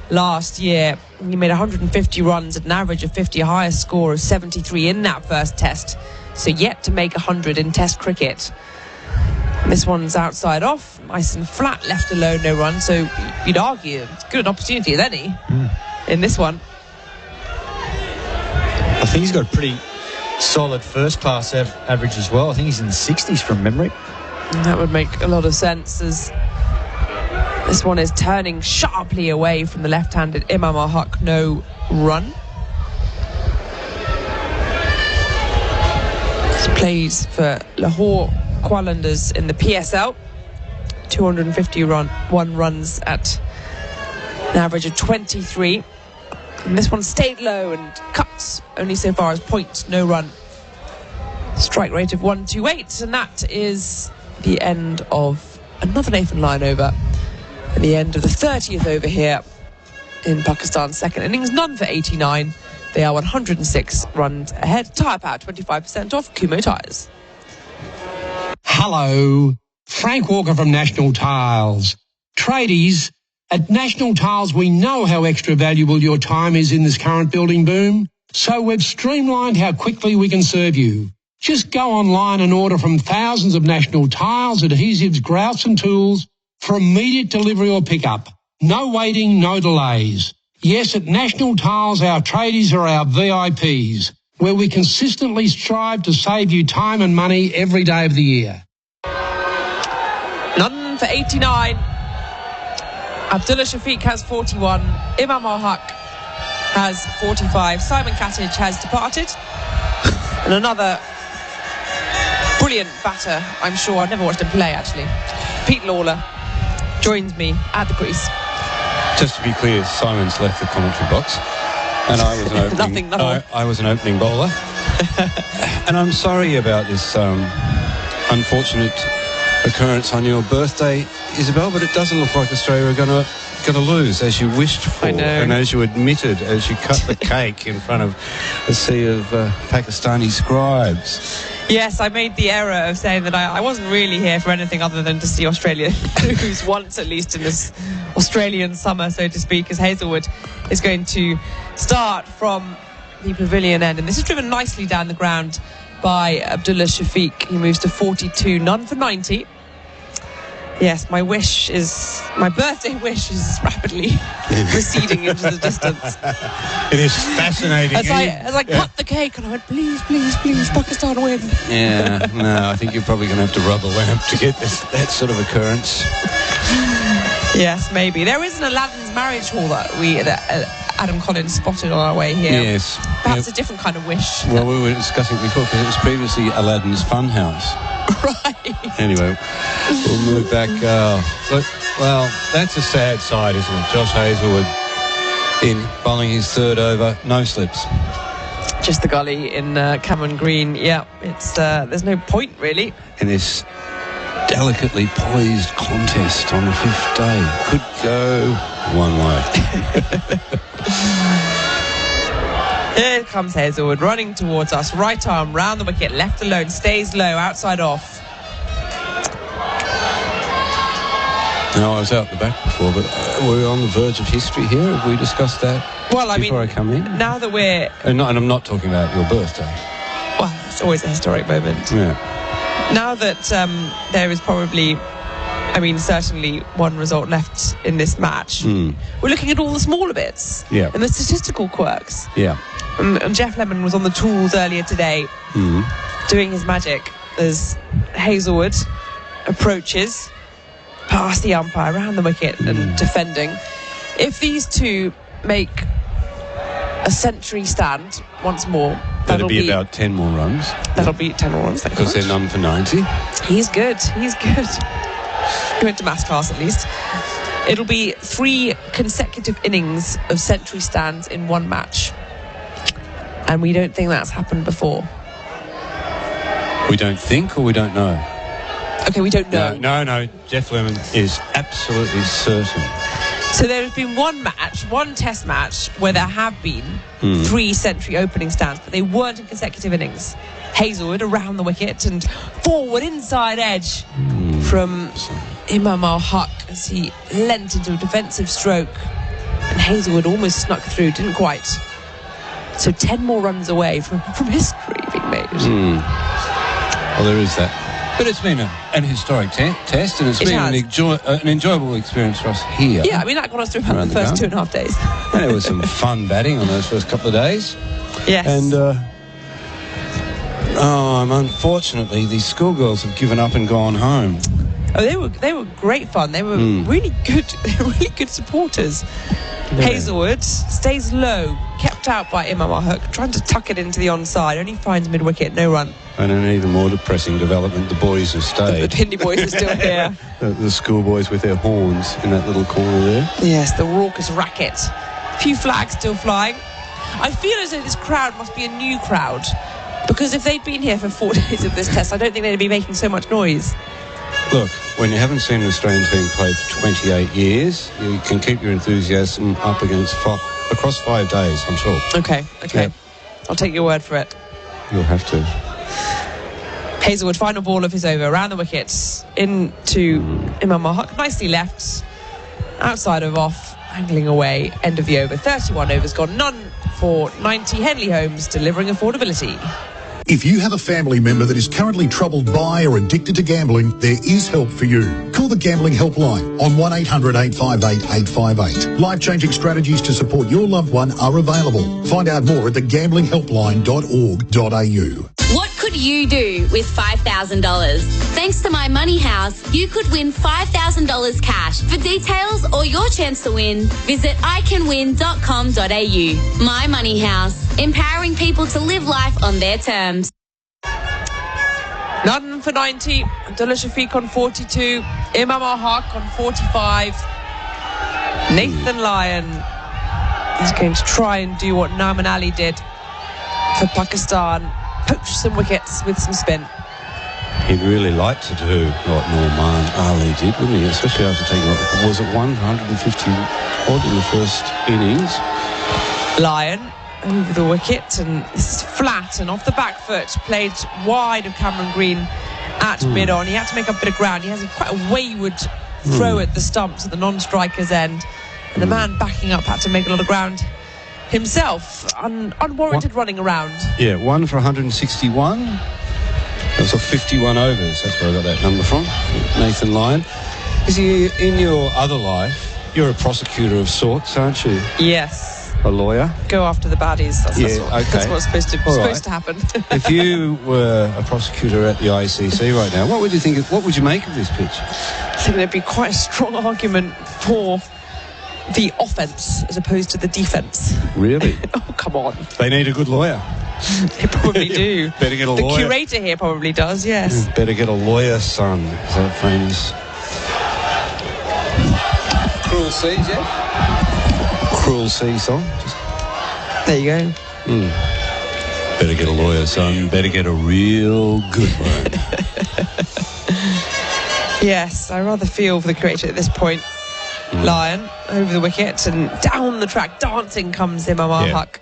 last year. He made 150 runs at an average of 50, a highest score of 73 in that first test. So yet to make 100 in Test cricket. This one's outside off, nice and flat, left alone, no run. So you'd argue it's good an opportunity as any in this one. I think he's got a pretty solid first-class average as well. I think he's in the 60s from memory. And that would make a lot of sense, as this one is turning sharply away from the left-handed Imam al-Haq, no run. Plays for Lahore Qalandars in the PSL. 251 runs at an average of 23. And this one stayed low and cuts only so far as point, no run. Strike rate of 128, and that is the end of another Nathan Lyon over. And the end of the 30th over here in Pakistan's second innings. None for 89. They are 106 runs ahead. Tyre Power 25% off Kumo tyres. Hello, Frank Walker from National Tiles. Tradies, at National Tiles we know how extra valuable your time is in this current building boom, so we've streamlined how quickly we can serve you. Just go online and order from thousands of National Tiles, adhesives, grouts and tools for immediate delivery or pickup. No waiting, no delays. Yes, at National Tiles, our tradies are our VIPs, where we consistently strive to save you time and money every day of the year. None for 89. Abdullah Shafiq has 41. Imam al-Haq has 45. Simon Katich has departed. And another brilliant batter, I'm sure. I've never watched him play, actually. Pete Lalor joins me at the crease. Just to be clear, Simon's left the commentary box, and I was an opening. I was an opening bowler, and I'm sorry about this unfortunate occurrence on your birthday, Isabel. But it doesn't look like Australia are going going to lose, as you wished for. I know. And as you admitted, as you cut the cake in front of a sea of Pakistani scribes. Yes, I made the error of saying that I wasn't really here for anything other than to see Australia lose once, at least in this Australian summer, so to speak, as Hazelwood is going to start from the pavilion end. And this is driven nicely down the ground by Abdullah Shafiq. He moves to 42, none for 90. Yes, my birthday wish is rapidly receding into the distance. It is fascinating. As I cut the cake and I went, please, please, please, Pakistan win. Yeah, no, I think you're probably going to have to rub a lamp to get that sort of occurrence. Yes, maybe. There is an Aladdin's marriage hall that Adam Collins spotted on our way here. Yes. Perhaps a different kind of wish. Well, we were discussing it before because it was previously Aladdin's Funhouse. Right. Anyway, we'll move back. Well, that's a sad side, isn't it? Josh Hazelwood in bowling his third over, no slips. Just the gully in Cameron Green. Yeah, it's there's no point really. In this delicately poised contest on the fifth day, could go one way. Here comes Hazelwood running towards us, right arm round the wicket, left alone, stays low, outside off. No, I was out the back before, but we're on the verge of history here. Have we discussed that? Well, before I come in? Now that we're... And I'm not talking about your birthday. Well, it's always a historic moment. Yeah. Now that there is probably, certainly one result left in this match, we're looking at all the smaller bits and the statistical quirks. Yeah. And Jeff Lemon was on the tools earlier today doing his magic as Hazelwood approaches past the umpire, around the wicket and defending. If these two make a century stand once more, that'll be about 10 more runs. That'll be 10 more runs. Because they're none for 90. He's good. He went to maths class at least. It'll be 3 consecutive innings of century stands in one match. And we don't think that's happened before. We don't think, or we don't know? Okay, we don't know. No. Jeff Lemon is absolutely certain. So there has been one test match, where there have been 3 century opening stands, but they weren't in consecutive innings. Hazelwood around the wicket and forward inside edge from Imam Al-Haq as he leant into a defensive stroke. And Hazelwood almost snuck through, didn't quite. So 10 more runs away from history being made. Well, there is that. But it's been an historic test, and it's been an enjoyable experience for us here. Yeah, that got us through about the first 2.5 days. And there was some fun batting on those first couple of days. Yes. And, unfortunately, these schoolgirls have given up and gone home. Oh, they were great fun. They were really good. Really good supporters. Yeah. Hazelwood stays low, kept out by Imam Al-Haq, trying to tuck it into the onside. Only finds mid-wicket, no run. And an even more depressing development, the boys have stayed. The Hindi boys are still here. The schoolboys with their horns in that little corner there. Yes, the raucous racket. A few flags still flying. I feel as though this crowd must be a new crowd, because if they'd been here for 4 days of this test, I don't think they'd be making so much noise. Look, when you haven't seen an Australian team play for 28 years, you can keep your enthusiasm up across 5 days, I'm sure. Okay. Yeah. I'll take your word for it. You'll have to. Hazelwood, final ball of his over, around the wickets, into Imam Al-Haq, nicely left, outside of off, angling away, end of the over. 31 overs gone, none for 90. Henley Holmes delivering affordability. If you have a family member that is currently troubled by or addicted to gambling, there is help for you. Call the Gambling Helpline on 1800 858 858. Life-changing strategies to support your loved one are available. Find out more at thegamblinghhelpline.org.au. What could you do with $5,000? Thanks to My Money House, you could win $5,000 cash. For details or your chance to win, visit iCanWin.com.au. My Money House, empowering people to live life on their terms. None for 90. Abdullah Shafiq on 42. Imam Al-Haq on 45. Nathan Lyon is going to try and do what Naman Ali did for Pakistan. Poach some wickets with some spin. He'd really like to do what Norman Ali did, wouldn't he? Especially after taking, was it 150 odd in the first innings? Lyon over the wicket, and this is flat and off the back foot, played wide of Cameron Green at mid-on. He had to make up a bit of ground. He has quite a wayward throw at the stumps at the non-striker's end, and the man backing up had to make a lot of ground himself. Unwarranted running around. Yeah, 1 for 161. That was off 51 overs. That's where I got that number from. Nathan Lyon. Is he in your other life? You're a prosecutor of sorts, aren't you? Yes. A lawyer? Go after the baddies. That's what's supposed to happen. If you were a prosecutor at the ICC right now, what would you think? What would you make of this pitch? I think there'd be quite a strong argument for the offence as opposed to the defence. Really? Oh, come on. They need a good lawyer. They probably do. Better get a lawyer. The curator here probably does, yes. Better get a lawyer, son. Is that famous? Cruel Seas, yeah? Cruel Sea song. There you go. Better get a lawyer, son. Better get a real good one. Yes, I rather feel for the curator at this point. Lyon over the wicket and down the track, dancing comes Imam Haq,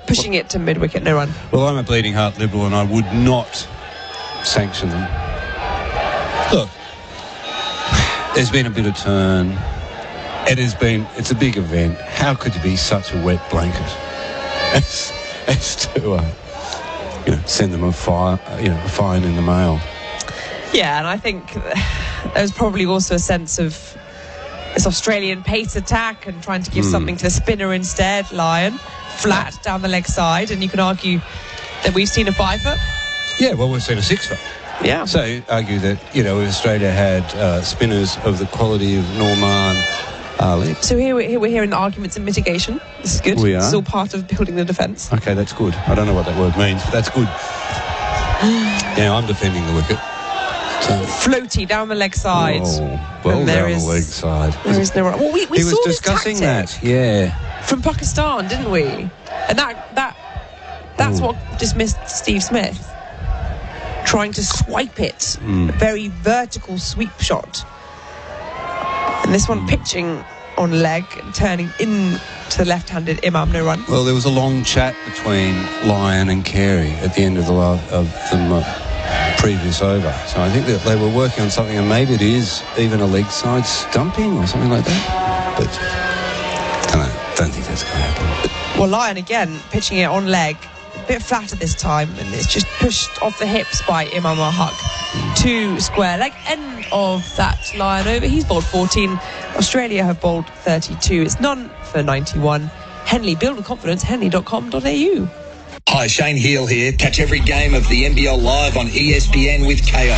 pushing it to mid-wicket, no run. Well, I'm a bleeding heart Liberal and I would not sanction them. Look, there's been a bit of turn. It's a big event. How could you be such a wet blanket as to send them a fine in the mail? Yeah, and I think there's probably also a sense of this Australian pace attack and trying to give something to the spinner instead. Lyon flat down the leg side, and you can argue that we've seen a 5-foot. Yeah, well, we've seen a 6-foot. Yeah. So argue that if Australia had spinners of the quality of Norman Ali. So here we're hearing the arguments and mitigation. This is good. We are. It's all part of building the defence. Okay, that's good. I don't know what that word means, but that's good. Yeah, I'm defending the wicket. So. Floaty down the leg side. Oh, well down the leg side. There is no run. Well, we was saw discussing this tactic from Pakistan, didn't we? And that's what dismissed Steve Smith. Trying to swipe it. A very vertical sweep shot. And this one pitching on leg and turning in to the left-handed Imam, no run. Well, there was a long chat between Lyon and Carey at the end of the previous over. So I think that they were working on something, and maybe it is even a leg side stumping or something like that. But I don't think that's going to happen. Well, Lyon again pitching it on leg, a bit flat at this time, and it's just pushed off the hips by Imam Haq to square leg. End of that Lyon over. He's bowled 14. Australia have bowled 32. It's none for 91. Henley, build with confidence, henley.com.au. Hi, Shane Heal here. Catch every game of the NBL live on ESPN with KO.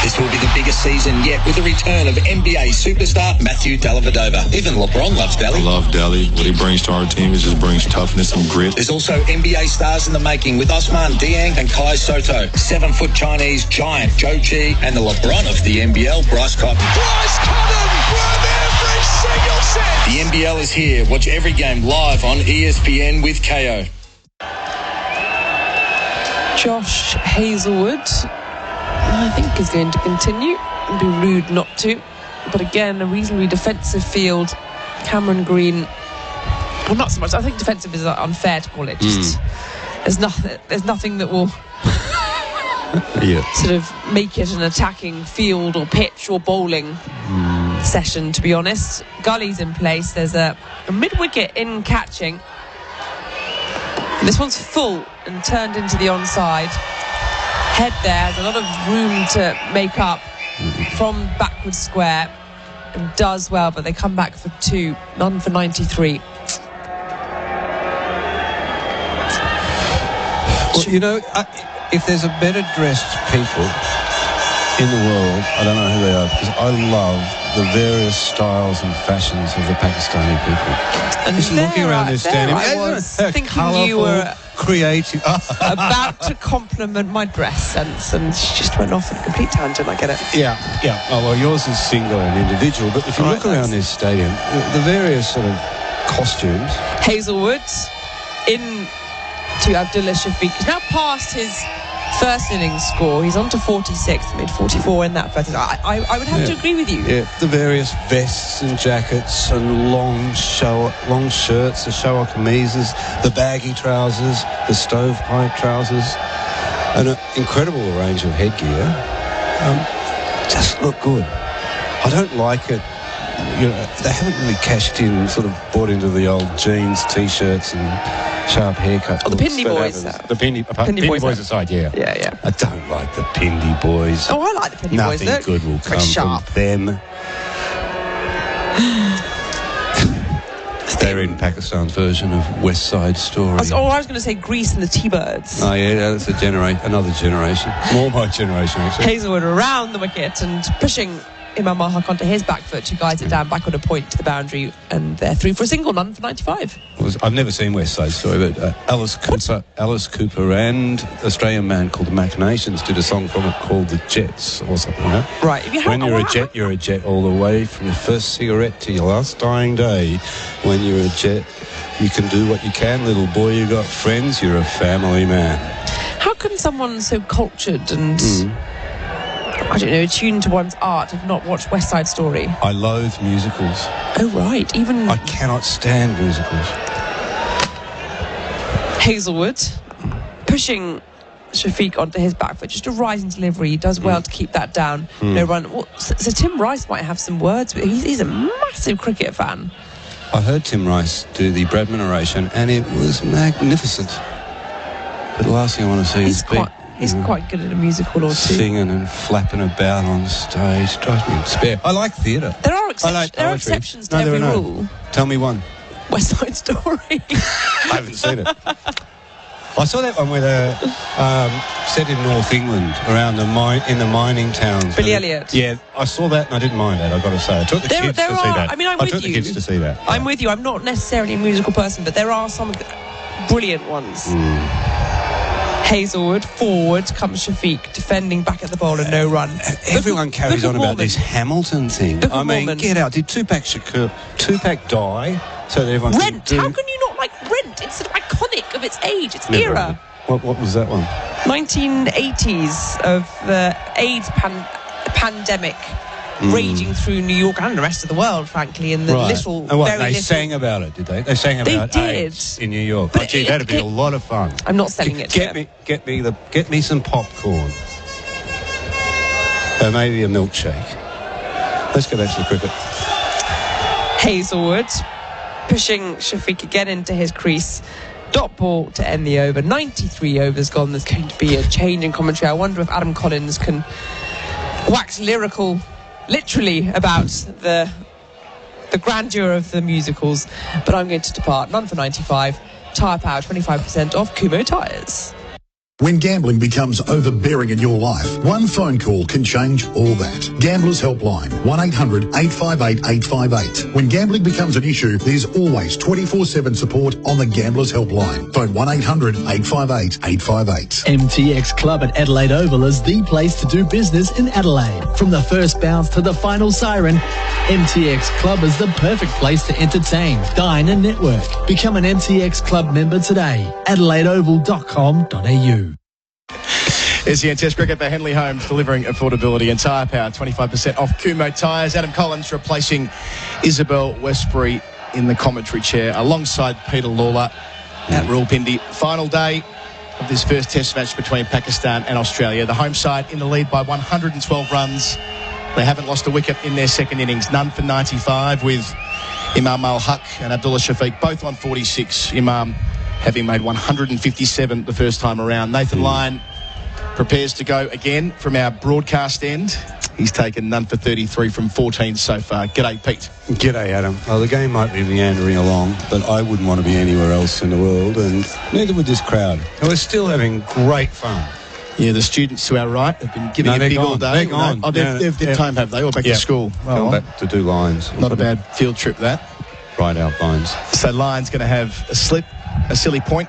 This will be the biggest season yet with the return of NBA superstar Matthew Dellavedova. Even LeBron loves Delly. I love Delly. What he brings to our team is just brings toughness and grit. There's also NBA stars in the making with Osman Dieng and Kai Soto. 7-foot Chinese giant Joe Chi and the LeBron of the NBL, Bryce Cotton. Bryce Cotton from every single set. The NBL is here. Watch every game live on ESPN with KO. Josh Hazlewood, I think, is going to continue. It'd be rude not to. But again, a reasonably defensive field. Cameron Green, well, not so much. I think defensive is unfair to call it. Just there's nothing that will sort of make it an attacking field or pitch or bowling session, to be honest. Gully's in place. There's a mid-wicket in catching. And this one's full and turned into the onside. Head there has a lot of room to make up from backward square and does well, but they come back for 2, none for 93. Well, if there's a better dressed people in the world, I don't know who they are, because I love the various styles and fashions of the Pakistani people. And just looking around this stadium, I was thinking colourful, you were creative, about to compliment my dress sense, and she just went off on a complete tangent. I get it. Yeah. Oh, well, yours is single and individual, but if you look around this stadium, the various sort of costumes. Hazlewood in to Abdullah Shafiq. He's now past his first innings score. He's on to 46, made 44 in that first. I would have to agree with you. Yeah, the various vests and jackets and long shirts, the show kamises, the baggy trousers, the stovepipe trousers, and an incredible range of headgear. Just look good. I don't like it. You know, they haven't really cashed in, sort of bought into the old jeans, t-shirts and sharp haircuts. Oh, the Pindi boys. The Pindi boys aside, yeah. Yeah. I don't like the Pindi boys. Oh, I like the Pindi boys. Nothing good will come from them. They're in Pakistan's version of West Side Story. I was going to say Grease and the T-Birds. Oh, yeah, that's another generation. More my generation, actually. Hazelwood around the wicket and pushing Imam Al-Haq onto his back foot to guide it down back on a point to the boundary, and they're through for a single, none for 95. I've never seen West Side Story, but Alice Cooper and an Australian man called the Machinations did a song from it called The Jets or something like that. Right. When you're a jet, you're a jet all the way, from your first cigarette to your last dying day. When you're a jet, you can do what you can, little boy. You got friends, you're a family man. How can someone so cultured and I don't know, attuned to one's art have not watched West Side Story? I loathe musicals. Oh, right. I cannot stand musicals. Hazelwood pushing Shafiq onto his back foot, just a rising delivery. He does well to keep that down. No run. Well, so Tim Rice might have some words. He's a massive cricket fan. I heard Tim Rice do the Bradman oration, and it was magnificent. But the last thing I want to see is He's quite good at a musical or two. Singing and flapping about on stage. Drives me in despair. I like theatre. There are exceptions to every rule. Tell me one. West Side Story. I haven't seen it. I saw that one with set in North England, around in the mining towns. Billy Elliot. Yeah, I saw that and I didn't mind that, I've got to say. I took the kids to see that. I mean, I took the kids to see that. I'm with you. I'm not necessarily a musical person, but there are some brilliant ones. Hazelwood, forward comes Shafiq, defending back at the bowl and no run. Everyone carries on about this Hamilton thing. I mean, get out. Did Tupac die? So that everyone Rent. How can you not like Rent? It's iconic of its age, its era. What was that one? 1980s of the AIDS pandemic raging through New York and the rest of the world, frankly, in the they sang about it, did they? They sang about AIDS in New York. But gee, that'd be a lot of fun. I'm not selling it. Get me some popcorn. Maybe a milkshake. Let's go back to the cricket. Hazelwood pushing Shafiq again into his crease. Dot ball to end the over. 93 overs gone. There's going to be a change in commentary. I wonder if Adam Collins can wax lyrical, literally, about the grandeur of the musicals. But I'm going to depart. None for 95. Tyre Power, 25% off Kumo tyres. When gambling becomes overbearing in your life, one phone call can change all that. Gamblers Helpline, 1-800-858-858. When gambling becomes an issue, there's always 24/7 support on the Gamblers Helpline. Phone 1-800-858-858. MTX Club at Adelaide Oval is the place to do business in Adelaide. From the first bounce to the final siren, MTX Club is the perfect place to entertain, dine and network. Become an MTX Club member today. AdelaideOval.com.au. SEN Test Cricket for Henley Homes, delivering affordability and tyre power, 25% off Kumo tyres. Adam Collins replacing Isabel Westbury in the commentary chair alongside Peter Lalor at Rawalpindi. Final day of this first Test match between Pakistan and Australia. The home side in the lead by 112 runs. They haven't lost a wicket in their second innings. None for 95 with Imam Al-Haq and Abdullah Shafiq, both on 46. Imam having made 157 the first time around. Nathan Lyon prepares to go again from our broadcast end. He's taken none for 33 from 14 so far. G'day, Pete. G'day, Adam. Well, the game might be meandering along, but I wouldn't want to be anywhere else in the world, and neither would this crowd. And we're still having great fun. Yeah, the students to our right have been giving it big all day. They're gone. Oh, they've home, have they? Or back to school? Well, back to do lines. Not a bad field trip, that. Right out lines. So Lyon's going to have a slip, a silly point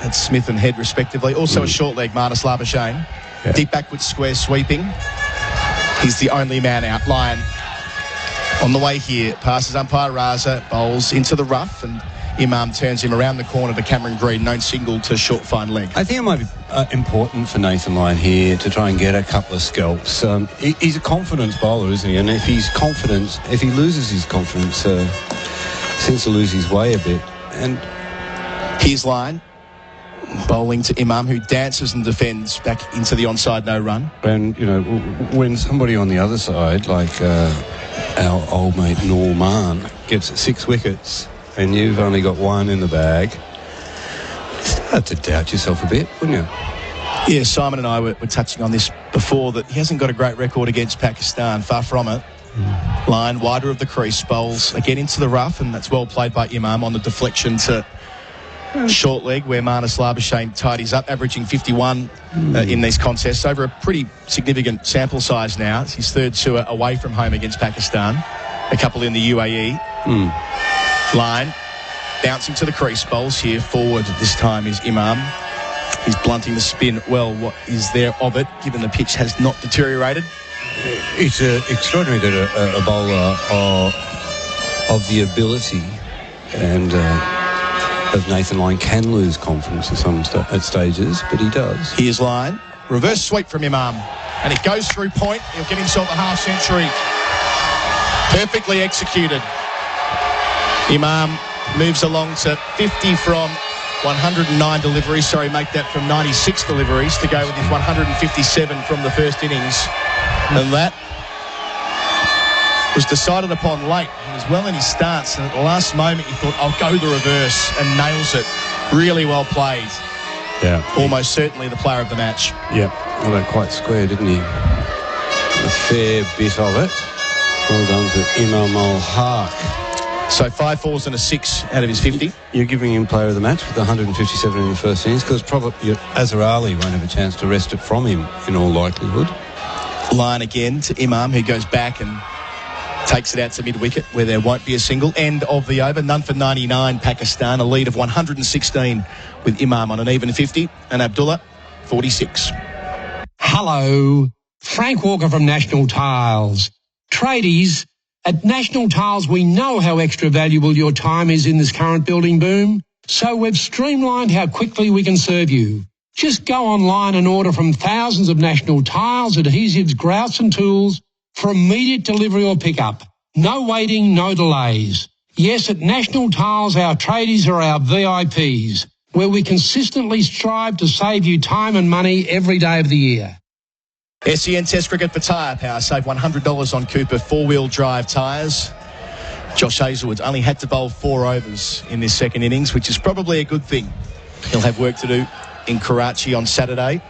at Smith and Head respectively. Also a short leg, Marnus Labuschagne. Yeah. Deep backwards square sweeping. He's the only man out. Lyon on the way here. Passes umpire Raza, bowls into the rough, and Imam turns him around the corner to Cameron Green, no single to short fine leg. I think it might be important for Nathan Lyon here to try and get a couple of scalps. He's a confidence bowler, isn't he? And if he loses his confidence, seems to lose his way a bit. And here's Lyon bowling to Imam, who dances and defends back into the onside no run. And, you know, when somebody on the other side, like our old mate Norman, gets 6 wickets and you've only got 1 in the bag, you start to doubt yourself a bit, wouldn't you? Yeah, Simon and I were touching on this before, that he hasn't got a great record against Pakistan, far from it. Lyon, wider of the crease, bowls again into the rough, and that's well played by Imam on the deflection to short leg, where Marnus Labuschagne tidies up, averaging 51 in these contests over a pretty significant sample size now. It's his 3rd tour away from home against Pakistan, a couple in the UAE. Lyon bouncing to the crease, bowls here forward. This time is Imam. He's blunting the spin well. What is there of it, given the pitch has not deteriorated? It's extraordinary that a bowler of the ability and of Nathan Lyon can lose confidence at stages, but he does. Here's Lyon. Reverse sweep from Imam. And it goes through point. He'll get himself a half century. Perfectly executed. Imam moves along to 50 from 109 deliveries. Sorry, make that from 96 deliveries to go with his 157 from the first innings. And that was decided upon late. He was well in his stance, and at the last moment he thought, I'll go the reverse, and nails it. Really well played. Yeah. Almost certainly the player of the match. Yeah. Well, that quite square, didn't he? A fair bit of it. Well done to Imam Ul-Haq. So 5 fours and a 6 out of his 50. You're giving him player of the match with 157 in the first innings, because probably Azhar Ali won't have a chance to wrest it from him in all likelihood. Line again to Imam, who goes back and takes it out to mid-wicket, where there won't be a single. End of the over. None for 99, Pakistan. A lead of 116 with Imam on an even 50. And Abdullah, 46. Hello. Frank Walker from National Tiles. Tradies, at National Tiles, we know how extra valuable your time is in this current building boom, so we've streamlined how quickly we can serve you. Just go online and order from thousands of National Tiles, adhesives, grouts and tools for immediate delivery or pickup. No waiting, no delays. Yes, at National Tiles, our tradies are our VIPs, where we consistently strive to save you time and money every day of the year. SEN Test Cricket for Tyre Power. Save $100 on Cooper 4-wheel drive tyres. Josh Hazlewood only had to bowl 4 overs in this second innings, which is probably a good thing. He'll have work to do in Karachi on Saturday.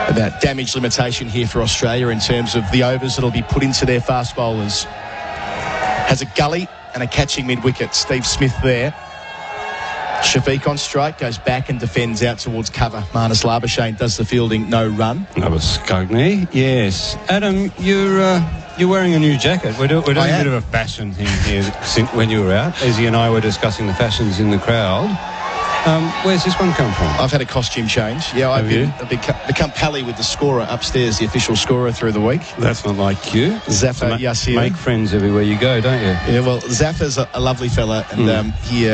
About damage limitation here for Australia in terms of the overs that'll be put into their fast bowlers. Has a gully and a catching mid-wicket. Steve Smith there. Shafiq on strike, goes back and defends out towards cover. Marnus Labuschagne does the fielding, no run. That was Scugney, yes. Adam, you're wearing a new jacket. We're doing a bit of a fashion thing here since when you were out. Izzy and I were discussing the fashions in the crowd. Where's this one come from? I've had a costume change. Yeah, I've become pally with the scorer upstairs, the official scorer through the week. That's not like you. Zafar Yassir. Make friends everywhere you go, don't you? Yeah, well, Zafar's a lovely fella, and he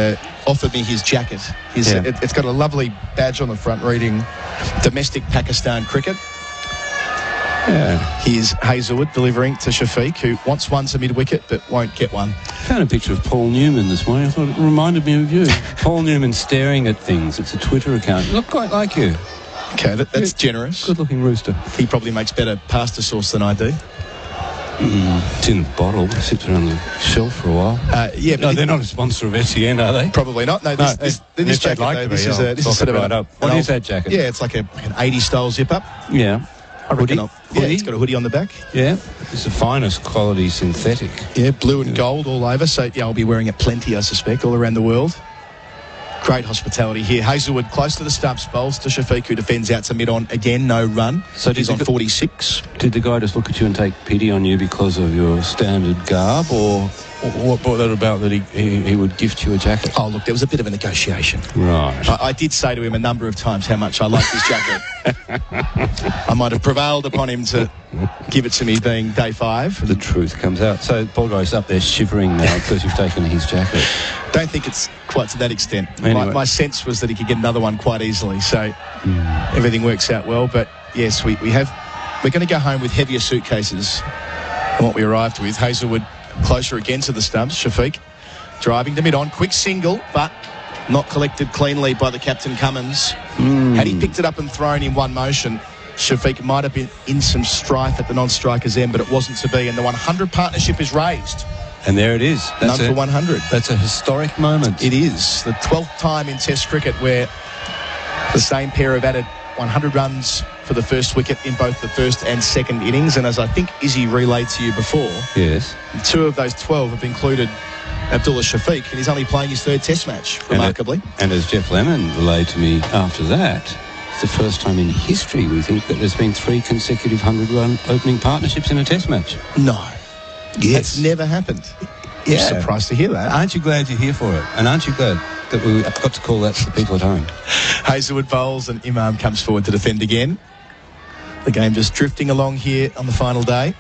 offered me his jacket. It's got a lovely badge on the front reading Domestic Pakistan Cricket. Yeah. Here's Hazlewood delivering to Shafiq, who wants one to mid-wicket but won't get one. I found a picture of Paul Newman this morning. I thought it reminded me of you. Paul Newman staring at things. It's a Twitter account. You look quite like you. Okay, that's generous. Good-looking rooster. He probably makes better pasta sauce than I do. It's in a bottle. It sits around the shelf for a while. Yeah, but they're not a sponsor of SEN, are they? Probably not. No, this jacket, though, this is sort of up. What is that jacket? Yeah, it's like an 80s-style zip-up. Yeah. I reckon it's got a hoodie on the back. Yeah, it's the finest quality synthetic. Yeah, blue and gold all over. So, yeah, I'll be wearing it plenty, I suspect, all around the world. Great hospitality here. Hazlewood close to the stumps, bowls to Shafiq, who defends out to mid-on again, no run. So he's on 46. Did the guy just look at you and take pity on you because of your standard garb, or What brought that about that he would gift you a jacket? Oh, look, there was a bit of a negotiation. Right. I did say to him a number of times how much I liked his jacket. I might have prevailed upon him to give it to me being day 5. The truth comes out. So Paul Guy's up there shivering now because you've taken his jacket. Don't think it's quite to that extent. Anyway. My sense was that he could get another one quite easily, so everything works out well. But yes, we're going to go home with heavier suitcases than what we arrived with. Hazelwood closer again to the stumps. Shafiq driving to mid-on. Quick single, but not collected cleanly by the captain Cummins. Had he picked it up and thrown in one motion, Shafiq might have been in some strife at the non-striker's end, but it wasn't to be. And the 100 partnership is raised. And there it is. None for 100. That's a historic moment. It is. The 12th time in Test cricket where the same pair have added 100 runs for the first wicket in both the first and second innings. And as I think Izzy relayed to you before, yes, 2 of those 12 have included Abdullah Shafiq, and he's only playing his 3rd Test match, remarkably. And as Jeff Lemon relayed to me after that, it's the first time in history, we think, that there's been 3 consecutive 100-run opening partnerships in a Test match. No. Yes. That's never happened. Yeah. I'm surprised to hear that. Aren't you glad you're here for it? And aren't you glad that we got to call that to the people at home? Hazelwood bowls and Imam comes forward to defend again. The game just drifting along here on the final day.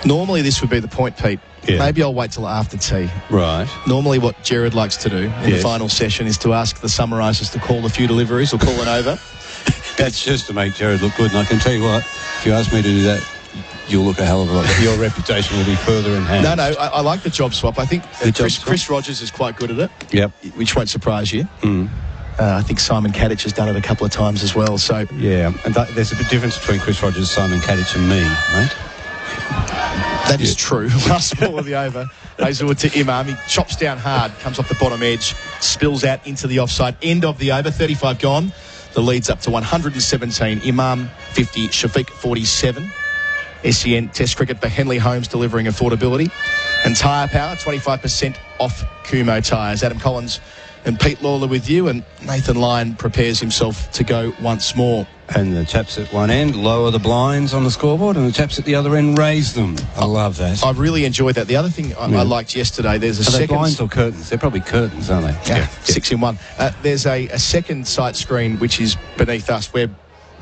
Normally this would be the point, Pete. Yeah. Maybe I'll wait till after tea. Right. Normally what Jared likes to do in the final session is to ask the summarisers to call a few deliveries or call an over. That's just to make Jared look good. And I can tell you what, if you ask me to do that, you'll look a hell of a lot. Your reputation will be further enhanced. No, I like the job swap. I think Chris Rogers is quite good at it. Yep. Which won't surprise you. I think Simon Katich has done it a couple of times as well. So yeah, and there's a bit difference between Chris Rogers, Simon Katich and me, mate. That is true. Last ball of the over. Hazelwood to Imam. He chops down hard, comes off the bottom edge, spills out into the offside. End of the over. 35 gone. The lead's up to 117. Imam 50, Shafiq 47. SEN Test cricket for Henley Holmes delivering affordability. And tyre power, 25% off Kumo tyres. Adam Collins and Pete Lawler with you, and Nathan Lyon prepares himself to go once more. And the chaps at one end lower the blinds on the scoreboard, and the chaps at the other end raise them. I love that. I really enjoyed that. The other thing I liked yesterday, there's a second... Are they blinds or curtains? They're probably curtains, aren't they? Yeah. 6 in 1. There's a second sight screen which is beneath us, where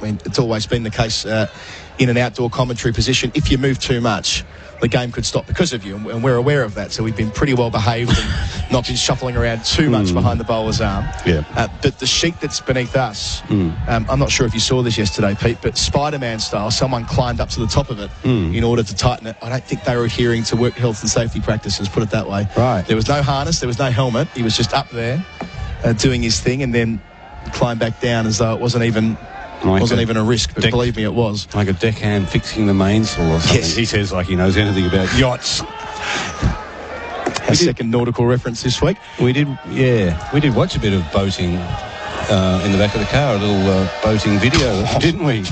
it's always been the case in an outdoor commentary position. If you move too much, the game could stop because of you, and we're aware of that. So we've been pretty well behaved and not been shuffling around too much behind the bowler's arm. Yeah. But the sheet that's beneath us, I'm not sure if you saw this yesterday, Pete, but Spider-Man style, someone climbed up to the top of it in order to tighten it. I don't think they were adhering to work health and safety practices, put it that way. Right. There was no harness, there was no helmet. He was just up there doing his thing, and then climbed back down as though it wasn't even a risk, but believe me, it was. Like a deckhand fixing the mainsail or something. Yes. He says like he knows anything about yachts. Our second nautical reference this week. We did watch a bit of boating in the back of the car, a little boating video, didn't we?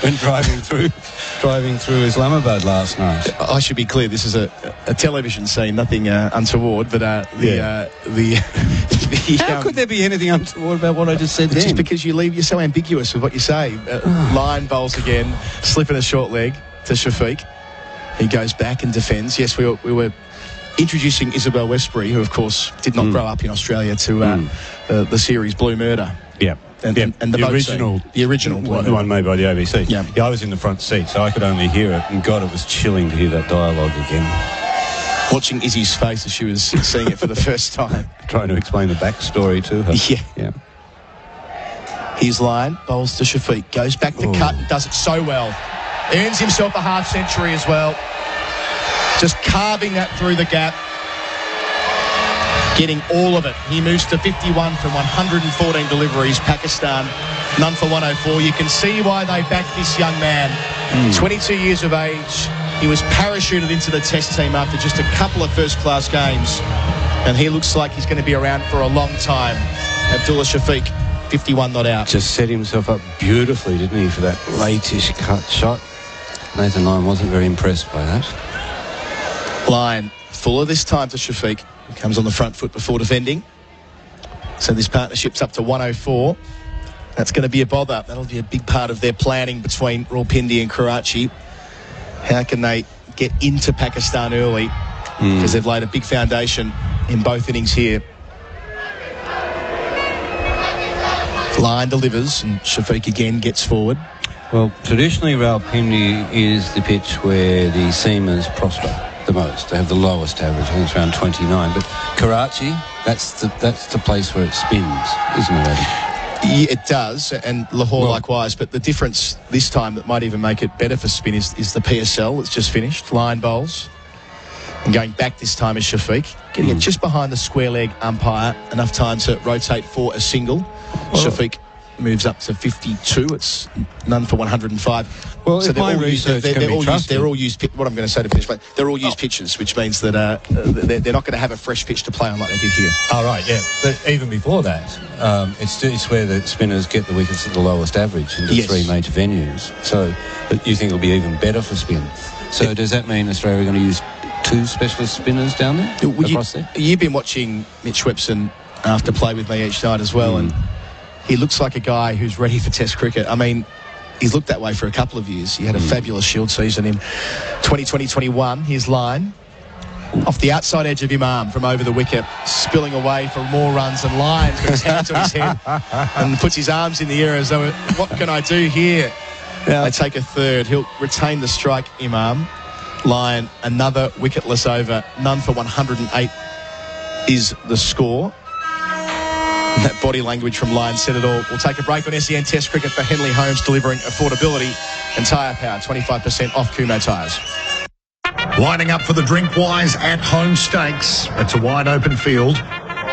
When driving through Islamabad last night. I should be clear, this is a television scene, nothing untoward, but how could there be anything untoward about what I just said then? Just because you're so ambiguous with what you say. Line bowls again, slipping a short leg to Shafiq. He goes back and defends. Yes, we were introducing Isabel Westbury, who of course did not grow up in Australia, to the series Blue Murder. Yeah. And the original the one made by the ABC. Yeah, I was in the front seat, so I could only hear it, and God, it was chilling to hear that dialogue again. Watching Izzy's face as she was seeing it for the first time. Trying to explain the backstory to her. Yeah. His line, bowls to Shafiq, goes back to cut and does it so well. Earns himself a half century as well. Just carving that through the gap. Getting all of it. He moves to 51 from 114 deliveries. Pakistan, none for 104. You can see why they backed this young man. 22 years of age. He was parachuted into the Test team after just a couple of first-class games. And he looks like he's going to be around for a long time. Abdullah Shafiq, 51 not out. Just set himself up beautifully, didn't he, for that late-ish cut shot. Nathan Lyon wasn't very impressed by that. Lyon, fuller this time to Shafiq. He comes on the front foot before defending. So this partnership's up to 104. That's going to be a bother. That'll be a big part of their planning between Rawalpindi and Karachi. How can they get into Pakistan early because they've laid a big foundation in both innings here. Lyon delivers, and Shafiq again gets forward. Well, traditionally, Rawalpindi is the pitch where the seamers prosper the most. They have the lowest average. I think it's around 29. But Karachi, that's the place where it spins, isn't it, Adam? Yeah, it does, and Lahore likewise. But the difference this time that might even make it better for spin is the PSL that's just finished. Lyon bowls. And going back this time is Shafiq, getting it just behind the square leg umpire, enough time to rotate for a single. Shafiq moves up to 52. It's none for 105. Well, so if my research can be trusted. They're all used. What I'm going to say to finish, they're all used pitches, which means that they're not going to have a fresh pitch to play on like they did here. Oh, right, yeah. But even before that, it's where the spinners get the wickets at the lowest average in the three major venues. So you think it'll be even better for spin. So does that mean Australia are going to use 2 specialist spinners down there, across there? You've been watching Mitch Wepson after play with me each night as well, and he looks like a guy who's ready for Test cricket. I mean, he's looked that way for a couple of years. He had a fabulous Shield season in 2020-21. Here's Lyon off the outside edge of Imam from over the wicket, spilling away for more runs, and Lyon's got his hands on his head and puts his arms in the air as though, what can I do here? They take a third. He'll retain the strike, Imam. Lyon, another wicketless over. None for 108 is the score. And that body language from Lyon said it all. We'll take a break on SEN Test Cricket for Henley Holmes, delivering affordability and tyre power. 25% off Kumo tyres. Lining up for the Drinkwise at-home stakes. It's a wide-open field.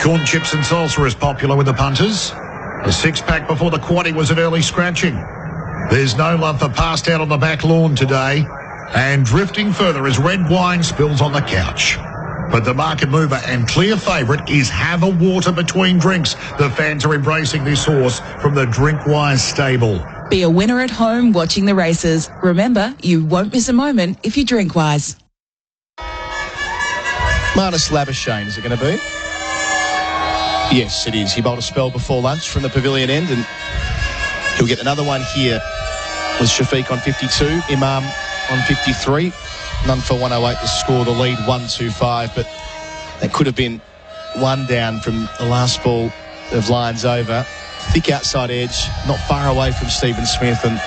Corn chips and salsa is popular with the punters. A 6-pack before the quaddie was an early scratching. There's no love for passed out on the back lawn today. And drifting further as red wine spills on the couch. But the market mover and clear favourite is Have a Water Between Drinks. The fans are embracing this horse from the Drinkwise stable. Be a winner at home watching the races. Remember, you won't miss a moment if you drink wise. Marnus Labuschagne, is it going to be? Yes, it is. He bowled a spell before lunch from the pavilion end, and he'll get another one here with Shafiq on 52, Imam on 53. None for 108 to score the lead, 125, but that could have been one down from the last ball of Lyon's over. Thick outside edge, not far away from Stephen Smith, and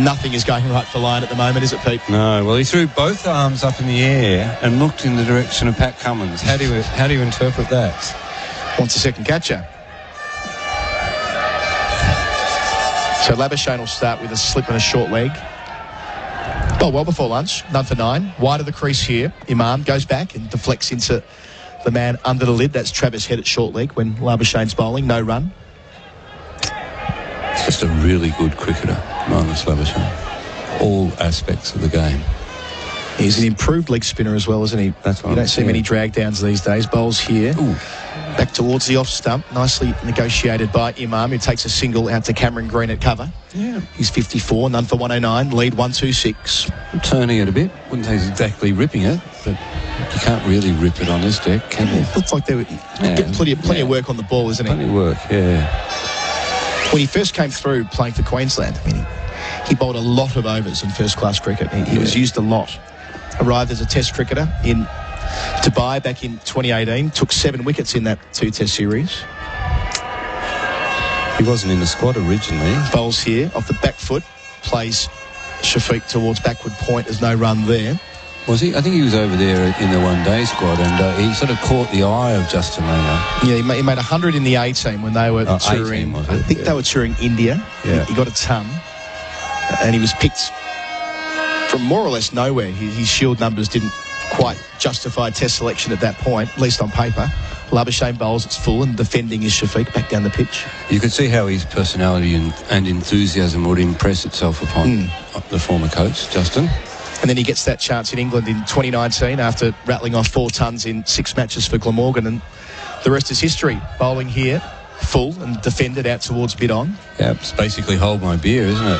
nothing is going right for Lyon at the moment, is it, Pete? No, well, he threw both arms up in the air and looked in the direction of Pat Cummins. How do you interpret that? Wants a second catcher. So Labuschagne will start with a slip and a short leg. Oh, well before lunch, none for 9. Wide of the crease here. Imam goes back and deflects into the man under the lid. That's Travis Head at short leg when Labuschagne's bowling. No run. He's just a really good cricketer, Marnus Labuschagne. All aspects of the game. He's an improved leg spinner as well, isn't he? That's what you don't see many drag downs these days. Bowls here. Ooh. Back towards the off stump. Nicely negotiated by Imam, who takes a single out to Cameron Green at cover. Yeah. He's 54, none for 109. Lead 126. Turning it a bit. Wouldn't say he's exactly ripping it, but you can't really rip it on this deck, can you? It looks like they were getting plenty of work on the ball, isn't he? Plenty of work, yeah. When he first came through playing for Queensland, I mean, he bowled a lot of overs in first-class cricket. He was used a lot. Arrived as a Test cricketer in Dubai back in 2018. Took 7 wickets in that 2-Test series. He wasn't in the squad originally. Bowls here off the back foot. Plays Shafiq towards backward point. There's no run there. Was he? I think he was over there in the one-day squad, and he sort of caught the eye of Justin Langer. Yeah, he made 100 in the A-team when they were touring. 18, was it? I think they were touring India. Yeah. He got a ton. And he was picked from more or less nowhere. His Shield numbers didn't quite justify Test selection at that point, at least on paper. Labuschagne bowls, it's full, and defending is Shafiq back down the pitch. You could see how his personality and enthusiasm would impress itself upon the former coach, Justin. And then he gets that chance in England in 2019 after rattling off 4 tons in 6 matches for Glamorgan, and the rest is history. Bowling here, full, and defended out towards mid-on. Yeah, it's basically hold my beer, isn't it?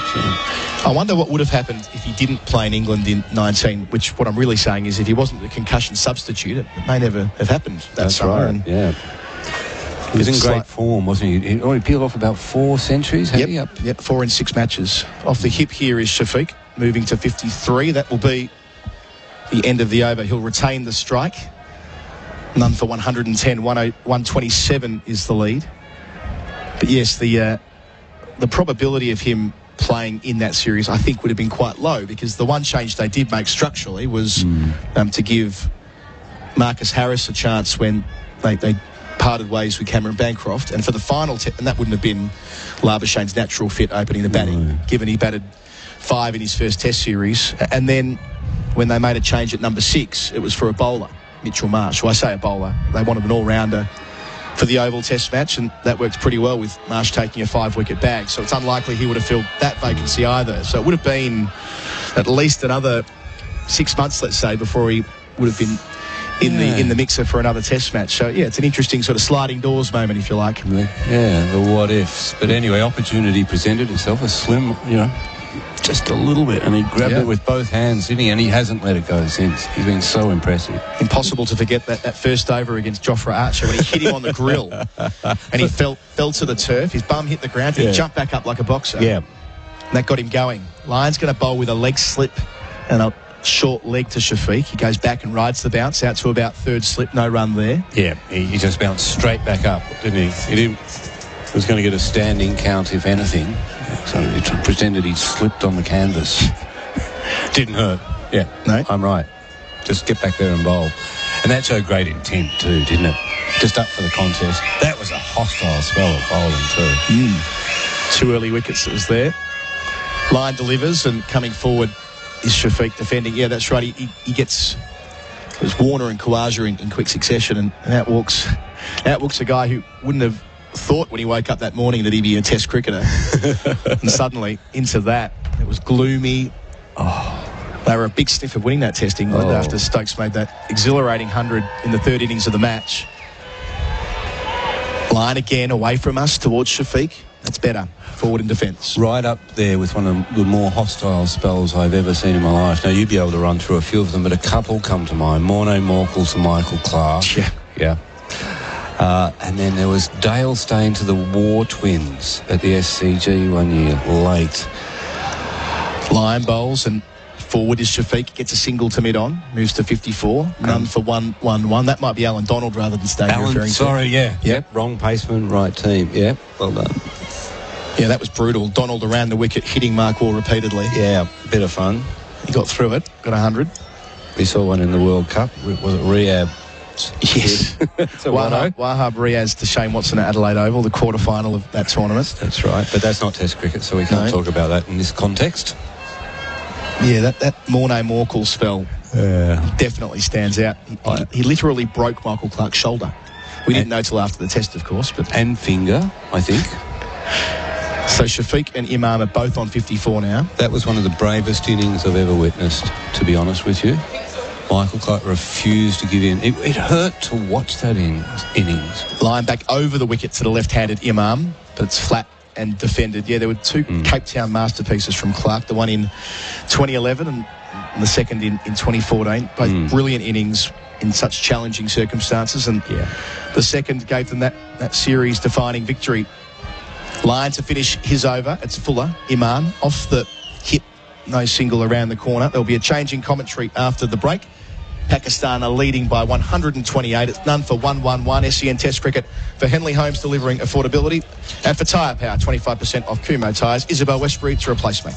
I wonder what would have happened if he didn't play in England in 19, which what I'm really saying is if he wasn't the concussion substitute, it may never have happened that summer. Right, yeah. He was in great form, wasn't he? He already peeled off about 4 centuries, had he? Yep, 4 in 6 matches. Off the hip here is Shafiq, moving to 53. That will be the end of the over. He'll retain the strike. None for 110, 127 is the lead. But yes, the probability of him playing in that series, I think, would have been quite low, because the one change they did make structurally was to give Marcus Harris a chance when they parted ways with Cameron Bancroft, and for the final and that wouldn't have been Labuschagne's natural fit opening the batting, given he batted 5 in his first Test series. And then when they made a change at number 6, it was for a bowler, Mitchell Marsh. Well, I say a bowler, they wanted an all-rounder for the Oval Test match, and that worked pretty well with Marsh taking a 5-wicket bag, so it's unlikely he would have filled that vacancy either. So it would have been at least another 6 months, let's say, before he would have been in the mixer for another Test match. So yeah, it's an interesting sort of sliding doors moment, if you like. Yeah, the what ifs. But anyway, opportunity presented itself, a slim, just a little bit, and he grabbed it with both hands, didn't he? And he hasn't let it go since. He's been so impressive. Impossible to forget that first over against Jofra Archer when he hit him on the grill and he fell to the turf. His bum hit the ground and he jumped back up like a boxer. Yeah. And that got him going. Lyon's going to bowl with a leg slip and a short leg to Shafiq. He goes back and rides the bounce out to about third slip, no run there. Yeah, he just bounced straight back up, didn't he? He was going to get a standing count, if anything. So he pretended he'd slipped on the canvas. Didn't hurt. Yeah, no, I'm right. Just get back there and bowl. And that showed great intent too, didn't it? Just up for the contest. That was a hostile spell of bowling too. 2 early wickets that was there. Lyon delivers, and coming forward is Shafiq defending. Yeah, that's right. He gets... It was Warner and Khawaja in quick succession, and out walks a guy who wouldn't have thought when he woke up that morning that he'd be a Test cricketer. And suddenly into that, it was gloomy. They were a big sniff of winning that Test, England, after Stokes made that exhilarating 100 in the third innings of the match. Lyon again away from us towards Shafiq. That's better. Forward in defence. Right up there with one of the more hostile spells I've ever seen in my life. Now, you'd be able to run through a few of them, but a couple come to mind. Morné Morkel to Michael Clark. Yeah. And then there was Dale Steyn to the War Twins at the SCG one year, late. Lyon bowls, and forward is Shafiq. Gets a single to mid-on, moves to 54. None for 1-1-1. That might be Alan Donald rather than Steyn. Yep, wrong paceman, right team. Yep, well done. Yeah, that was brutal. Donald around the wicket, hitting Mark Waugh repeatedly. Yeah, bit of fun. He got through it, got 100. We saw one in the World Cup. Was it Riyadh? Yes. Wahab Riaz to Shane Watson at Adelaide Oval, the quarter-final of that tournament. That's right, but that's not Test cricket, so we can't talk about that in this context. Yeah, that Morné Morkel spell definitely stands out. He literally broke Michael Clark's shoulder. We didn't know till after the Test, of course. And finger, I think. So Shafiq and Imam are both on 54 now. That was one of the bravest innings I've ever witnessed, to be honest with you. Michael Clark refused to give in. It hurt to watch that innings. Lyon back over the wicket to the left-handed Imam, but it's flat and defended. Yeah, there were 2 Cape Town masterpieces from Clark, the one in 2011 and the second in 2014. Both brilliant innings in such challenging circumstances, and the second gave them that series-defining victory. Lyon to finish his over. It's Fuller. Imam off the hip. No single around the corner. There'll be a change in commentary after the break. Pakistan are leading by 128. It's none for 1-1-1. SEN Test cricket for Henley Homes, delivering affordability. And for Tyre Power, 25% off Kumo tyres. Isabel Westbury to replace me.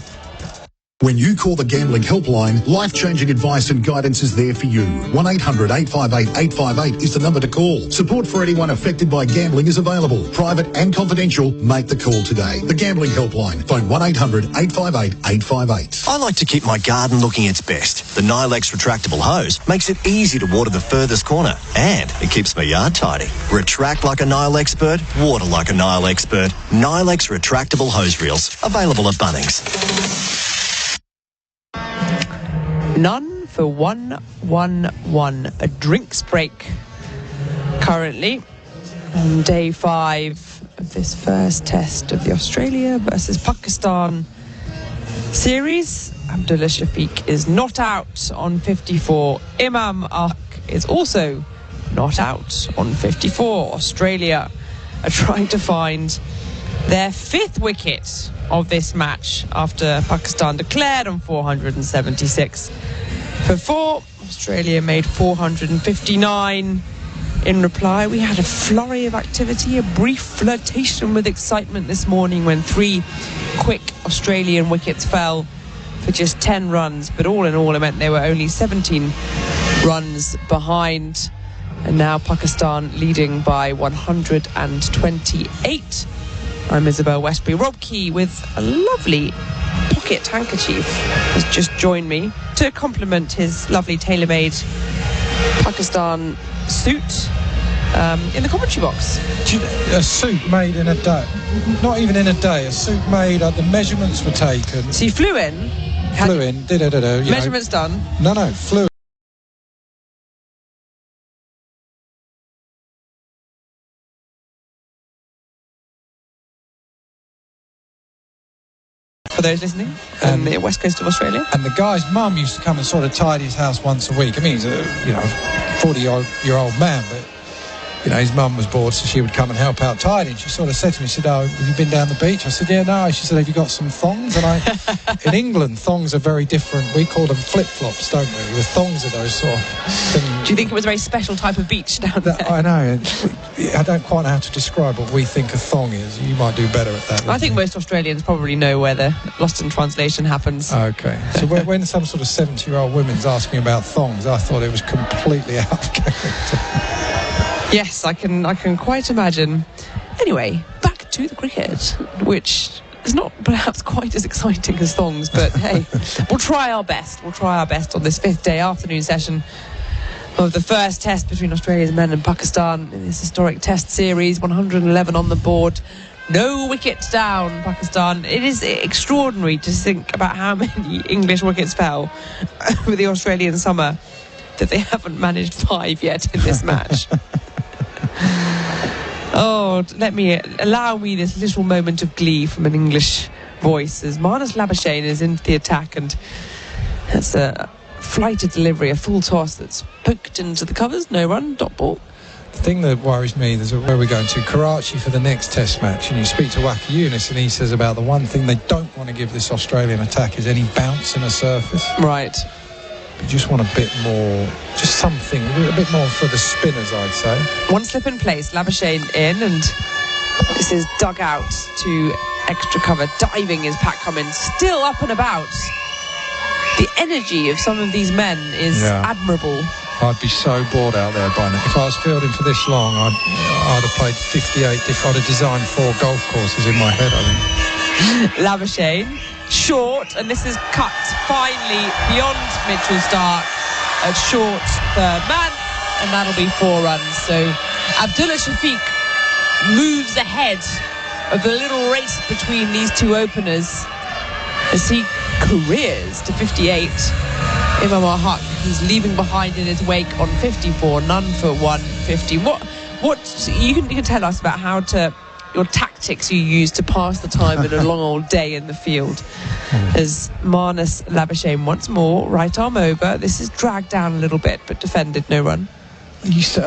When you call the Gambling Helpline, life-changing advice and guidance is there for you. 1-800-858-858 is the number to call. Support for anyone affected by gambling is available. Private and confidential. Make the call today. The Gambling Helpline. Phone 1-800-858-858. I like to keep my garden looking its best. The Nilex retractable hose makes it easy to water the furthest corner, and it keeps my yard tidy. Retract like a Nile expert, water like a Nile expert. Nilex retractable hose reels. Available at Bunnings. None for 1-1-1. A drinks break currently on day 5 of this first Test of the Australia versus Pakistan series. Abdullah Shafiq is not out on 54. Imam Haq is also not out on 54. Australia are trying to find their 5th wicket of this match after Pakistan declared on 476. For 4, Australia made 459. in reply. We had a flurry of activity, a brief flirtation with excitement this morning when 3 quick Australian wickets fell for just 10 runs. But all in all, it meant they were only 17 runs behind. And now Pakistan leading by 128. I'm Isabel Westbury. Rob Key with a lovely pocket handkerchief has just joined me to compliment his lovely tailor-made Pakistan suit in the commentary box. A suit made in a day. Not even in a day. A suit made, the measurements were taken. So you flew in. Measurements done? No, flew in. For those listening, on the west coast of Australia. And the guy's mum used to come and sort of tidy his house once a week. I mean, he's a 40-year-old man, but his mum was bored, so she would come and help out tidying. She sort of said to me, she said, "Oh, have you been down the beach?" I said, "Yeah, no." She said, "Have you got some thongs?" And in England, thongs are very different. We call them flip-flops, don't we? The thongs are those sort of things. Do you think it was a very special type of beach down there? I know. I don't quite know how to describe what we think a thong is. You might do better at that. I think most Australians probably know where the lost in translation happens. Okay. So when some sort of 70-year-old woman's asking about thongs, I thought it was completely out of character. Yes, I can quite imagine. Anyway, back to the cricket, which is not perhaps quite as exciting as thongs, but hey, we'll try our best. We'll try our best on this 5th day afternoon session of the first test between Australia's men and Pakistan in this historic test series. 111 on the board. No wickets down, Pakistan. It is extraordinary to think about how many English wickets fell over the Australian summer, that they haven't managed 5 yet in this match. Oh, allow me this little moment of glee from an English voice as Marnus Labuschagne is into the attack, and that's a flighted delivery, a full toss that's poked into the covers. No run, dot ball. The thing that worries me is where we're going to Karachi for the next test match, and you speak to Waqar Younis and he says about the one thing they don't want to give this Australian attack is any bounce in a surface. Right. You just want a bit more, just something, a bit more for the spinners, I'd say. One slip in place, Labuschagne in, and this is dug out to extra cover. Diving is Pat Cummins, still up and about. The energy of some of these men is admirable. I'd be so bored out there by now. If I was fielding for this long, I'd have played 58 I'd have designed 4 golf courses in my head, I think. Labuschagne. Short, and this is cut finally beyond Mitchell Stark at short third man, and that'll be 4 runs. So Abdullah Shafiq moves ahead of the little race between these two openers as he careers to 58. Imam Haq, he's leaving behind in his wake on 54, none for 150. What you can tell us about your tactics you use to pass the time in a long old day in the field. As Marnus Labuschagne once more, right arm over. This is dragged down a little bit, but defended, no run. We used to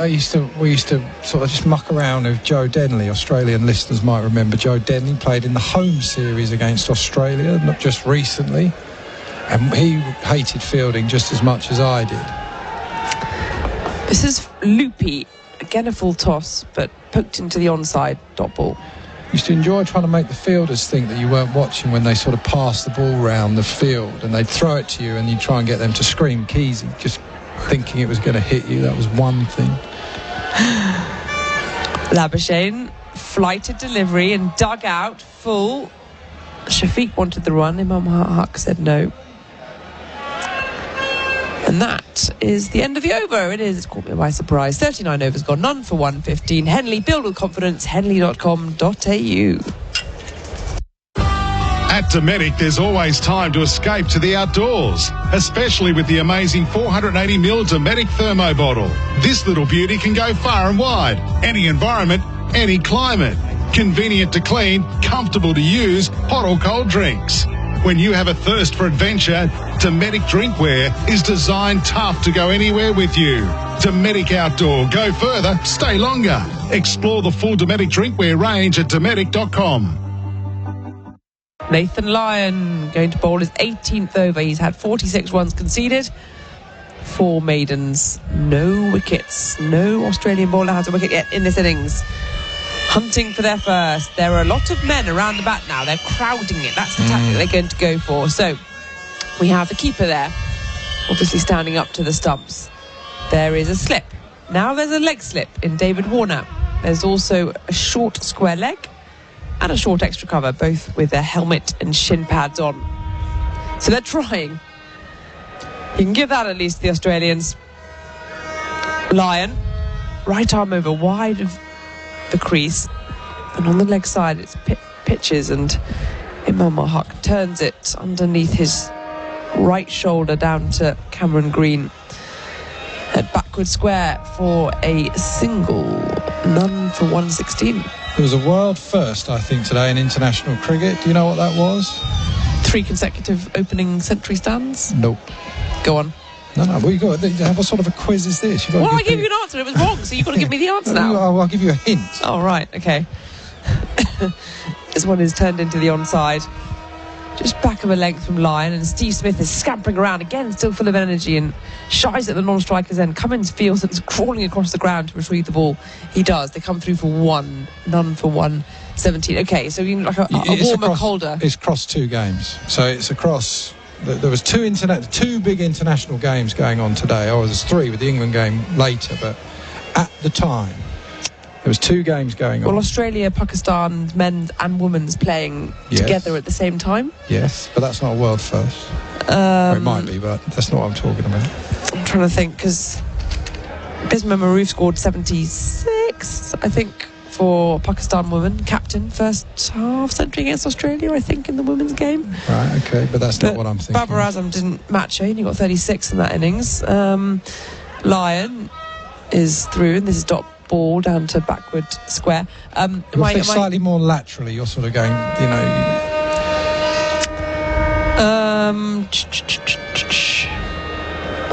sort of just muck around with Joe Denley. Australian listeners might remember Joe Denley played in the home series against Australia, not just recently, and he hated fielding just as much as I did. This is loopy. Again, a full toss, but poked into the onside dot ball. Used to enjoy trying to make the fielders think that you weren't watching when they sort of passed the ball round the field, and they'd throw it to you and you'd try and get them to scream Keezy, just thinking it was going to hit you. That was one thing. Labuschagne, flighted delivery and dug out full. Shafiq wanted the run. Imam Haq said no. And that is the end of the over. It is. It's caught me by surprise. 39 overs gone, none for 115. Henley, build with confidence. Henley.com.au. At Dometic, there's always time to escape to the outdoors, especially with the amazing 480ml Dometic Thermo bottle. This little beauty can go far and wide, any environment, any climate. Convenient to clean, comfortable to use, hot or cold drinks. When you have a thirst for adventure, Dometic Drinkware is designed tough to go anywhere with you. Dometic Outdoor. Go further, stay longer. Explore the full Dometic Drinkware range at Dometic.com. Nathan Lyon going to bowl his 18th over. He's had 46 runs conceded 4 maidens, no wickets. No Australian bowler has a wicket yet in this innings. Hunting for their first. There are a lot of men around the bat now. They're crowding it. That's the tactic they're going to go for. So we have the keeper there, obviously standing up to the stumps. There is a slip. Now there's a leg slip in David Warner. There's also a short square leg and a short extra cover, both with their helmet and shin pads on. So they're trying. You can give that at least to the Australians. Lyon, right arm over wide of the crease, and on the leg side it's pitches, and Imam Haq turns it underneath his right shoulder down to Cameron Green at backward square for a single, none for 116. There was a world first, I think, today in international cricket. Do you know what that was? 3 consecutive opening century stands? Nope. Go on. No, well, you got to have what sort of a quiz is this? Well, I gave you an answer. It was wrong, so you've got to give me the answer now. I'll give you a hint. Oh, right, okay. This one is turned into the onside. Just back of a length from Lyon, and Steve Smith is scampering around again, still full of energy, and shies at the non-striker's end. Cummins feels it's crawling across the ground to retrieve the ball. He does. They come through for 1, none for 117. Okay, so you like a warmer, colder. It's across 2 games, so it's across. There was 2 big international games going on today. Oh, there's 3 with the England game later, but at the time there was 2 games going on. Well, Australia, Pakistan, men's and women's playing together at the same time. Yes, but that's not a world first. Or it might be, but that's not what I'm talking about. I'm trying to think, because Bismillah Maroof scored 76, I think, for Pakistan women, captain, first half century against Australia, I think, in the women's game. Right, okay, but that's not what I'm thinking. Babar Azam didn't match her, he only got 36 in that innings. Lyon is through, and this is dot ball down to backward square. Slightly more laterally, you're sort of going, you know.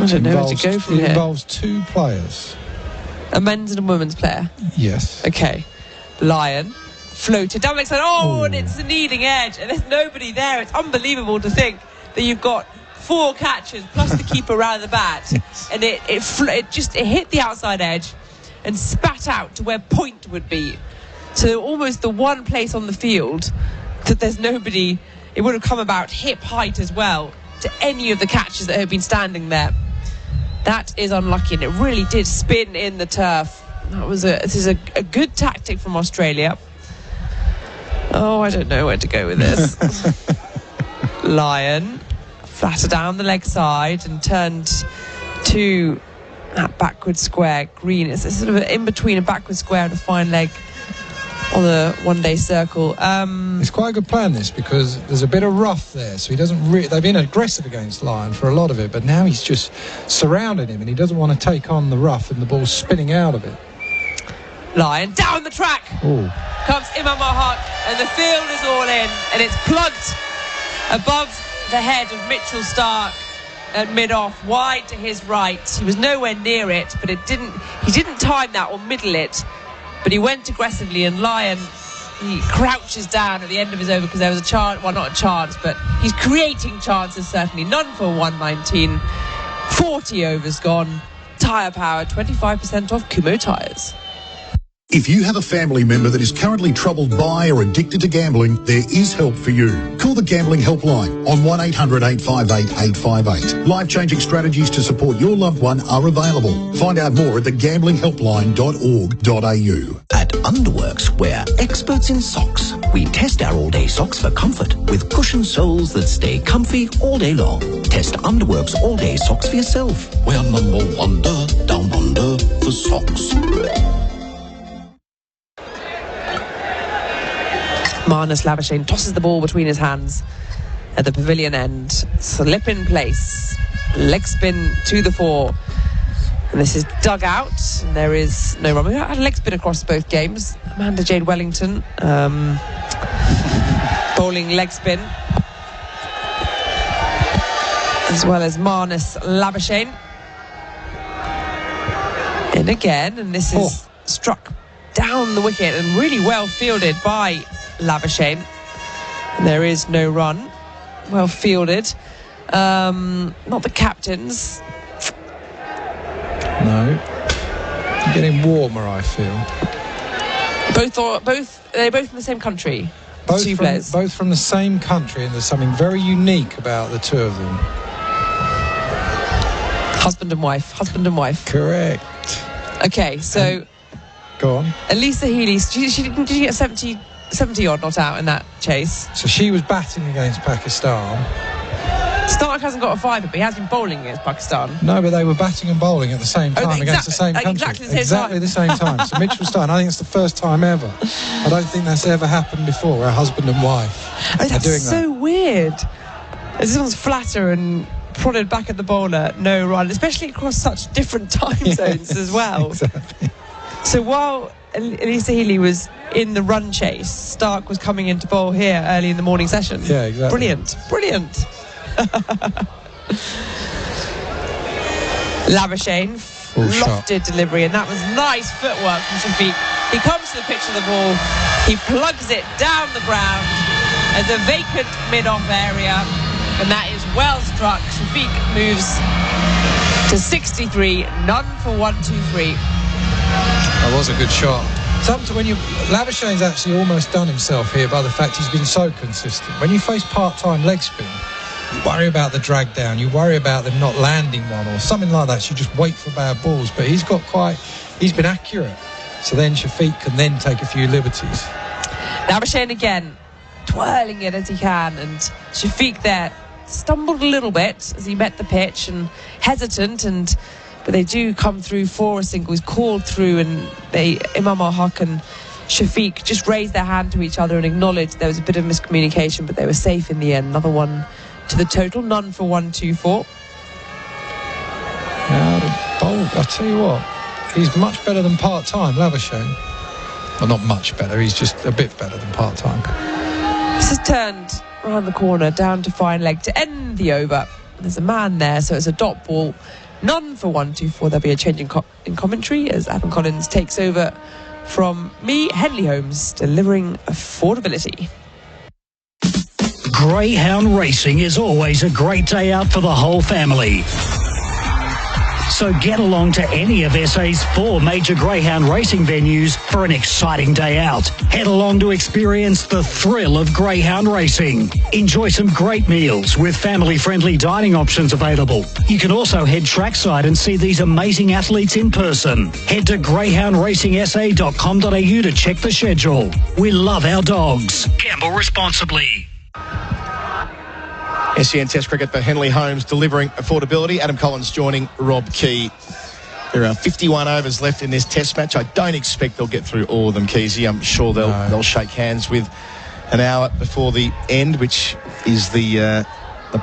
I don't know where to go from here. It involves 2 players. A men's and a women's player? Yes. Okay. Lyon floated down the side. Oh, and it's the leading edge, and there's nobody there. It's unbelievable to think that you've got 4 catchers plus the keeper around the bat, and it hit the outside edge and spat out to where point would be. So almost the one place on the field that there's nobody. It would have come about hip height as well to any of the catchers that had been standing there. That is unlucky, and it really did spin in the turf. This is a good tactic from Australia. Oh, I don't know where to go with this. Lyon flatter down the leg side and turned to that backward square. Green, it's sort of in between a backward square and a fine leg on the one-day circle. It's quite a good plan, this, because there's a bit of rough there, so he doesn't they've been aggressive against Lyon for a lot of it, but now he's just surrounded him and he doesn't want to take on the rough and the ball spinning out of it. Lyon down the track. Ooh. Comes Imam Haq, and the field is all in, and it's plugged above the head of Mitchell Starc at mid-off, wide to his right. He was nowhere near it, but he didn't time that or middle it, but he went aggressively, and Lyon, he crouches down at the end of his over because there was a chance, well, not a chance, but he's creating chances, certainly. None for 119. 40 overs gone. Tyre power, 25% off Kumo tyres. If you have a family member that is currently troubled by or addicted to gambling, there is help for you. Call the Gambling Helpline on 1-800-858-858. Life-changing strategies to support your loved one are available. Find out more at thegamblinghelpline.org.au. At Underworks, we're experts in socks. We test our all-day socks for comfort with cushioned soles that stay comfy all day long. Test Underworks all-day socks for yourself. We're number one down under for socks. Marnus Labuschagne tosses the ball between his hands at the pavilion end. Slip in place. Leg spin to the 4. And this is dug out. And there is no run. We've had a leg spin across both games. Amanda Jade Wellington bowling leg spin, as well as Marnus Labuschagne. In again, and this is struck down the wicket and really well fielded by Labuschagne. And there is no run. Well fielded. Not the captains. No. Getting warmer, I feel. They're both from the same country. Both from the same country, and there's something very unique about the two of them. Husband and wife. Correct. Okay, so go on. Elisa Healy, she did you get 70 odd not out in that chase? So she was batting against Pakistan. Stark hasn't got a fiver, but he has been bowling against Pakistan. No, but they were batting and bowling at the same time against the same country. Exactly the same time. So Mitchell Stark, I think it's the first time ever. I don't think that's ever happened before, a husband and wife are doing that. That's so weird. This one's flatter and prodded back at the bowler, no run, especially across such different time zones as well. Exactly. So while Elisa Healy was in the run chase, Stark was coming in to bowl here early in the morning session. Yeah, exactly. Brilliant. Labuschagne lofted delivery, and that was nice footwork from Shafiq. He comes to the pitch of the ball, he plugs it down the ground as a vacant mid-off area, and that is well struck. Shafiq moves to 63, none for 1-2-3. That was a good shot. Labuschagne's actually almost done himself here by the fact he's been so consistent. When you face part-time leg spin, you worry about the drag down, you worry about them not landing one or something like that, so you just wait for bad balls, but he's been accurate, so then Shafiq can then take a few liberties. Labuschagne again twirling it as he can, and Shafiq there stumbled a little bit as he met the pitch and hesitant, but they do come through for a single. He's called through, and Imam al-Haq and Shafiq just raised their hand to each other and acknowledged there was a bit of miscommunication, but they were safe in the end. Another one to the total, none for 1-2-4. I'll tell you what, he's much better than part-time, Labuschagne. Well, not much better, he's just a bit better than part-time. This has turned around the corner, down to fine leg to end the over. There's a man there, so it's a dot ball, none for 1-2-4. There'll be a change in commentary as Adam Collins takes over from me, Henley Holmes, delivering affordability. Greyhound racing is always a great day out for the whole family. So get along to any of SA's 4 major greyhound racing venues for an exciting day out. Head along to experience the thrill of greyhound racing. Enjoy some great meals with family-friendly dining options available. You can also head trackside and see these amazing athletes in person. Head to greyhoundracingsa.com.au to check the schedule. We love our dogs. Gamble responsibly. SEN Test Cricket for Henley Holmes, delivering affordability. Adam Collins joining Rob Key. There are 51 overs left in this Test match. I don't expect they'll get through all of them, Keezy. I'm sure they'll shake hands with an hour before the end, which is the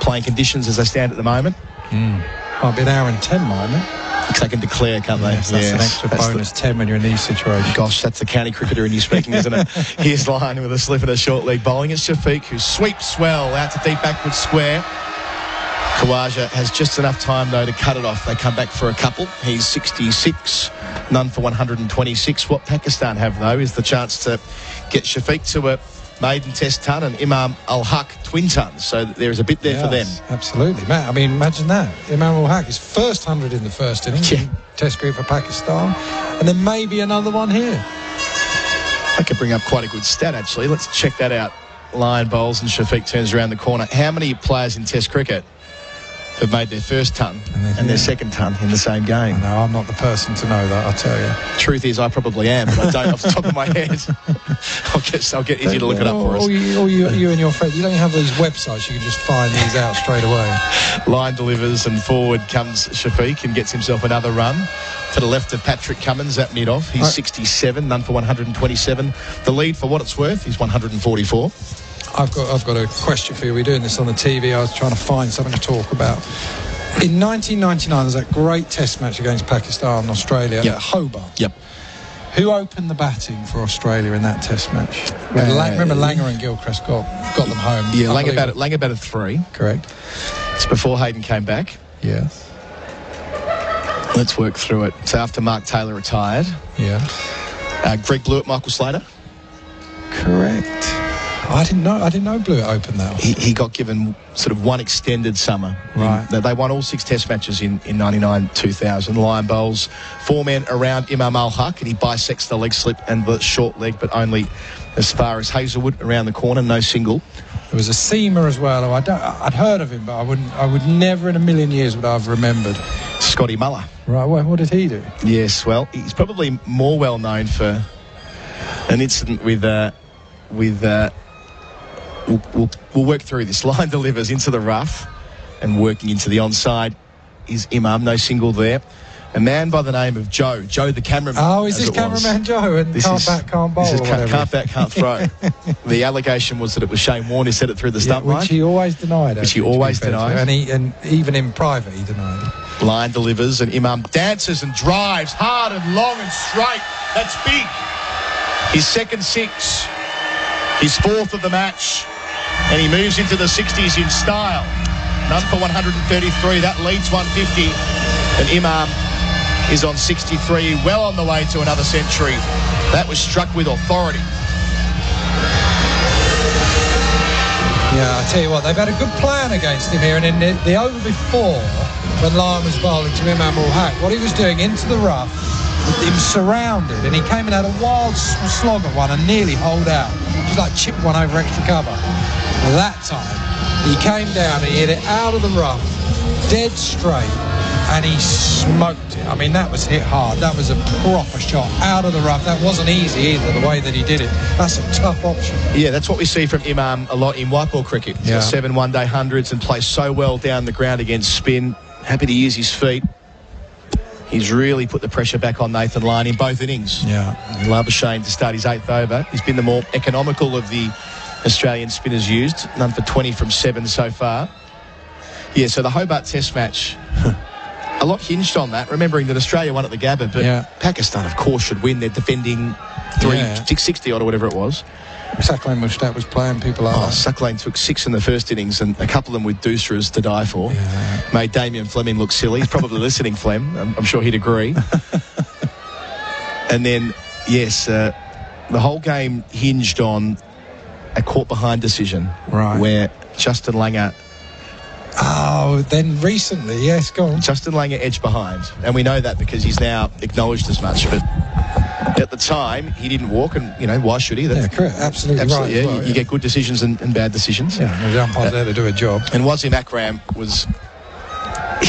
playing conditions as they stand at the moment. Might be an hour and 10, mightn't it? Because they can declare, can't they? Yes, that's an extra bonus 10 when you're in these situations. Gosh, that's the county cricketer in you speaking, isn't it? Here's line with a slip and a short leg bowling. It's Shafiq, who sweeps well out to deep backward square. Khawaja has just enough time, though, to cut it off. They come back for a couple. He's 66, none for 126. What Pakistan have, though, is the chance to get Shafiq to a maiden Test ton and Imam al-Haq twin ton, so there is a bit there for them. Absolutely. I mean, imagine that. Imam al-Haq is first 100 in the first innings in Test cricket for Pakistan, and then maybe another one here. That could bring up quite a good stat, actually. Let's check that out. Line bowls and Shafiq turns around the corner. How many players in Test cricket have made their first ton and their second ton in the same game? No, I'm not the person to know that, I'll tell you. Truth is, I probably am, but I don't off the top of my head. I'll get Izzy to look it up for us. You and your friend, you don't have these websites, you can just find these out straight away. Line delivers and forward comes Shafiq and gets himself another run. To the left of Patrick Cummins at mid-off. He's 67, none for 127. The lead, for what it's worth, is 144. I've got a question for you. We're doing this on the TV. I was trying to find something to talk about. In 1999, there was that great Test match against Pakistan and Australia at Hobart. Yep. Who opened the batting for Australia in that Test match? Remember Langer and Gilchrist got them home. Yeah, Langer batted 3. Correct. It's before Hayden came back. Yes. Let's work through it. So after Mark Taylor retired. Yeah. Greg Blewett, Michael Slater. Correct. I didn't know Blewett opened that. He got given sort of one extended summer. Right. They won all 6 test matches in 99, 2000. Lion bowls 4 men around Imam Al-Haq, and he bisects the leg slip and the short leg, but only as far as Hazelwood around the corner, no single. There was a seamer as well. I'd heard of him, but I would never in a million years would I have remembered. Scotty Muller. Right, what did he do? Yes, well, he's probably more well known for an incident with we'll work through this. Line delivers into the rough and working into the onside is Imam, no single there. A man by the name of Joe the cameraman. Oh, is this cameraman Joe? And can't bat, can't bowl, this is or whatever. Can't bat, can't throw. The allegation was that it was Shane Warne who set it through the stump line. Which he always denied. Which he always denied. And even in private, he denied it. Line delivers, and Imam dances and drives hard and long and straight. That's big. His second 6. His 4th of the match. And he moves into the 60s in style. None for 133. That leads 150. And Imam is on 63, well on the way to another century. That was struck with authority. Yeah, I tell you what, they've had a good plan against him here. And in the over before, when Lyon was bowling to Imam Al-Haq, what he was doing into the rough, with him surrounded, and he came and had a wild slog at one and nearly holed out. Just like chipped one over extra cover. That time, he came down and he hit it out of the rough, dead straight, and he smoked it. I mean, that was hit hard. That was a proper shot out of the rough. That wasn't easy either, the way that he did it. That's a tough option. Yeah, that's what we see from Imam a lot in white ball cricket. He's got 7 one-day hundreds and plays so well down the ground against spin. Happy to use his feet. He's really put the pressure back on Nathan Lyon in both innings. Yeah. Labuschagne to start his 8th over. He's been the more economical of the Australian spinners used. None for 20 from 7 so far. Yeah, so the Hobart Test match, a lot hinged on that, remembering that Australia won at the Gabba, but Pakistan, of course, should win. They're defending 660 odd or whatever it was. Suckling Mushtaq was playing people like that. Suckling took 6 in the first innings, and a couple of them with Dooseras to die for. Yeah. Made Damien Fleming look silly. He's probably listening, Flem. I'm sure he'd agree. And then, yes, the whole game hinged on a caught-behind decision. Right. Where Justin Langer... Oh, then recently, yes, go on. Justin Langer edged behind, and we know that because he's now acknowledged as much, but at the time he didn't walk, and why should he? Yeah, correct. Absolutely right. Yeah, well, you get good decisions and bad decisions. Yeah, the umpire's there to do a job. And Wasim Akram was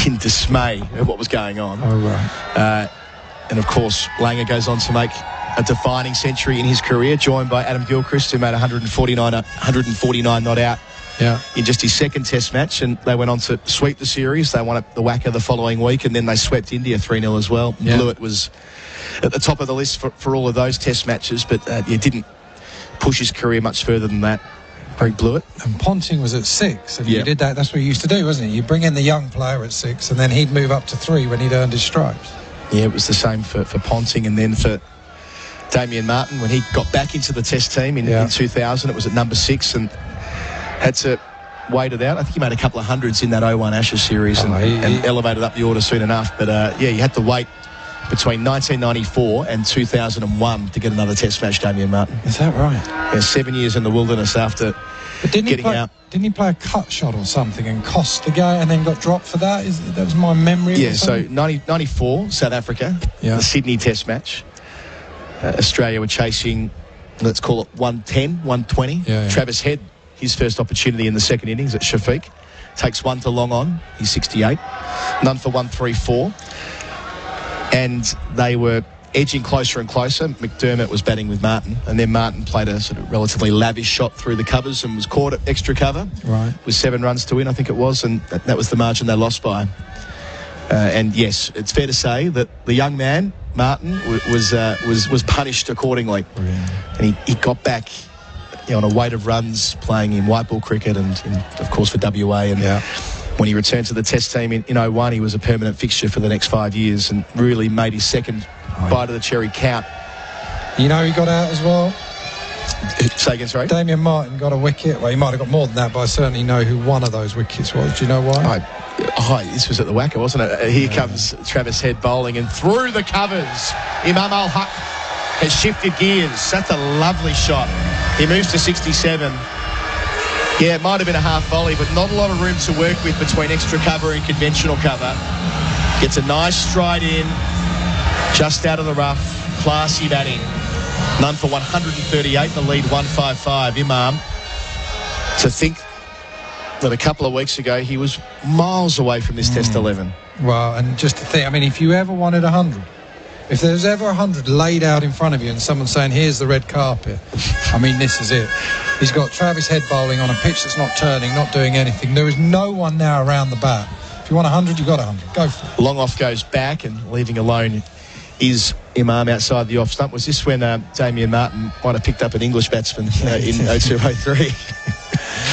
in dismay at what was going on. Oh, right. And of course, Langer goes on to make a defining century in his career, joined by Adam Gilchrist, who made 149 not out. Yeah. In just his second test match, and they went on to sweep the series. They won the Waqar the following week, and then they swept India 3-0 as well. Yeah. Blewett was at the top of the list for all of those test matches, but didn't push his career much further than that. Greg Blewett. And Ponting was at 6, and you did that. That's what you used to do, wasn't it? You bring in the young player at 6, and then he'd move up to 3 when he'd earned his stripes. Yeah, it was the same for Ponting, and then for Damien Martin when he got back into the test team in 2000. It was at number 6, and had to wait it out. I think he made a couple of hundreds in that 01 Ashes series and elevated up the order soon enough. But, you had to wait between 1994 and 2001 to get another test match, Damien Martin. Is that right? Yeah, 7 years in the wilderness after getting out. Didn't he play a cut shot or something and cost the game and then got dropped for that? That was my memory. Yeah, so 94, South Africa, the Sydney test match. Australia were chasing, let's call it 110, 120. Yeah. Travis Head, his first opportunity in the second innings at Shafiq. Takes 1 to long on. He's 68. None for 134. And they were edging closer and closer. McDermott was batting with Martin, and then Martin played a sort of relatively lavish shot through the covers and was caught at extra cover. Right. With 7 runs to win, I think it was, and that was the margin they lost by. And yes, it's fair to say that the young man, Martin, was punished accordingly. And he got back on a weight of runs playing in white ball cricket and of course for WA, and when he returned to the test team in 01, he was a permanent fixture for the next 5 years and really made his second bite of the cherry count. He got out as well. Say again, sorry? Damien Martin got a wicket. Well, he might have got more than that, but I certainly know who one of those wickets was. Do you know why? This was at the Waqar, wasn't it? Here comes Travis Head bowling and through the covers. Imam Al-Haq has shifted gears. That's a lovely shot. He moves to 67. Yeah, it might have been a half volley, but not a lot of room to work with between extra cover and conventional cover. Gets a nice stride in, just out of the rough. Classy batting. None for 138, the lead 155. Imam, to think that a couple of weeks ago he was miles away from this Test 11. Well, and just to think, I mean, if you ever wanted 100, if there's ever 100 laid out in front of you and someone saying, here's the red carpet, I mean, this is it. He's got Travis Head bowling on a pitch that's not turning, not doing anything. There is no one now around the bat. If you want 100, you've got 100. Go for it. Long off goes back, and leaving alone is Imam outside the off stump. Was this when Damien Martin might have picked up an English batsman in 0203?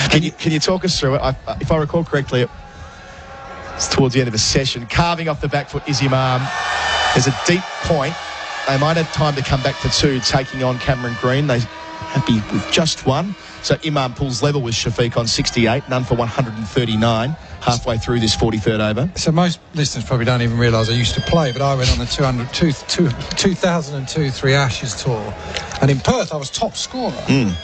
Can you talk us through it? If I recall correctly, it's towards the end of a session. Carving off the back foot is Imam. There's a deep point. They might have time to come back for two, taking on Cameron Green. They're happy with just one. So Imam pulls level with Shafiq on 68, none for 139, halfway through this 43rd over. So most listeners probably don't even realise I used to play, but I went on the 2002-3 Ashes tour. And in Perth, I was top scorer. And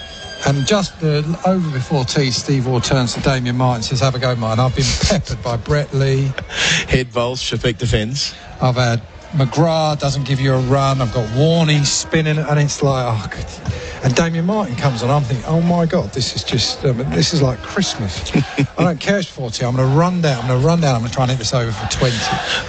just over before tea, Steve Orr turns to Damien Martin and says, have a go, Martin. I've been peppered by Brett Lee. Head bowls, Shafiq defends. I've had McGrath doesn't give you a run. I've got Warney spinning, and it's like, oh, God. And Damien Martin comes on. I'm thinking, oh my God, this is just, this is like Christmas. I don't care if it's 40. I'm going to run down. I'm going to try and hit this over for 20.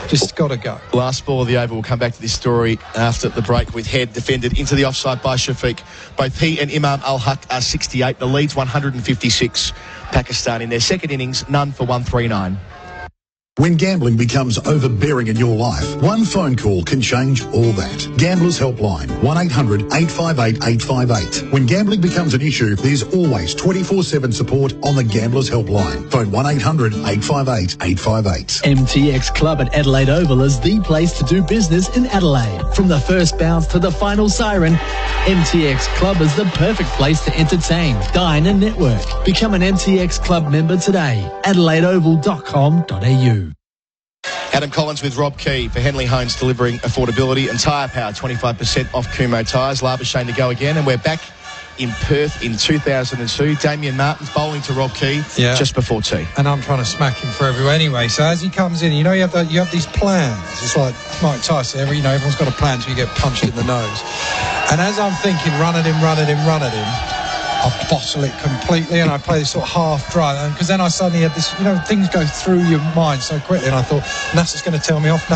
Just got to go. Last ball of the over. We'll come back to this story after the break with Head defended into the offside by Shafiq. Both he and Imam Al-Haq are 68. The lead's 156. Pakistan in their second innings, none for 139. When gambling becomes overbearing in your life, one phone call can change all that. Gamblers Helpline, 1-800-858-858. When gambling becomes an issue, there's always 24/7 support on the Gamblers Helpline. Phone 1-800-858-858. MTX Club at Adelaide Oval is the place to do business in Adelaide. From the first bounce to the final siren, MTX Club is the perfect place to entertain, dine and network. Become an MTX Club member today. AdelaideOval.com.au. Adam Collins with Rob Key for Henley Homes, delivering affordability and tyre power. 25% off Kumo tyres. Labuschagne to go again, and we're back in Perth in 2002. Damien Martin's bowling to Rob Key just before tea. And I'm trying to smack him for everywhere anyway. So as he comes in, you have these plans. It's like Mike Tyson. Everyone's got a plan until you get punched in the nose. And as I'm thinking, run at him, I bottle it completely, and I play this sort of half dry, because then I suddenly had this, things go through your mind so quickly, and I thought, Nasser's going to tell me off.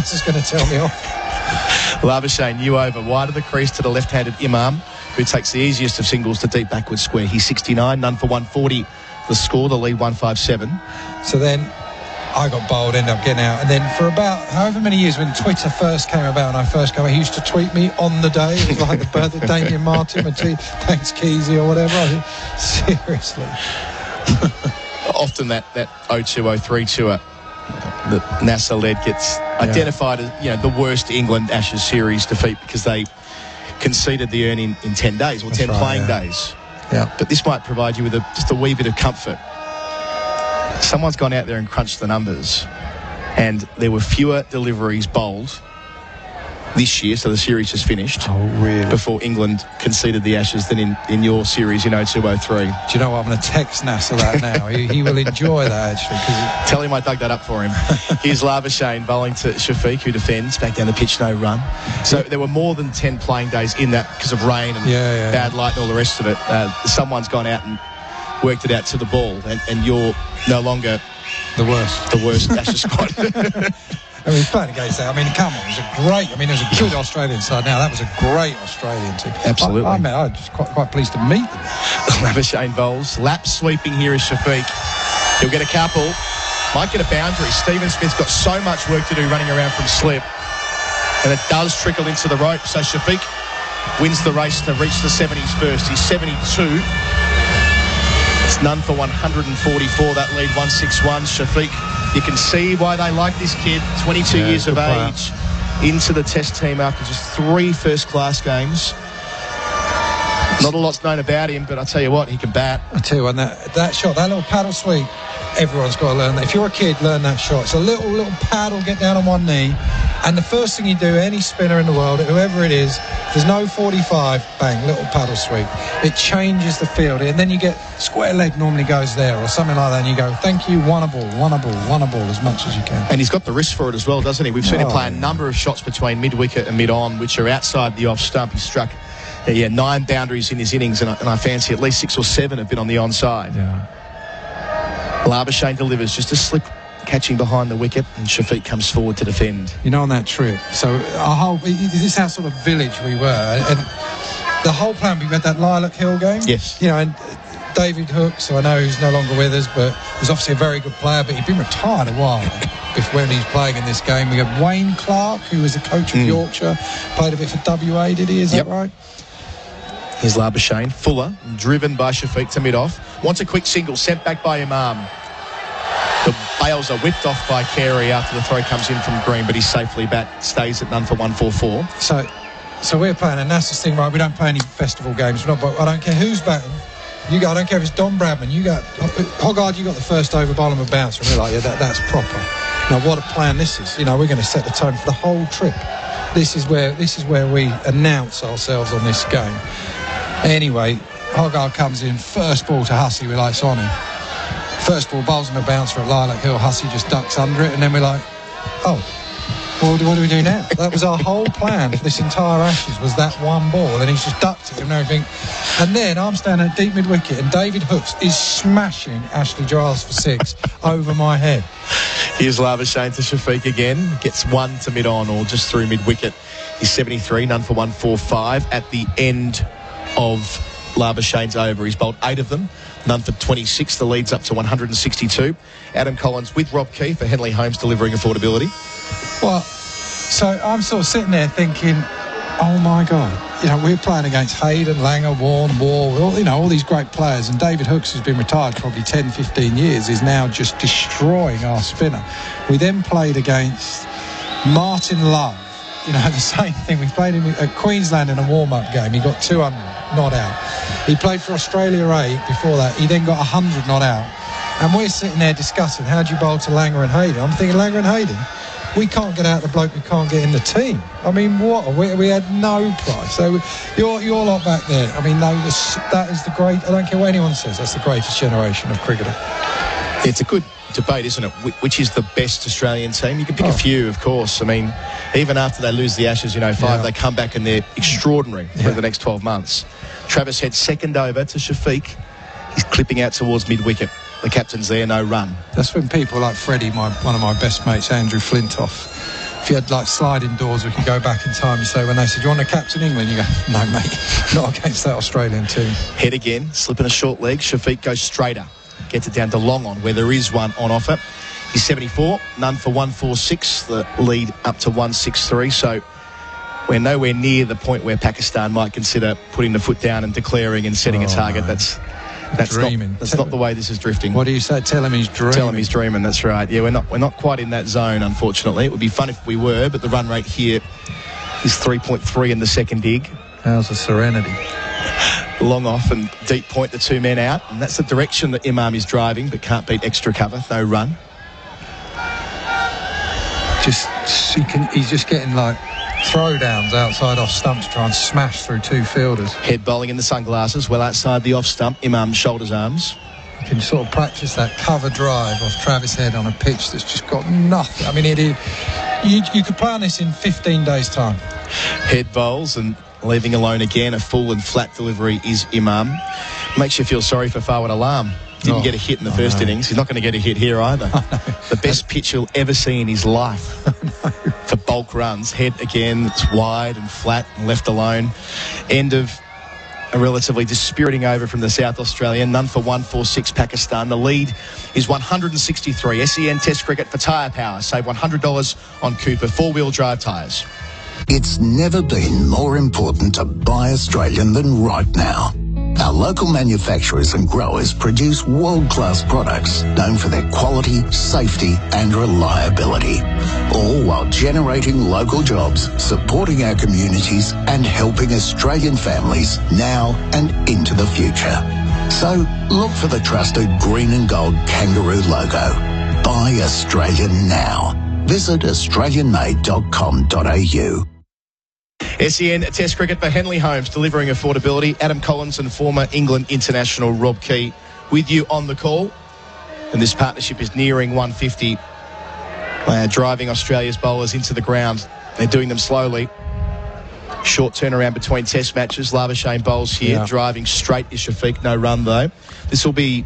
Labuschagne, you over, wide of the crease to the left-handed Imam, who takes the easiest of singles to deep backward square. He's 69, none for 140. The score, the lead 157. So then I got bowled, ended up getting out, and then for about however many years, when Twitter first came about and I first came out, he used to tweet me on the day. It was like the birthday of Damien Martin, thanks Keezy or whatever. Seriously. Often that 02-03 tour that Nasser led gets identified as the worst England Ashes series defeat, because they conceded the earn in 10 days or 10 playing days. Yeah. But this might provide you with just a wee bit of comfort. Someone's gone out there and crunched the numbers, and there were fewer deliveries bowled this year, so the series just finished. Oh, really? Before England conceded the Ashes than in your series in 02-03. Do you know what? I'm going to text Nasser that now. he will enjoy that, actually. Tell him I dug that up for him. Here's Labuschagne bowling to Shafiq, who defends. Back down the pitch, no run. So there were more than 10 playing days in that because of rain and bad light and all the rest of it. Someone's gone out and worked it out to the ball, and you're no longer the worst Ashes squad. I mean, he's playing against that. I mean, come on, it was a good Australian side. Now, that was a great Australian team. Absolutely. I was just quite pleased to meet them. Labuschagne bowls. Lap sweeping here is Shafiq. He'll get a couple. Might get a boundary. Stephen Smith's got so much work to do running around from slip. And it does trickle into the rope. So Shafiq wins the race to reach the 70s first. He's 72. It's none for 144. That lead 161. Shafiq, you can see why they like this kid. 22 years of age, into the Test team after just 3 first-class games. Not a lot's known about him, but I tell you what, he can bat. I tell you what, that shot, that little paddle sweep, everyone's got to learn that. If you're a kid, learn that shot. It's a little paddle, get down on one knee, and the first thing you do, any spinner in the world, whoever it is, there's no 45, bang, little paddle sweep. It changes the field, and then you get square leg normally goes there or something like that, and you go, thank you, one a ball as much as you can. And he's got the wrist for it as well, doesn't he? We've seen him play a number of shots between mid-wicket and mid-on, which are outside the off-stump. He struck 9 boundaries in his innings, and I fancy at least 6 or 7 have been on the onside. Yeah. Labuschagne delivers just a slip, catching behind the wicket, and Shafiq comes forward to defend. You know, on that trip, so this is how sort of village we were, and the whole plan, we had that Lilac Hill game. Yes. You know, and David Hooks, who I know who's no longer with us, but was obviously a very good player, but he'd been retired a while when he's playing in this game. We had Wayne Clark, who was the coach of Yorkshire, played a bit for WA, did he? Is that right? Here's Labuschagne. Fuller, driven by Shafiq to mid-off. Wants a quick single, sent back by Imam. The bails are whipped off by Carey after the throw comes in from Green, but he's safely back, stays at none for 144. So we're playing, and that's the thing, right? We don't play any festival games. I don't care who's batting. I don't care if it's Don Bradman. Hoggard, you got the first over ball and a bouncer, and we're like, yeah, that's proper. Now, what a plan this is. You know, we're going to set the tone for the whole trip. This is where we announce ourselves on this game. Anyway, Hoggard comes in, first ball to Hussey, we're like, it's on him. First ball, bowls him a bouncer at Lilac Hill, Hussey just ducks under it, and then we're like, oh, well, what do we do now? That was our whole plan for this entire Ashes, was that one ball, and he's just ducked it and everything. And then I'm standing at deep mid-wicket, and David Hooks is smashing Ashley Giles for 6 over my head. Here's Labuschagne to Shafiq again. Gets 1 to mid-on, or just through mid-wicket. He's 73, none for 145 at the end of Labuschagne's over. He's bowled 8 of them, none for 26. The lead's up to 162. Adam Collins with Rob Key for Henley Holmes delivering affordability. Well, so I'm sort of sitting there thinking, oh my God, you know, we're playing against Hayden, Langer, Warren, Wall, you know, all these great players, and David Hooks, who's been retired probably 10, 15 years, is now just destroying our spinner. We then played against Martin Love, you know, the same thing. We played him at Queensland in a warm-up game. He got 200 not out. He played for Australia 8 before that. He then got 100 not out. And we're sitting there discussing, how do you bowl to Langer and Hayden? I'm thinking, Langer and Hayden, we can't get out the bloke, we can't get in the team. I mean, what? We had no price. So you're lot back there. I mean, no, that is the great, I don't care what anyone says, that's the greatest generation of cricketer. It's a good debate, isn't it? Which is the best Australian team? You can pick a few, of course. I mean, even after they lose the Ashes, 5, they come back and they're extraordinary for the next 12 months. Travis Head second over to Shafiq. He's clipping out towards mid-wicket. The captain's there, no run. That's when people like Freddie, one of my best mates, Andrew Flintoff, if you had like sliding doors, we could go back in time and say, when they said, do you want to captain England? You go, no, mate, not against that Australian team. Head again, slipping a short leg. Shafiq goes straighter. Gets it down to long on, where there is one on offer. He's 74, none for 146. The lead up to 163. So we're nowhere near the point where Pakistan might consider putting the foot down and declaring and setting a target. No. That's dreaming. That's not the way this is drifting. What do you say? Tell him he's dreaming. Tell him he's dreaming. That's right. Yeah, we're not quite in that zone, unfortunately. It would be fun if we were, but the run rate here is 3.3 in the second dig. How's the serenity? Long off and deep point, the 2 men out, and that's the direction that Imam is driving, but can't beat extra cover. No run. He's just getting like throwdowns outside off stump to try and smash through 2 fielders. Head bowling in the sunglasses, well outside the off stump. Imam shoulders arms. You can sort of practice that cover drive off Travis Head on a pitch that's just got nothing. I mean, you could play on this in 15 days' time. Head bowls and leaving alone again. A full and flat delivery is Imam. Makes you feel sorry for Fawad Alam. Didn't get a hit in the first innings. He's not going to get a hit here either. The best pitch he'll ever see in his life for bulk runs. Head again, it's wide and flat and left alone. End of a relatively dispiriting over from the South Australian. None for 146 Pakistan. The lead is 163. SEN Test Cricket for tyre power. Save $100 on Cooper 4-wheel drive tyres. It's never been more important to buy Australian than right now. Our local manufacturers and growers produce world-class products known for their quality, safety and reliability, all while generating local jobs, supporting our communities and helping Australian families now and into the future. So look for the trusted green and gold kangaroo logo. Buy Australian now. Visit australianmade.com.au. SEN Test Cricket for Henley Holmes, delivering affordability. Adam Collins and former England international Rob Key with you on the call. And this partnership is nearing 150. They are driving Australia's bowlers into the ground. They're doing them slowly. Short turnaround between test matches. Labuschagne bowls here, driving straight is Shafiq. No run, though. This will be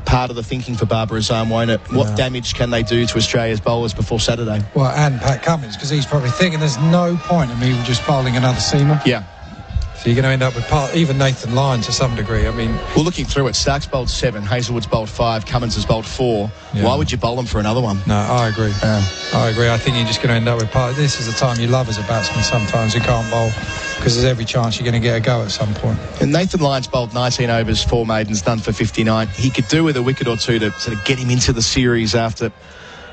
part of the thinking for Barbara Azam, won't it? What damage can they do to Australia's bowlers before Saturday? Well, and Pat Cummins, because he's probably thinking there's no point in me just bowling another seamer. Yeah. So you're going to end up with even Nathan Lyon to some degree. I mean, well, looking through it, Stark's bowled 7, Hazelwood's bowled 5, Cummins has bowled 4. Yeah. Why would you bowl them for another one? No, I agree. I agree. I think you're just going to end up with this is the time you love as a batsman sometimes. You can't bowl because there's every chance you're going to get a go at some point. And Nathan Lyon's bowled 19 overs, 4 maidens, none for 59. He could do with a wicket or two to sort of get him into the series after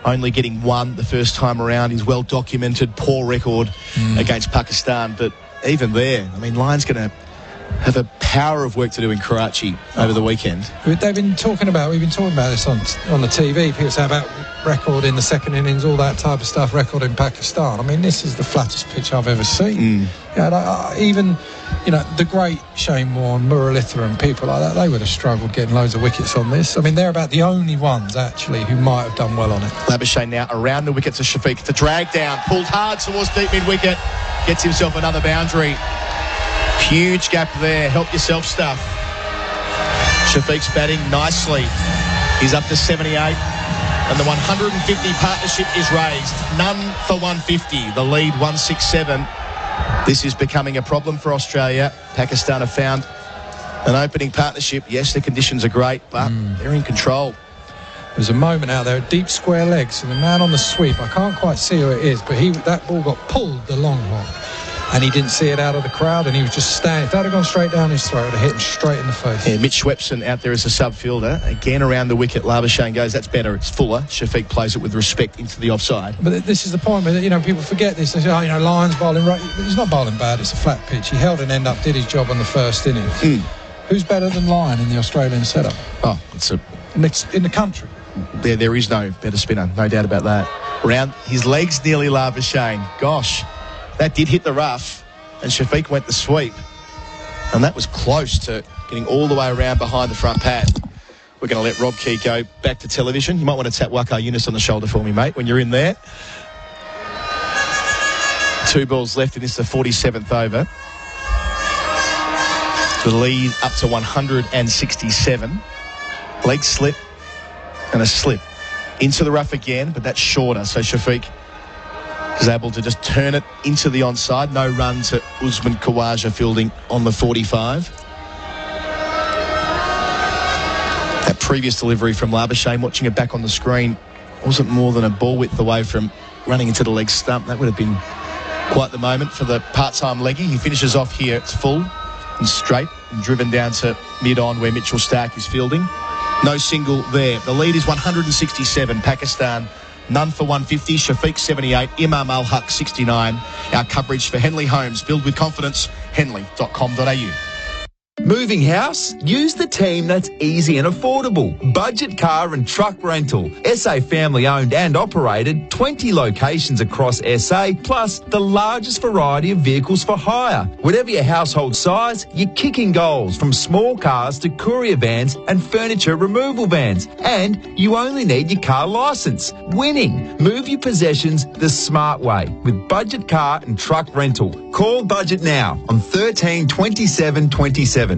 only getting 1 the first time around. He's well documented, poor record against Pakistan. But even there, I mean, Lyon's going to have a power of work to do in Karachi over the weekend. We've been talking about this on the TV. People say about record in the second innings, all that type of stuff, record in Pakistan. I mean, this is the flattest pitch I've ever seen. Even the great Shane Warne, Muralitha and people like that, they would have struggled getting loads of wickets on this. I mean, they're about the only ones actually who might have done well on it. Labuschagne now around the wicket to Shafiq. It's a drag down, pulled hard towards deep mid-wicket, gets himself another boundary. Huge gap there. Help yourself stuff. Shafiq's batting nicely. He's up to 78. And the 150 partnership is raised. None for 150. The lead 167. This is becoming a problem for Australia. Pakistan have found an opening partnership. Yes, the conditions are great, but they're in control. There's a moment out there, a deep square legs, and the man on the sweep, I can't quite see who it is, but that ball got pulled the long one. And he didn't see it out of the crowd, and he was just standing. If that had gone straight down his throat, it would have hit him straight in the face. Yeah, Mitch Swepson out there as a sub-fielder. Again, around the wicket, Labuschagne goes, that's better, it's fuller. Shafiq plays it with respect into the offside. But this is the point, where, people forget this. They say, Lyon's bowling right. He's not bowling bad, it's a flat pitch. He held an end up, did his job on the first innings. Who's better than Lyon in the Australian setup? Oh, it's in the country. There is no better spinner, no doubt about that. Around his legs nearly, Labuschagne. Gosh, that did hit the rough. And Shafiq went the sweep. And that was close to getting all the way around behind the front pad. We're going to let Rob Key go back to television. You might want to tap Waqar Younis on the shoulder for me, mate, when you're in there. 2 balls left, and this is the 47th over. The lead up to 167. Leg slip and a slip. Into the rough again, but that's shorter. So Shafiq is able to just turn it into the onside. No run to Usman Khawaja fielding on the 45. That previous delivery from Labuschagne, watching it back on the screen, wasn't more than a ball width away from running into the leg stump. That would have been quite the moment for the part-time leggy. He finishes off here. It's full and straight and driven down to mid-on where Mitchell Stark is fielding. No single there. The lead is 167. Pakistan none for 150. Shafiq 78. Imam Al-Haq 69. Our coverage for Henley Homes. Build with confidence. Henley.com.au. Moving house? Use the team that's easy and affordable. Budget Car and Truck Rental. SA family owned and operated, 20 locations across SA, plus the largest variety of vehicles for hire. Whatever your household size, you're kicking goals from small cars to courier vans and furniture removal vans. And you only need your car licence. Winning. Move your possessions the smart way with Budget Car and Truck Rental. Call Budget now on 13 27 27.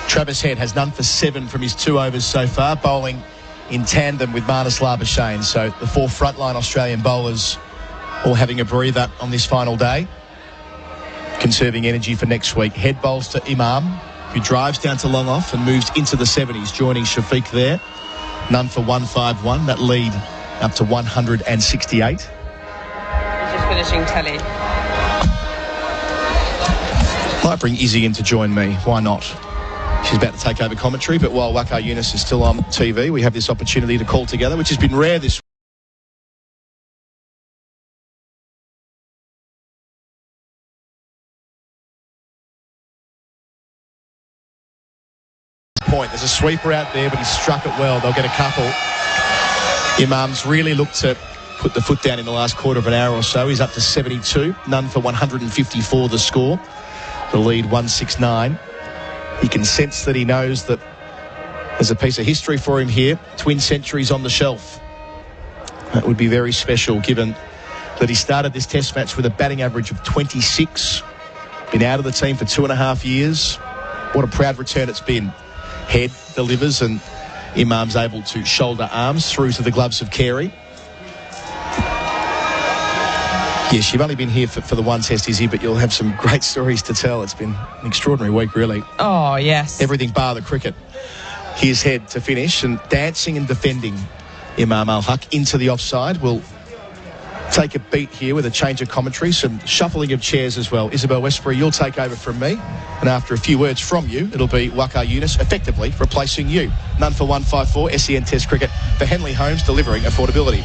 Travis Head has none for 7 from his 2 overs so far, bowling in tandem with Marnus Labuschagne. So the 4 frontline Australian bowlers all having a breather on this final day, conserving energy for next week. Head bowls to Imam, who drives down to long off and moves into the 70s, joining Shafiq there. None for 151. That lead up to 168. He's just finishing telly. Might bring Izzy in to join me. Why not? She's about to take over commentary, but while Waqar Younis is still on TV, we have this opportunity to call together, which has been rare this point. There's a sweeper out there, but he struck it well. They'll get a couple. Imam's really looked to put the foot down in the last quarter of an hour or so. He's up to 72. None for 154 the score. The lead 169. He can sense that he knows that there's a piece of history for him here. Twin centuries on the shelf. That would be very special given that he started this test match with a batting average of 26. Been out of the team for 2.5 years. What a proud return it's been. Head delivers and Imam's able to shoulder arms through to the gloves of Carey. Yes, you've only been here for the one test, Izzy, but you'll have some great stories to tell. It's been an extraordinary week, really. Oh, yes. Everything bar the cricket. Here's Head to finish, and dancing and defending Imam Al-Haq into the offside. We'll take a beat here with a change of commentary, some shuffling of chairs as well. Isabel Westbury, you'll take over from me, and after a few words from you, it'll be Waqar Younis effectively replacing you. None for 154, SEN Test Cricket for Henley Homes, delivering affordability.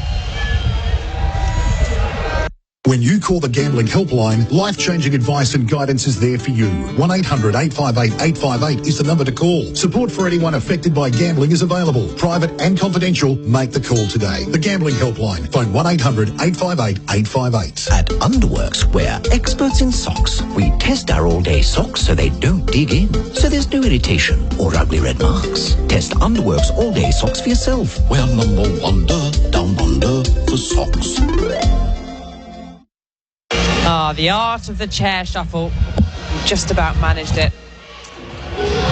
When you call the Gambling Helpline, life-changing advice and guidance is there for you. 1-800-858-858 is the number to call. Support for anyone affected by gambling is available. Private and confidential. Make the call today. The Gambling Helpline. Phone 1-800-858-858. At Underworks, we're experts in socks. We test our all-day socks so they don't dig in, so there's no irritation or ugly red marks. Test Underworks all-day socks for yourself. We're number one down under for socks. The art of the chair shuffle. Just about managed it.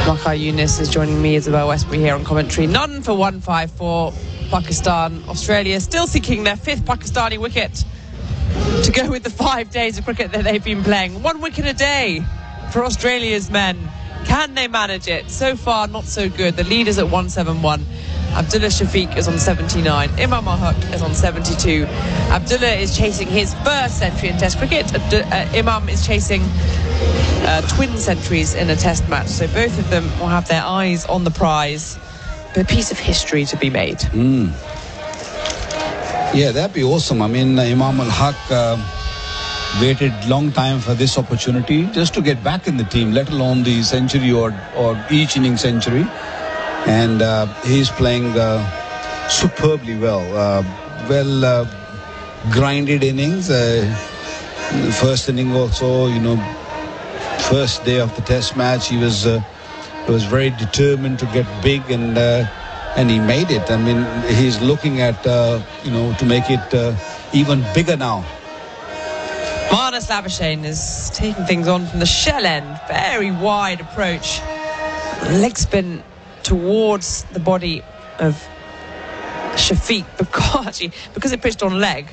Waqar Younis is joining me, Isabel Westbury, here on commentary. None for 154. Pakistan. Australia still seeking their 5th Pakistani wicket to go with the 5 days of cricket that they've been playing. 1 wicket a day for Australia's men. Can they manage it? So far, not so good. The lead is at 171. Abdullah Shafiq is on 79. Imam Al-Haq is on 72. Abdullah is chasing his first century in Test cricket. Imam is chasing twin centuries in a Test match. So both of them will have their eyes on the prize. A piece of history to be made. Yeah, that'd be awesome. I mean, Imam Al-Haq waited long time for this opportunity just to get back in the team, let alone the century or each inning century. And he's playing superbly well. Grinded innings. The first inning also, first day of the Test match, he was very determined to get big, and he made it. I mean, he's looking at to make it even bigger now. Marnus Labuschagne is taking things on from the shell end. Very wide approach. Leg spin towards the body of Shafiq because it pitched on leg.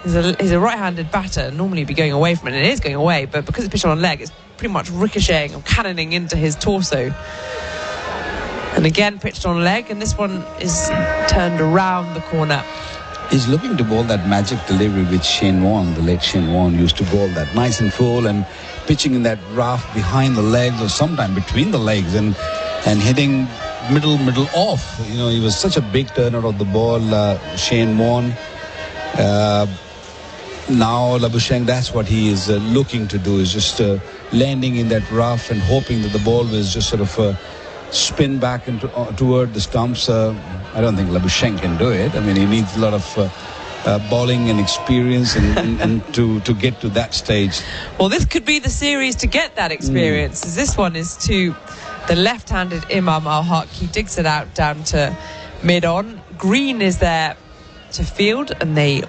He's a right-handed batter. Normally he'd be going away from it, and it is going away, but because it pitched on leg, it's pretty much ricocheting or cannoning into his torso. And again pitched on leg, and this one is turned around the corner. He's looking to bowl that magic delivery with Shane Warne. The late Shane Warne used to bowl that nice and full and pitching in that rough behind the legs or sometime between the legs and hitting middle off. He was such a big turner of the ball, Shane Warne. Now Labuschagne, that's what he is looking to do, is just landing in that rough and hoping that the ball will just sort of spin back toward the stumps. I don't think Labuschagne can do it. I mean, he needs a lot of bowling and experience and to get to that stage. Well, this could be the series to get that experience. This one is to the left-handed Imam Al-Haq. He digs it out down to mid-on. Green is there to field, and they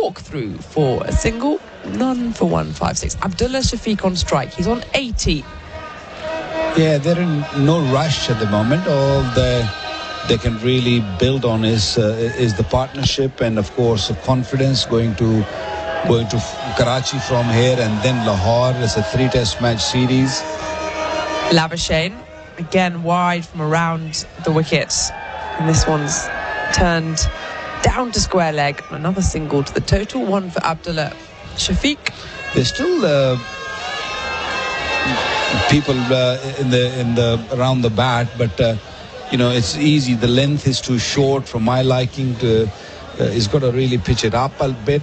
walk through for a single. None for 156. Abdullah Shafiq on strike. He's on 80. Yeah, they're in no rush at the moment. All they can really build on is the partnership and, of course, confidence going to Karachi from here and then Lahore. It's a 3-test match series. Labuschagne again wide from around the wicket, and this one's turned down to square leg. Another single to the total. 1 for Abdullah Shafiq. They're still people in the around the bat, but it's easy. The length is too short for my liking. He's got to really pitch it up a bit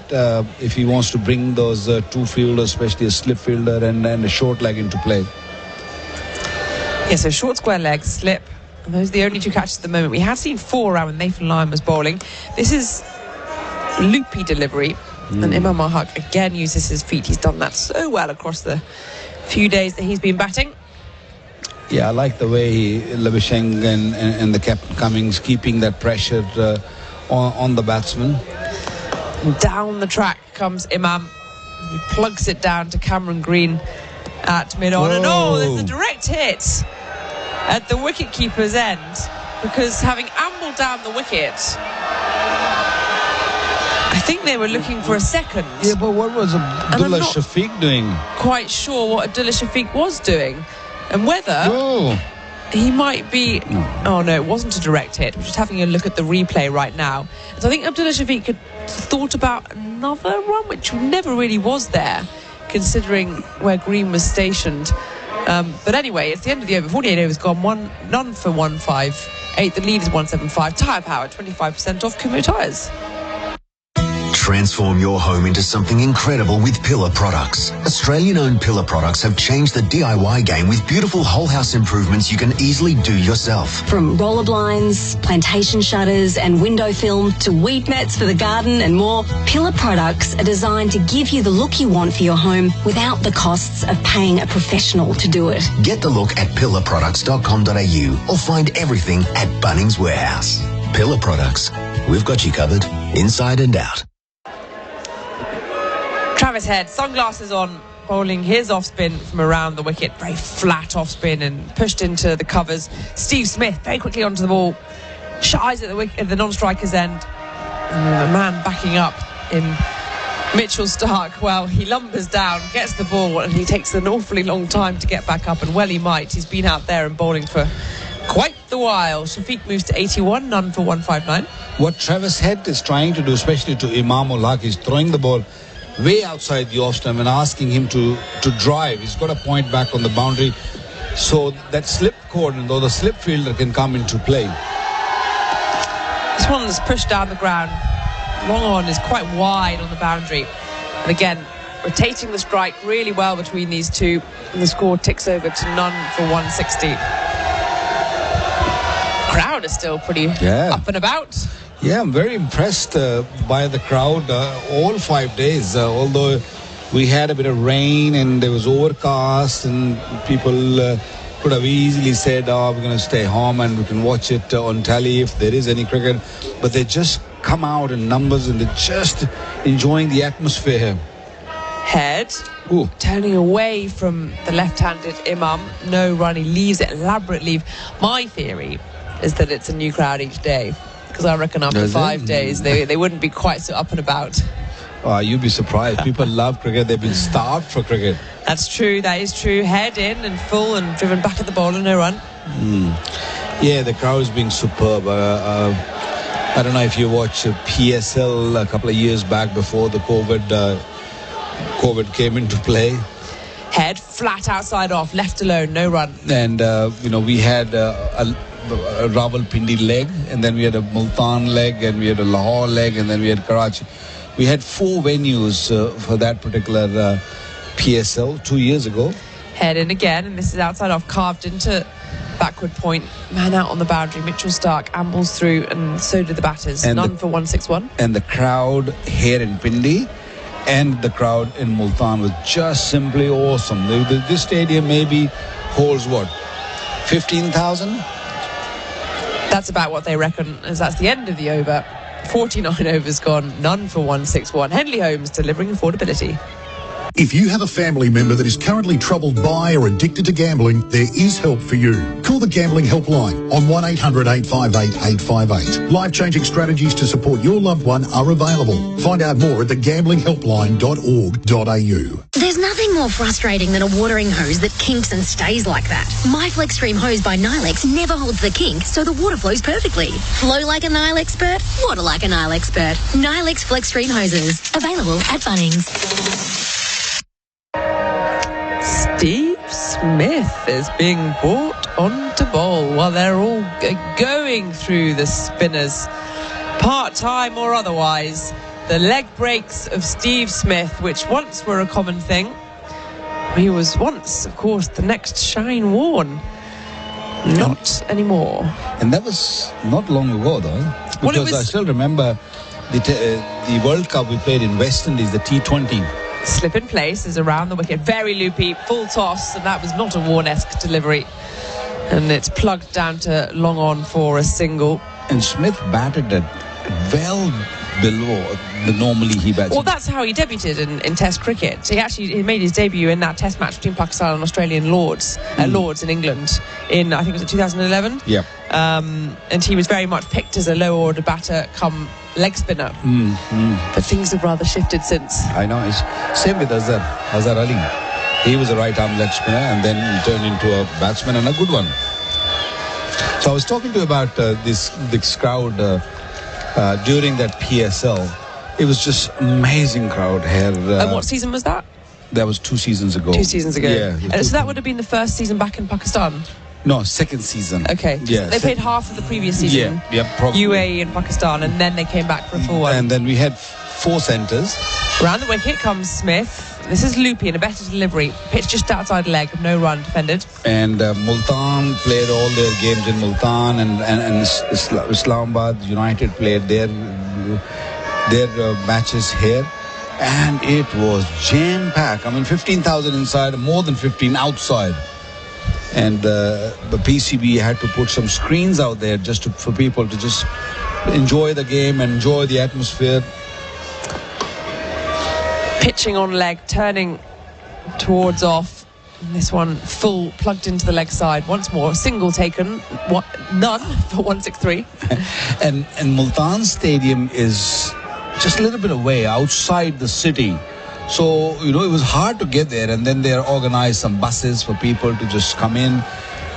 if he wants to bring those two fielders, especially a slip fielder and a short leg into play. Yeah, so short square leg, slip. And those are the only two catches at the moment. We have seen 4 around when Nathan Lyon was bowling. This is loopy delivery. And Imam Al-Haq again uses his feet. He's done that so well across the few days that he's been batting. Yeah, I like the way Labuschagne and the captain Cummings keeping that pressure on the batsman. Down the track comes Imam. He plugs it down to Cameron Green at mid-on. And there's a direct hit at the wicket-keeper's end, because having ambled down the wicket, I think they were looking for a second. Yeah, but what was Abdullah Shafiq doing? Quite sure what Abdullah Shafiq was doing, and whether he might be... Oh no, it wasn't a direct hit. We're just having a look at the replay right now. So I think Abdullah Shafiq had thought about another run, which never really was there, considering where Green was stationed. But anyway, it's the end of the over. 48 overs gone, none for 158. The lead is 175. Tyre power, 25% off Kumu tyres. Transform your home into something incredible with Pillar products. Australian-owned Pillar products have changed the DIY game with beautiful whole house improvements you can easily do yourself. From roller blinds, plantation shutters and window film to weed nets for the garden and more, Pillar products are designed to give you the look you want for your home without the costs of paying a professional to do it. Get the look at pillarproducts.com.au or find everything at Bunnings Warehouse. Pillar products. We've got you covered, inside and out. Travis Head, sunglasses on, bowling his off-spin from around the wicket. Very flat off-spin and pushed into the covers. Steve Smith very quickly onto the ball. Shies at the non-striker's end. And the man backing up in Mitchell Starc, well, he lumbers down, gets the ball, and he takes an awfully long time to get back up. And well he might. He's been out there and bowling for quite the while. Shafiq moves to 81, none for 159. What Travis Head is trying to do, especially to Imam Al-Haq, is throwing the ball way outside the off stump and asking him to drive. He's got a point back on the boundary, so that slip cordon or the slip fielder can come into play. This one is pushed down the ground. Long on is quite wide on the boundary, and again rotating the strike really well between these two, and the score ticks over to none for 160. Crowd is still pretty up and about. Yeah, I'm very impressed by the crowd all 5 days, although we had a bit of rain and there was overcast, and people could have easily said, we're going to stay home and we can watch it on telly if there is any cricket. But they just come out in numbers and they're just enjoying the atmosphere. Head turning away from the left-handed Imam. No run, he leaves it, elaborate leave. My theory is that it's a new crowd each day, because I reckon after 5 days they wouldn't be quite so up and about. You'd be surprised. People love cricket. They've been starved for cricket. That's true. That is true. Head in and full and driven back at the bowler. No run. Yeah, the crowd is being superb. I don't know if you watched PSL a couple of years back before the COVID came into play. Head flat outside off, left alone, no run. And we had a Rawalpindi leg, and then we had a Multan leg, and we had a Lahore leg, and then we had Karachi. We had 4 venues for that particular PSL 2 years ago. Head in again, and this is outside off, carved into backward point. Man out on the boundary. Mitchell Starc ambles through, and so did the batters. And none for 161. And the crowd here in Pindi and the crowd in Multan was just simply awesome. This stadium maybe holds 15,000? That's about what they reckon, as that's the end of the over. 49 overs gone, none for 161. Henley Holmes delivering affordability. If you have a family member that is currently troubled by or addicted to gambling, there is help for you. Call the Gambling Helpline on 1-800-858-858. Life-changing strategies to support your loved one are available. Find out more at thegamblinghelpline.org.au. There's nothing more frustrating than a watering hose that kinks and stays like that. My FlexStream hose by Nilex never holds the kink, so the water flows perfectly. Flow like a Nile expert, water like a Nile expert. Nilex FlexStream hoses, available at Bunnings. Steve Smith Smith is being brought onto bowl while they're all going through the spinners, part-time or otherwise. The leg breaks of Steve Smith, which once were a common thing. He was once, of course, the next Shane Warne. Not anymore. And that was not long ago, though. Because I still remember the World Cup we played in West Indies, the T20. Slip in place is around the wicket. Very loopy, full toss, and that was not a Warne-esque delivery. And it's plugged down to long on for a single. And Smith batted it well below the normally he bats. Well, that's how he debuted in Test cricket. He made his debut in that Test match between Pakistan and Australia in Lords in England in, I think it was 2011. Yeah. And he was very much picked as a low order batter come leg spinner. But things have rather shifted since. I know. It's same with Azhar Ali. He was a right arm leg spinner and then turned into a batsman, and a good one. So I was talking to you about this crowd during that PSL. It was just amazing crowd here. And what season was that? That was 2 seasons ago. 2 seasons ago. Yeah. So that would have been the first season back in Pakistan? No, second season. Okay. Yeah. They played half of the previous season. Yeah, probably. UAE and Pakistan, and then they came back for a full one. And then we had 4 centres. Round the wicket comes Smith. This is loopy and a better delivery. Pitch just outside leg, no run defended. And Multan played all their games in Multan, and Islamabad United played their matches here. And it was jam-packed. I mean, 15,000 inside, more than 15 outside. And the PCB had to put some screens out there just for people to just enjoy the game, enjoy the atmosphere. Pitching on leg, turning towards off. And this one full plugged into the leg side. Once more, single taken, none for 163. and Multan Stadium is just a little bit away outside the city. So, it was hard to get there, and then they organized some buses for people to just come in.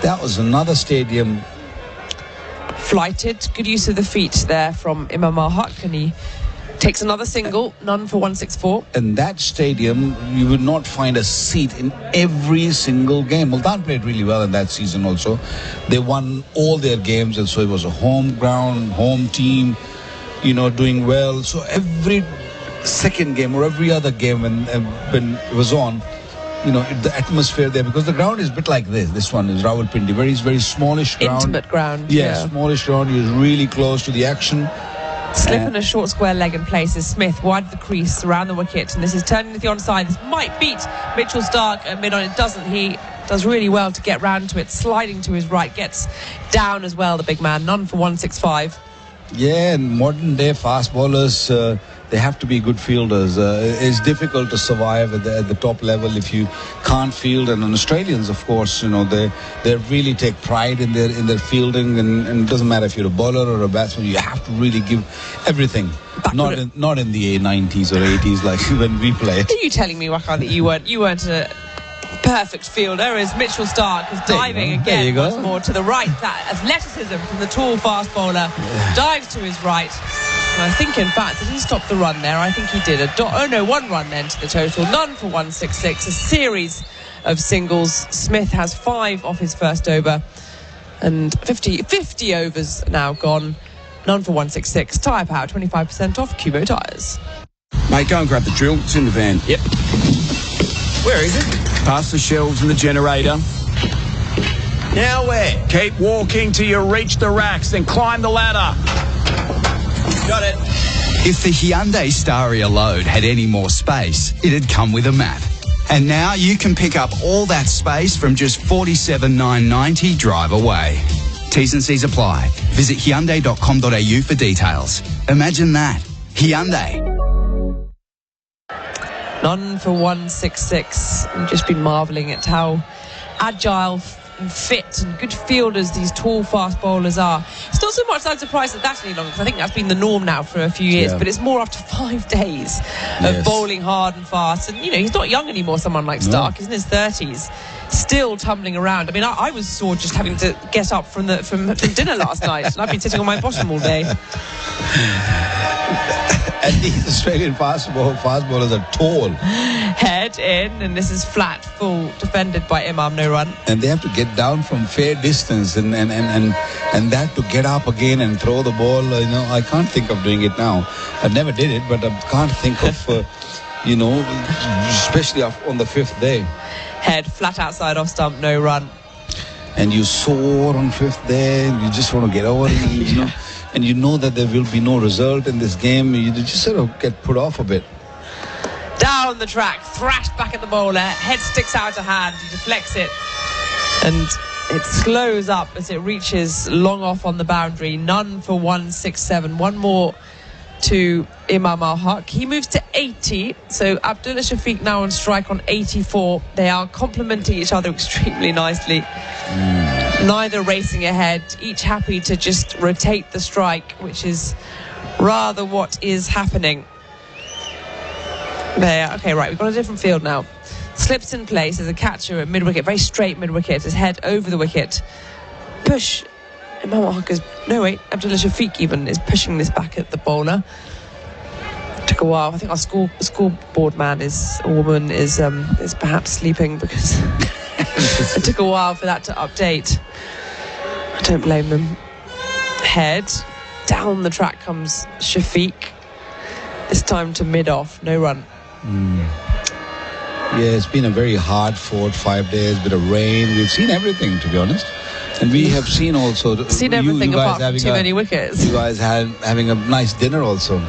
That was another stadium. Flighted, good use of the feet there from Imam al-Haq, and he takes another single, none for 164. In that stadium, you would not find a seat in every single game. Multan played really well in that season also. They won all their games, and so it was a home ground, home team, doing well. So every second game or every other game when it was on, the atmosphere there, because the ground is a bit like this one is Rawalpindi, very smallish ground. Intimate ground. Yeah, smallish ground. You're really close to the action. Slip in a short square leg in place as Smith wide of the crease around the wicket, and this is turning to the onside. This might beat Mitchell Starc at mid-on. It doesn't. He does really well to get round to it, sliding to his right, gets down as well, the big man. None for 165. Yeah, and modern day fast bowlers, they have to be good fielders. It's difficult to survive at the top level if you can't field. And Australians, of course, they really take pride in their fielding, and it doesn't matter if you're a bowler or a batsman, you have to really give everything. Not in the 90s or 80s like when we played. Are you telling me, Waqar, that you weren't a perfect fielder as Mitchell Starc is diving again once more to the right? That athleticism from the tall fast bowler dives to his right. And I think, in fact, did he stop the run there? I think he did. 1 run then to the total. None for 166. A series of singles. Smith has 5 off his first over. And 50 overs now gone. None for 166. Tyre power, 25% off Cubo tyres. Mate, go and grab the drill. It's in the van. Yep. Where is it? Past the shelves and the generator. Now where? Keep walking till you reach the racks, then climb the ladder. Got it. If the Hyundai Staria Load had any more space, it'd come with a map. And now you can pick up all that space from just $47,990 drive away. T's and C's apply. Visit Hyundai.com.au for details. Imagine that. Hyundai. None for 166. I've just been marvelling at how agile and fit and good fielders these tall fast bowlers are. It's not so much that I'm surprised that that's any longer, because I think that's been the norm now for a few years, but it's more after 5 days of bowling hard and fast. And he's not young anymore, someone like Starc. He's in his 30s, still tumbling around. I mean, I was sore just having to get up from dinner last night, and I've been sitting on my bottom all day. And these Australian fast bowlers are tall. Head in, and this is flat, full, defended by Imam, no run. And they have to get down from fair distance and that to get up again and throw the ball. I can't think of doing it now. I never did it, but I can't think of, especially on the fifth day. Head flat outside off stump, no run. And you soar on fifth day, and you just want to get over it, and you know that there will be no result in this game. You just sort of get put off a bit. Down the track, thrashed back at the bowler, head sticks out a hand, he deflects it, and it slows up as it reaches long off on the boundary. None for 167. One more to Imam Al-Haq. He moves to 80, so Abdullah Shafiq now on strike on 84. They are complementing each other extremely nicely. Neither racing ahead, each happy to just rotate the strike, which is rather what is happening. There, okay, right, we've got a different field now. Slips in place as a catcher at mid-wicket, very straight mid-wicket, his head over the wicket. Push. Imam Al-Haq is, no wait, Abdullah Shafiq even is pushing this back at the bowler. Took a while. I think our scoreboard man or woman is perhaps sleeping because it took a while for that to update. I don't blame them. Head. Down the track comes Shafiq. This time to mid-off, no run. Yeah, it's been a very hard-fought 5 days, bit of rain. We've seen everything, to be honest. And we have seen also... Seen everything apart from too many wickets. You guys having a nice dinner also.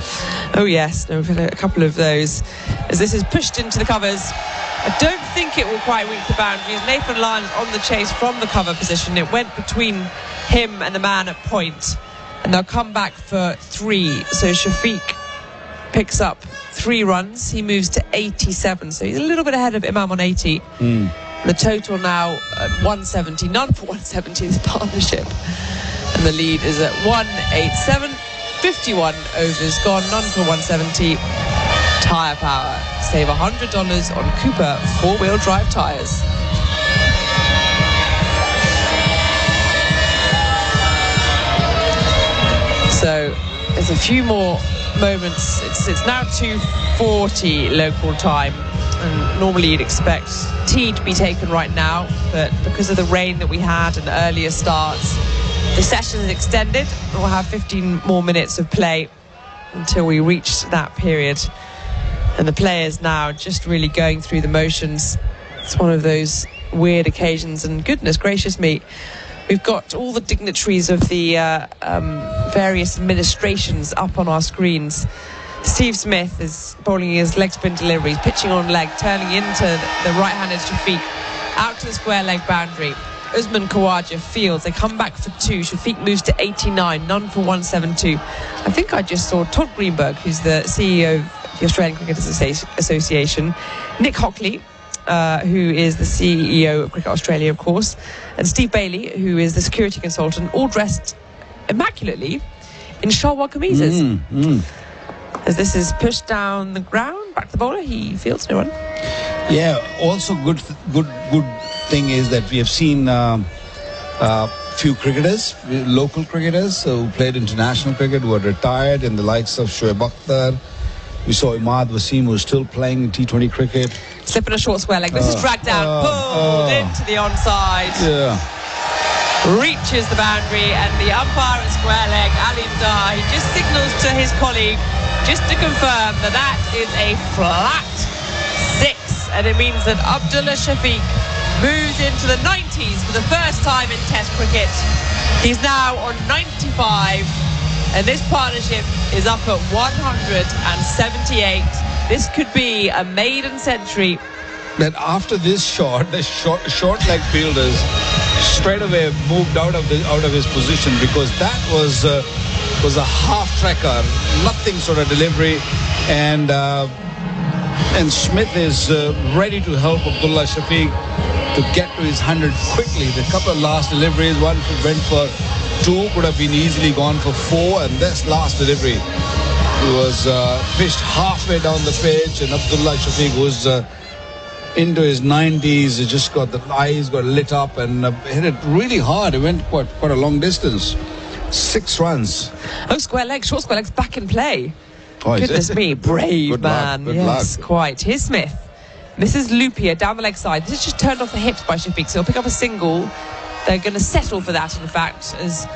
Oh, yes. No, we've had a couple of those. As this is pushed into the covers. I don't think it will quite reach the boundaries. Nathan Lyons on the chase from the cover position. It went between him and the man at point. And they'll come back for 3. So Shafiq picks up 3 runs. He moves to 87. So he's a little bit ahead of Imam on 80. The total now at 170. None for 170, this partnership. And the lead is at 187. 51 overs gone. None for 170. Tyre power. Save $100 on Cooper 4-wheel drive tyres. So there's a few more moments. It's now 2:40 local time, and normally you'd expect tea to be taken right now, but because of the rain that we had and earlier starts, the session is extended. We'll have 15 more minutes of play until we reach that period, and the players now just really going through the motions. It's one of those weird occasions, and goodness gracious me, we've got all the dignitaries of the various administrations up on our screens. Steve Smith is bowling his leg spin deliveries, pitching on leg, turning into the right-handed Shafiq, out to the square leg boundary. Usman Khawaja fields, they come back for 2. Shafiq moves to 89, none for 172. I think I just saw Todd Greenberg, who's the CEO of the Australian Cricket Association, Nick Hockley, who is the CEO of Cricket Australia, of course, and Steve Bailey, who is the security consultant, all dressed immaculately in shalwar kameezes. As this is pushed down the ground, back to the bowler, he fields, no run. Yeah, also good thing is that we have seen few cricketers, local cricketers who played international cricket, who are retired, in the likes of Shoaib Akhtar. We saw Imad Wasim, who's still playing T20 cricket. Slipping a short square leg. This is dragged down, pulled into the onside. Yeah. Reaches the boundary, and the umpire at square leg, Alim Dar, he just signals to his colleague just to confirm that that is a flat 6, and it means that Abdullah Shafiq moves into the 90s for the first time in Test cricket. He's now on 95, and this partnership is up at 178. This could be a maiden century. That after this shot, the short leg fielders straight away moved out of his position, because that was a half tracker, nothing sort of delivery, and Smith is ready to help Abdullah Shafiq to get to his 100 quickly. The couple of last deliveries, one went for 2, could have been easily gone for 4, and this last delivery was pitched halfway down the pitch, and Abdullah Shafiq was into his 90s. He just got the eyes got lit up and hit it really hard. It went quite a long distance. 6 runs. Oh, short square legs back in play. Goodness me, brave Good luck, man. good Yes, luck. quite. Here's Smith. This is Loupia down the leg side. This is just turned off the hips by Shafiq, so he'll pick up a single. They're going to settle for that, in fact, as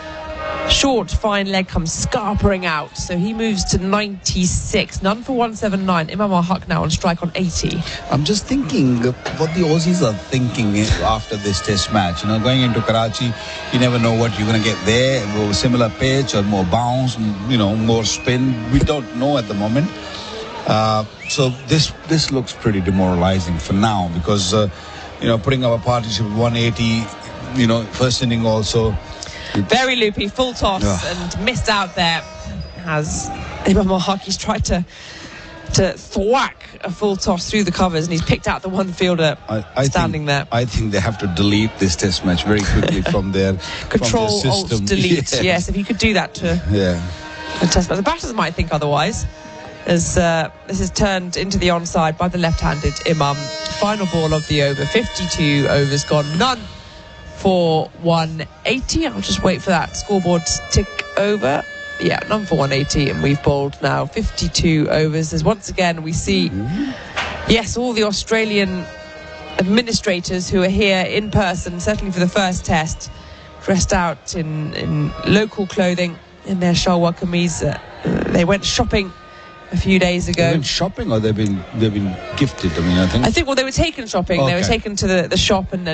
short, fine leg comes scarpering out. So he moves to 96. None for 179. Imam al-Haq now on strike on 80. I'm just thinking what the Aussies are thinking after this test match. Going into Karachi, you never know what you're going to get there. Similar pitch or more bounce, more spin. We don't know at the moment. So this looks pretty demoralizing for now because, putting up a partnership with 180, first inning also. Very loopy, full toss and missed out there. Has Imam al-Haq, he's tried to thwack a full toss through the covers and he's picked out the one fielder standing there. I think they have to delete this test match very quickly from their Control, from their system. Alt, delete. Yes, if you could do that to a test match. The batters might think otherwise, as this is turned into the onside by the left-handed Imam. Final ball of the over, 52 overs gone, none for 180. I'll just wait for that scoreboard to tick over. Yeah, none for 180, and we've bowled now 52 overs. As once again we see, yes, all the Australian administrators who are here in person, certainly for the first test, dressed out in local clothing, in their shalwar kameez. They went shopping a few days ago. They went shopping, or they've been gifted? I think. Well, they were taken shopping. Okay. They were taken to the shop, and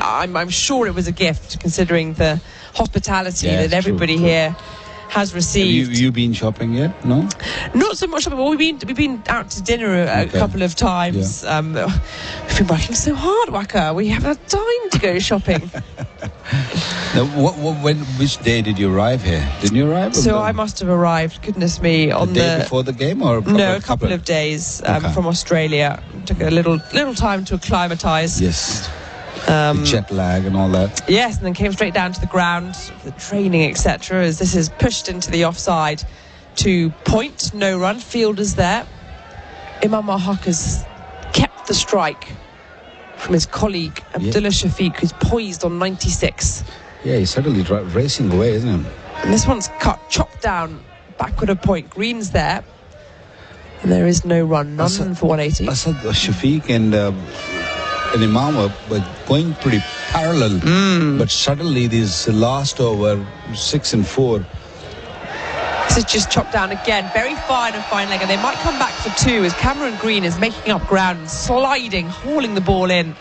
I'm sure it was a gift, considering the hospitality that everybody here has received. Have you been shopping yet? No? Not so much shopping. Well, we've been out to dinner a couple of times. We've been working so hard, Waqar. We haven't had time to go shopping. Now, which day did you arrive here? Didn't you arrive? So I must have arrived, goodness me, on the day before the game, or a couple of days from Australia. Took a little time to acclimatise. Yes. The jet lag and all that. Yes, and then came straight down to the ground for the training, etc. As this is pushed into the offside to point, no run, fielders there. Imam al-Haq has kept the strike from his colleague Abdullah Shafiq, who's poised on 96. Yeah, he's suddenly racing away, isn't he? And this one's chopped down backward of point. Green's there, and there is no run, none for 180. I said Shafiq and Imam were going pretty parallel, but suddenly this last over 6 and 4. This is just chopped down again, very fine leg, and they might come back for 2 as Cameron Green is making up ground, sliding, hauling the ball in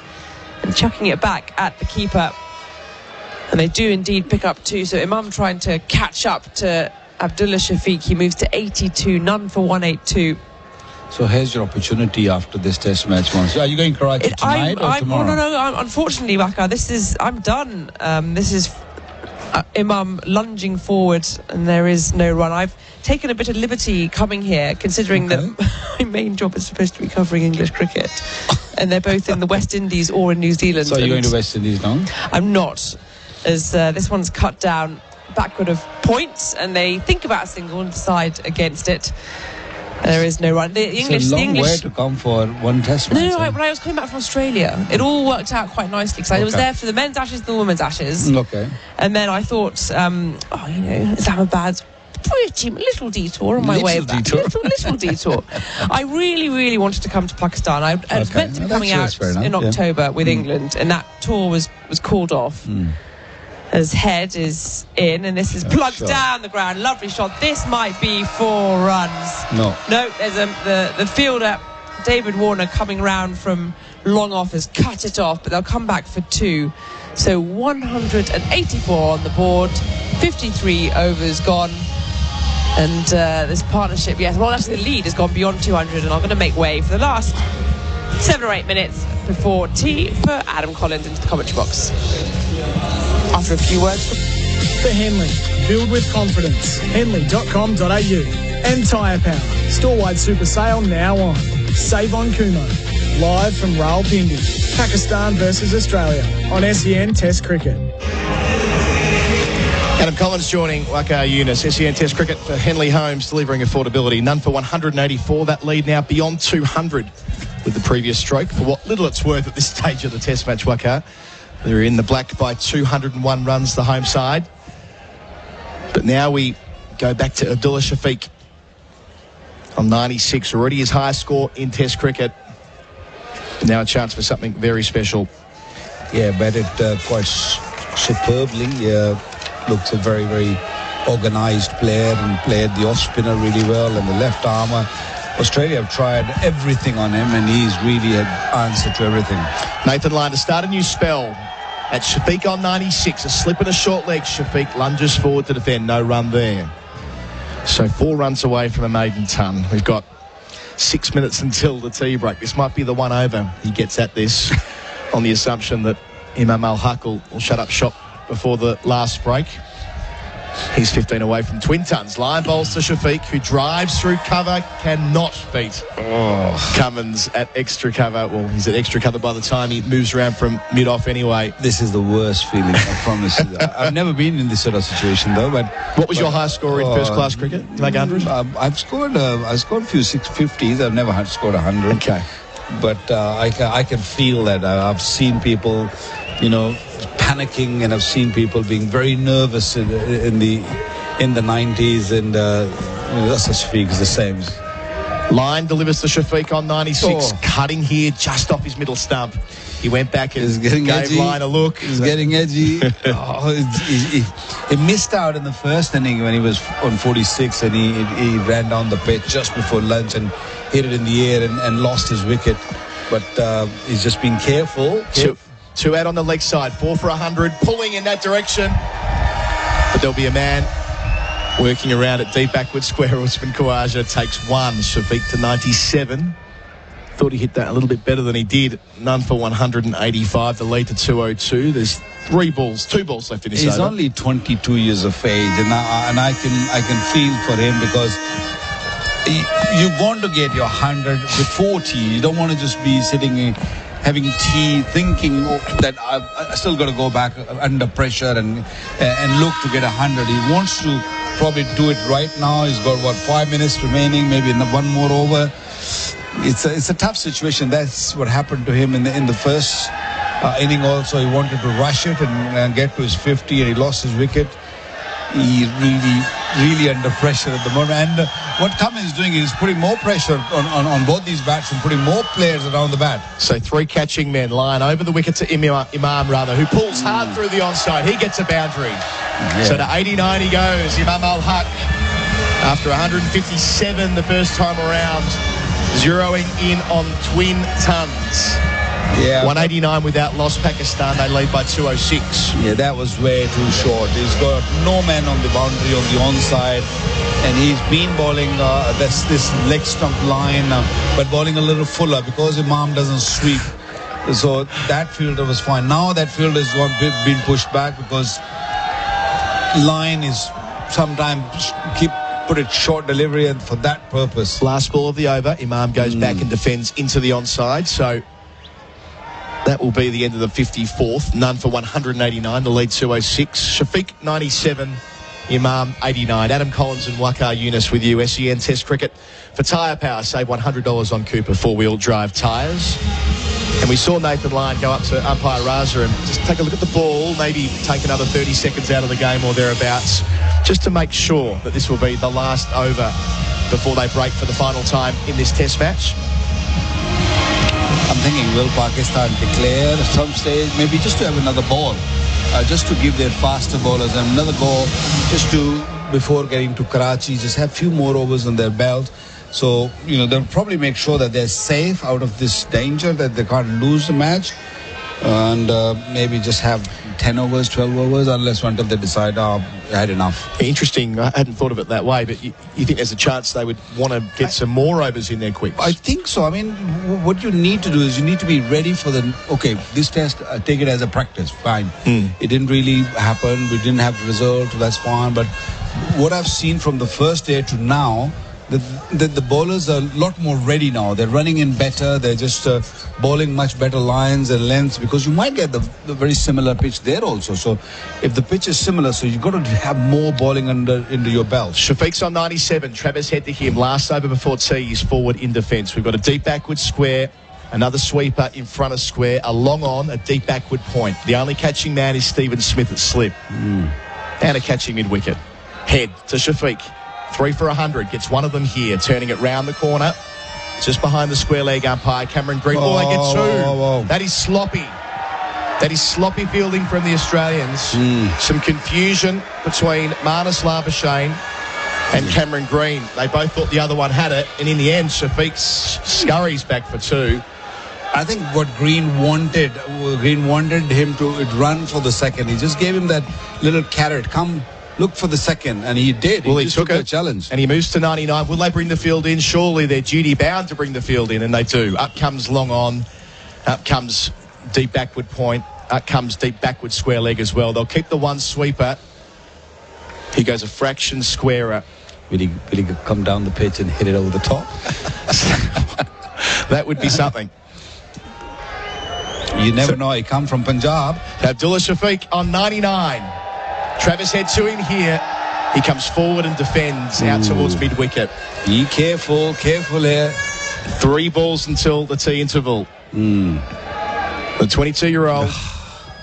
and chucking it back at the keeper. And they do indeed pick up 2, so Imam trying to catch up to Abdullah Shafiq. He moves to 82, none for 182. So here's your opportunity after this test match. Are you going Karachi tonight or tomorrow? No. Unfortunately, Waqar, I'm done. This is Imam lunging forward, and there is no run. I've taken a bit of liberty coming here, considering that my main job is supposed to be covering English cricket, and they're both in the West Indies or in New Zealand. So are you going to West Indies now? I'm not, as this one's cut down backward of points, and they think about a single and decide against it. There is no run. It's a long way to come for one test match. No, when I was coming back from Australia, it all worked out quite nicely, because I was there for the men's Ashes and the women's Ashes. Okay. And then I thought, Islamabad's pretty little detour on my way back. Little detour. I really wanted to come to Pakistan. I was meant to be coming out in October with England, and that tour was called off. As head is in, and this is plugged down the ground. Lovely shot. This might be 4 runs. No, there's the fielder David Warner coming round from long off has cut it off, but they'll come back for 2. So 184 on the board, 53 overs gone, and this partnership, actually the lead has gone beyond 200, and I'm going to make way for the last 7 or 8 minutes before tea for Adam Collins into the commentary box. After a few words for Henley, build with confidence. Henley.com.au. And Tyre Power, store-wide super sale now on. Save on Kumo, live from Rawalpindi, Pakistan versus Australia on SEN Test Cricket. Adam Collins joining Waqar Younis. SEN Test Cricket for Henley Homes, delivering affordability. None for 184. That lead now beyond 200 with the previous stroke. For what little it's worth at this stage of the Test match, Waqar. They're in the black by 201 runs, the home side. But now we go back to Abdullah Shafiq. on 96. Already his highest score in Test cricket. Now a chance for something very special. Yeah, batted quite superbly. Looks a very, very organised player and played the off-spinner really well and the left armour. Australia have tried everything on him and he's really had answer to everything. Nathan Lyon to start a new spell at Shafiq on 96. A slip and a short leg. Shafiq lunges forward to defend. No run there. So 4 runs away from a maiden ton. We've got 6 minutes until the tea break. This might be the one over. He gets at this on the assumption that Imam Al-Haq will shut up shop before the last break. He's 15 away from twin tons. Lyon bowls to Shafiq, who drives through cover, cannot beat Cummins at extra cover. Well, he's at extra cover by the time he moves around from mid-off anyway. This is the worst feeling, I promise you. I've never been in this sort of situation, though. But what was your highest score in first-class cricket? Did you make 100? I scored a few 650s. I've never scored 100. Okay. But I can feel that. I've seen people, panicking, and I've seen people being very nervous in the 90s, and that's Shafiq is the same. Lyon delivers to Shafiq on 96, cutting here just off his middle stump. He went back and gave Lyon a look. He's getting edgy. He missed out in the first inning when he was on 46, and he ran down the pitch just before lunch and hit it in the air and lost his wicket. But he's just been careful. Two out on the leg side, 4 for 100, pulling in that direction. But there'll be a man working around at deep backward square. Usman Khawaja takes 1. Shafiq to 97. Thought he hit that a little bit better than he did. None for 185. The lead to 202. There's 2 balls left in his over. He's only 22 years of age, and I can feel for him, because you want to get your 100 before tea. You don't want to just be sitting having tea, thinking that I still got to go back under pressure and look to get 100. He wants to probably do it right now. He's got 5 minutes remaining, maybe one more over. It's a tough situation. That's what happened to him in the first inning. Also, he wanted to rush it and get to his 50, and he lost his wicket. He's really under pressure at the moment. And what Cummins is doing is putting more pressure on both these bats and putting more players around the bat. So 3 catching men. Lyon over the wicket to Imam, who pulls hard through the onside. He gets a boundary. Yeah. So to 89 he goes. Imam Al-Haq, after 157 the first time around, zeroing in on twin tons. Yeah. 189 without loss. Pakistan, they lead by 206. Yeah, that was way too short. He's got no man on the boundary on the onside, and he's been bowling this leg stump line, but bowling a little fuller because Imam doesn't sweep. So that fielder was fine. Now that fielder is been pushed back because line is sometimes put it short delivery, and for that purpose. Last ball of the over. Imam goes back and defends into the onside. So that will be the end of the 54th. None for 189. The lead 206. Shafiq 97. Imam 89. Adam Collins and Waqar Younis with you. SEN Test Cricket. For tyre power, save $100 on Cooper 4-wheel drive tyres. And we saw Nathan Lyon go up to umpire Raza and just take a look at the ball, maybe take another 30 seconds out of the game or thereabouts, just to make sure that this will be the last over before they break for the final time in this Test match. I'm thinking, will Pakistan declare at some stage, maybe just to have another ball, just to give their faster bowlers another go, just to, before getting to Karachi, just have a few more overs on their belt. So, they'll probably make sure that they're safe out of this danger, that they can't lose the match, and maybe just have 10 overs, 12 overs, until they decide, I had enough. Interesting. I hadn't thought of it that way, but you think there's a chance they would want to get some more overs in there quick? I think so. I mean, what you need to do is you need to be ready for this test, take it as a practice, fine. It didn't really happen, we didn't have the result, that's fine, but what I've seen from the first day to now, the bowlers are a lot more ready now. They're running in better. They're just bowling much better lines and lengths, because you might get the very similar pitch there also. So if the pitch is similar, so you've got to have more bowling into your belt. Shafiq's on 97. Travis head to him. Last over before tea. He's forward in defence. We've got a deep backward square. Another sweeper in front of square. A long on, a deep backward point. The only catching man is Stephen Smith at slip. And a catching mid-wicket. Head to Shafiq. 3 for 100. Gets one of them here, turning it round the corner. Just behind the square leg umpire, Cameron Green. Oh, they get two. That is sloppy. That is sloppy fielding from the Australians. Some confusion between Marnus Labuschagne and Cameron Green. They both thought the other one had it, and in the end, Shafiq scurries back for two. I think what Green wanted him to run for the second. He just gave him that little carrot. Come, look for the second, and he did. Well, he just took the it, challenge. and he moves to 99. Will they bring the field in? Surely they're duty bound to bring the field in, and they do. Up comes long on. Up comes deep backward point. Up comes deep backward square leg as well. They'll keep the one sweeper. He goes a fraction squarer. Will he come down the pitch and hit it over the top? That would be something. You never know. He come from Punjab. Abdullah Shafiq on 99. Travis head to him here. He comes forward and defends out towards mid-wicket. Be careful here. 3 balls until the tea interval. The 22-year-old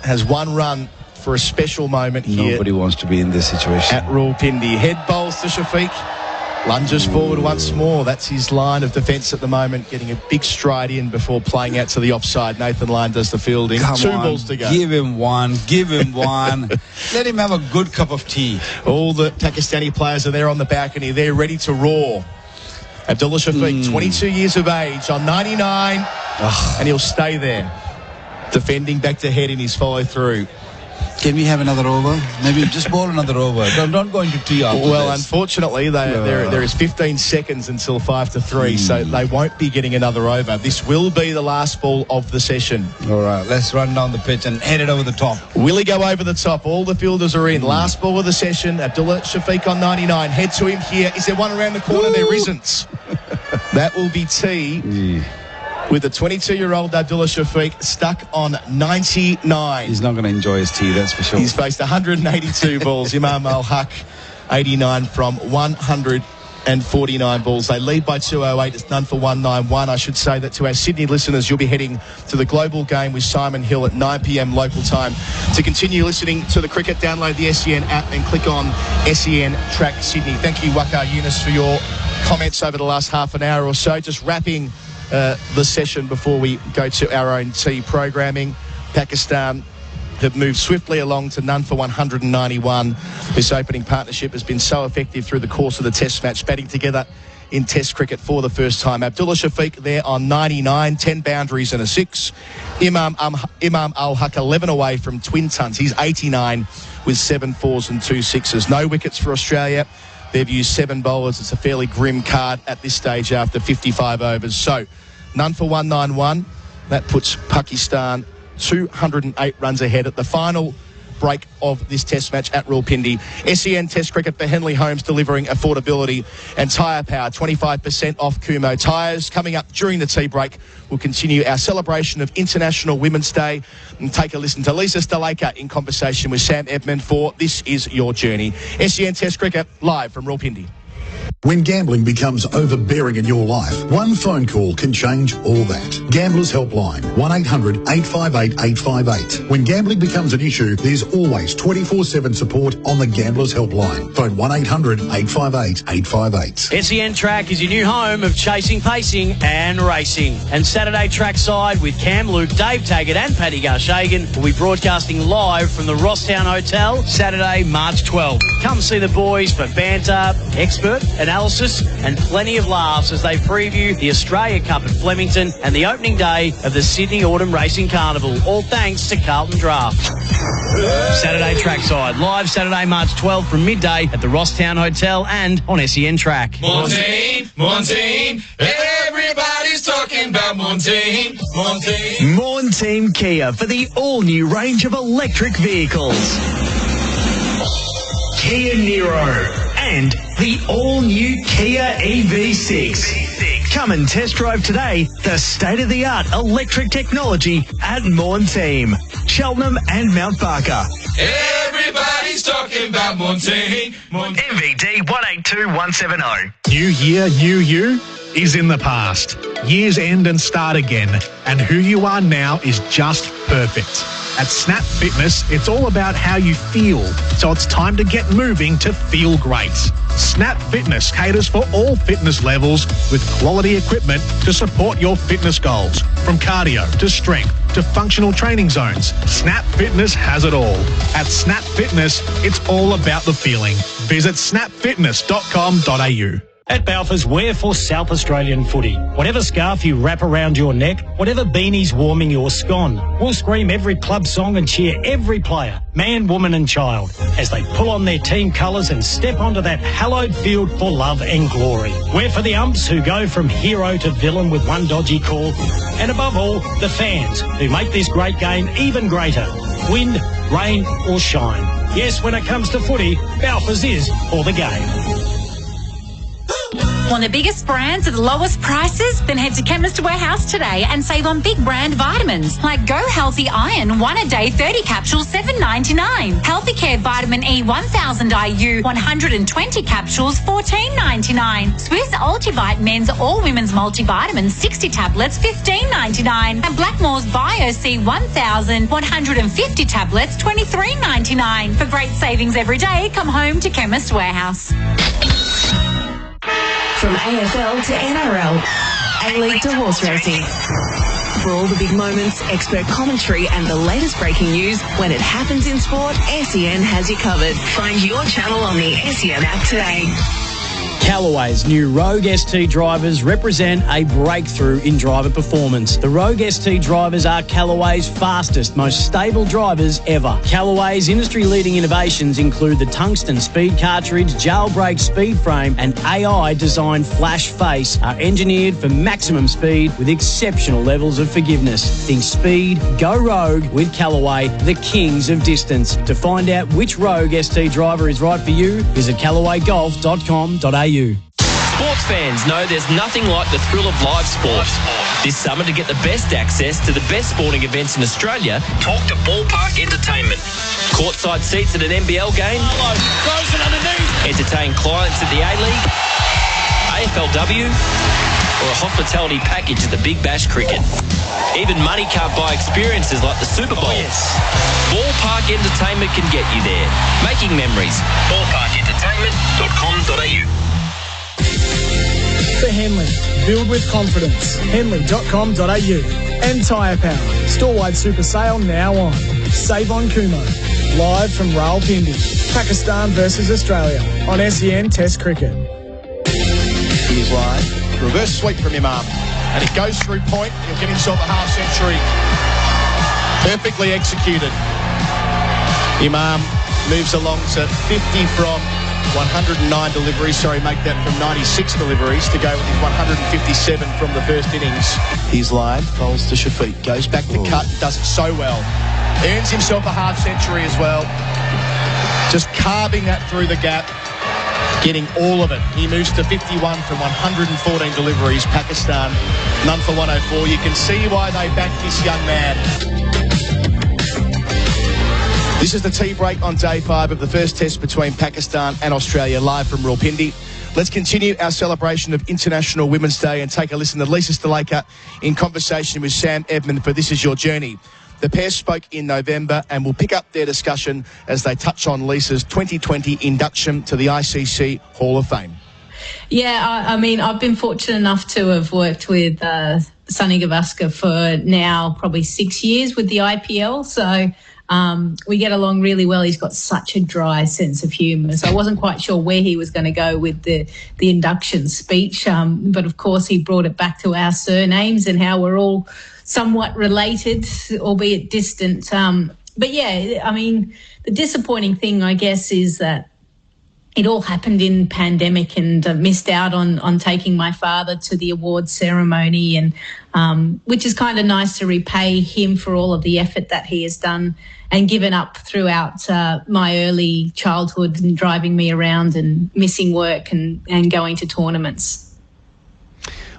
has 1 run for a special moment here. Nobody wants to be in this situation. At Rawalpindi. Head bowls to Shafiq. Lunges forward once more. That's his line of defence at the moment, getting a big stride in before playing out to the offside. Nathan Lyon does the fielding. Come 2 on, balls to go. Give him one. Let him have a good cup of tea. All the Pakistani players are there on the balcony. They're ready to roar. Abdullah Shafiq, 22 years of age, on 99, and he'll stay there. Defending back to head in his follow-through. Can we have another over? Maybe just bowl another over. Don't go into tea after Well, this. unfortunately, there is 15 seconds until 5 to 3, so they won't be getting another over. This will be the last ball of the session. All right, let's run down the pitch and head it over the top. Will he go over the top? All the fielders are in. Last ball of the session. Abdullah Shafiq on 99. Head to him here. Is there one around the corner? There isn't. That will be tea. With the 22-year-old Abdullah Shafiq stuck on 99. He's not going to enjoy his tea, that's for sure. He's faced 182 balls. Imam Al-Haq, 89 from 149 balls. They lead by 208. It's none for 191. I should say that to our Sydney listeners, you'll be heading to the global game with Simon Hill at 9 p.m. local time. To continue listening to the cricket, download the SEN app and click on SEN Track Sydney. Thank you, Waqar, Younis, for your comments over the last half an hour or so. Just wrapping the session before we go to our own tea programming. Pakistan have moved swiftly along to none for 191. This opening partnership has been so effective through the course of the test match, batting together in test cricket for the first time. Abdullah Shafiq there on 99, 10 boundaries and a 6. Imam Al-Haq 11 away from twin tons. He's 89 with 7 4s and 2 6s. No wickets for Australia. They've used 7 bowlers. It's a fairly grim card at this stage after 55 overs. So, none for 191. That puts Pakistan 208 runs ahead at the final break of this test match at Rawalpindi. SEN Test Cricket for Henley Homes, delivering affordability and tyre power. 25% off Kumo tyres. Coming up during the tea break, we'll continue our celebration of International Women's Day and take a listen to Lisa Stalaker in conversation with Sam Edmund for This Is Your Journey. SEN Test Cricket, live from Rawalpindi. When gambling becomes overbearing in your life, one phone call can change all that. Gamblers Helpline, 1-800-858-858. When gambling becomes an issue, there's always 24/7 support on the Gamblers Helpline. Phone 1-800-858-858. SEN Track is your new home of chasing, pacing and racing. And Saturday Trackside with Cam Luke, Dave Taggart and Paddy Garshagan will be broadcasting live from the Rosstown Hotel Saturday, March 12th. Come see the boys for banter, expert analysis and plenty of laughs as they preview the Australia Cup at Flemington and the opening day of the Sydney Autumn Racing Carnival, all thanks to Carlton Draft. Saturday Trackside, live Saturday, March 12th from midday at the Rosstown Hotel and on SEN Track. Montane, everybody's talking about Montane. Montane Kia for the all-new range of electric vehicles. Kia Niro and the all-new Kia EV6. Come and test drive today the state-of-the-art electric technology at Montane, Cheltenham and Mount Barker. Everybody's talking about Montane. MVD 182170. New year, new you is in the past. Years end and start again, and who you are now is just perfect. At Snap Fitness, it's all about how you feel, so it's time to get moving to feel great. Snap Fitness caters for all fitness levels with quality equipment to support your fitness goals. From cardio to strength to functional training zones, Snap Fitness has it all. At Snap Fitness, it's all about the feeling. Visit snapfitness.com.au. At Balfour's, we're for South Australian footy. Whatever scarf you wrap around your neck, whatever beanie's warming your scone, we'll scream every club song and cheer every player, man, woman and child, as they pull on their team colours and step onto that hallowed field for love and glory. We're for the umps who go from hero to villain with one dodgy call, and above all, the fans who make this great game even greater. Wind, rain or shine. Yes, when it comes to footy, Balfour's is for the game. Want the biggest brands at the lowest prices? Then head to Chemist Warehouse today and save on big brand vitamins like Go Healthy Iron 1 a day 30 capsules $7.99. Healthy Care Vitamin E 1000 IU 120 capsules $14.99. Swiss Ultivite Men's All Women's Multivitamins 60 tablets $15.99. And Blackmore's Bio C 1000 150 tablets $23.99. For great savings every day, come home to Chemist Warehouse. From AFL to NRL, A-League to horse racing. For all the big moments, expert commentary and the latest breaking news, when it happens in sport, SEN has you covered. Find your channel on the SEN app today. Callaway's new Rogue ST drivers represent a breakthrough in driver performance. The Rogue ST drivers are Callaway's fastest, most stable drivers ever. Callaway's industry-leading innovations include the tungsten speed cartridge, jailbreak speed frame and AI-designed flash face are engineered for maximum speed with exceptional levels of forgiveness. Think speed, go Rogue with Callaway, the kings of distance. To find out which Rogue ST driver is right for you, visit callawaygolf.com.au. Sports fans know there's nothing like the thrill of live sport. This summer, to get the best access to the best sporting events in Australia, talk to Ballpark Entertainment. Courtside seats at an NBL game. Throws it underneath. Entertain clients at the A-League, AFLW, or a hospitality package at the Big Bash Cricket. Even money can't buy experiences like the Super Bowl. Ballpark Entertainment can get you there. Making memories. BallparkEntertainment.com.au. For Henley, build with confidence. Henley.com.au. And Tyre Power. Store-wide super sale now on. Save on Kumo. Live from Rawalpindi. Pakistan versus Australia on SEN Test Cricket. Here's line. Reverse sweep from Imam. And it goes through point. He'll get himself a half century. Perfectly executed. Imam moves along to 50 from 109 deliveries. Sorry, make that from 96 deliveries to go with his 157 from the first innings. Here's line. Bowls to Shafiq. Goes back to cut. Does it so well. Earns himself a half century as well. Just carving that through the gap. Getting all of it. He moves to 51 from 114 deliveries. Pakistan, none for 104. You can see why they backed this young man. This is the tea break on day 5 of the first test between Pakistan and Australia, live from Rawalpindi. Let's continue our celebration of International Women's Day and take a listen to Lisa Stalaker in conversation with Sam Edmund for This Is Your Journey. The pair spoke in November and will pick up their discussion as they touch on Lisa's 2020 induction to the ICC Hall of Fame. Yeah, I mean, I've been fortunate enough to have worked with Sonny Gavaskar for now probably 6 years with the IPL, so we get along really well. He's got such a dry sense of humour, so I wasn't quite sure where he was going to go with the induction speech, but of course he brought it back to our surnames and how we're all somewhat related, albeit distant. But yeah, I mean, the disappointing thing, I guess, is that it all happened in pandemic and missed out on taking my father to the awards ceremony, and which is kind of nice to repay him for all of the effort that he has done and given up throughout my early childhood and driving me around and missing work and going to tournaments.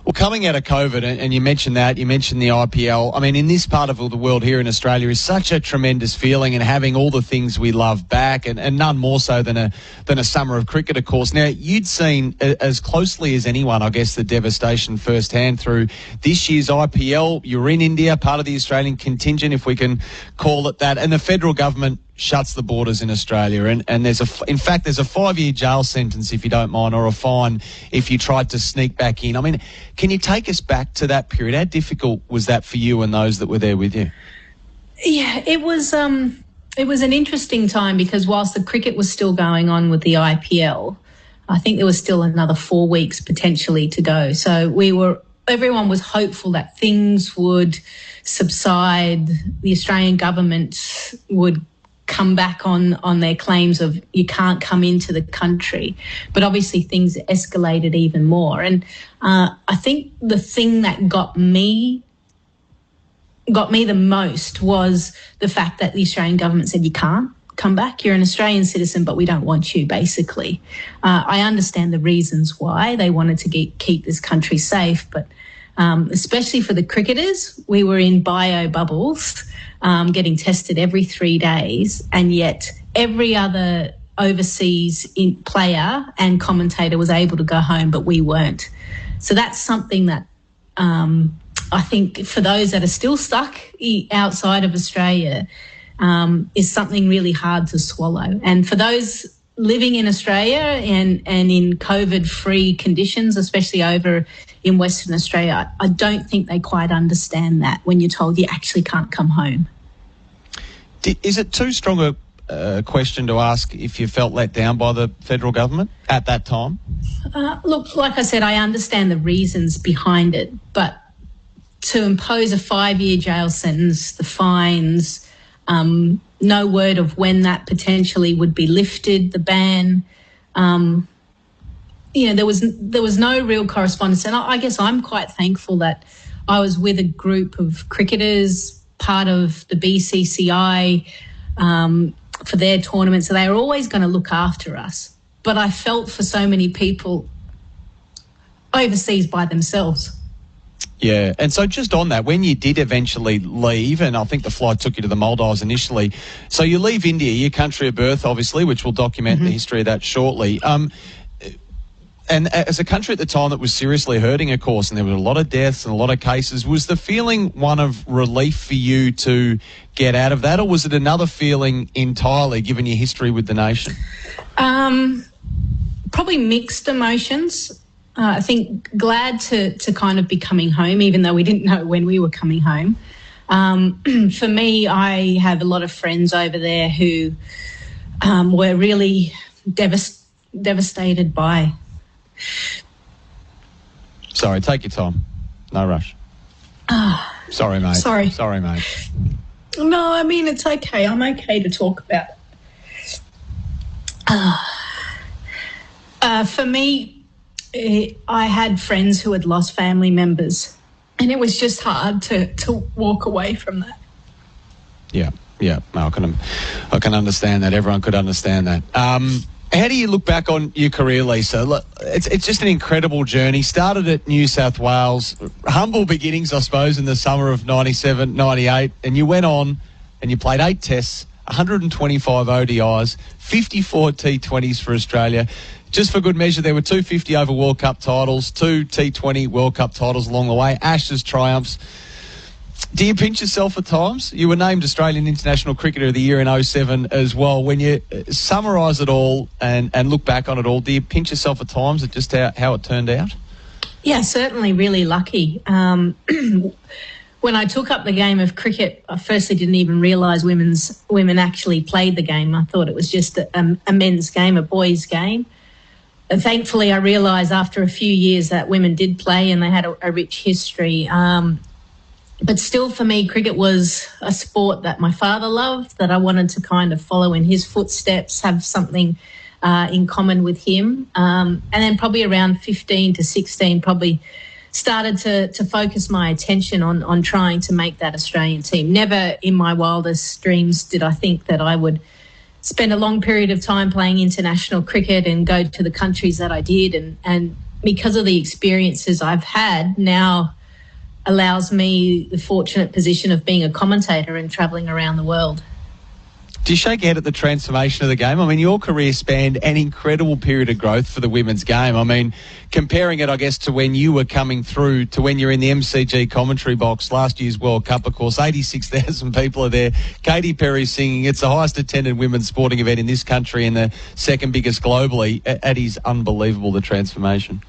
Well, coming out of COVID, and you mentioned that, you mentioned the IPL. I mean, in this part of the world here in Australia is such a tremendous feeling, and having all the things we love back, and none more so than a summer of cricket, of course. Now, you'd seen as closely as anyone, I guess, the devastation firsthand through this year's IPL. You were in India, part of the Australian contingent, if we can call it that, and the federal government shuts the borders in Australia, and there's a 5-year jail sentence, if you don't mind, or a fine if you tried to sneak back in. I mean, can you take us back to that period? How difficult was that for you and those that were there with you? Yeah, it was an interesting time, because whilst the cricket was still going on with the IPL, I think there was still another 4 weeks potentially to go. So everyone was hopeful that things would subside, the Australian government would come back on their claims of you can't come into the country. But obviously things escalated even more. And I think the thing that got me the most was the fact that the Australian government said you can't come back. You're an Australian citizen, but we don't want you, basically. I understand the reasons why they wanted to keep this country safe, but especially for the cricketers, we were in bio bubbles, getting tested every 3 days, and yet every other overseas player and commentator was able to go home, but we weren't. So that's something that I think for those that are still stuck outside of Australia is something really hard to swallow. And for those living in Australia and in COVID-free conditions, especially over in Western Australia, I don't think they quite understand that when you're told you actually can't come home. Is it too strong a question to ask if you felt let down by the federal government at that time? Look, like I said, I understand the reasons behind it, but to impose a 5-year jail sentence, the fines, no word of when that potentially would be lifted, the ban, there was no real correspondence. And I guess I'm quite thankful that I was with a group of cricketers, part of the BCCI for their tournament, so they were always going to look after us. But I felt for so many people overseas by themselves. Yeah, and so just on that, when you did eventually leave, and I think the flight took you to the Maldives initially, so you leave India, your country of birth, obviously, which we'll document the history of that shortly. And as a country at the time that was seriously hurting, of course, and there were a lot of deaths and a lot of cases, was the feeling one of relief for you to get out of that, or was it another feeling entirely, given your history with the nation? Probably mixed emotions. I think glad to kind of be coming home, even though we didn't know when we were coming home. For me, I have a lot of friends over there who were really devastated by... Sorry, take your time. No rush. Sorry, mate. Sorry, mate. No, I mean, it's okay. I'm okay to talk about it. For me, I had friends who had lost family members, and it was just hard to walk away from that. Yeah. No, I can understand that. Everyone could understand that. How do you look back on your career, Lisa? Look, it's just an incredible journey. Started at New South Wales, humble beginnings, I suppose, in the summer of 97, 98, and you went on and you played 8 tests, 125 ODIs, 54 T20s for Australia. Just for good measure, there were 250 over World Cup titles, 2 T20 World Cup titles along the way, Ashes triumphs. Do you pinch yourself at times? You were named Australian International Cricketer of the Year in 07 as well. When you summarise it all and look back on it all, do you pinch yourself at times at just how it turned out? Yeah, certainly really lucky. When I took up the game of cricket, I firstly didn't even realise women actually played the game. I thought it was just a men's game, a boys' game. And thankfully, I realised after a few years that women did play and they had a rich history. But still, for me, cricket was a sport that my father loved, that I wanted to kind of follow in his footsteps, have something in common with him. And then probably around 15 to 16, probably started to focus my attention on trying to make that Australian team. Never in my wildest dreams did I think that I would spend a long period of time playing international cricket and go to the countries that I did and because of the experiences I've had, now allows me the fortunate position of being a commentator and travelling around the world. Do you shake your head at the transformation of the game? I mean, your career spanned an incredible period of growth for the women's game. I mean, comparing it, I guess, to when you were coming through to when you're in the MCG commentary box, last year's World Cup, of course, 86,000 people are there. Katy Perry singing. It's the highest attended women's sporting event in this country and the second biggest globally. It is unbelievable, the transformation.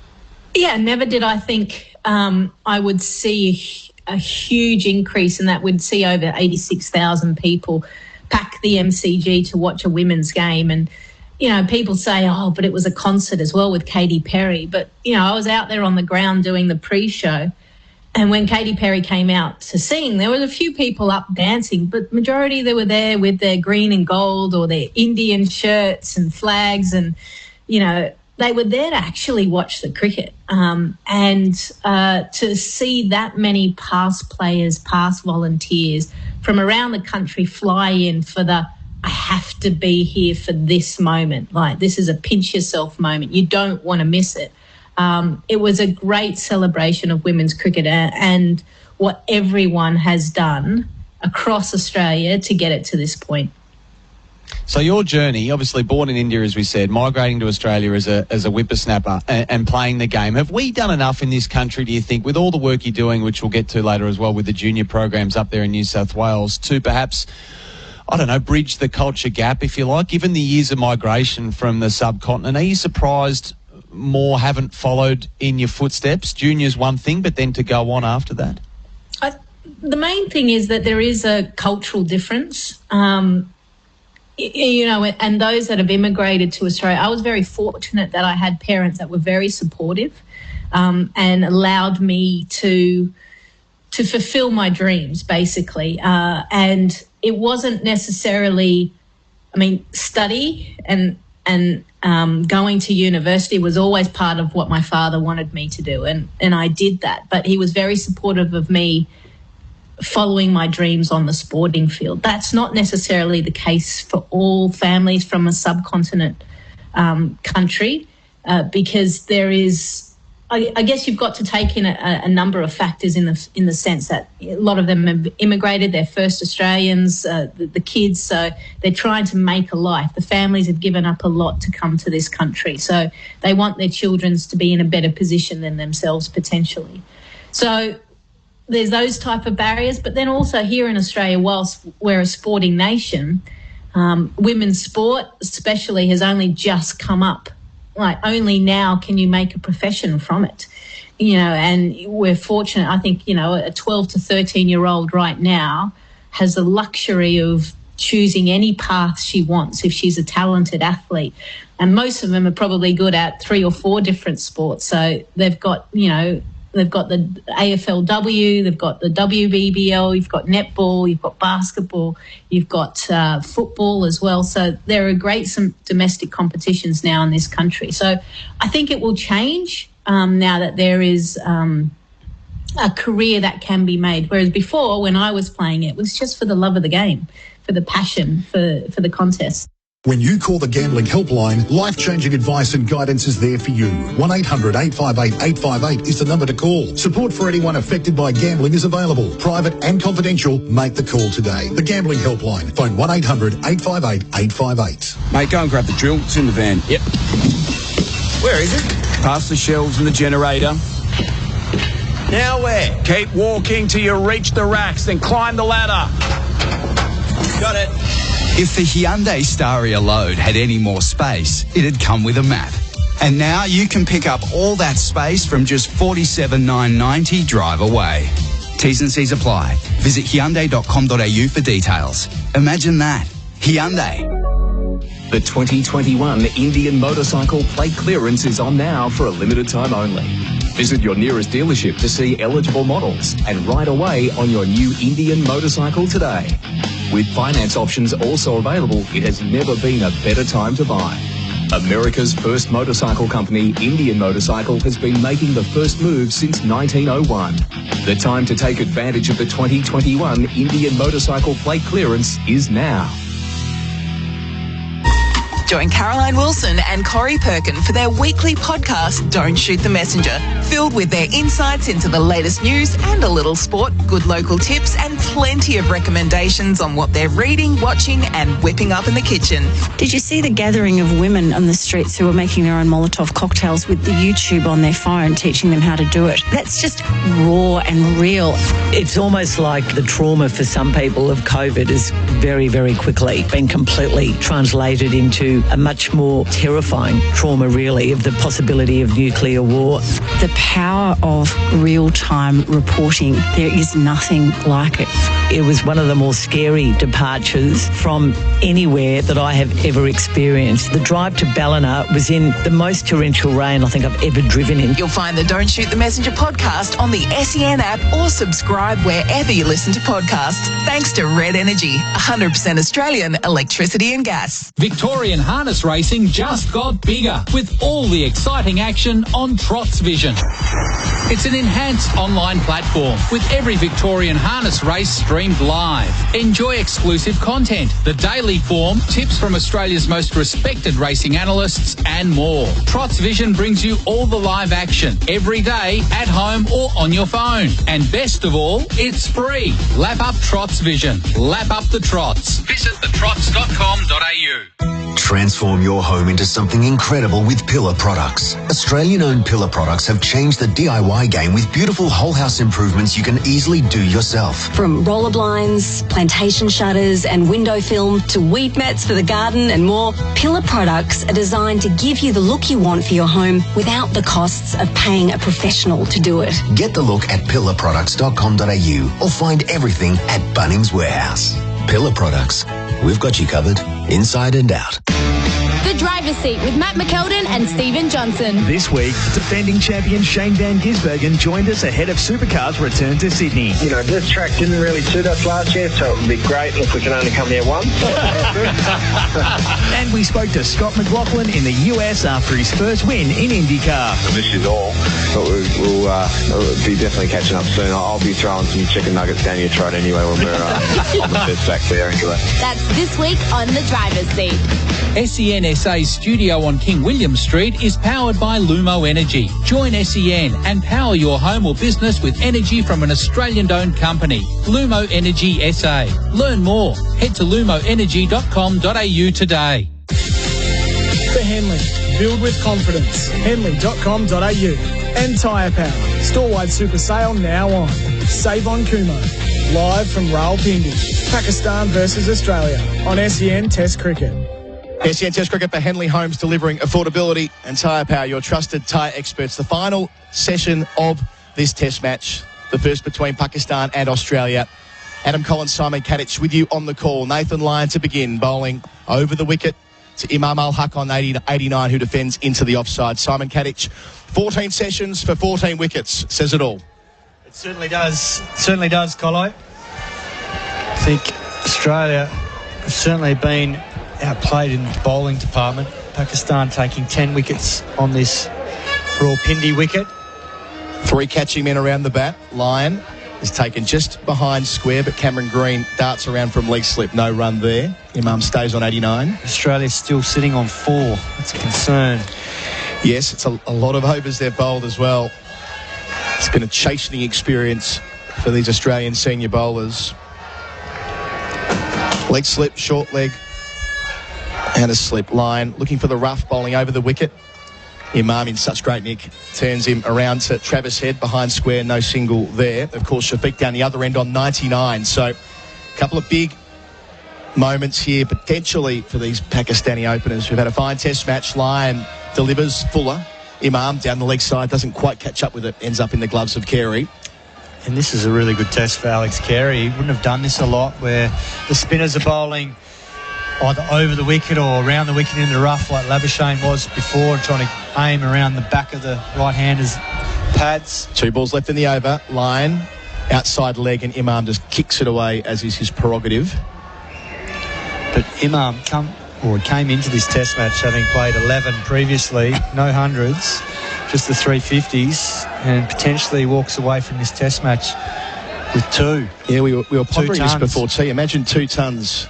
Yeah, never did I think I would see a huge increase, and that we'd see over 86,000 people pack the MCG to watch a women's game. And, you know, people say, oh, but it was a concert as well with Katy Perry. But, you know, I was out there on the ground doing the pre-show, and when Katy Perry came out to sing, there was a few people up dancing, but majority they were there with their green and gold or their Indian shirts and flags, and, you know, they were there to actually watch the cricket. And to see that many past players, past volunteers from around the country fly in for the, I have to be here for this moment. Like, this is a pinch yourself moment. You don't want to miss it. It was a great celebration of women's cricket and what everyone has done across Australia to get it to this point. So your journey, obviously born in India, as we said, migrating to Australia as a whippersnapper and playing the game. Have we done enough in this country, do you think, with all the work you're doing, which we'll get to later as well with the junior programs up there in New South Wales, to perhaps, I don't know, bridge the culture gap, if you like, given the years of migration from the subcontinent? Are you surprised more haven't followed in your footsteps? Junior's one thing, but then to go on after that? The main thing is that there is a cultural difference. You know, and those that have immigrated to Australia, I was very fortunate that I had parents that were very supportive and allowed me to fulfill my dreams, basically. And it wasn't necessarily, I mean, study and going to university was always part of what my father wanted me to do, and I did that. But he was very supportive of me following my dreams on the sporting field. That's not necessarily the case for all families from a subcontinent country, because there is, I guess you've got to take in a number of factors in the sense that a lot of them have immigrated, they're first Australians, the kids, so they're trying to make a life. The families have given up a lot to come to this country, so they want their children to be in a better position than themselves potentially. So there's those type of barriers, but then also here in Australia, whilst we're a sporting nation, women's sport especially has only just come up. Like, only now can you make a profession from it, you know, and we're fortunate. I think, you know, a 12 to 13-year-old right now has the luxury of choosing any path she wants if she's a talented athlete. And most of them are probably good at 3 or 4 different sports. So they've got, you know, they've got the AFLW, they've got the WBBL, you've got netball, you've got basketball, you've got football as well. So there are some domestic competitions now in this country. So I think it will change now that there is a career that can be made. Whereas before, when I was playing, it was just for the love of the game, for the passion, for the contest. When you call the Gambling Helpline, life-changing advice and guidance is there for you. 1-800-858-858 is the number to call. Support for anyone affected by gambling is available. Private and confidential. Make the call today. The Gambling Helpline. Phone 1-800-858-858. Mate, go and grab the drill. It's in the van. Yep. Where is it? Past the shelves and the generator. Now where? Keep walking till you reach the racks, then climb the ladder. Got it. If the Hyundai Staria Load had any more space, it'd come with a map. And now you can pick up all that space from just $47,990 drive away. T's and C's apply. Visit Hyundai.com.au for details. Imagine that. Hyundai. The 2021 Indian Motorcycle Plate Clearance is on now for a limited time only. Visit your nearest dealership to see eligible models and ride away on your new Indian motorcycle today. With finance options also available, it has never been a better time to buy. America's first motorcycle company, Indian Motorcycle, has been making the first move since 1901. The time to take advantage of the 2021 Indian Motorcycle Plate Clearance is now. Join Caroline Wilson and Corey Perkin for their weekly podcast, Don't Shoot the Messenger, filled with their insights into the latest news and a little sport, good local tips and plenty of recommendations on what they're reading, watching and whipping up in the kitchen. Did you see the gathering of women on the streets who were making their own Molotov cocktails with the YouTube on their phone, teaching them how to do it? That's just raw and real. It's almost like the trauma for some people of COVID is very, very quickly been completely translated into a much more terrifying trauma, really, of the possibility of nuclear war. The power of real-time reporting, there is nothing like it. It was one of the more scary departures from anywhere that I have ever experienced. The drive to Ballina was in the most torrential rain I think I've ever driven in. You'll find the Don't Shoot the Messenger podcast on the SEN app or subscribe wherever you listen to podcasts. Thanks to Red Energy, 100% Australian electricity and gas. Victorian harness racing just got bigger with all the exciting action on Trots Vision. It's an enhanced online platform with every Victorian harness race streamed live. Enjoy exclusive content, the daily form, tips from Australia's most respected racing analysts and more. Trots Vision brings you all the live action every day at home or on your phone. And best of all, it's free. Lap up Trots Vision. Lap up the trots. Visit thetrots.com.au. Transform your home into something incredible with Pillar products. Australian-owned Pillar products have changed the DIY game with beautiful whole house improvements you can easily do yourself. From roller blinds, plantation shutters and window film to weed mats for the garden and more, Pillar products are designed to give you the look you want for your home without the costs of paying a professional to do it. Get the look at pillarproducts.com.au or find everything at Bunnings Warehouse. Pillar products. We've got you covered, inside and out. The Driver's Seat with Matt McKeldin and Stephen Johnson. This week, defending champion Shane Van Gisbergen joined us ahead of Supercars' return to Sydney. You know, this track didn't really suit us last year, so it would be great if we can only come here once. And we spoke to Scott McLaughlin in the US after his first win in IndyCar. I miss you all, but we'll be definitely catching up soon. I'll be throwing some chicken nuggets down your throat anyway when we're on the first track there anyway. That's this week on The Driver's Seat. SEN SA's studio on King William Street is powered by Lumo Energy. Join SEN and power your home or business with energy from an Australian-owned company, Lumo Energy SA. Learn more. Head to lumoenergy.com.au today. For Henley, build with confidence. Henley.com.au. And Tyre Power. Store-wide super sale now on. Save on Kumo. Live from Rawalpindi. Pakistan versus Australia on SEN Test Cricket. SEN Test Cricket for Henley Homes, delivering affordability and tyre power, your trusted tyre experts. The final session of this test match, the first between Pakistan and Australia. Adam Collins, Simon Katich with you on the call. Nathan Lyon to begin, bowling over the wicket to Imam Al-Haq on 89, who defends into the offside. Simon Katich, 14 sessions for 14 wickets, says it all. It certainly does. It certainly does, Colo. I think Australia has certainly been outplayed in the bowling department. Pakistan taking 10 wickets on this Rawalpindi wicket. 3 catching men around the bat. Lyon is taken just behind square, but Cameron Green darts around from leg slip. No run there. Imam stays on 89. Australia's still sitting on 4. That's a concern. Yes, it's a lot of overs they've bowled as well. It's been a chastening experience for these Australian senior bowlers. Leg slip, short leg, and a slip. Line looking for the rough, bowling over the wicket. Imam in such great nick turns him around to Travis Head behind square. No single there. Of course, Shafiq down the other end on 99. So a couple of big moments here potentially for these Pakistani openers who've had a fine test match. Lyon delivers fuller. Imam down the leg side doesn't quite catch up with it. Ends up in the gloves of Carey. And this is a really good test for Alex Carey. He wouldn't have done this a lot, where the spinners are bowling either over the wicket or around the wicket in the rough like Labuschagne was before, trying to aim around the back of the right-hander's pads. 2 balls left in the over. Lyon outside leg, and Imam just kicks it away, as is his prerogative. But Imam came into this test match having played 11 previously, no hundreds, just the 350s, and potentially walks away from this test match with 2. Yeah, we were pondering this before tea. Imagine 2 tons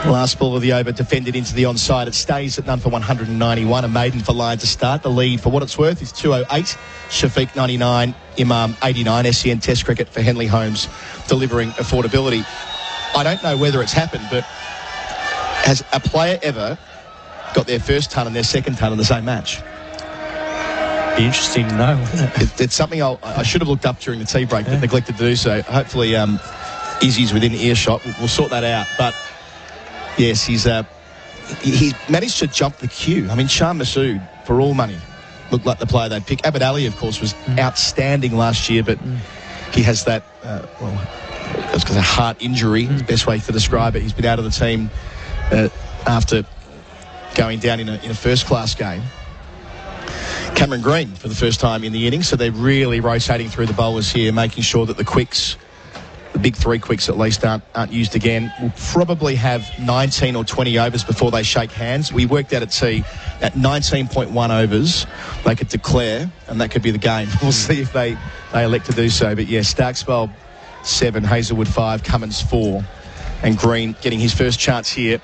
Last ball of the over defended into the onside. It stays at none for 191. A maiden for Lion to start. The lead, for what it's worth, is 208. Shafiq 99, Imam 89. SEN Test cricket for Henley Holmes, delivering affordability. I don't know whether it's happened, but has a player ever got their first ton and their second ton in the same match? Be interesting to know, wouldn't it? It's something I should have looked up during the tea break, but neglected to do so. Hopefully, Izzy's within earshot. We'll sort that out. But yes, he managed to jump the queue. I mean, Shah Massoud, for all money, looked like the player they'd pick. Abid Ali, of course, was outstanding last year, but he has that, it's because of a heart injury, the best way to describe it. He's been out of the team after going down in a first-class game. Cameron Green for the first time in the innings, so they're really rotating through the bowlers here, making sure that the quicks, the big three quicks at least, aren't used again. We'll probably have 19 or 20 overs before they shake hands. We worked out at tea at 19.1 overs they could declare, and that could be the game. We'll see if they elect to do so. But yeah, Starks bowled 7, Hazelwood 5, Cummins 4, and Green getting his first chance here.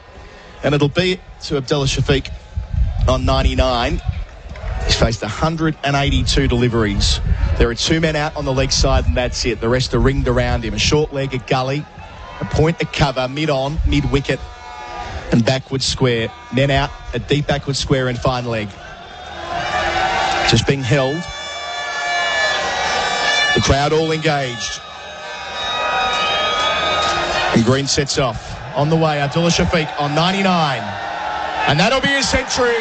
And it'll be to Abdullah Shafiq on 99. He's faced 182 deliveries. There are 2 men out on the leg side, and that's it. The rest are ringed around him. A short leg, a gully, a point, a cover, mid-on, mid-wicket, and backward square. Men out, a deep backward square and fine leg. Just being held. The crowd all engaged. And Green sets off. On the way, Abdullah Shafiq on 99. And that'll be his century.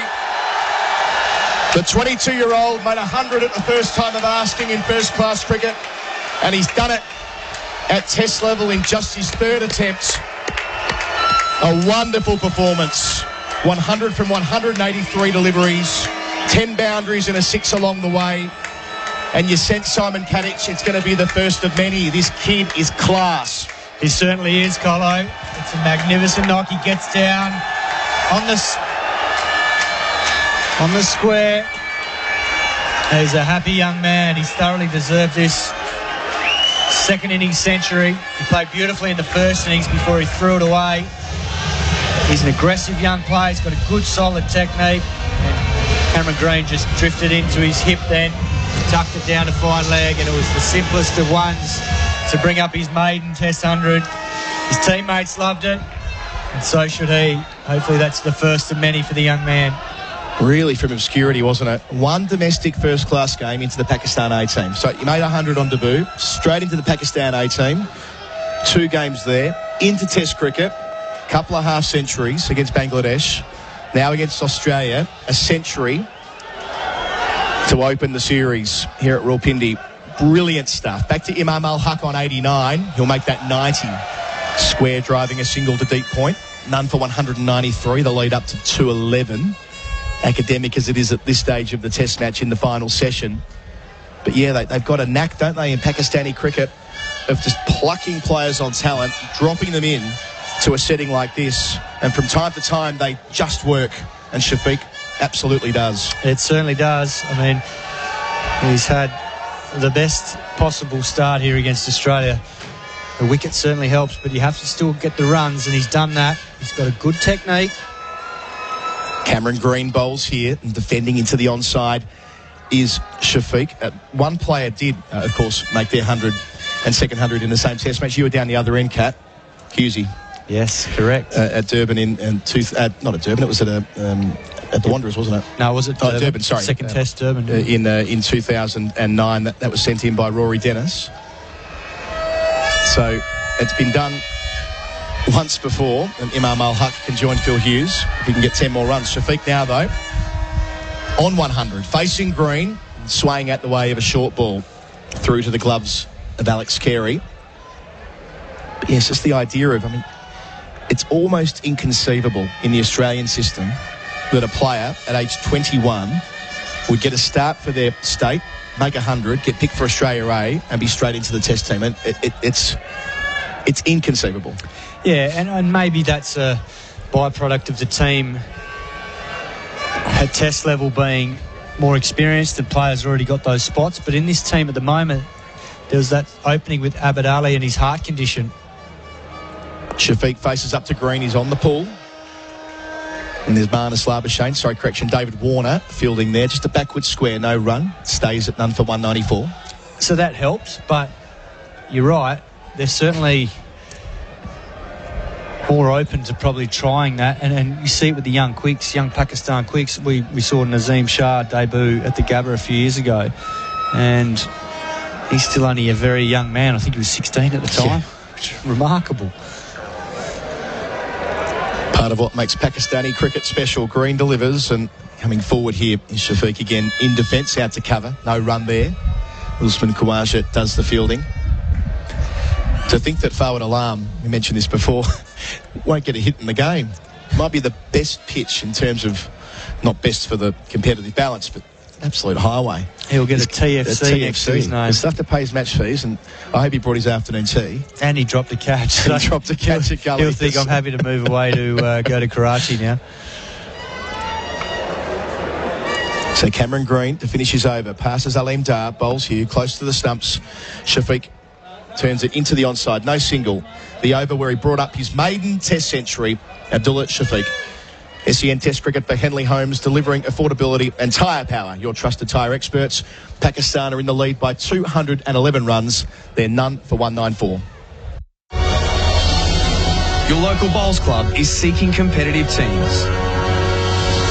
The 22-year-old made 100 at the first time of asking in first-class cricket, and he's done it at Test level in just his 3rd attempt. A wonderful performance. 100 from 183 deliveries, 10 boundaries and a 6 along the way. And you sense, Simon Katich, it's going to be the first of many. This kid is class. He certainly is, Colo. It's a magnificent knock. He gets down on the square. He's a happy young man. He's thoroughly deserved this second innings century. He played beautifully in the first innings before he threw it away. He's an aggressive young player. He's got a good, solid technique. And Cameron Green just drifted into his hip then, tucked it down to fine leg, and it was the simplest of ones to bring up his maiden Test 100. His teammates loved it, and so should he. Hopefully that's the first of many for the young man. Really from obscurity, wasn't it? One domestic first-class game into the Pakistan A team. So you made 100 on debut, straight into the Pakistan A team, 2 games there, into Test cricket, couple of half-centuries against Bangladesh, now against Australia, a century to open the series here at Rawalpindi. Brilliant stuff. Back to Imam Al-Haq on 89. He'll make that 90. Square driving a single to deep point. None for 193. The lead up to 211. Academic as it is at this stage of the Test match in the final session. But yeah, they've got a knack, don't they, in Pakistani cricket, of just plucking players on talent, dropping them in to a setting like this. And from time to time, they just work. And Shafiq absolutely does. It certainly does. I mean, he's had the best possible start here against Australia. The wicket certainly helps, but you have to still get the runs, and he's done that. He's got a good technique. Cameron Green bowls here, and defending into the onside is Shafiq. One player did, of course, make their 100 and second 100 in the same Test match. You were down the other end, Kat. Hughesy. Yes, correct. At Durban not at Durban, it was at the Wanderers, wasn't it? No, was it Durban? Durban, sorry. Second Test, Durban. In 2009, that was sent in by Rory Dennis. So it's been done once before, and Imam Al-Haq can join Phil Hughes if he can get 10 more runs. Shafiq now, though, on 100, facing Green, swaying out the way of a short ball through to the gloves of Alex Carey. But yes, just the idea of, it's almost inconceivable in the Australian system that a player at age 21 would get a start for their state, make 100, get picked for Australia A, and be straight into the Test team. And it's inconceivable. Yeah, and maybe that's a byproduct of the team at Test level being more experienced. The players already got those spots. But in this team at the moment, there was that opening with Abid Ali and his heart condition. Shafiq faces up to green. He's on the pull. And there's David Warner fielding there. Just a backward square, no run. Stays at none for 194. So that helps, but you're right. They're certainly more open to probably trying that. And you see it with the young Pakistan quicks. We saw Nazim Shah debut at the Gabba a few years ago. And he's still only a very young man. I think he was 16 at the time. Yeah. Which is remarkable. Part of what makes Pakistani cricket special. Green delivers, and coming forward here is Shafiq again in defence, out to cover. No run there. Usman Khawaja does the fielding. To think that Fawad Alam, we mentioned this before, won't get a hit in the game. Might be the best pitch in terms of, not best for the competitive balance, but absolute highway. He'll get a TFC next to his name. He'll have to pay his match fees, and I hope he brought his afternoon tea. And he dropped a catch. He dropped a catch at Gully. He'll think I'm happy to move away to go to Karachi now. So Cameron Green to finish his over. Passes Aleem Dar, bowls here, close to the stumps. Shafiq turns it into the onside. No single. The over where he brought up his maiden Test century, Abdullah Shafiq. SEN Test cricket for Henley Homes, delivering affordability and tyre power. Your trusted tyre experts. Pakistan are in the lead by 211 runs. They're none for 194. Your local bowls club is seeking competitive teams.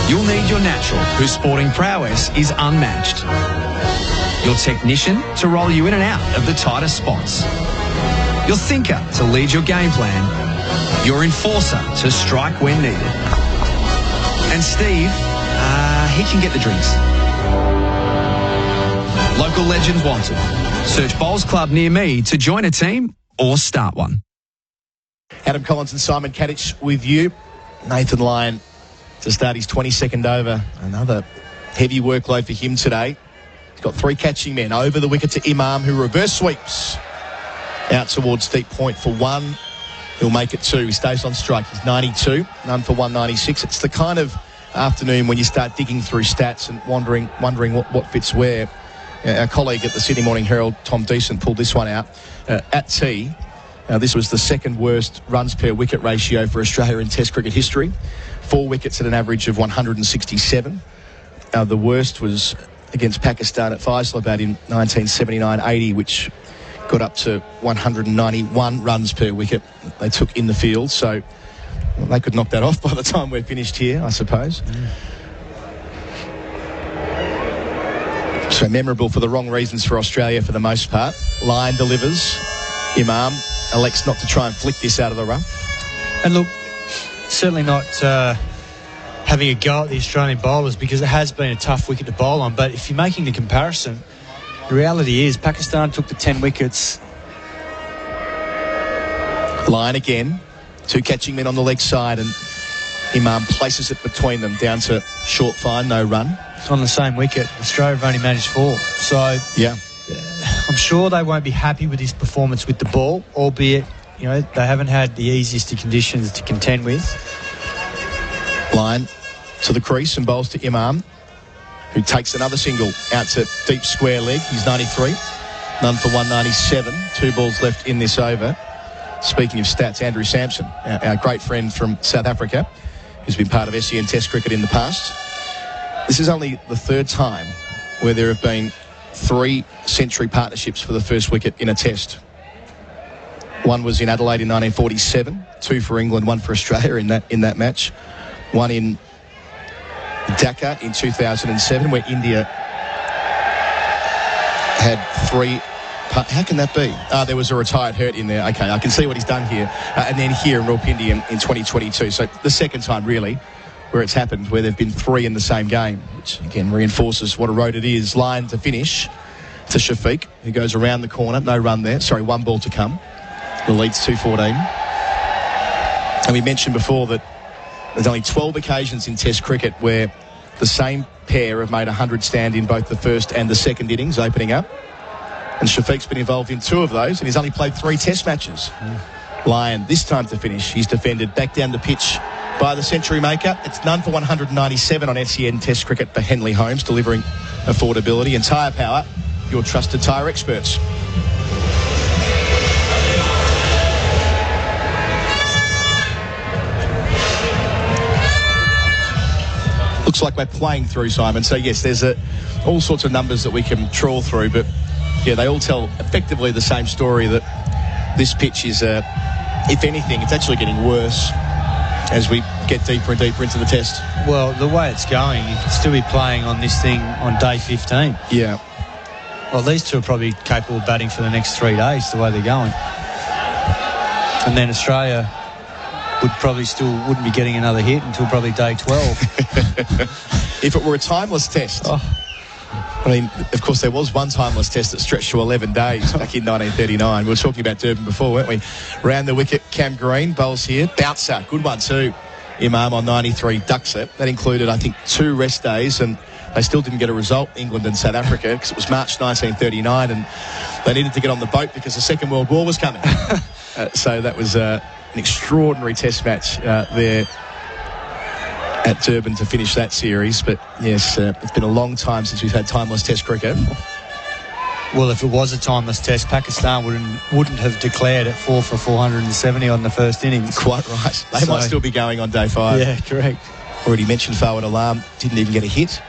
You'll need your natural, whose sporting prowess is unmatched. Your technician to roll you in and out of the tightest spots. Your thinker to lead your game plan. Your enforcer to strike when needed. And Steve, he can get the drinks. Local legends wanted. Search Bowls Club near me to join a team or start one. Adam Collins and Simon Katich with you. Nathan Lyon to start his 22nd over. Another heavy workload for him today. He's got 3 catching men over the wicket to Imam, who reverse sweeps out towards deep point for 1. He'll make it 2. He stays on strike. He's 92, none for 196. It's the kind of afternoon when you start digging through stats and wondering what fits where. Our colleague at the Sydney Morning Herald, Tom Decent, pulled this one out. At tea, this was the second worst runs per wicket ratio for Australia in Test cricket history. 4 wickets at an average of 167. The worst was against Pakistan at Faisalabad in 1979-80, which got up to 191 runs per wicket they took in the field. So they could knock that off by the time we're finished here, I suppose. So memorable for the wrong reasons for Australia for the most part. Lyon delivers. Imam elects not to try and flick this out of the rough. And look, certainly not having a go at the Australian bowlers, because it has been a tough wicket to bowl on. But if you're making the comparison, the reality is Pakistan took the 10 wickets. Lyon again. 2 catching men on the leg side, and Imam places it between them down to short fine, no run. It's on the same wicket. Australia have only managed 4. So yeah, I'm sure they won't be happy with his performance with the ball, albeit, they haven't had the easiest of conditions to contend with. Lyon to the crease and bowls to Imam, who takes another single out to deep square leg. He's 93, none for 197. 2 balls left in this over. Speaking of stats, Andrew Sampson, our great friend from South Africa, who's been part of SEN Test cricket in the past. This is only the 3rd time where there have been 3 century partnerships for the first wicket in a Test. One was in Adelaide in 1947, 2 for England, 1 for Australia in that match. 1 in Dhaka in 2007, where India had 3. How can that be? There was a retired Hurt in there. Okay, I can see what he's done here. And then here in Rawalpindi in 2022. So the second time, really, where it's happened, where there have been 3 in the same game, which, again, reinforces what a road it is. Lyon to finish to Shafiq, who goes around the corner. No run there. Sorry, 1 ball to come. The lead's 214. And we mentioned before that there's only 12 occasions in Test cricket where the same pair have made 100 stand in both the first and the second innings opening up. And Shafiq's been involved in 2 of those, and he's only played 3 Test matches. Lyon, this time to finish. He's defended back down the pitch by the century maker. It's none for 197 on SEN Test cricket for Henley Homes, delivering affordability and tyre power. Your trusted tyre experts. looks like we're playing through, Simon. So, yes, there's all sorts of numbers that we can trawl through, but, yeah, they all tell effectively the same story, that this pitch is, if anything, it's actually getting worse as we get deeper and deeper into the test. Well, the way it's going, you could still be playing on this thing on day 15. Yeah. Well, these two are probably capable of batting for the next 3 days, the way they're going. And then Australia wouldn't be getting another hit until probably day 12. If it were a timeless test. I mean, of course, there was one timeless test that stretched to 11 days back in 1939. We were talking about Durban before, weren't we? Round the wicket, Cam Green, bowls here. Bouncer, good one too. Imam on 93, ducks it. That included, I think, 2 rest days, and they still didn't get a result, England and South Africa, because it was March 1939, and they needed to get on the boat because the Second World War was coming. So that was an extraordinary test match there at Durban to finish that series. But yes, it's been a long time since we've had timeless test cricket. Well, if it was a timeless test, Pakistan wouldn't have declared at 4 for 470 on the first innings. Quite right. They might still be going on day 5. Yeah, correct. Already mentioned Fawad Alam, didn't even get a hit.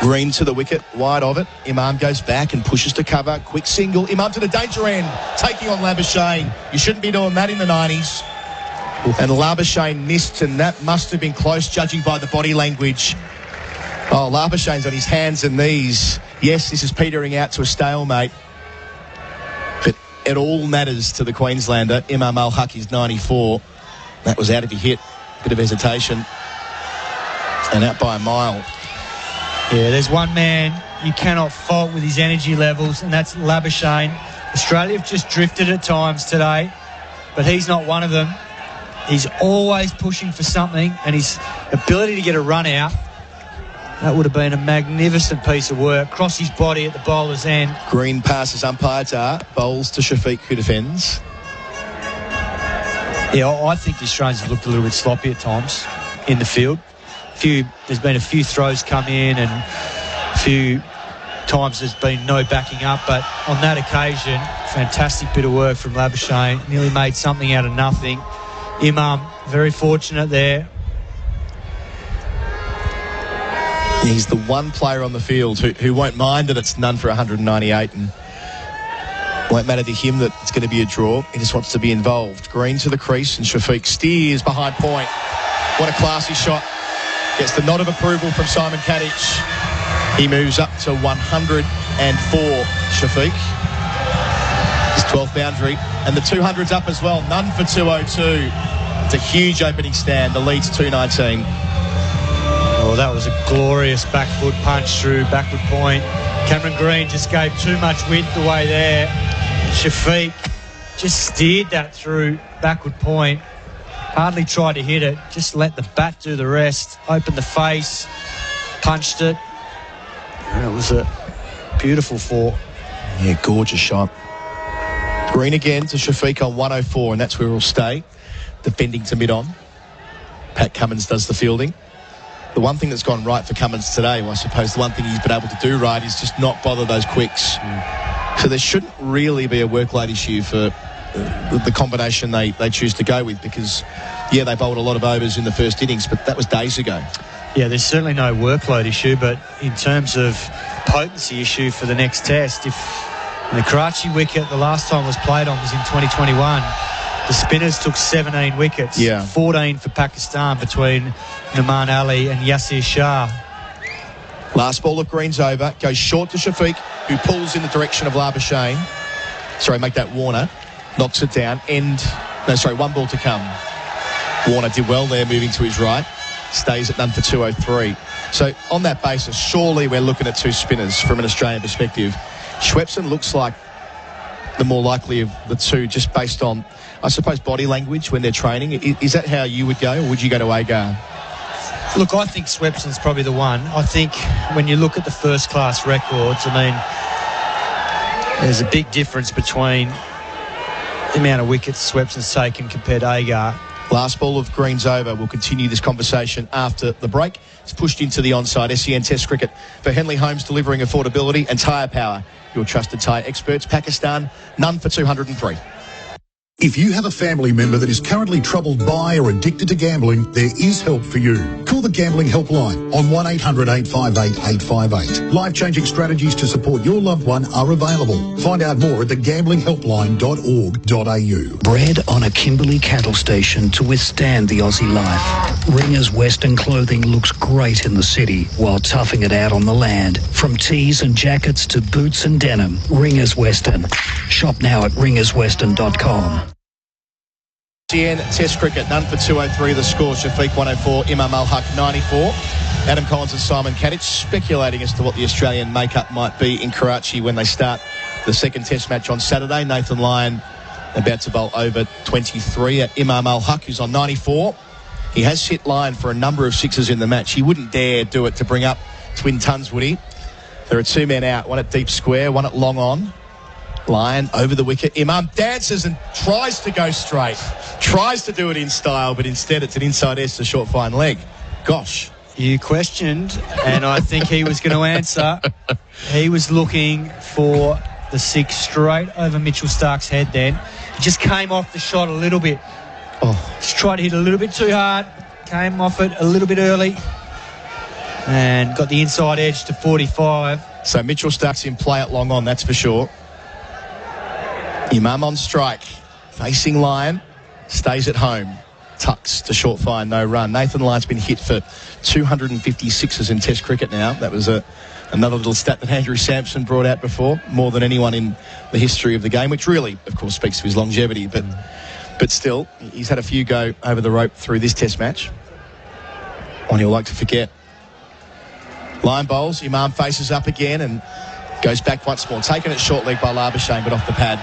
Green to the wicket, wide of it. Imam goes back and pushes to cover. Quick single. Imam to the danger end, taking on Labuschagne. You shouldn't be doing that in the 90s. And Labuschagne missed, and that must have been close, judging by the body language. Oh, Labuschagne's on his hands and knees. Yes, this is petering out to a stalemate. But it all matters to the Queenslander. Imam Al-Haq is 94. That was out of your hit. Bit of hesitation. And out by a mile. Yeah, there's one man you cannot fault with his energy levels, and that's Labuschagne. Australia have just drifted at times today, but he's not one of them. He's always pushing for something, and his ability to get a run out, that would have been a magnificent piece of work. Cross his body at the bowler's end. Green passes umpire Dar, bowls to Shafiq, who defends. Yeah, I think the Australians have looked a little bit sloppy at times in the field. There's been a few throws come in, and a few times there's been no backing up, but on that occasion, fantastic bit of work from Labuschagne. Nearly made something out of nothing. Imam, very fortunate there. He's the one player on the field who won't mind that it's none for 198, and won't matter to him that it's going to be a draw. He just wants to be involved. Green to the crease, and Shafiq steers behind point. What a classy shot. Gets the nod of approval from Simon Katich. He moves up to 104, Shafiq. His 12th boundary. And the 200's up as well. None for 202. It's a huge opening stand. The lead's 219. Oh, that was a glorious back foot punch through backward point. Cameron Green just gave too much width away there. Shafiq just steered that through backward point. Hardly tried to hit it, just let the bat do the rest. Opened the face, punched it. And it was a beautiful 4. Yeah, gorgeous shot. Green again to Shafiq on 104, and that's where we'll stay. Defending to mid-on. Pat Cummins does the fielding. The one thing that's gone right for Cummins today, well, I suppose the one thing he's been able to do right is just not bother those quicks. So there shouldn't really be a workload issue for the combination they choose to go with, because, yeah, they bowled a lot of overs in the first innings, but that was days ago. Yeah, there's certainly no workload issue, but in terms of potency issue for the next test, if the Karachi wicket the last time was played on was in 2021, the spinners took 17 wickets, 14 for Pakistan between Naman Ali and Yasir Shah. Last ball of Green's over, goes short to Shafiq, who pulls in the direction of Labuschagne. Sorry, make that Warner. Knocks it down. One ball to come. Warner did well there, moving to his right. Stays at none for 203. So on that basis, surely we're looking at 2 spinners from an Australian perspective. Schwepson looks like the more likely of the 2, just based on, I suppose, body language when they're training. Is that how you would go, or would you go to Agar? Look, I think Swepson's probably the one. I think when you look at the first-class records, I mean, there's a big difference between the amount of wickets Swepson's taken compared to Agar. Last ball of Green's over. We'll continue this conversation after the break. It's pushed into the onside. SEN Test Cricket for Henley Homes, delivering affordability and tyre power. Your trusted tyre experts. Pakistan, none for 203. If you have a family member that is currently troubled by or addicted to gambling, there is help for you. Call the Gambling Helpline on 1-800-858-858. Life-changing strategies to support your loved one are available. Find out more at thegamblinghelpline.org.au. Bred on a Kimberley cattle station to withstand the Aussie life, Ringer's Western clothing looks great in the city while toughing it out on the land. From tees and jackets to boots and denim, Ringer's Western. Shop now at ringerswestern.com. SEN Test cricket, none for 203 the score. Shafiq 104, Imam Al-Haq 94. Adam Collins and Simon Katich speculating as to what the Australian makeup might be in Karachi when they start the second Test match on Saturday. Nathan Lyon about to bowl over 23 at Imam Al-Haq, who's on 94. He has hit Lyon for a number of sixes in the match. He wouldn't dare do it to bring up twin tons, would he? There are two men out, one at deep square, one at long on. Lyon over the wicket. Imam dances and tries to go straight. Tries to do it in style, but instead it's an inside S to short fine leg. Gosh. You questioned, and I think he was going to answer. He was looking for the six straight over Mitchell Stark's head then. He just came off the shot a little bit. Just tried to hit a little bit too hard. Came off it a little bit early. And got the inside edge to 45. So Mitchell Stark's in play at long on, that's for sure. Imam on strike, facing Lyon, stays at home, tucks to short fine, no run. Nathan Lyon's been hit for 256s in Test cricket now. That was another little stat that Andrew Sampson brought out before, more than anyone in the history of the game, which really, of course, speaks to his longevity. But still, he's had a few go over the rope through this Test match. One he'll like to forget. Lyon bowls, Imam faces up again and goes back once more. Taken at short leg by Labuschagne, but off the pad.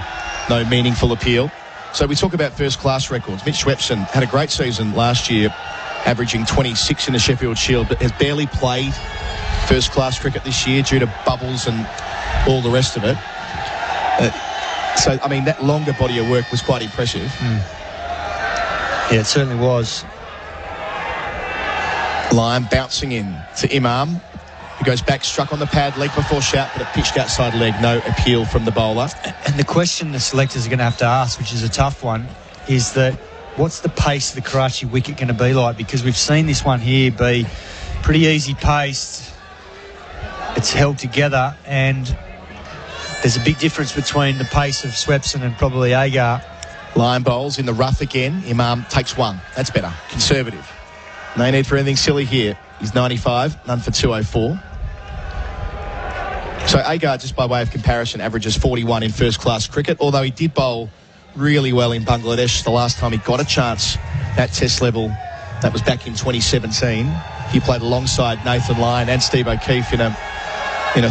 No meaningful appeal. So we talk about first-class records. Mitch Swepson had a great season last year, averaging 26 in the Sheffield Shield, but has barely played first-class cricket this year due to bubbles and all the rest of it. So, I mean, that longer body of work was quite impressive. Yeah, it certainly was. Lyon bouncing in to Imam, who goes back, struck on the pad, leg before shout, but it pitched outside leg, no appeal from the bowler. And the question the selectors are going to have to ask, which is a tough one, is that what's the pace of the Karachi wicket going to be like? Because we've seen this one here be pretty easy paced. It's held together, and there's a big difference between the pace of Swepson and probably Agar. Lyon bowls in the rough again. Imam takes one. That's better. Conservative. No need for anything silly here. He's 95, none for 204. So Agar, just by way of comparison, averages 41 in first-class cricket, although he did bowl really well in Bangladesh the last time he got a chance at Test level. That was back in 2017. He played alongside Nathan Lyon and Steve O'Keefe in a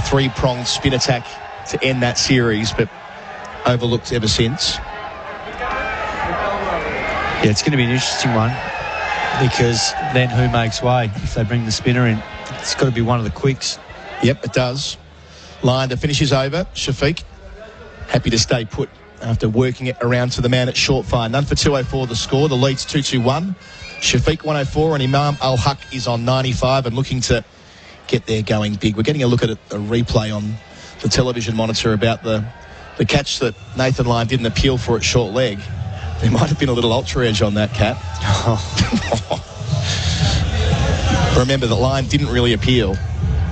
three-pronged spin attack to end that series, but overlooked ever since. Yeah, it's going to be an interesting one, because then who makes way if they bring the spinner in? It's got to be one of the quicks. Yep, it does. Lyon to finish his over. Shafiq happy to stay put after working it around to the man at short fine. None for 204 the score. The lead's 2-2-1. Shafiq 104 and Imam Al-Haq is on 95 and looking to get there going big. We're getting a look at a replay on the television monitor about the catch that Nathan Lyon didn't appeal for at short leg. There might have been a little ultra edge on that, Cat. Remember that Lyon didn't really appeal.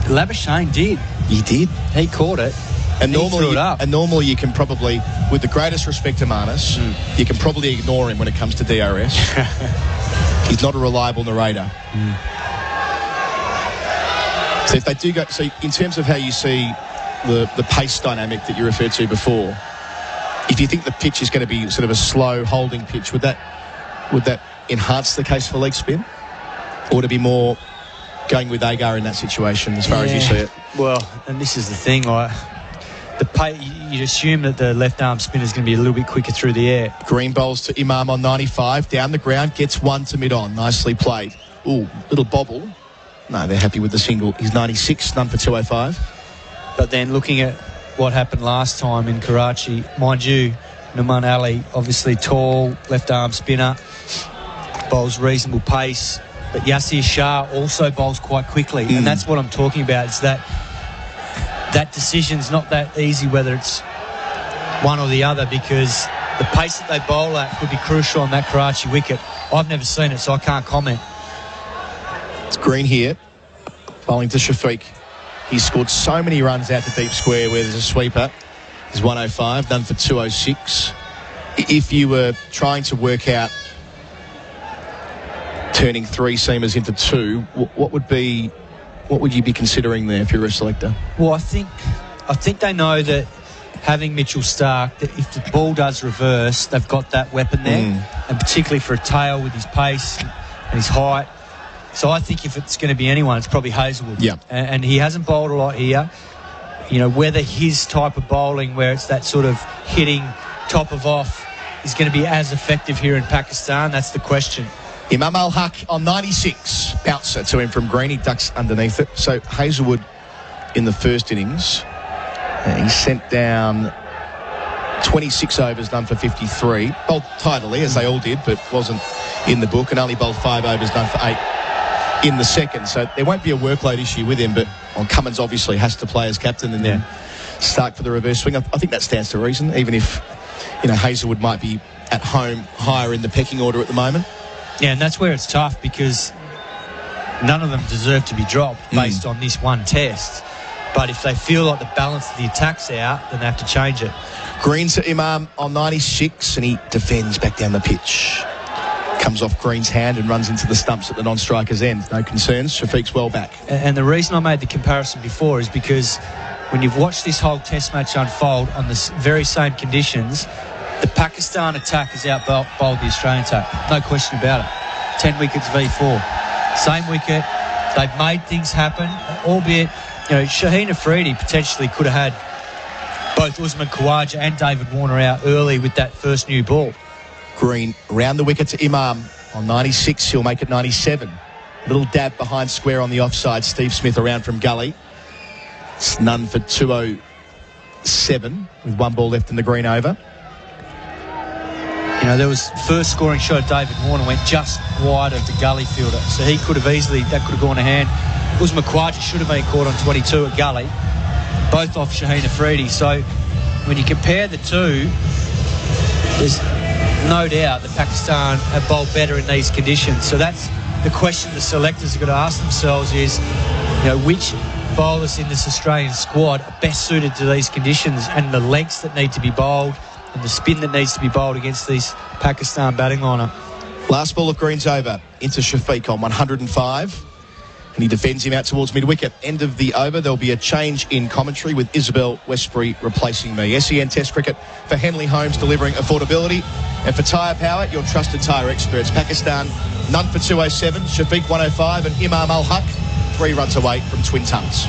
Labuschagne did. He did. He caught it. And normally you can probably, with the greatest respect to Marnus, you can probably ignore him when it comes to DRS. He's not a reliable narrator. So if they do go, so in terms of how you see the pace dynamic that you referred to before, if you think the pitch is going to be sort of a slow holding pitch, would that enhance the case for leg spin? Or would it be more going with Agar in that situation as far as you see it? Well, and this is the thing, like you'd assume that the left arm spinner is going to be a little bit quicker through the air. Green bowls to Imam on 95, down the ground, gets one to mid-on, nicely played. Ooh, little bobble. No, they're happy with the single. He's 96, none for 205. But then looking at what happened last time in Karachi, mind you, Nouman Ali, obviously tall, left arm spinner, bowls reasonable pace, but Yasir Shah also bowls quite quickly, and that's what I'm talking about. It's that decision's not that easy whether it's one or the other, because the pace that they bowl at could be crucial on that Karachi wicket. I've never seen it, so I can't comment. It's Green here, bowling to Shafiq. He's scored so many runs out to deep square where there's a sweeper. He's 105, done for 206. If you were trying to work out turning 3 seamers into 2, what would you be considering there if you're a selector? Well, I think they know that having Mitchell Starc, that if the ball does reverse, they've got that weapon there, and particularly for a tail with his pace and his height. So I think if it's going to be anyone, it's probably Hazelwood. Yeah. And he hasn't bowled a lot here. You know, whether his type of bowling, where it's that sort of hitting top of off, is going to be as effective here in Pakistan, that's the question. Imam Al-Haq on 96. Bouncer to him from Green. He ducks underneath it. So Hazelwood in the first innings, he sent down 26 overs, done for 53. Bowled tidily, as they all did, but wasn't in the book, and only bowled 5 overs, done for 8 in the second. So there won't be a workload issue with him, but Cummins obviously has to play as captain and then Starc for the reverse swing. I think that stands to reason, even if, you know, Hazelwood might be at home higher in the pecking order at the moment. Yeah, and that's where it's tough, because none of them deserve to be dropped based on this one test. But if they feel like the balance of the attack's out, then they have to change it. Green to Imam on 96, and he defends back down the pitch. Comes off Green's hand and runs into the stumps at the non-striker's end. No concerns. Shafiq's well back. And the reason I made the comparison before is because when you've watched this whole test match unfold on the very same conditions, the Pakistan attack has out-bowled the Australian attack. No question about it. 10 wickets v4. Same wicket. They've made things happen, albeit, you know, Shaheen Afridi potentially could have had both Usman Khawaja and David Warner out early with that first new ball. Green round the wicket to Imam on 96. He'll make it 97. Little dab behind square on the offside. Steve Smith around from gully. It's none for 207 with 1 ball left in the green over. You know, there was first scoring shot of David Warner went just wide of the gully fielder, so he could have easily, that could have gone a hand. Usman Khawaja should have been caught on 22 at gully, both off Shaheen Afridi. So when you compare the two, there's no doubt that Pakistan have bowled better in these conditions. So that's the question the selectors have got to ask themselves is, you know, which bowlers in this Australian squad are best suited to these conditions, and the lengths that need to be bowled and the spin that needs to be bowled against these Pakistan batting lineup. Last ball of Green's over into Shafiq on 105. And he defends him out towards mid-wicket. End of the over, there'll be a change in commentary with Isabel Westbury replacing me. SEN Test Cricket for Henley Holmes, delivering affordability. And for tyre power, your trusted tyre experts. Pakistan, none for 207, Shafiq 105, and Imam Al-Haq 3 runs away from Twin Tunnels.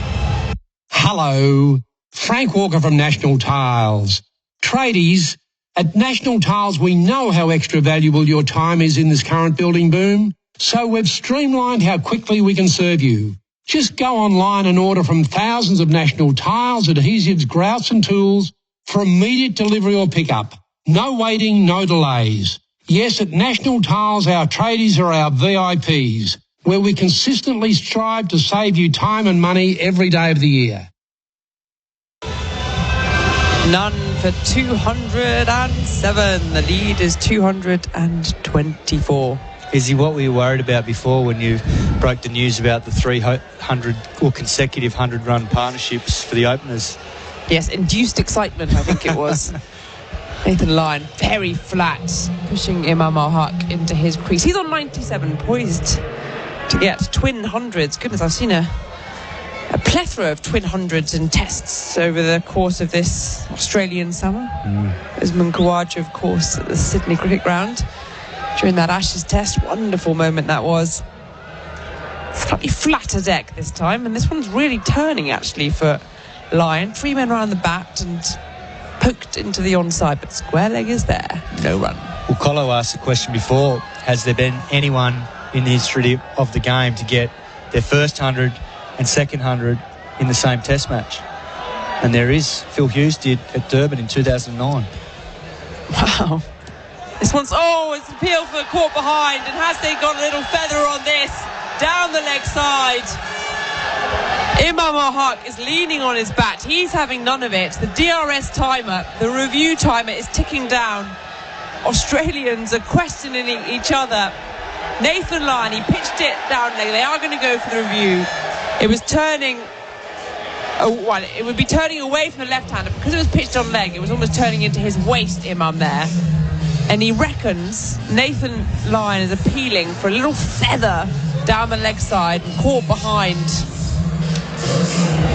Hello, Frank Walker from National Tiles. Tradies, at National Tiles we know how extra valuable your time is in this current building boom. So we've streamlined how quickly we can serve you. Just go online and order from thousands of National Tiles, adhesives, grouts and tools for immediate delivery or pickup. No waiting, no delays. Yes, at National Tiles our tradies are our VIPs, where we consistently strive to save you time and money every day of the year. None for 207. The lead is 224. Izzy, what were you worried about before when you broke the news about the 300 or consecutive 100-run partnerships for the openers? Yes, induced excitement, I think it was. Nathan Lyon, very flat, pushing Imam Al-Haq into his crease. He's on 97, poised to get twin hundreds. Goodness, I've seen a plethora of twin hundreds in tests over the course of this Australian summer. Usman Khawaja, of course, at the Sydney Cricket Ground during that Ashes test. Wonderful moment that was. Slightly flatter deck this time, and this one's really turning actually for Lyon. 3 men around the bat and poked into the onside, but square leg is there. No run. Well, Colo asked the question before, has there been anyone in the history of the game to get their first 100 and second 100 in the same test match? And there is. Phil Hughes did at Durban in 2009. Wow. This one's, it's appeal for caught behind, and has they got a little feather on this? Down the leg side. Imam Al-Haq is leaning on his bat. He's having none of it. The DRS timer, the review timer is ticking down. Australians are questioning each other. Nathan Lyon, he pitched it down leg. They are going to go for the review. It was turning... it would be turning away from the left-hander. Because it was pitched on leg, it was almost turning into his waist, Imam there. And he reckons Nathan Lyon is appealing for a little feather down the leg side and caught behind.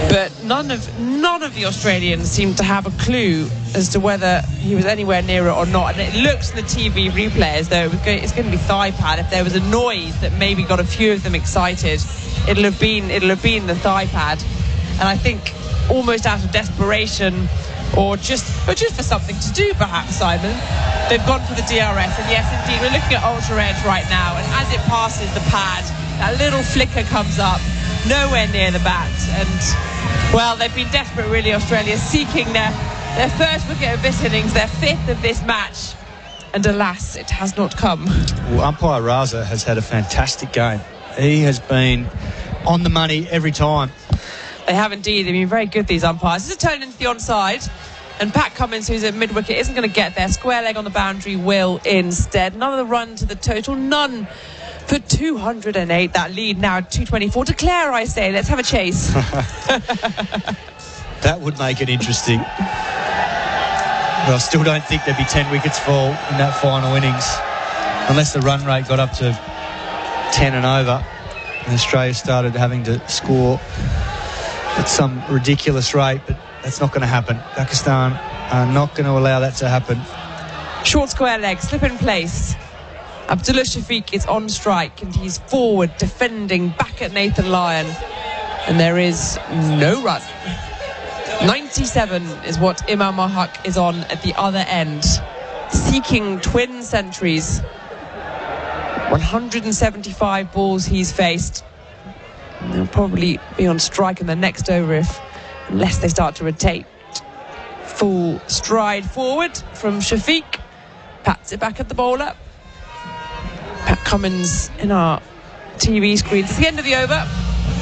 But none of the Australians seemed to have a clue as to whether he was anywhere near it or not. And it looks in the TV replay as though it's going to be thigh pad. If there was a noise that maybe got a few of them excited, it'll have been the thigh pad. And I think almost out of desperation or just for something to do, perhaps, Simon, they've gone for the DRS. And yes, indeed, we're looking at Ultra Edge right now. And as it passes the pad, that little flicker comes up, nowhere near the bat. And, well, they've been desperate, really, Australia, seeking their first wicket of this innings, their fifth of this match. And alas, it has not come. Well, umpire Raza has had a fantastic game. He has been on the money every time. They have indeed. They've been very good, these umpires. This is a turn into the onside. And Pat Cummins, who's at mid-wicket, isn't going to get there. Square leg on the boundary will instead. Another run to the total. None for 208. That lead now 224. Declare, I say. Let's have a chase. That would make it interesting. But I still don't think there'd be 10 wickets fall in that final innings. Unless the run rate got up to 10 and over. And Australia started having to score at some ridiculous rate, but that's not going to happen. Pakistan are not going to allow that to happen. Short square leg, slip in place. Abdullah Shafiq is on strike and he's forward defending back at Nathan Lyon, and there is no run. 97 is what Imam Haq is on at the other end, seeking twin centuries. 175 balls he's faced. They'll probably be on strike in the next over unless they start to rotate. Full stride forward from Shafiq. Pats it back at the bowler. Pat Cummins in our TV screen. It's the end of the over.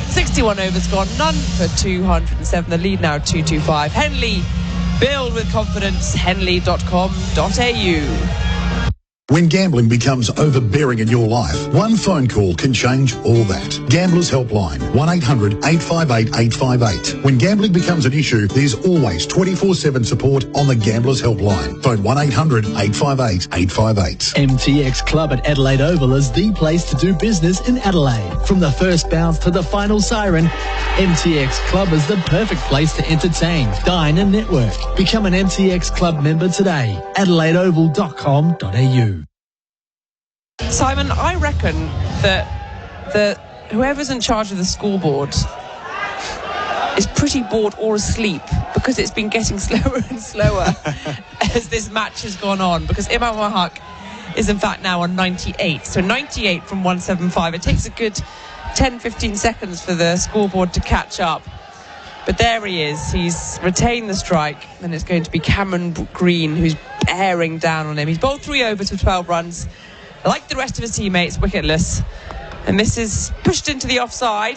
61 overs gone, none for 207. The lead now 225. Henley, build with confidence. Henley.com.au. When gambling becomes overbearing in your life, one phone call can change all that. Gamblers Helpline, 1-800-858-858. When gambling becomes an issue, there's always 24/7 support on the Gamblers Helpline. Phone 1-800-858-858. MTX Club at Adelaide Oval is the place to do business in Adelaide. From the first bounce to the final siren, MTX Club is the perfect place to entertain, dine and network. Become an MTX Club member today. AdelaideOval.com.au. Simon, I reckon that whoever's in charge of the scoreboard is pretty bored or asleep, because it's been getting slower and slower as this match has gone on, because Imam Haq is in fact now on 98. So 98 from 175. It takes a good 10-15 seconds for the scoreboard to catch up. But there he is. He's retained the strike, and it's going to be Cameron Green who's bearing down on him. He's bowled 3 overs for 12 runs. Like the rest of his teammates, wicketless. And this is pushed into the offside.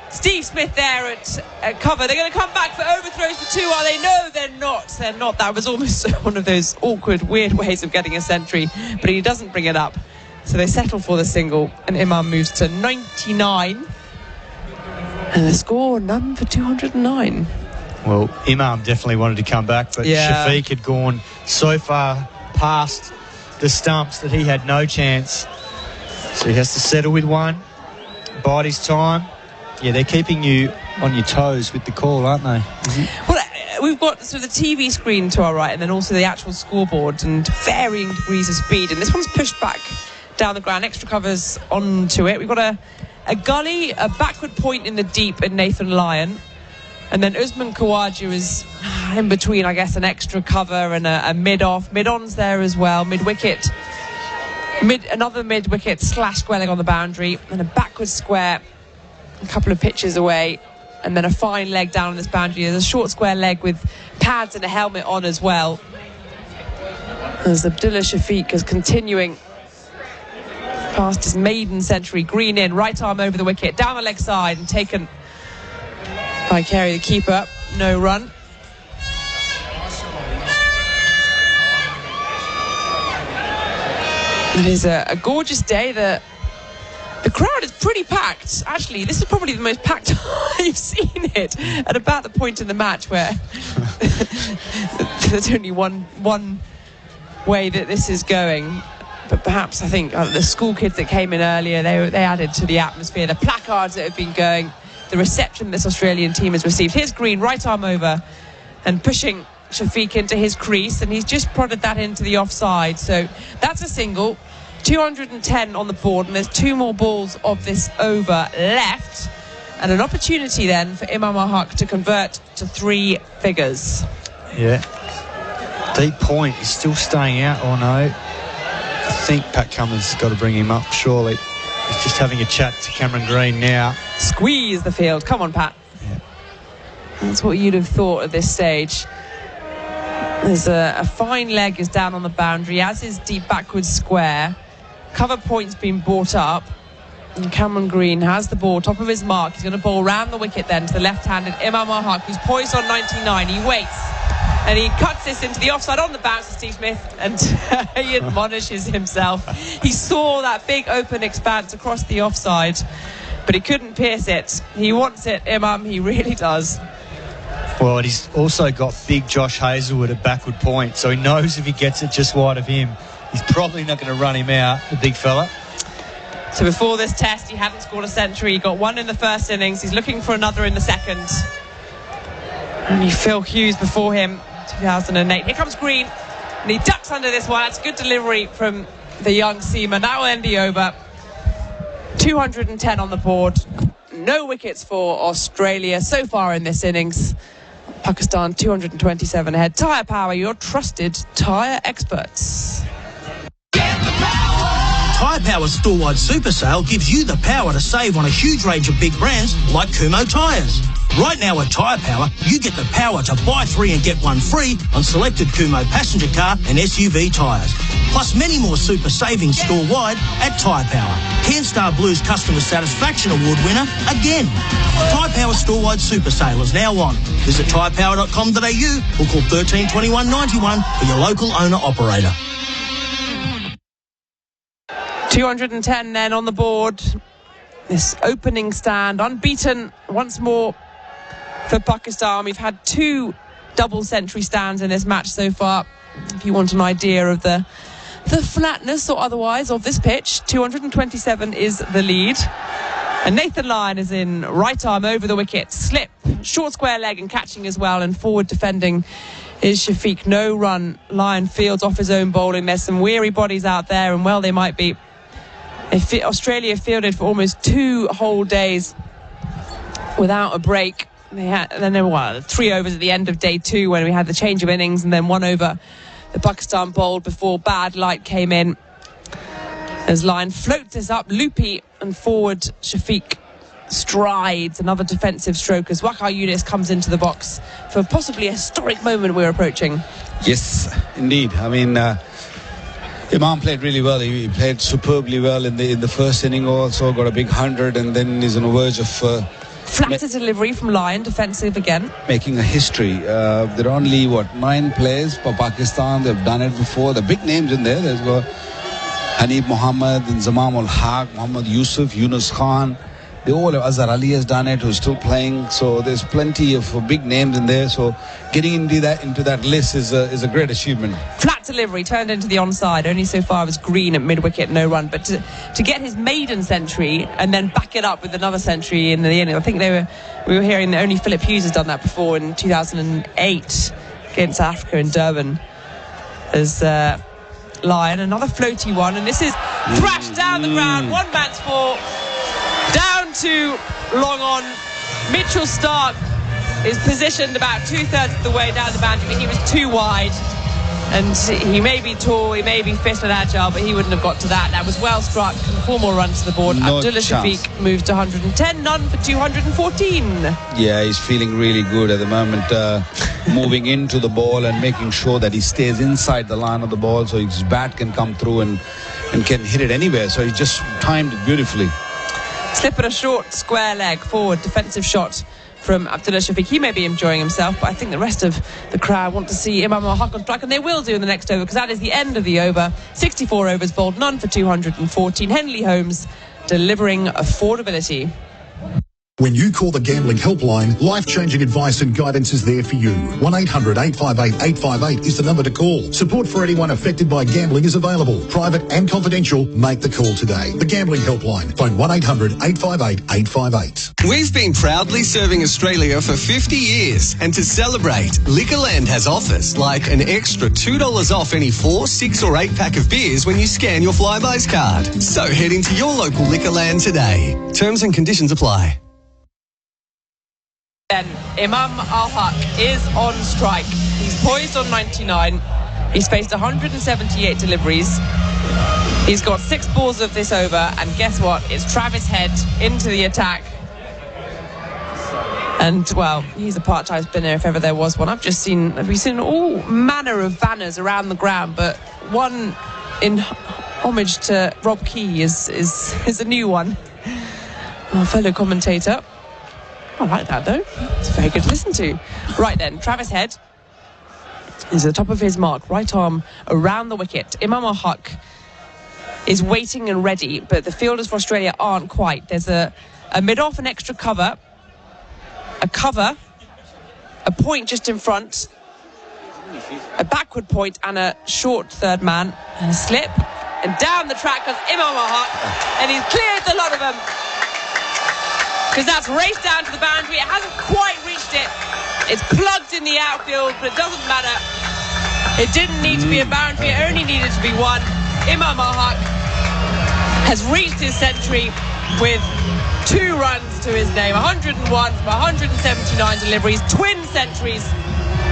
Steve Smith there at cover. They're going to come back for overthrows for 2, are they? No, they're not. They're not. That was almost one of those awkward, weird ways of getting a century. But he doesn't bring it up. So they settle for the single, and Imam moves to 99. And the score, none for 209. Well, Imam definitely wanted to come back, but Shafiq had gone so far past the stumps that he had no chance. So he has to settle with one, bide his time. Yeah, they're keeping you on your toes with the call, aren't they? Well, we've got the TV screen to our right, and then also the actual scoreboard, and varying degrees of speed. And this one's pushed back down the ground, extra covers onto it. We've got a gully, a backward point in the deep in Nathan Lyon. And then Usman Khawaja is in between, I guess, an extra cover and a mid-off. Mid-on's there as well, mid-wicket. Another mid-wicket / square leg on the boundary. And a backward square a couple of pitches away. And then a fine leg down on this boundary. There's a short square leg with pads and a helmet on as well. As Abdullah Shafiq is continuing past his maiden century. Green in, right arm over the wicket, down the leg side, and taken by Carey, the keeper. No run. It is a gorgeous day. The crowd is pretty packed. Actually, this is probably the most packed I've seen it at about the point in the match where there's only one way that this is going. But perhaps, I think, the school kids that came in earlier, they added to the atmosphere. The placards that have been going, the reception this Australian team has received. Here's Green, right arm over and pushing Shafiq into his crease, and he's just prodded that into the offside. So that's a single. 210 on the board, and there's 2 more balls of this over left, and an opportunity then for Imam Al-Haq to convert to 3 figures. Yeah. Deep point. He's still staying out, or no? I think Pat Cummins has got to bring him up, surely. He's just having a chat to Cameron Green now. Squeeze the field. Come on, Pat. Yeah. That's what you'd have thought at this stage. There's a fine leg is down on the boundary, as is deep backwards square. Cover point's been brought up, and Cameron Green has the ball, top of his mark. He's going to bowl round the wicket then to the left-handed Imam Al-Haq, who's poised on 99. He waits, and he cuts this into the offside on the bounce to Steve Smith, and he admonishes himself. He saw that big open expanse across the offside, but he couldn't pierce it. He wants it, Imam, he really does. Well, and he's also got big Josh Hazlewood at backward point, so he knows if he gets it just wide of him, he's probably not going to run him out, the big fella. So before this test, he hadn't scored a century. He got 1 in the first innings. He's looking for another in the second. Only Phil Hughes before him, 2008. Here comes Green, and he ducks under this one. That's good delivery from the young seaman. That will end the over. 210 on the board. No wickets for Australia so far in this innings. Pakistan 227 ahead. Tyre Power, your trusted tyre experts. Tyre Power's store-wide super sale gives you the power to save on a huge range of big brands like Kumho tyres. Right now at Tyre Power, you get the power to buy 3 and get 1 free on selected Kumho passenger car and SUV tyres. Plus many more super savings store-wide at Tyre Power. Cairnstar Blues Customer Satisfaction Award winner again. Tyre Power store-wide super sale is now on. Visit tyrepower.com.au or call 13 21 91 for your local owner-operator. 210 then on the board. This opening stand unbeaten once more for Pakistan. We've had 2 double century stands in this match so far. If you want an idea of the flatness or otherwise of this pitch, 227 is the lead. And Nathan Lyon is in right arm over the wicket. Slip, short square leg and catching as well, and forward defending is Shafiq. No run. Lyon fields off his own bowling. There's some weary bodies out there, and well they might be. Australia fielded for almost 2 whole days without a break. Then there were 3 overs at the end of day 2 when we had the change of innings, and then 1 over the Pakistan bowled before bad light came in. As Lyon floats this up, loopy and forward. Shafiq strides, another defensive stroke as Waqar Younis comes into the box for possibly a historic moment we're approaching. Yes, indeed. I mean, Imam played really well. He played superbly well in the first inning. Also got a big 100, and then he's on the verge of flatter delivery from Lyon, defensive again, making a history. There are only 9 players for Pakistan. They've done it before. The big names in there. There's got Hanif Mohammed and Zamam Ul-Haq, Muhammad Yusuf, Younis Khan. They all have. Azhar Ali has done it, who's still playing. So there's plenty of big names in there. So getting into that list is a great achievement. Flat delivery turned into the onside. Only so far was Green at mid-wicket, no run. But to get his maiden century and then back it up with another century in the end, I think we were hearing that only Philip Hughes has done that before in 2008 against South Africa in Durban. As Lyon, another floaty one, and this is thrashed down the ground. 1 man's ball. Down to long on. Mitchell Stark is positioned about 2/3 of the way down the boundary, but he was too wide. And he may be tall, he may be fit and agile, but he wouldn't have got to that. That was well struck. 4 more runs to the board. No Abdullah chance. Shafiq moves to 110, none for 214. Yeah, he's feeling really good at the moment, moving into the ball and making sure that he stays inside the line of the ball so his bat can come through and can hit it anywhere. So he just timed it beautifully. Slip at a short square leg forward, defensive shot from Abdullah Shafiq. He may be enjoying himself, but I think the rest of the crowd want to see Imam al-Haq on strike, and they will do in the next over, because that is the end of the over. 64 overs bowled, none for 214. Henley Holmes delivering affordability. When you call the Gambling Helpline, life-changing advice and guidance is there for you. 1-800-858-858 is the number to call. Support for anyone affected by gambling is available. Private and confidential. Make the call today. The Gambling Helpline. Phone 1-800-858-858. We've been proudly serving Australia for 50 years. And to celebrate, Liquorland has offers like an extra $2 off any 4, 6 or 8 pack of beers when you scan your Flybuys card. So head into your local Liquorland today. Terms and conditions apply. Then Imam al-Haq is on strike. He's poised on 99. He's faced 178 deliveries. He's got 6 balls of this over, and guess what? It's Travis Head into the attack. And, well, he's a part-time spinner if ever there was one. We've seen all manner of banners around the ground, but one in homage to Rob Key is a new one. Our fellow commentator. I like that, though. It's very good to listen to. Right then, Travis Head is at the top of his mark. Right arm around the wicket. Imam al-Haq is waiting and ready, but the fielders for Australia aren't quite. There's a mid-off and extra cover. A cover. A point just in front. A backward point and a short third man. And a slip. And down the track goes Imam al-Haq. And he's cleared the lot of them. Because that's raced down to the boundary. It hasn't quite reached it. It's plugged in the outfield, but it doesn't matter. It didn't need to be a boundary. It only needed to be one. Imam al-Haq has reached his century with 2 runs to his name. 101 from 179 deliveries. Twin centuries.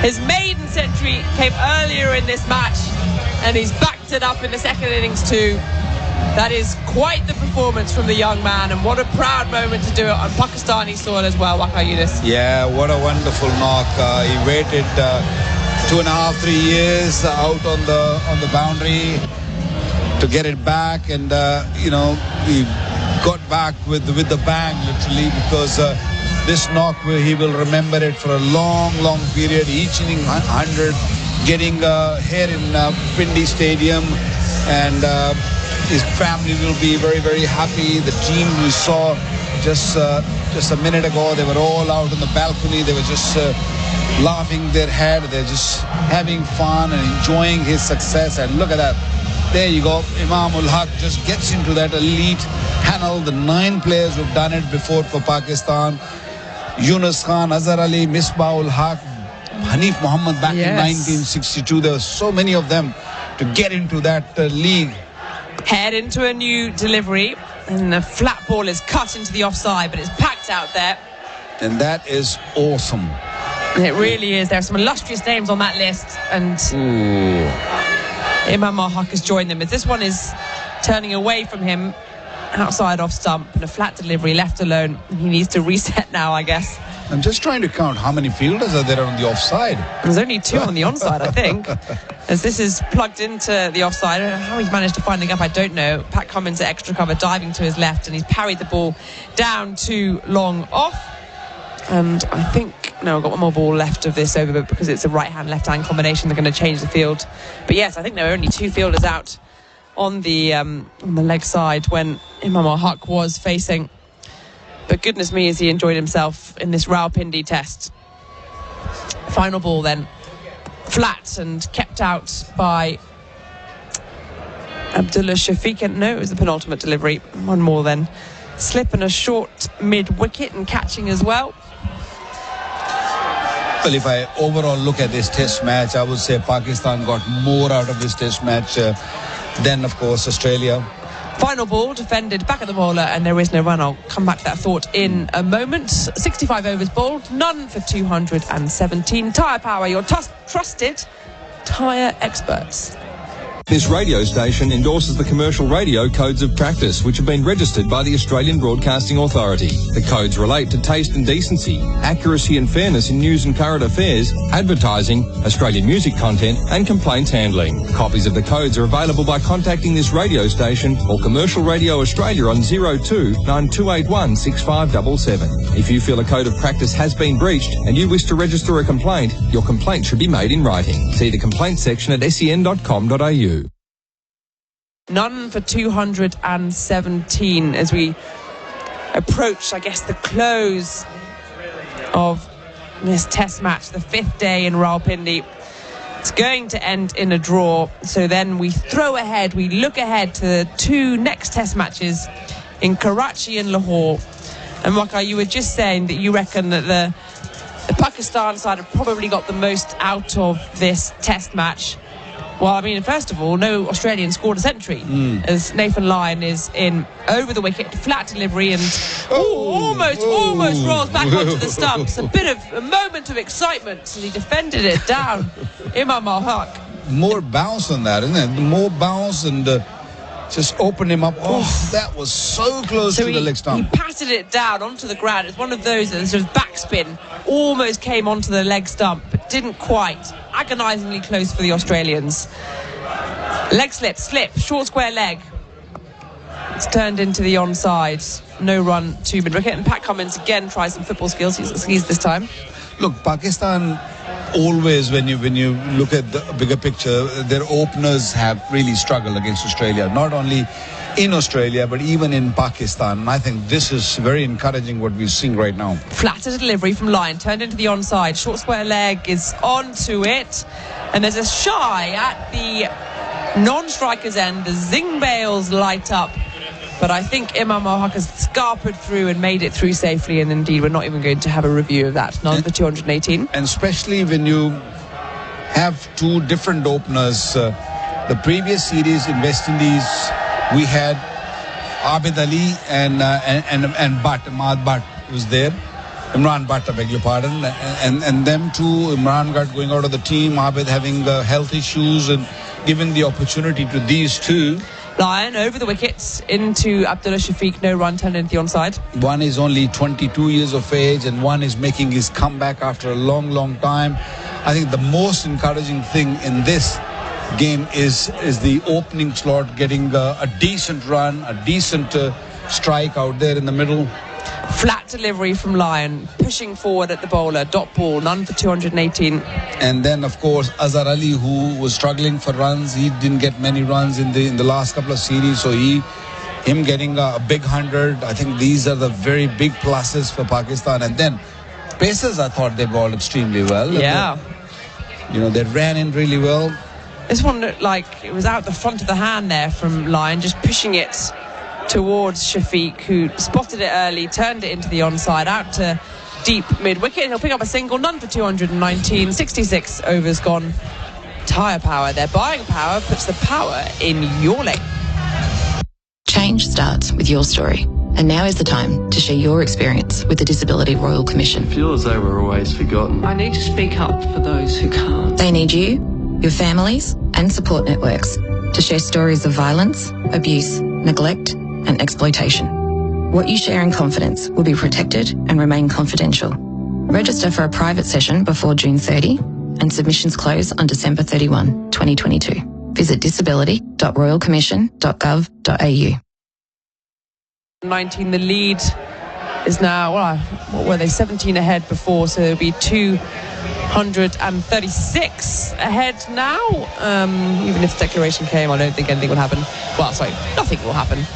His maiden century came earlier in this match, and he's backed it up in the second innings too. That is quite the performance from the young man, and what a proud moment to do it on Pakistani soil as well, Waqar Younis. Yeah, what a wonderful knock. He waited 2.5, 3 years out on the boundary to get it back, and he got back with the bang, literally, because this knock, he will remember it for a long period. Each inning 100, getting here in Pindi Stadium, and his family will be very, very happy. The team we saw just a minute ago, they were all out on the balcony. They were just laughing their head. They're just having fun and enjoying his success. And look at that. There you go. Imam al-Haq just gets into that elite panel. The 9 players who've done it before for Pakistan. Younis Khan, Azhar Ali, Misbah ul-Haq, Hanif Mohammed back in 1962. There were so many of them to get into that league. Head into a new delivery, and the flat ball is cut into the offside, but it's packed out there. And that is awesome. It really is. There are some illustrious names on that list, and Imam al-Haq has joined them. As this one is turning away from him, outside off stump, and a flat delivery left alone. He needs to reset now, I guess. I'm just trying to count how many fielders are there on the offside. There's only 2 on the onside, I think. As this is plugged into the offside. I don't know how he's managed to find the gap, I don't know. Pat Cummins at extra cover, diving to his left, and he's parried the ball down too long off. And I think, no, I've got one more ball left of this over, but because it's a right-hand, left-hand combination, they're going to change the field. But yes, I think there were only 2 fielders out on the leg side when Imam al-Haq was facing. But goodness me, as he enjoyed himself in this Rawalpindi test. Final ball then, flat and kept out by Abdullah Shafiq. No, it was the penultimate delivery. One more then. Slip and a short mid-wicket and catching as well. Well, if I overall look at this test match, I would say Pakistan got more out of this test match than, of course, Australia. Final ball defended back at the bowler, and there is no run. I'll come back to that thought in a moment. 65 overs bowled, none for 217. Tyre Power, your trusted tyre experts. This radio station endorses the commercial radio codes of practice, which have been registered by the Australian Broadcasting Authority. The codes relate to taste and decency, accuracy and fairness in news and current affairs, advertising, Australian music content and complaints handling. Copies of the codes are available by contacting this radio station or Commercial Radio Australia on 02 9281 6577. If you feel a code of practice has been breached and you wish to register a complaint, your complaint should be made in writing. See the complaint section at sen.com.au. None for 217 as we approach, I guess, the close of this test match, the 5th day in Rawalpindi. It's going to end in a draw. So then we look ahead to the 2 next test matches in Karachi and Lahore. And Waqar, you were just saying that you reckon that the Pakistan side have probably got the most out of this test match. Well, I mean, first of all, no Australian scored a century as Nathan Lyon is in over the wicket, flat delivery, and almost rolls back onto the stumps. A moment of excitement as he defended it down. Imam al-Haq. More bounce than that, isn't it? More bounce and just opened him up. Oh, that was so close to the leg stump. He patted it down onto the ground. It's one of those that sort of backspin almost came onto the leg stump, but didn't quite. Agonisingly close for the Australians. Leg slip, short square leg. It's turned into the onside. No run to mid-wicket, and Pat Cummins again tries some football skills. He's this time. Look, Pakistan always, when you look at the bigger picture, their openers have really struggled against Australia. Not only in Australia, but even in Pakistan. And I think this is very encouraging what we're seeing right now. Flatter delivery from Lyon, turned into the onside. Short square leg is onto it. And there's a shy at the non-striker's end. The zing bails light up. But I think Imam al-Haq has scarpered through and made it through safely. And indeed, we're not even going to have a review of that. None for 218. And especially when you have 2 different openers. The previous series in West Indies, we had Abid Ali and Ahmad Butt was there. Imran Butt, I beg your pardon. And them two, Imran got going out of the team, Abid having health issues, and giving the opportunity to these 2. Lyon over the wickets into Abdullah Shafiq, no run, turned into the onside. One is only 22 years of age and one is making his comeback after a long time. I think the most encouraging thing in this game is the opening slot getting a decent run, a decent strike out there in the middle. Flat delivery from Lyon, pushing forward at the bowler, dot ball, none for 218. And then, of course, Azhar Ali, who was struggling for runs, he didn't get many runs in the last couple of series, so him getting a big 100, I think these are the very big pluses for Pakistan. And then Pacers, I thought they bowled extremely well. Yeah. They ran in really well. This one looked like it was out the front of the hand there from Lyon, just pushing it towards Shafiq, who spotted it early, turned it into the onside, out to deep mid-wicket. He'll pick up a single, none for 219, 66 overs gone. Tyre power, their buying power puts the power in your lane. Change starts with your story. And now is the time to share your experience with the Disability Royal Commission. I feel as though we're always forgotten. I need to speak up for those who can't. They need you, your families and support networks to share stories of violence, abuse, neglect and exploitation. What you share in confidence will be protected and remain confidential. Register for a private session before June 30 and submissions close on December 31, 2022. Visit disability.royalcommission.gov.au. 19, the lead is now, what were they, 17 ahead before, so there'll be 236 ahead now. Even if the declaration came, I don't think anything will happen. Nothing will happen.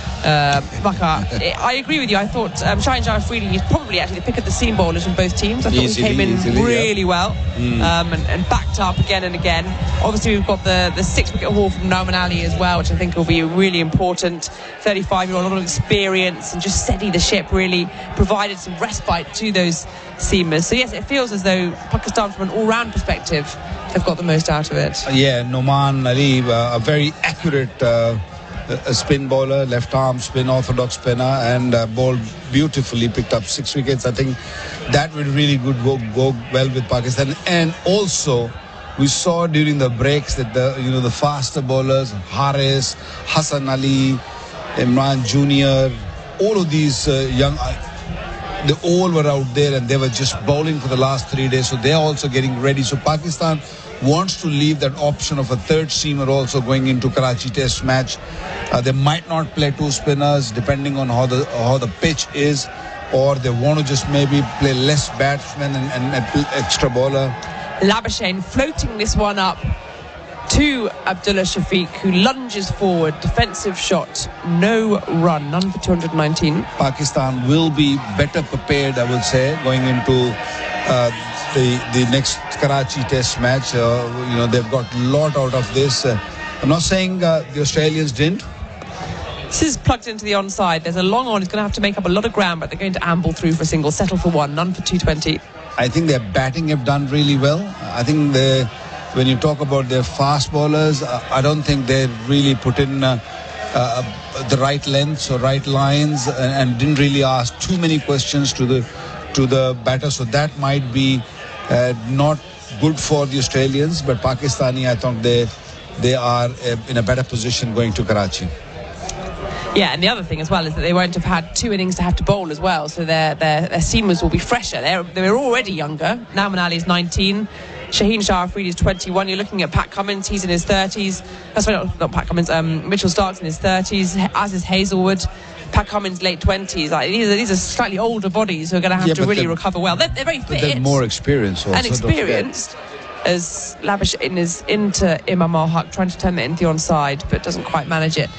Waqar, I agree with you. I thought Shaheen Afridi is probably actually the pick of the seam bowlers from both teams. I thought he came in really well and backed up again and again. Obviously, we've got the 6-wicket haul from Nauman Ali as well, which I think will be really important. 35-year-old, a lot of experience, and just steady the ship, really provided some respite to those seamers. So yes, it feels as though Pakistan, from an all-round perspective, have got the most out of it. Yeah, Nauman Ali, a very accurate a spin bowler, left arm spin, orthodox spinner, and bowled beautifully, picked up 6 wickets. I think that would really go well with Pakistan. And also We saw during the breaks that the faster bowlers, Haris, Hassan Ali, Imran Jr., all of these young, they all were out there and they were just bowling for the last 3 days. So they're also getting ready. So Pakistan wants to leave that option of a third seamer also going into Karachi Test match. They might not play two spinners depending on how the pitch is, or they want to just maybe play less batsmen and extra bowler. Labuschagne floating this one up to Abdullah Shafiq, who lunges forward, defensive shot, no run, none for 219. Pakistan will be better prepared, I would say, going into the next Karachi Test match. They've got a lot out of this. I'm not saying the Australians didn't. This is plugged into the onside. There's a long on. He's going to have to make up a lot of ground, but they're going to amble through for a single, settle for one, none for 220. I think their batting have done really well. I think when you talk about their fast bowlers, I don't think they really put in the right lengths or right lines and didn't really ask too many questions to the batter. So that might be not good for the Australians. But Pakistani, I thought they are in a better position going to Karachi. Yeah, and the other thing as well is that they won't have had 2 innings to have to bowl as well, so their seamers will be fresher. They're already younger. Nauman Ali is 19, Shaheen Shah Afridi is 21. You're looking at Pat Cummins, he's in his 30s. That's not Pat Cummins. Mitchell Stark's in his 30s, as is Hazelwood. Pat Cummins late 20s. Like, these are slightly older bodies who are going to have to really recover well. They're very fit. They're more experienced also. And experienced. As Labuschagne is into Imam Al-Haq, trying to turn it into the onside, but doesn't quite manage it.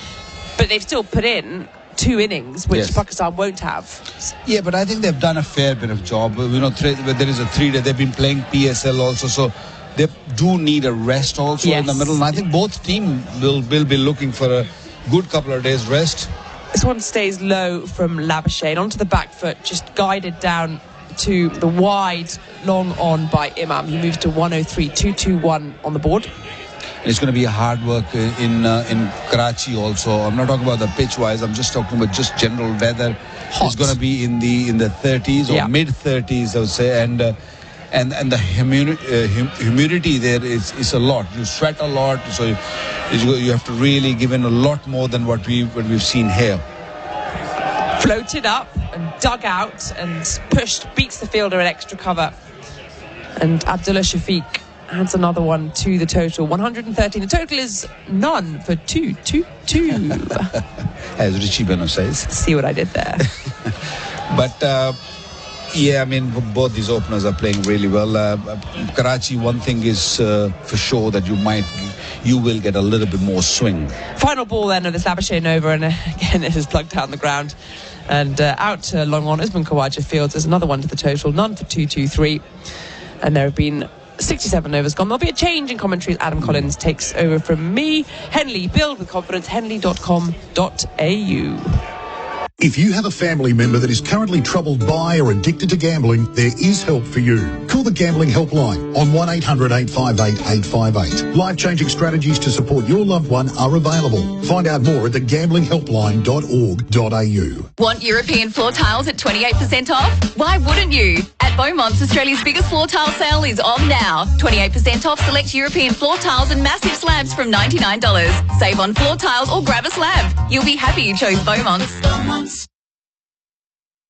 But they've still put in 2 innings, which Pakistan won't have. Yeah, but I think they've done a fair bit of job. There is a 3-day. They've been playing PSL also, so they do need a rest also in the middle. And I think both teams will be looking for a good couple of days rest. This one stays low from Labuschagne onto the back foot, just guided down to the wide long on by Imam. He moves to 103, 221 on the board. It's going to be a hard work in Karachi also. I'm not talking about the pitch wise. I'm just talking about just general weather. Hot. It's going to be in the 30s or mid 30s, I would say, and the humidity there is a lot. You sweat a lot, so you have to really give in a lot more than what we've seen here. Floated up and dug out and pushed, beats the fielder at extra cover, and Abdullah Shafiq adds another one to the total. 113. The total is none for 222. As Richie Beno says. See what I did there. But I mean, both these openers are playing really well. Karachi, one thing is for sure that you will get a little bit more swing. Final ball then of this Labuschagne over, and again it is plugged down the ground and out to long on. Usman Khawaja fields. There's another one to the total, none for 223, and there have been 67 overs gone. There'll be a change in commentary as Adam Collins takes over from me. Henley, build with confidence, henley.com.au. If you have a family member that is currently troubled by or addicted to gambling, there is help for you. Call the Gambling Helpline on 1-800-858-858. Life-changing strategies to support your loved one are available. Find out more at thegambling.helpline.org.au. Want European floor tiles at 28% off? Why wouldn't you? At Beaumont's, Australia's biggest floor tile sale is on now. 28% off select European floor tiles and massive slabs from $99. Save on floor tiles or grab a slab. You'll be happy you chose Beaumont's.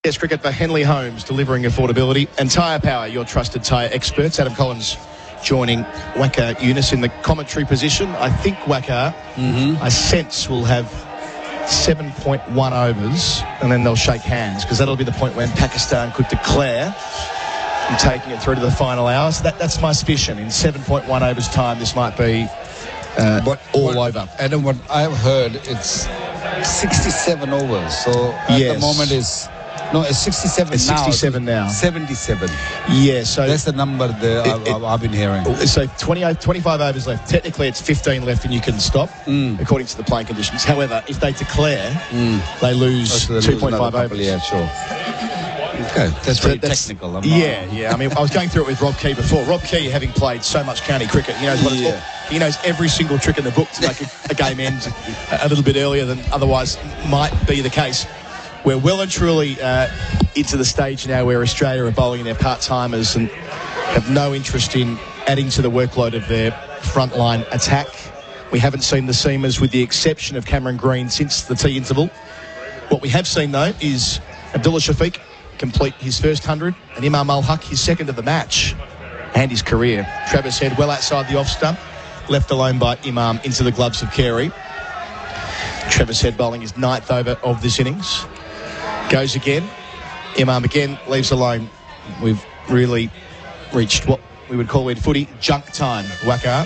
Yes, cricket for Henley Homes, delivering affordability. And Tyre Power, your trusted tyre experts. Adam Collins joining Waqar Younis in the commentary position. I think Waqar, I sense, will have 7.1 overs, and then they'll shake hands, because that'll be the point when Pakistan could declare and taking it through to the final hour. So that's my suspicion. In 7.1 overs time, this might be all over. Adam, what I've heard, it's 67 overs. So at the moment it's 67 it's now. 67 now. 77. Yeah, so that's the number I've been hearing. So 25 overs left. Technically, it's 15 left, and you can stop according to the playing conditions. However, if they declare, they lose 2.5 overs. Yeah, sure. Okay, that's pretty technical. I mean, I was going through it with Rob Key before. Rob Key, having played so much county cricket, he knows what it's called. He knows every single trick in the book to make a game end a little bit earlier than otherwise might be the case. We're well and truly into the stage now where Australia are bowling their part-timers and have no interest in adding to the workload of their frontline attack. We haven't seen the seamers, with the exception of Cameron Green, since the tea interval. What we have seen, though, is Abdullah Shafiq complete his first 100 and Imam Al-Haq his second of the match and his career. Travis Head well outside the off stump, left alone by Imam into the gloves of Carey. Travis Head bowling his 9th over of this innings. Goes again. Imam again leaves alone. We've really reached what we would call in footy junk time, Waqar.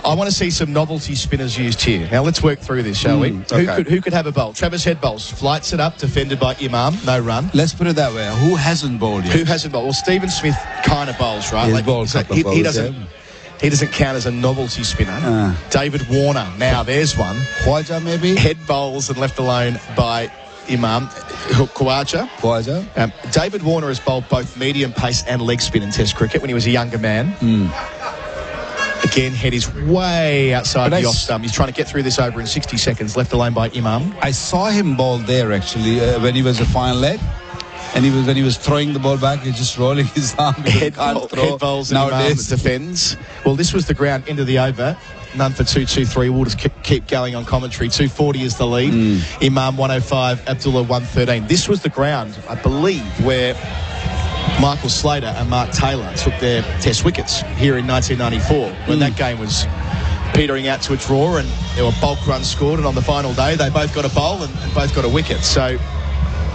I want to see some novelty spinners used here. Now let's work through this, shall we? Okay. Who could have a bowl? Travis Head bowls, flights it up, defended by Imam, no run. Let's put it that way. Who hasn't bowled yet? Who hasn't bowled? Well, Stephen Smith kind of bowls, right? He's bowled a couple of bowls, he doesn't count as a novelty spinner. David Warner, now there's one. Khwaja maybe? Head bowls and left alone by Imam. Khwaja. David Warner has bowled both medium pace and leg spin in Test cricket when he was a younger man. Again, Head is way outside the off stump. He's trying to get through this over in 60 seconds, left alone by Imam. I saw him bowl there, actually, when he was a fine leg. And when he was throwing the ball back, he was just rolling his arm. Head bowls and Imam defends. Well, this was the ground into the over. None for 2-2-3. We'll just keep going on commentary. 240 is the lead. Imam 105, Abdullah 113. This was the ground, I believe, where Michael Slater and Mark Taylor took their Test wickets here in 1994, when that game was petering out to a draw and there were bulk runs scored, and on the final day they both got a bowl and both got a wicket. So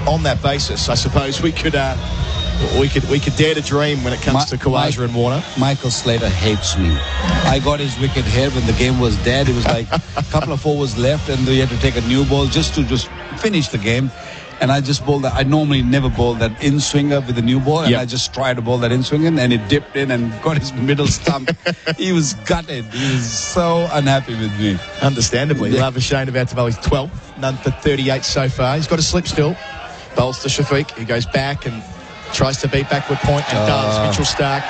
on that basis, I suppose we could dare to dream when it comes to Khwaja and Warner. Michael Slater hates me. I got his wicket here when the game was dead. It was like a couple of overs left and we had to take a new ball just to finish the game. And I just bowled that. I normally never bowl that in-swinger with the new ball. And I just tried to bowl that in-swinger and it dipped in and got his middle stump. He was gutted. He was so unhappy with me. Understandably. Lavashane about to bowl his 12th. None for 38 so far. He's got a slip still. Bowls to Shafiq. He goes back and tries to beat backward point and does. Mitchell Stark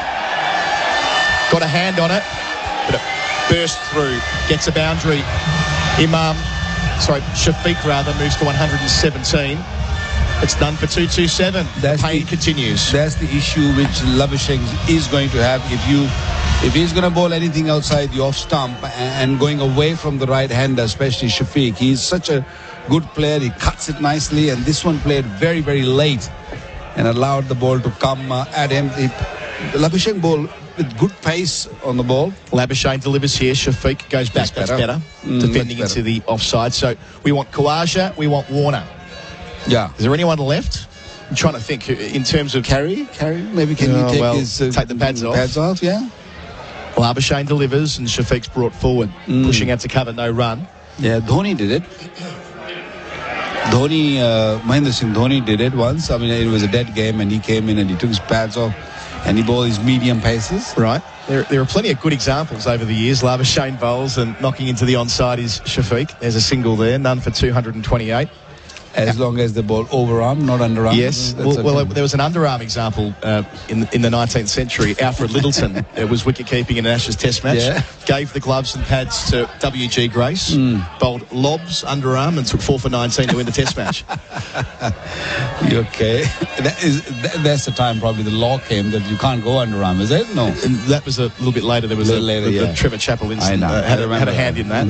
got a hand on it, but it burst through, gets a boundary. Shafiq moves to 117. It's done for 227. The pain continues. That's the issue which Labuschagne is going to have. If he's going to bowl anything outside the off stump and going away from the right hander, especially Shafiq, he's such a good player. He cuts it nicely, and this one played very, very late and allowed the ball to come at him. Labuschagne bowled with good pace on the ball. Labuschagne delivers here. Shafiq goes back. That's better. Defending into the offside. So we want Khwaja, we want Warner. Yeah. Is there anyone left? I'm trying to think in terms of Carey. Maybe can he take the pads off? Pads off, yeah. Labuschagne delivers and Shafiq's brought forward, pushing out to cover, no run. Yeah, Dhoni did it. Mahendra Singh Dhoni did it once. I mean, it was a dead game and he came in and he took his pads off and he bowled his medium paces. Right. There are plenty of good examples over the years. Labuschagne bowls and knocking into the onside is Shafiq. There's a single there, none for 228. As long as the ball overarm, not underarm. Yes. Well, there was an underarm example in the 19th century. Alfred Littleton was wicket-keeping in an Ashes Test match. Yeah. Gave the gloves and pads to W.G. Grace. Bowled lobs underarm and took 4 for 19 to win the Test match. Okay. That's the time probably the law came that you can't go underarm, is it? No. And that was a little bit later. There was the Trevor Chappell incident. Had a hand in that.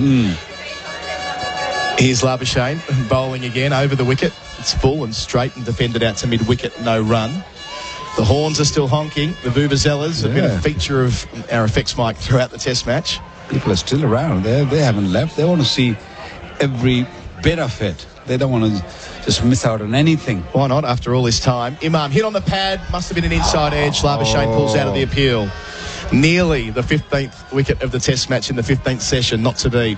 Here's Labuschagne bowling again over the wicket. It's full and straight and defended out to mid-wicket, no run. The horns are still honking. The vuvuzelas have been a feature of our effects mic throughout the Test match. People are still around. They haven't left. They want to see every bit of it. They don't want to just miss out on anything. Why not after all this time? Imam hit on the pad. Must have been an inside edge. Labuschagne pulls out of the appeal. Nearly the 15th wicket of the Test match in the 15th session. Not to be.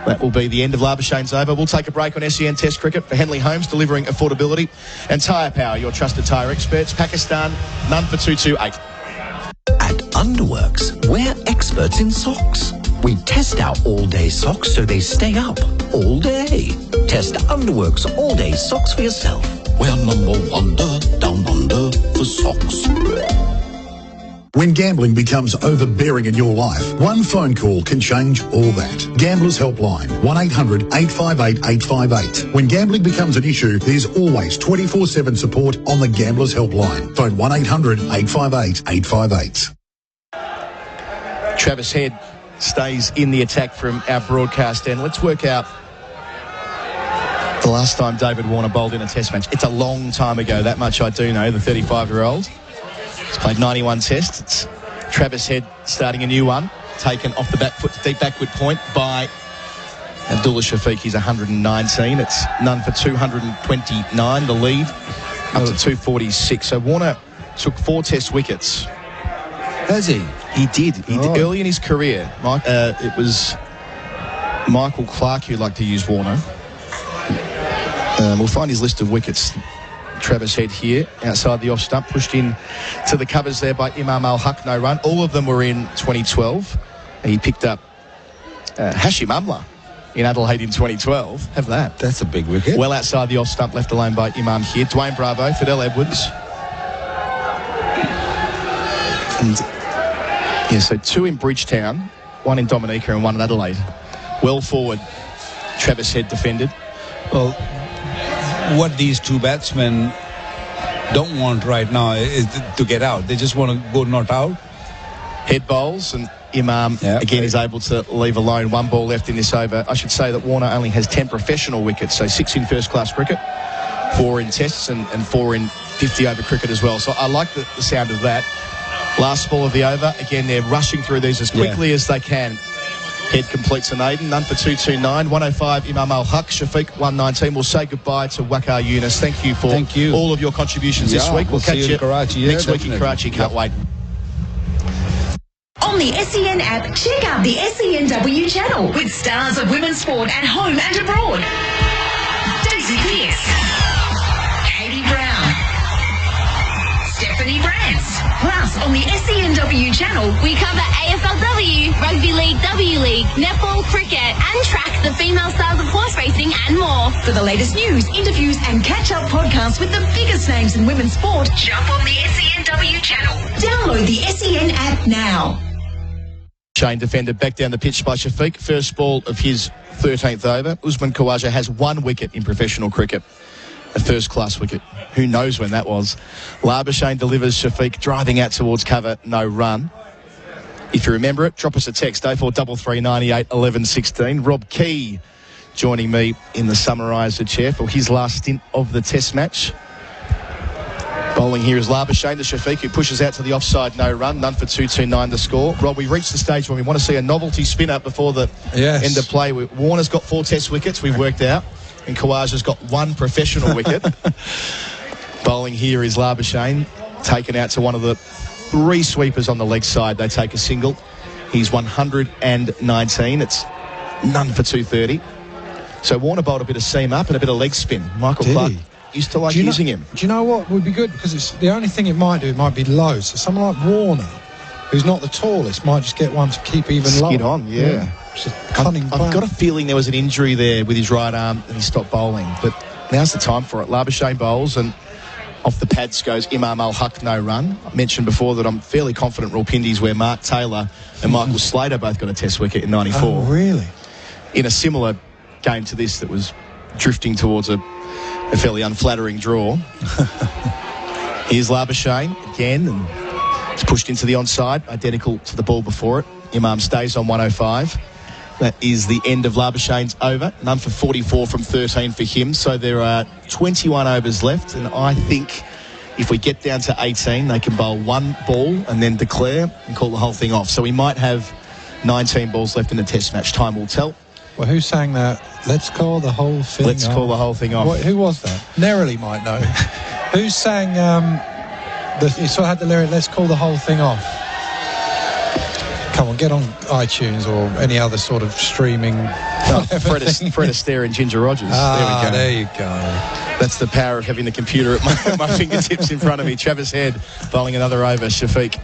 That will be the end of Labuschagne's over. We'll take a break on SEN Test Cricket for Henley Homes, delivering affordability. And Tyre Power, your trusted tyre experts. Pakistan, none for 228. At Underworks, we're experts in socks. We test our all-day socks so they stay up all day. Test Underworks all-day socks for yourself. We're number one down under for socks. When gambling becomes overbearing in your life, one phone call can change all that. Gamblers Helpline, 1-800-858-858. When gambling becomes an issue, there's always 24/7 support on the Gamblers Helpline. Phone 1-800-858-858. Travis Head stays in the attack from our broadcast end. Let's work out the last time David Warner bowled in a test match. It's a long time ago, that much I do know, the 35-year-old. He's played 91 tests. It's Travis Head starting a new one, taken off the back foot, deep backward point by Abdullah Shafiq. He's 119. It's none for 229, the lead, up to 246. So Warner took 4 test wickets. Has he? He did. He did early in his career. It was Michael Clark who liked to use Warner. We'll find his list of wickets. Travis Head here, outside the off stump, pushed in to the covers there by Imam Al-Haq, no run. All of them were in 2012. He picked up Hashim Amla in Adelaide in 2012. Have that. That's a big wicket. Well outside the off stump, left alone by Imam here. Dwayne Bravo, Fidel Edwards. And yeah, so 2 in Bridgetown, 1 in Dominica and 1 in Adelaide. Well forward, Travis Head defended. Well, what these 2 batsmen don't want right now is to get out. They just want to go not out. Head bowls, and Imam again is able to leave alone. 1 ball left in this over. I should say that Warner only has 10 professional wickets, so 6 in first-class cricket, 4 in tests and 4 in 50-over cricket as well. So I like the sound of that. Last ball of the over. Again, they're rushing through these as quickly as they can. Head completes a maiden. None for 229. 105, Imam Al-Haq. Shafiq, 119. We'll say goodbye to Waqar Younis. Thank you for all of your contributions this week. We'll catch you next week in Karachi. Can't wait. On the SEN app, check out the SENW channel with stars of women's sport at home and abroad. Daisy Pearce, Katie Brown, Stephanie Brands. Plus, on the SENW channel, we cover AFLW, Rugby League, W League, netball, cricket, and track the female styles of horse racing and more. For the latest news, interviews, and catch-up podcasts with the biggest names in women's sport, jump on the SENW channel. Download the SEN app now. Shane defended back down the pitch by Shafiq. First ball of his 13th over. Usman Khawaja has 1 wicket in professional cricket. A first-class wicket. Who knows when that was. Labuschagne delivers Shafiq, driving out towards cover, no run. If you remember it, drop us a text, 0433 98 11 16. Rob Key joining me in the summariser chair for his last stint of the test match. Bowling here is Labuschagne to Shafiq, who pushes out to the offside, no run. None for 229 the score. Rob, we reached the stage when we want to see a novelty spinner before the end of play. Warner's got 4 test wickets, we've worked out. And Khawaja's got 1 professional wicket. Bowling here is Labuschagne, taken out to one of the 3 sweepers on the leg side. They take a single. He's 119. It's none for 230. So Warner bowled a bit of seam up and a bit of leg spin. Michael Clark used to like using him. Do you know what would be good? Because it's the only thing it might do, it might be low. So someone like Warner, who's not the tallest, might just get one to keep even lower. Skid on, yeah. I've got a feeling there was an injury there with his right arm and he stopped bowling. But now's the time for it. Labuschagne bowls and off the pads goes Imam Al-Haq, no run. I mentioned before that I'm fairly confident Rawalpindi's where Mark Taylor and Michael Slater both got a test wicket in 94. Oh, really? In a similar game to this that was drifting towards a fairly unflattering draw. Here's Labuschagne again, and it's pushed into the onside, identical to the ball before it. Imam stays on 105. That is the end of Labuschagne's over. None for 44 from 13 for him. So there are 21 overs left, and I think if we get down to 18, they can bowl 1 ball and then declare and call the whole thing off. So we might have 19 balls left in the test match. Time will tell. Well, who sang that? Let's call the whole thing Let's off. call the whole thing off. Who was that? Nerily might know. Who sang you sort of had the lyric, let's call the whole thing off? Come on, get on iTunes or any other sort of streaming. Fred Astaire and Ginger Rogers. There you go. That's the power of having the computer at my fingertips in front of me. Travis Head bowling another over. Shafiq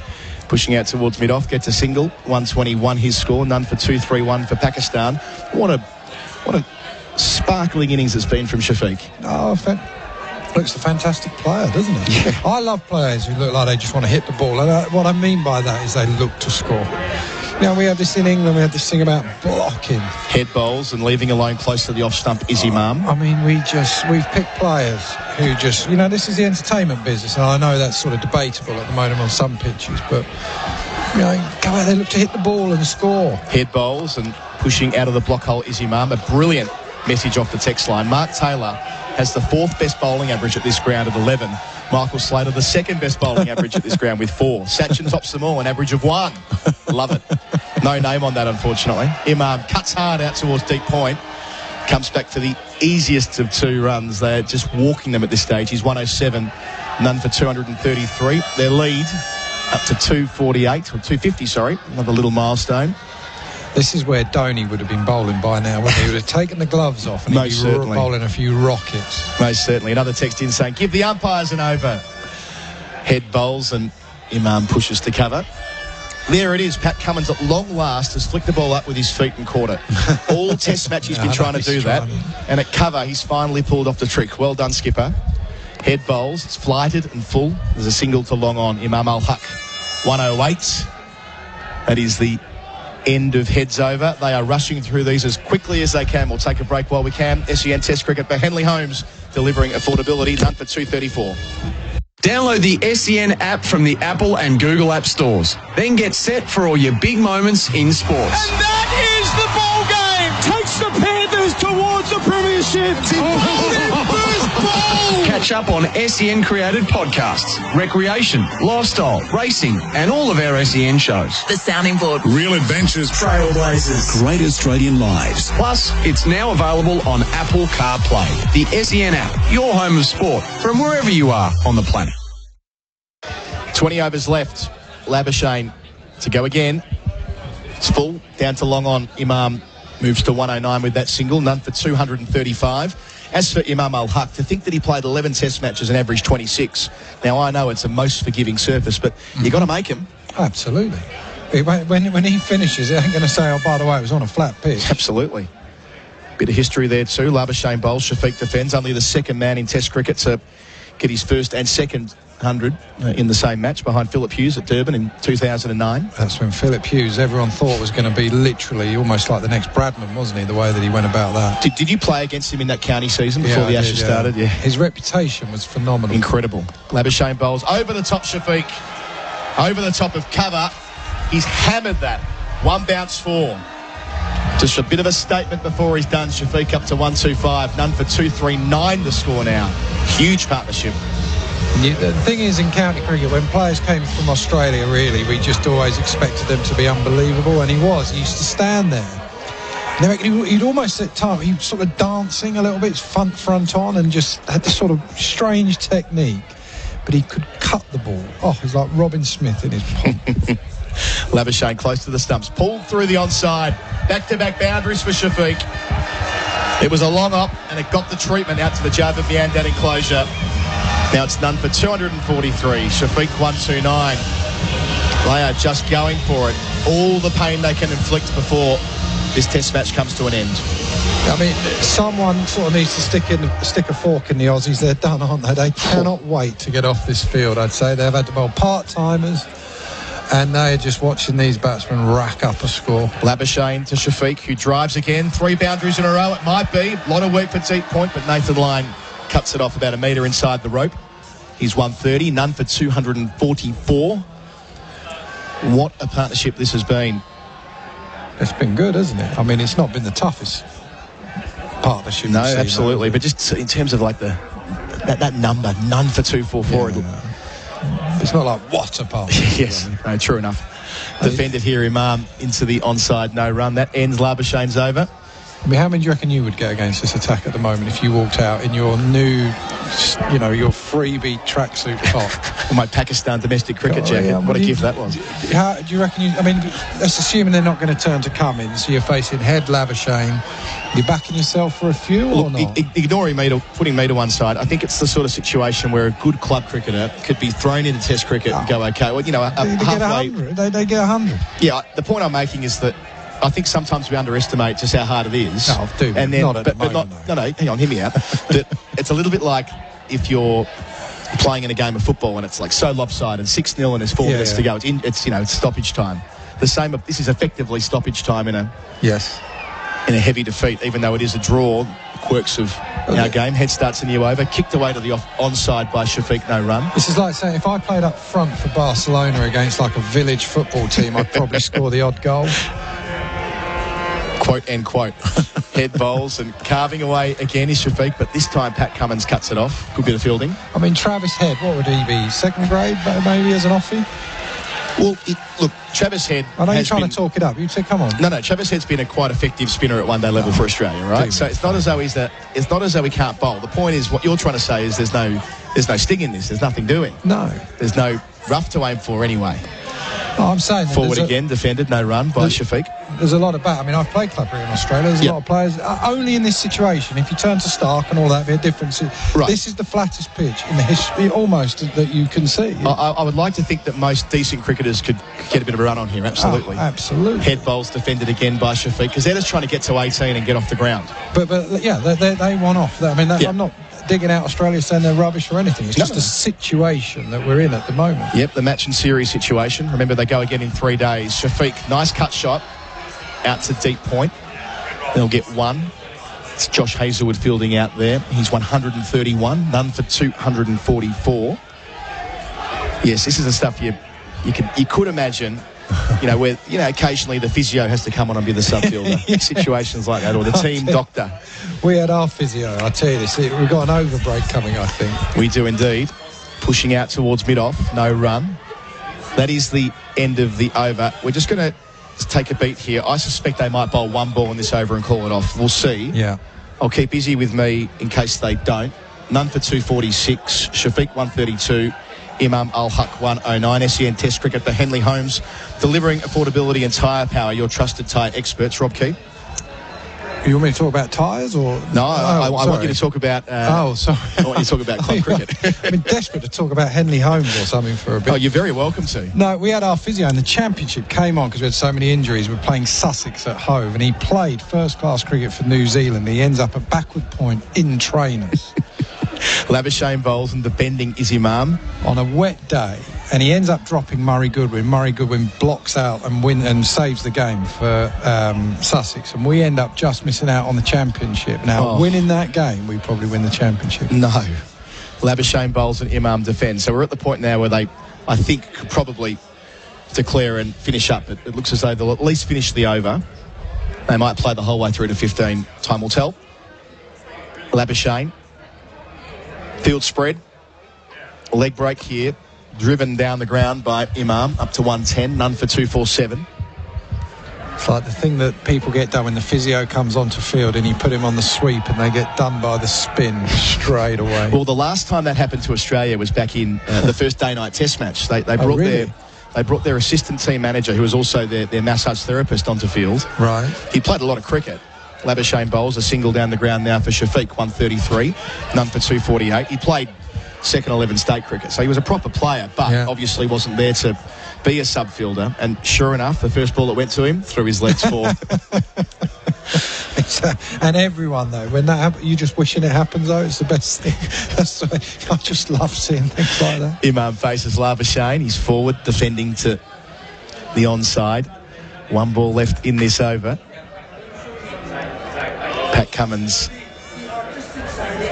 pushing out towards mid-off, gets a single. 121 his score. None for 231 for Pakistan. What a sparkling innings it's been from Shafiq. Oh, looks a fantastic player, doesn't he? Yeah. I love players who look like they just want to hit the ball. And what I mean by that is they look to score. You know, we have this in England, we have this thing about blocking. Head bowls and leaving alone close to the off stump is Imam. I mean, we've picked players who just, this is the entertainment business, and I know that's sort of debatable at the moment on some pitches, but go out there, look to hit the ball and score. Head bowls and pushing out of the block hole is Imam. A brilliant message off the text line. Mark Taylor has the 4th best bowling average at this ground at 11. Michael Slater, the 2nd best bowling average at this ground with 4. Sachin tops them all, an average of 1. Love it. No name on that, unfortunately. Imam cuts hard out towards deep point. Comes back for the easiest of 2 runs. They're just walking them at this stage. He's 107, none for 233. Their lead up to 248, or 250, sorry. Another little milestone. This is where Dhoni would have been bowling by now, when he would have taken the gloves off and he'd be bowling a few rockets. Most certainly. Another text in saying, give the umpires an over. Head bowls and Imam pushes to cover. There it is. Pat Cummins at long last has flicked the ball up with his feet and caught it. All test match he's been trying to do that. And at cover, he's finally pulled off the trick. Well done, skipper. Head bowls. It's flighted and full. There's a single to long on. Imam Al-Haq. 108. That is the end of heads over. They are rushing through these as quickly as they can. We'll take a break while we can. SEN Test Cricket by Henley Holmes, delivering affordability. None for 234. Download the SEN app from the Apple and Google App Stores. Then get set for all your big moments in sports. And that is the ball game. Takes the Panthers towards the premiership. Catch up on SEN-created podcasts, recreation, lifestyle, racing, and all of our SEN shows. The Sounding Board. Real adventures. Trailblazers. Great Australian lives. Plus, it's now available on Apple CarPlay. The SEN app, your home of sport, from wherever you are on the planet. 20 overs left. Labuschagne to go again. It's full. Down to long on. Imam moves to 109 with that single. None for 235. As for Imam Al-Haq, to think that he played 11 test matches and averaged 26. Now, I know it's a most forgiving surface, but you got to make him. Absolutely. When he finishes, it ain't going to say, oh, by the way, it was on a flat pitch. Absolutely. Bit of history there too. Labuschagne bowls, Shafiq defends. Only the 2nd man in Test cricket to get his 1st and 2nd 100 in the same match behind Philip Hughes at Durban in 2009. That's when Philip Hughes, everyone thought, was going to be literally almost like the next Bradman, wasn't he, the way that he went about that. Did you play against him in that county season before the Ashes started? Yeah. His reputation was phenomenal. Incredible. Labuschagne bowls over the top, Shafiq. Over the top of cover. He's hammered that. 1 bounce 4. Just a bit of a statement before he's done. Shafiq up to 125. None for 239 the score now. Huge partnership. The thing is, in county cricket, when players came from Australia, really, we just always expected them to be unbelievable, and he was. He used to stand there. He'd almost at times, he was sort of dancing a little bit, front on, and just had this sort of strange technique, but he could cut the ball. Oh, he's like Robin Smith in his pomp. Labuschagne close to the stumps, pulled through the onside, back-to-back boundaries for Shafiq. It was a long op, and it got the treatment out to the Java Miandad enclosure. Now it's none for 243. Shafiq 129. They are just going for it. All the pain they can inflict before this test match comes to an end. I mean, someone sort of needs to stick a fork in the Aussies. They're done, aren't they? They cannot wait to get off this field, I'd say. They've had to bowl part-timers, and they're just watching these batsmen rack up a score. Labuschagne to Shafiq, who drives again. 3 boundaries in a row, it might be. A lot of work for deep point, but Nathan Lyon cuts it off about a metre inside the rope. He's 130, none for 244. What a partnership this has been. It's been good, hasn't it? I mean, it's not been the toughest partnership. No, absolutely. But just in terms of like that number, none for 244. Yeah. It's not like, what a partnership. Yes, no, true enough. Defended here, Imam, into the onside, no run. That ends Labuschagne's over. I mean, how many do you reckon you would get against this attack at the moment if you walked out in your new, your freebie tracksuit top? Or my Pakistan domestic cricket jacket. What a gift that was. How do you reckon let's assume they're not going to turn to Cummins, so you're facing Head, Labuschagne. You're backing yourself for a few or not? Ignoring me, putting me to one side, I think it's the sort of situation where a good club cricketer could be thrown into Test cricket and go okay. Well, halfway. They get 100. Yeah, the point I'm making is that I think sometimes we underestimate just how hard it is. No, do. And then, not at the moment, no, hang on, hear me out. But it's a little bit like if you're playing in a game of football and it's like so lopsided, 6-0 and there's 4 minutes to go. It's stoppage time. The same. This is effectively stoppage time in a heavy defeat, even though it is a draw. quirks of our game. Head starts a new over. Kicked away to the onside by Shafiq, no run. This is like saying if I played up front for Barcelona against like a village football team, I'd probably score the odd goal. Quote, end quote. Head bowls and carving away again is Shafiq, but this time Pat Cummins cuts it off. Good bit of fielding. I mean, Travis Head, what would he be? Second grade, maybe, as an offie? Well, look, Travis Head. I know you're trying to talk it up. You said, come on. No, Travis Head's been a quite effective spinner at one-day level for Australia, right? So it's not as though it's not as though he can't bowl. The point is, what you're trying to say is there's no sting in this. There's nothing doing. No. There's no rough to aim for anyway. Oh, I'm saying forward again, defended, no run by Shafiq. There's a lot of I mean, I've played club cricket in Australia. There's a lot of players only in this situation. If you turn to Stark and all that, it'd be a difference. Right. This is the flattest pitch in the history, almost, that you can see. I would like to think that most decent cricketers could get a bit of a run on here. Absolutely, absolutely. Head bowls defended again by Shafiq because they're just trying to get to 18 and get off the ground. But yeah, they want off. I mean, I'm not digging out Australia saying they're rubbish or anything. It's just a situation that we're in at the moment. Yep, the match and series situation. Remember, they go again in 3 days. Shafiq, nice cut shot out to deep point. They'll get one. It's Josh Hazlewood fielding out there. He's 131, none for 244. Yes, this is the stuff you could imagine. Where occasionally the physio has to come on and be the subfielder. Situations like that, or the team doctor. We had our physio. I tell you this, we've got an over break coming, I think. We do indeed. Pushing out towards mid-off, no run. That is the end of the over. We're just going to take a beat here. I suspect they might bowl one ball in this over and call it off. We'll see. Yeah. I'll keep Izzy with me in case they don't. None for 246. Shafiq 132. Imam Al-Haq 109. SEN Test Cricket for Henley Holmes, delivering affordability and tyre power. Your trusted tyre experts. Rob Key. You want me to talk about tyres or? No, I want you to talk about. Sorry. I want you to talk about club cricket. I've been desperate to talk about Henley Holmes or something for a bit. Oh, you're very welcome to. No, we had our physio and the championship came on because we had so many injuries. We're playing Sussex at Hove and he played first-class cricket for New Zealand. He ends up at backward point in trainers. Labuschagne bowls and the bending is Imam. On a wet day, and he ends up dropping Murray Goodwin. Murray Goodwin blocks out and saves the game for Sussex, and we end up just missing out on the championship. Now, winning that game, we probably win the championship. No. Labuschagne bowls and Imam defend. So we're at the point now where they, I think, could probably declare and finish up. It looks as though they'll at least finish the over. They might play the whole way through to 15. Time will tell. Labuschagne. Field spread, leg break here, driven down the ground by Imam, up to 110, none for 247. It's like the thing that people get done when the physio comes onto field and you put him on the sweep and they get done by the spin straight away. Well, the last time that happened to Australia was back in the first day-night test match. They brought their assistant team manager, who was also their massage therapist, onto field. Right. He played a lot of cricket. Labuschagne bowls a single down the ground now for Shafiq, 133, none for 248. He played second 11 state cricket, so he was a proper player, but obviously wasn't there to be a sub-fielder. And sure enough, the first ball that went to him, threw his legs for. And everyone, though, when that happens, you just wishing it happens, though. It's the best thing. I just love seeing things like that. Imam faces Labuschagne. He's forward, defending to the onside. One ball left in this over. Pat Cummins,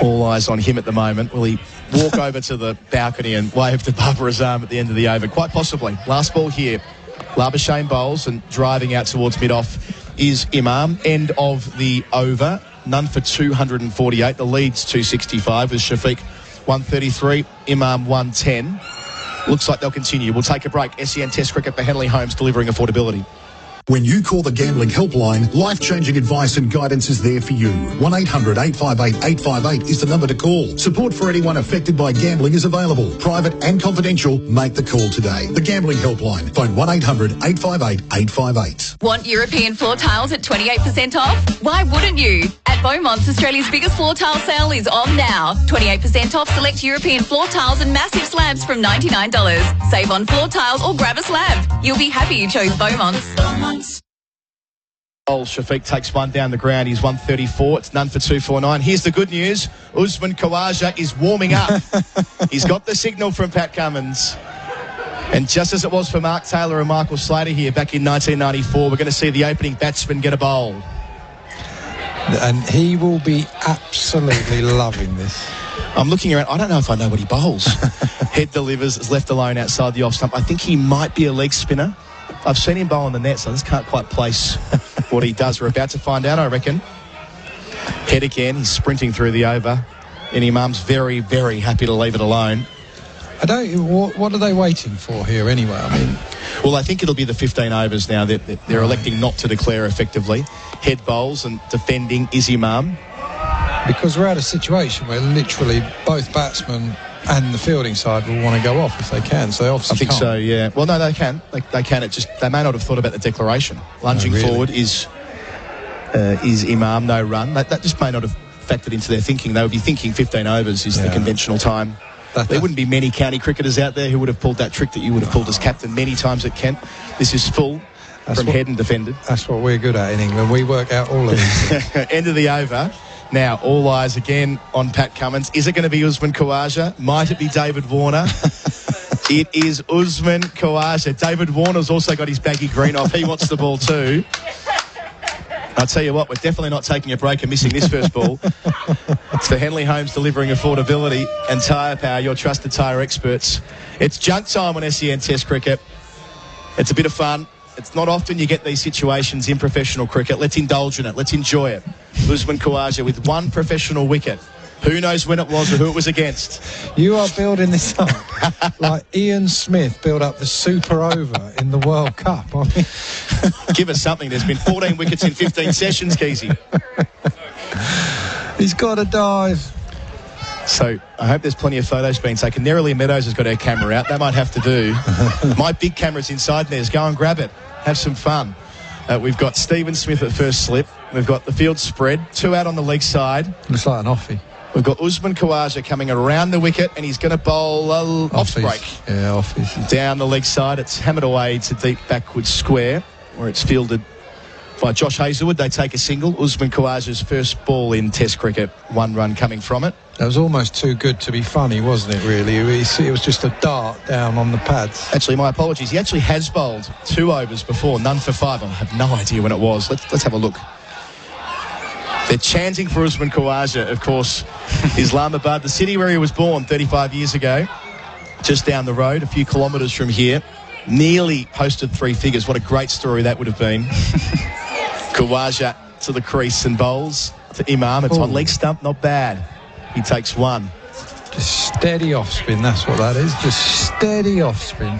all eyes on him at the moment. Will he walk over to the balcony and wave to Babar Azam at the end of the over? Quite possibly. Last ball here. Labuschagne bowls and driving out towards mid-off is Imam. End of the over. None for 248. The lead's 265 with Shafiq 133, Imam 110. Looks like they'll continue. We'll take a break. SEN Test Cricket for Henley Holmes, delivering affordability. When you call the Gambling Helpline, life-changing advice and guidance is there for you. 1-800-858-858 is the number to call. Support for anyone affected by gambling is available. Private and confidential. Make the call today. The Gambling Helpline. Phone 1-800-858-858. Want European floor tiles at 28% off? Why wouldn't you? At Beaumont's, Australia's biggest floor tile sale is on now. 28% off select European floor tiles and massive slabs from $99. Save on floor tiles or grab a slab. You'll be happy you chose Beaumont's. Shafiq takes one down the ground. He's 134. It's none for 249. Here's the good news. Usman Khawaja is warming up. He's got the signal from Pat Cummins. And just as it was for Mark Taylor and Michael Slater here back in 1994, we're going to see the opening batsman get a bowl. And he will be absolutely loving this. I'm looking around. I don't know if I know what he bowls. Head delivers, is left alone outside the off stump. I think he might be a leg spinner. I've seen him bowl on the net, so I just can't quite place what he does. We're about to find out, I reckon. Head again. He's sprinting through the over. And Imam's very, very happy to leave it alone. What are they waiting for here anyway? I mean, well, I think it'll be the 15 overs now that they're electing not to declare effectively. Head bowls and defending is Imam. Because we're at a situation where literally both batsmen and the fielding side will want to go off if they can. So they obviously I think can't. so, yeah. Well, no, they can. They can. They may not have thought about the declaration. Lunging forward is Imam, no run. That just may not have factored into their thinking. They would be thinking 15 overs is the conventional time. There wouldn't be many county cricketers out there who would have pulled that trick that you would have pulled as captain many times at Kent. This is full from head and defended. That's what we're good at in England. We work out all of these. End of the over. Now, all eyes again on Pat Cummins. Is it going to be Usman Khawaja? Might it be David Warner? It is Usman Khawaja. David Warner's also got his baggy green off. He wants the ball too. I'll tell you what, we're definitely not taking a break and missing this first ball. It's for Henley Homes, delivering affordability and tyre power, your trusted tyre experts. It's junk time on SEN Test Cricket. It's a bit of fun. It's not often you get these situations in professional cricket. Let's indulge in it. Let's enjoy it. Usman Khawaja with one professional wicket. Who knows when it was or who it was against? You are building this up like Ian Smith built up the super over in the World Cup. I mean, give us something. There's been 14 wickets in 15 sessions, Keezy. He's got to dive. So I hope there's plenty of photos being taken. Nerily Meadows has got her camera out. That might have to do. My big camera's inside there. Go and grab it. Have some fun. We've got Stephen Smith at first slip. We've got the field spread. 2 out on the leg side. Looks like an offie. We've got Usman Khawaja coming around the wicket, and he's going to bowl off break. Yeah, offies. Down the leg side. It's hammered away to deep backward square, where it's fielded by Josh Hazlewood. They take a single. Usman Khawaja's first ball in Test cricket. 1 run coming from it. That was almost too good to be funny, wasn't it, really? It was just a dart down on the pads. Actually, my apologies. He actually has bowled 2 overs before, none for 5. I have no idea when it was. Let's have a look. They're chanting for Usman Khawaja, of course, Islamabad, the city where he was born 35 years ago, just down the road, a few kilometres from here. Nearly posted 3 figures. What a great story that would have been. Khawaja to the crease and bowls to Imam. It's on leg stump, not bad. He takes 1. Just steady off spin, that's what that is. Just steady off spin.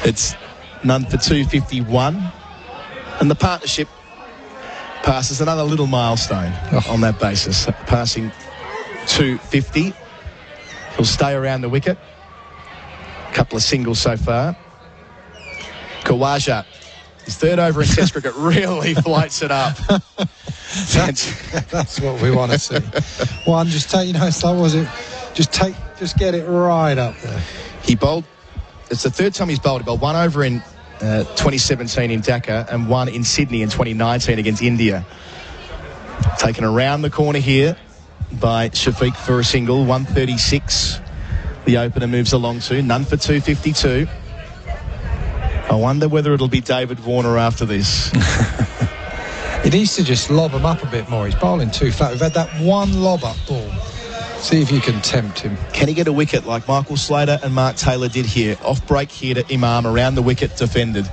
It's none for 251. And the partnership passes another little milestone on that basis, passing 250. He'll stay around the wicket. A couple of singles so far. Khawaja, his 3rd over in Test cricket, really floats it up. That's what we want to see. One, just take, it's like, was it? Just get it right up there. He bowled. It's the 3rd time he's bowled. He bowled 1 over in 2017 in Dhaka and 1 in Sydney in 2019 against India. Taken around the corner here by Shafiq for a single. 136. The opener moves along to none for 252. I wonder whether it'll be David Warner after this. He needs to just lob him up a bit more. He's bowling too flat. We've had that 1 lob-up ball. See if you can tempt him. Can he get a wicket like Michael Slater and Mark Taylor did here? Off break here to Imam, around the wicket, defended.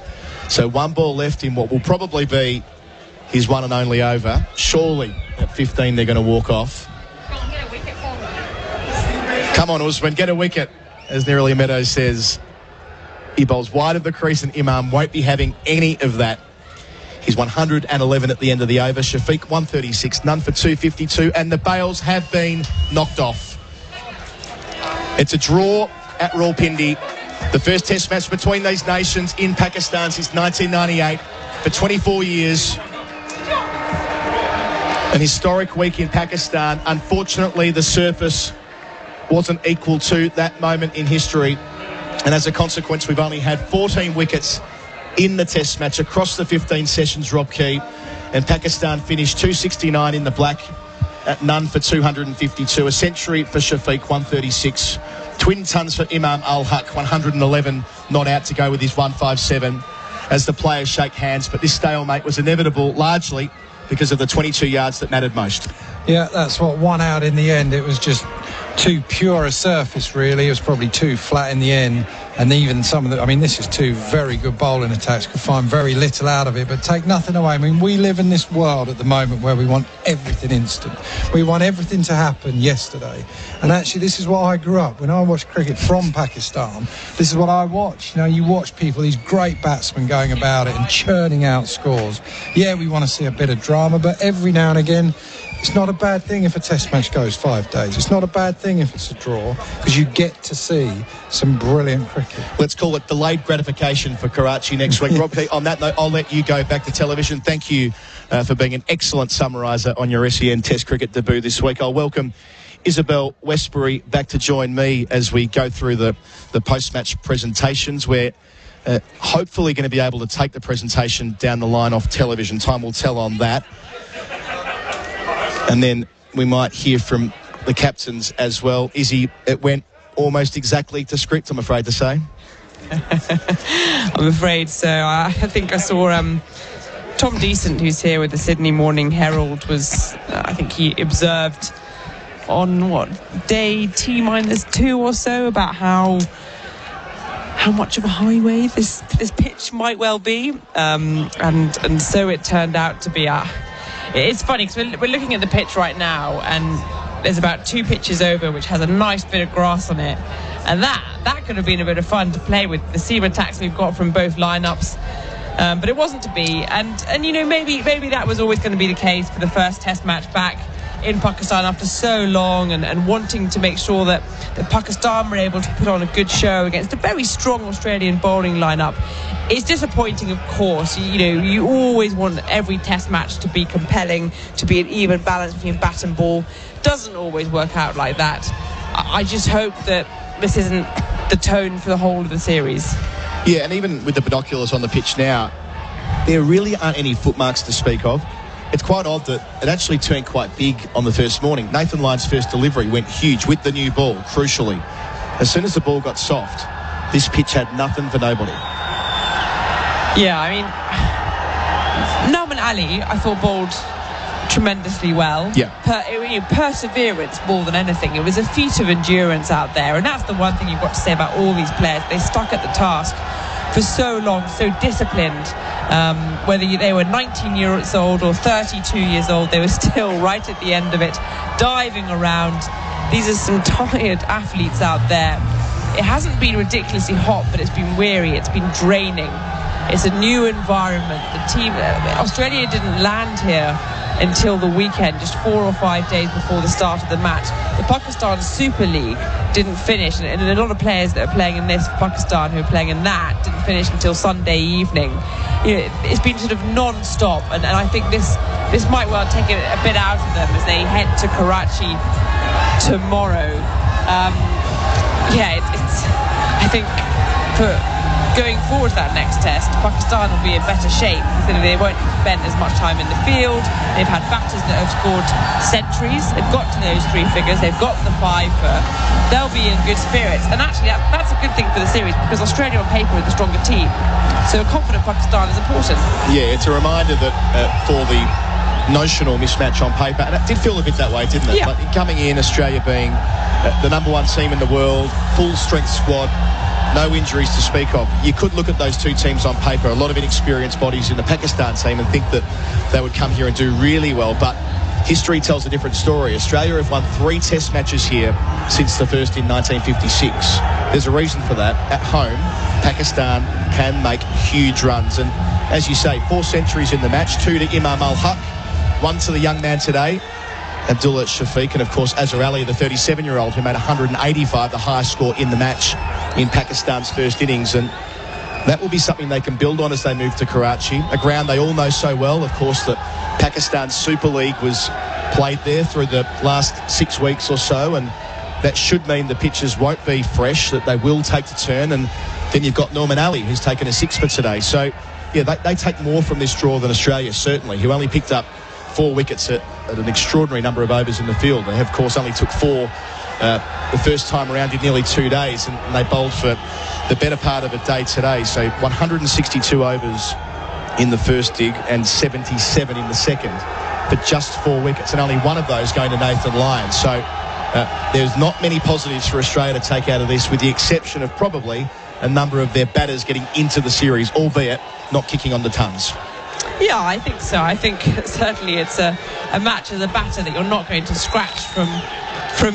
So 1 ball left in what will probably be his 1 and only over. Surely at 15 they're going to walk off. Come on, Usman, get a wicket, as Nerily Meadows says. He bowls wide of the crease and Imam won't be having any of that. He's 111 at the end of the over. Shafiq 136, none for 252, and the bails have been knocked off. It's a draw at Rawalpindi. The first Test match between these nations in Pakistan since 1998 for 24 years. An historic week in Pakistan. Unfortunately, the surface wasn't equal to that moment in history. And as a consequence, we've only had 14 wickets in the Test match across the 15 sessions, Rob Key. And Pakistan finished 269 in the black at none for 252. A century for Shafiq, 136. Twin tons for Imam Al-Haq, 111 not out to go with his 157 as the players shake hands. But this stalemate was inevitable largely because of the 22 yards that mattered most. Yeah, that's what won out in the end. It was just too pure a surface, really. It was probably too flat in the end. And even some of the... I mean, this is two very good bowling attacks. Could find very little out of it, but take nothing away. I mean, we live in this world at the moment where we want everything instant. We want everything to happen yesterday. And actually, this is what I grew up. When I watched cricket from Pakistan, this is what I watched. You know, you watch people, these great batsmen going about it and churning out scores. Yeah, we want to see a bit of drama, but every now and again... It's not a bad thing if a test match goes 5 days. It's not a bad thing if it's a draw, because you get to see some brilliant cricket. Let's call it delayed gratification for Karachi next week. Rob, on that note, I'll let you go back to television. Thank you for being an excellent summariser on your SEN Test cricket debut this week. I'll welcome Isabel Westbury back to join me as we go through the post-match presentations. We're hopefully going to be able to take the presentation down the line off television. Time will tell on that. And then we might hear from the captains as well. Izzy, it went almost exactly to script, I'm afraid to say. I'm afraid so. I think I saw Tom Decent, who's here with the Sydney Morning Herald, was, I think he observed on, day T-2 or so, about how much of a highway this pitch might well be. And so it turned out to be it's funny because we're looking at the pitch right now, and there's about 2 pitches over, which has a nice bit of grass on it, and that could have been a bit of fun to play with the seam attacks we've got from both lineups, but it wasn't to be. And you know, maybe that was always going to be the case for the first Test match back in Pakistan after so long, and wanting to make sure that Pakistan were able to put on a good show against a very strong Australian bowling lineup. It's disappointing, of course. You know, you always want every Test match to be compelling, to be an even balance between bat and ball. Doesn't always work out like that. I just hope that this isn't the tone for the whole of the series. Yeah, and even with the binoculars on the pitch now, there really aren't any footmarks to speak of. It's quite odd that it actually turned quite big on the first morning. Nathan Lyon's first delivery went huge with the new ball, crucially. As soon as the ball got soft, this pitch had nothing for nobody. Yeah, I mean, Nauman Ali, I thought, bowled tremendously well. Yeah. Perseverance more than anything. It was a feat of endurance out there, and that's the one thing you've got to say about all these players. They stuck at the task for so long, so disciplined. Whether they were 19 years old or 32 years old, they were still right at the end of it, diving around. These are some tired athletes out there. It hasn't been ridiculously hot, but it's been weary, it's been draining. It's a new environment. The team, Australia didn't land here until the weekend, just 4 or 5 days before the start of the match. The Pakistan Super League didn't finish, and a lot of players that are playing in this, Pakistan, who are playing in that, didn't finish until Sunday evening. You know, it's been sort of non-stop, and I think this might well take a bit out of them as they head to Karachi tomorrow. I think for going forward to that next test, Pakistan will be in better shape, considering they won't spend as much time in the field. They've had batters that have scored centuries. They've got to those 3 figures. They've got the 5. They'll be in good spirits. And actually, that's a good thing for the series, because Australia on paper is the stronger team. So a confident Pakistan is important. Yeah, it's a reminder that for the notional mismatch on paper, and it did feel a bit that way, didn't it? Yeah. Like, coming in, Australia being the number 1 team in the world, full strength squad, no injuries to speak of. You could look at those 2 teams on paper, a lot of inexperienced bodies in the Pakistan team, and think that they would come here and do really well, but history tells a different story. Australia have won 3 Test matches here since the first in 1956. There's a reason for that. At home, Pakistan can make huge runs, and as you say, 4 centuries in the match, 2 to Imam Al-Haq, 1 to the young man today, Abdullah Shafiq, and of course Azhar Ali, the 37-year-old who made 185, the highest score in the match in Pakistan's first innings. And that will be something they can build on as they move to Karachi, a ground they all know so well. Of course, the Pakistan's Super League was played there through the last 6 weeks or so, and that should mean the pitches won't be fresh, that they will take the turn. And then you've got Nauman Ali, who's taken a 6 for today. So yeah, they take more from this draw than Australia, certainly, who only picked up 4 wickets at an extraordinary number of overs in the field. They, of course, only took 4 the first time around in nearly 2 days, and they bowled for the better part of a day today. So 162 overs in the first dig and 77 in the second. for just 4 wickets, and only one of those going to Nathan Lyon. So there's not many positives for Australia to take out of this, with the exception of probably a number of their batters getting into the series, albeit not kicking on the tons. Yeah, I think so. I think certainly it's a match as a batter that you're not going to scratch from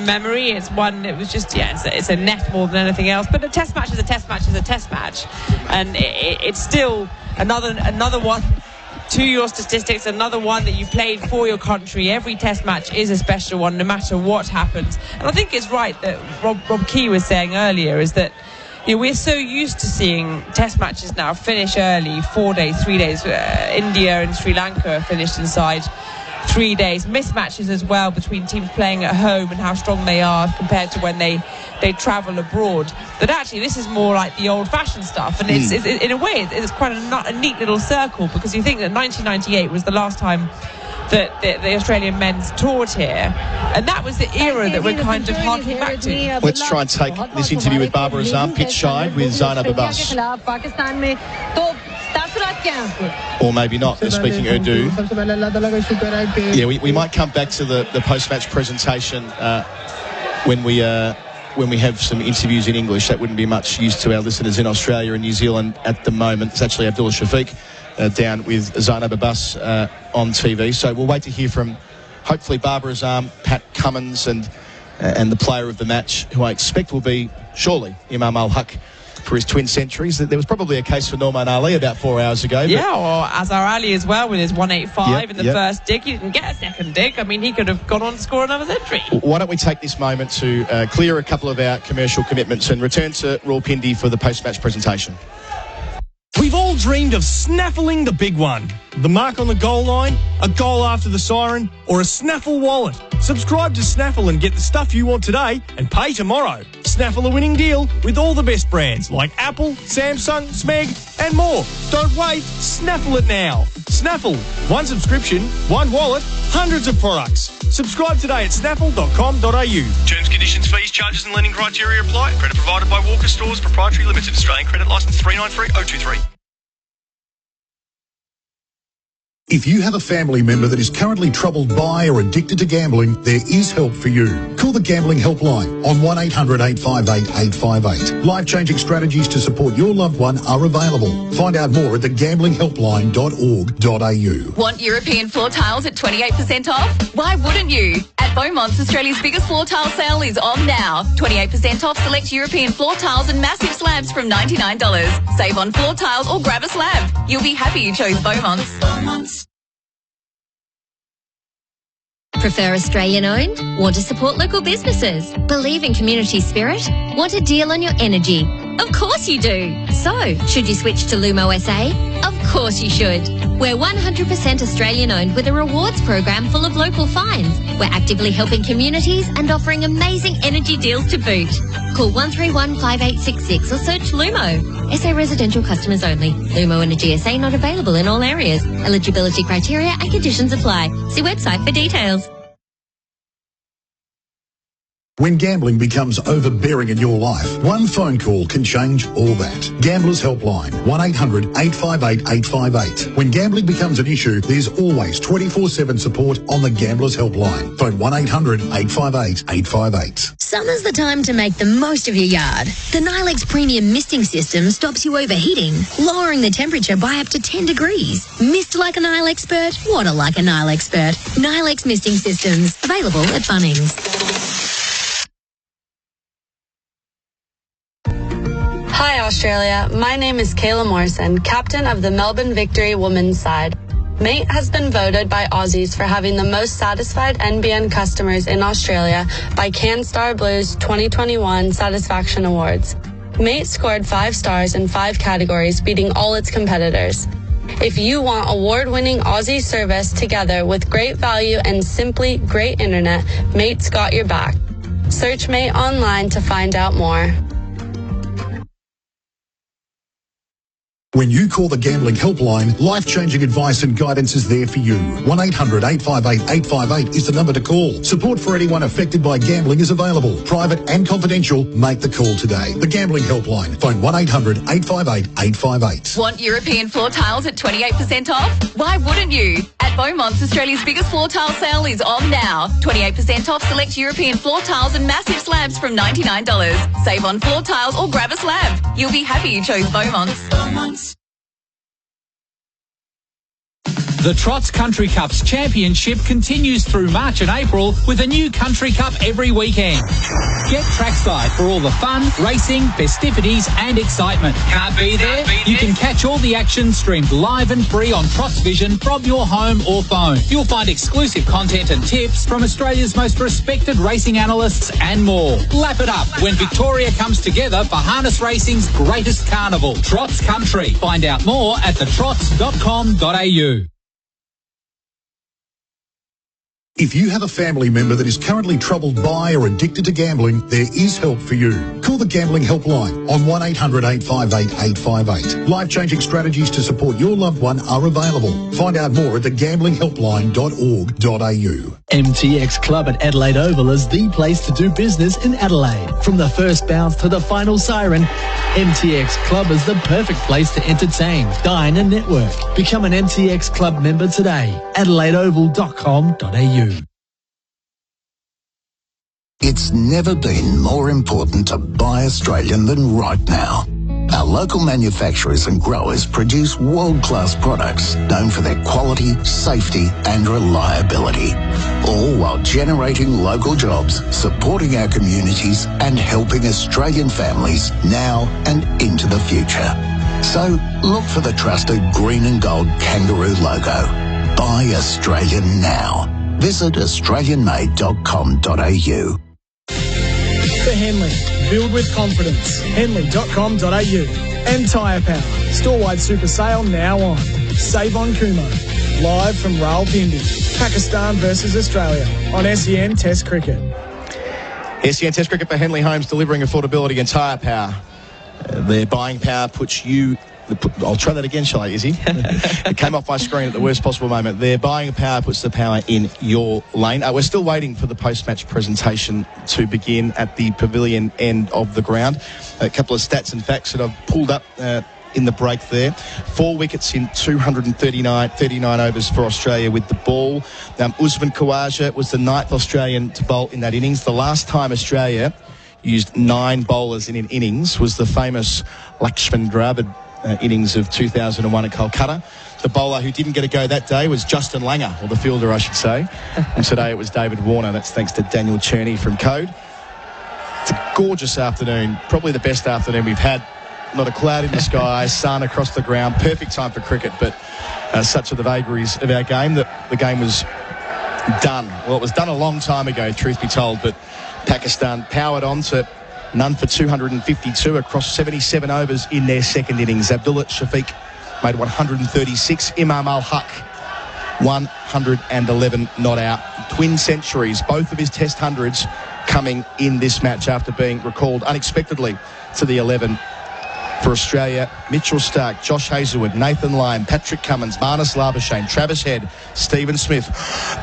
memory. It's one that was just, it's a net more than anything else. But a test match is a test match is a test match. And it's still another one. To your statistics, another one that you played for your country. Every test match is a special one, no matter what happens. And I think it's right that Rob Key was saying earlier, is that we're so used to seeing test matches now finish early, 4 days, 3 days. India and Sri Lanka finished inside 3 days. Mismatches as well between teams playing at home and how strong they are compared to when they travel abroad. But actually, this is more like the old-fashioned stuff, and it's in a way it's quite a neat little circle, because you think that 1998 was the last time that the Australian men's toured here, and that was the era that we're kind of harking back to. Let's try and take this interview with Barbara Azam, pitch side, with Zainab Abbas. Or maybe not, they're speaking Urdu. Yeah, we might come back to the post-match presentation when we have some interviews in English. That wouldn't be much use to our listeners in Australia and New Zealand at the moment. It's actually Abdullah Shafiq down with Zainab Abbas on TV. So we'll wait to hear from, hopefully, Barbara Azam, Pat Cummins, and the player of the match, who I expect will be, surely, Imam Al-Haq, for his twin centuries. There was probably a case for Norman Ali about 4 hours ago. Yeah, or Azhar Ali as well with his 185 in the first dig. He didn't get a second dig. I mean, he could have gone on to score another century. Why don't we take this moment to clear a couple of our commercial commitments and return to Rawalpindi for the post-match presentation. We've all dreamed of snaffling the big one. The mark on the goal line, a goal after the siren, or a Snaffle wallet. Subscribe to Snaffle and get the stuff you want today and pay tomorrow. Snaffle a winning deal with all the best brands like Apple, Samsung, Smeg and more. Don't wait, Snaffle it now. Snaffle, one subscription, one wallet, hundreds of products. Subscribe today at snaffle.com.au. Terms, conditions, fees, charges and lending criteria apply. Credit provided by Walker Stores Proprietary Limited, Australian Credit Licence 393023. If you have a family member that is currently troubled by or addicted to gambling, there is help for you. Call the Gambling Helpline on 1-800-858-858. Life-changing strategies to support your loved one are available. Find out more at thegamblinghelpline.org.au. Want European floor tiles at 28% off? Why wouldn't you? At Beaumont's, Australia's biggest floor tile sale is on now. 28% off select European floor tiles and massive slabs from $99. Save on floor tiles or grab a slab. You'll be happy you chose Beaumont's. Prefer Australian-owned? Want to support local businesses? Believe in community spirit? Want a deal on your energy? Of course you do. So, should you switch to Lumo SA? Of course you should. We're 100% Australian-owned with a rewards program full of local finds. We're actively helping communities and offering amazing energy deals to boot. Call 131 5866 or search Lumo. SA residential customers only. Lumo Energy SA not available in all areas. Eligibility criteria and conditions apply. See website for details. When gambling becomes overbearing in your life, one phone call can change all that. Gamblers Helpline, 1-800-858-858. When gambling becomes an issue, there's always 24/7 support on the Gamblers Helpline. Phone 1-800-858-858. Summer's the time to make the most of your yard. The Nilex Premium Misting System stops you overheating, lowering the temperature by up to 10 degrees. Mist like a Nile expert? Water like a Nile expert. Nilex Misting Systems, available at Bunnings. Hi Australia, my name is Kayla Morrison, captain of the Melbourne Victory women's side. Mate has been voted by Aussies for having the most satisfied NBN customers in Australia by CanStar Blue's 2021 Satisfaction Awards. Mate scored 5 stars in 5 categories, beating all its competitors. If you want award-winning Aussie service together with great value and simply great internet, Mate's got your back. Search Mate online to find out more. When you call the Gambling Helpline, life-changing advice and guidance is there for you. 1-800-858-858 is the number to call. Support for anyone affected by gambling is available. Private and confidential. Make the call today. The Gambling Helpline. Phone 1-800-858-858. Want European floor tiles at 28% off? Why wouldn't you? At At Beaumont's, Australia's biggest floor tile sale is on now. 28% off select European floor tiles and massive slabs from $99. Save on floor tiles or grab a slab. You'll be happy you chose Beaumont's. The Trots Country Cup's championship continues through March and April with a new Country Cup every weekend. Get trackside for all the fun, racing, festivities and excitement. Can't be there? You can catch all the action streamed live and free on Trots Vision from your home or phone. You'll find exclusive content and tips from Australia's most respected racing analysts and more. Lap it up when Victoria comes together for harness racing's greatest carnival, Trots Country. Find out more at thetrots.com.au. If you have a family member that is currently troubled by or addicted to gambling, there is help for you. Call the Gambling Helpline on 1-800-858-858. Life-changing strategies to support your loved one are available. Find out more at thegamblinghelpline.org.au. MTX Club at Adelaide Oval is the place to do business in Adelaide. From the first bounce to the final siren, MTX Club is the perfect place to entertain, dine and network. Become an MTX Club member today. AdelaideOval.com.au. It's never been more important to buy Australian than right now. Our local manufacturers and growers produce world-class products known for their quality, safety and reliability, all while generating local jobs, supporting our communities and helping Australian families now and into the future. So look for the trusted green and gold kangaroo logo. Buy Australian now. Visit australianmade.com.au. For Henley, build with confidence. Henley.com.au. And Tyre Power, store-wide super sale now on. Save on Kumo. Live from Rawalpindi, Pakistan versus Australia on SEN Test Cricket. SEN Test Cricket for Henley Homes, delivering affordability and Tyre Power. Their buying power puts you... I'll try that again, shall I, Izzy? It came off my screen at the worst possible moment. Their buying power puts the power in your lane. We're still waiting for the post-match presentation to begin at the pavilion end of the ground. A couple of stats and facts that I've pulled up in the break there. 4 wickets in 39 overs for Australia with the ball. Usman Khawaja was the 9th Australian to bowl in that innings. The last time Australia used 9 bowlers in an innings was the famous Lakshman Dravid innings of 2001 at Kolkata. The bowler who didn't get a go that day was Justin Langer, or the fielder I should say, and today it was David Warner. That's thanks to Daniel Cherney from Code. It's a gorgeous afternoon, probably the best afternoon we've had. Not a cloud in the sky, sun across the ground, perfect time for cricket, but such are the vagaries of our game that the game was done. Well, it was done a long time ago, truth be told, but Pakistan powered on to none for 252 across 77 overs in their second innings. Abdullah Shafiq made 136. Imam Al-Haq, 111 not out. Twin centuries, both of his test hundreds coming in this match after being recalled unexpectedly to the 11 for Australia. Mitchell Starc, Josh Hazlewood, Nathan Lyon, Patrick Cummins, Marnus Labuschagne, Travis Head, Stephen Smith,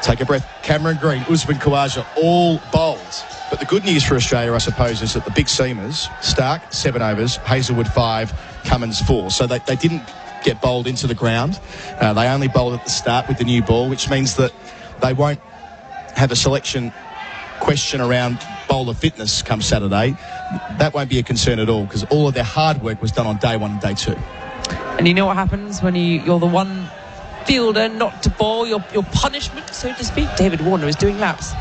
take a breath, Cameron Green, Usman Khawaja, all bowled. But the good news for Australia, I suppose, is that the big seamers, Starc, 7 overs, Hazlewood 5, Cummins 4. So they didn't get bowled into the ground. They only bowled at the start with the new ball, which means that they won't have a selection question around bowler fitness come Saturday. That won't be a concern at all, because all of their hard work was done on day 1 and day 2. And you know what happens when you're the one fielder not to bowl, your punishment, so to speak? David Warner is doing laps.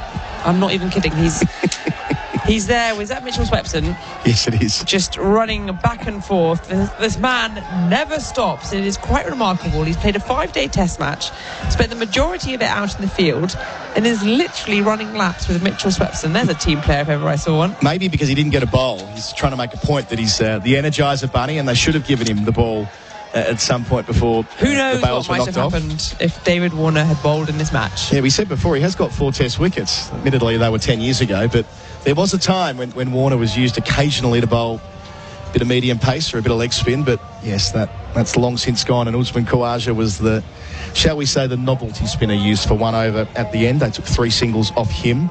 I'm not even kidding. He's there. Was that Mitchell Swepson? Yes, it is. Just running back and forth. This man never stops. It is quite remarkable. He's played a 5-day test match, spent the majority of it out in the field, and is literally running laps with Mitchell Swepson. There's a team player if ever I saw one. Maybe because he didn't get a bowl. He's trying to make a point that he's the Energizer Bunny, and they should have given him the ball at some point before. Who knows the bails what might have happened if David Warner had bowled in this match. Yeah, we said before he has got 4 test wickets. Admittedly, they were 10 years ago, but there was a time when Warner was used occasionally to bowl a bit of medium pace or a bit of leg spin, but yes, that's long since gone, and Usman Khawaja was the, shall we say, the novelty spinner used for 1 over at the end. They took 3 singles off him.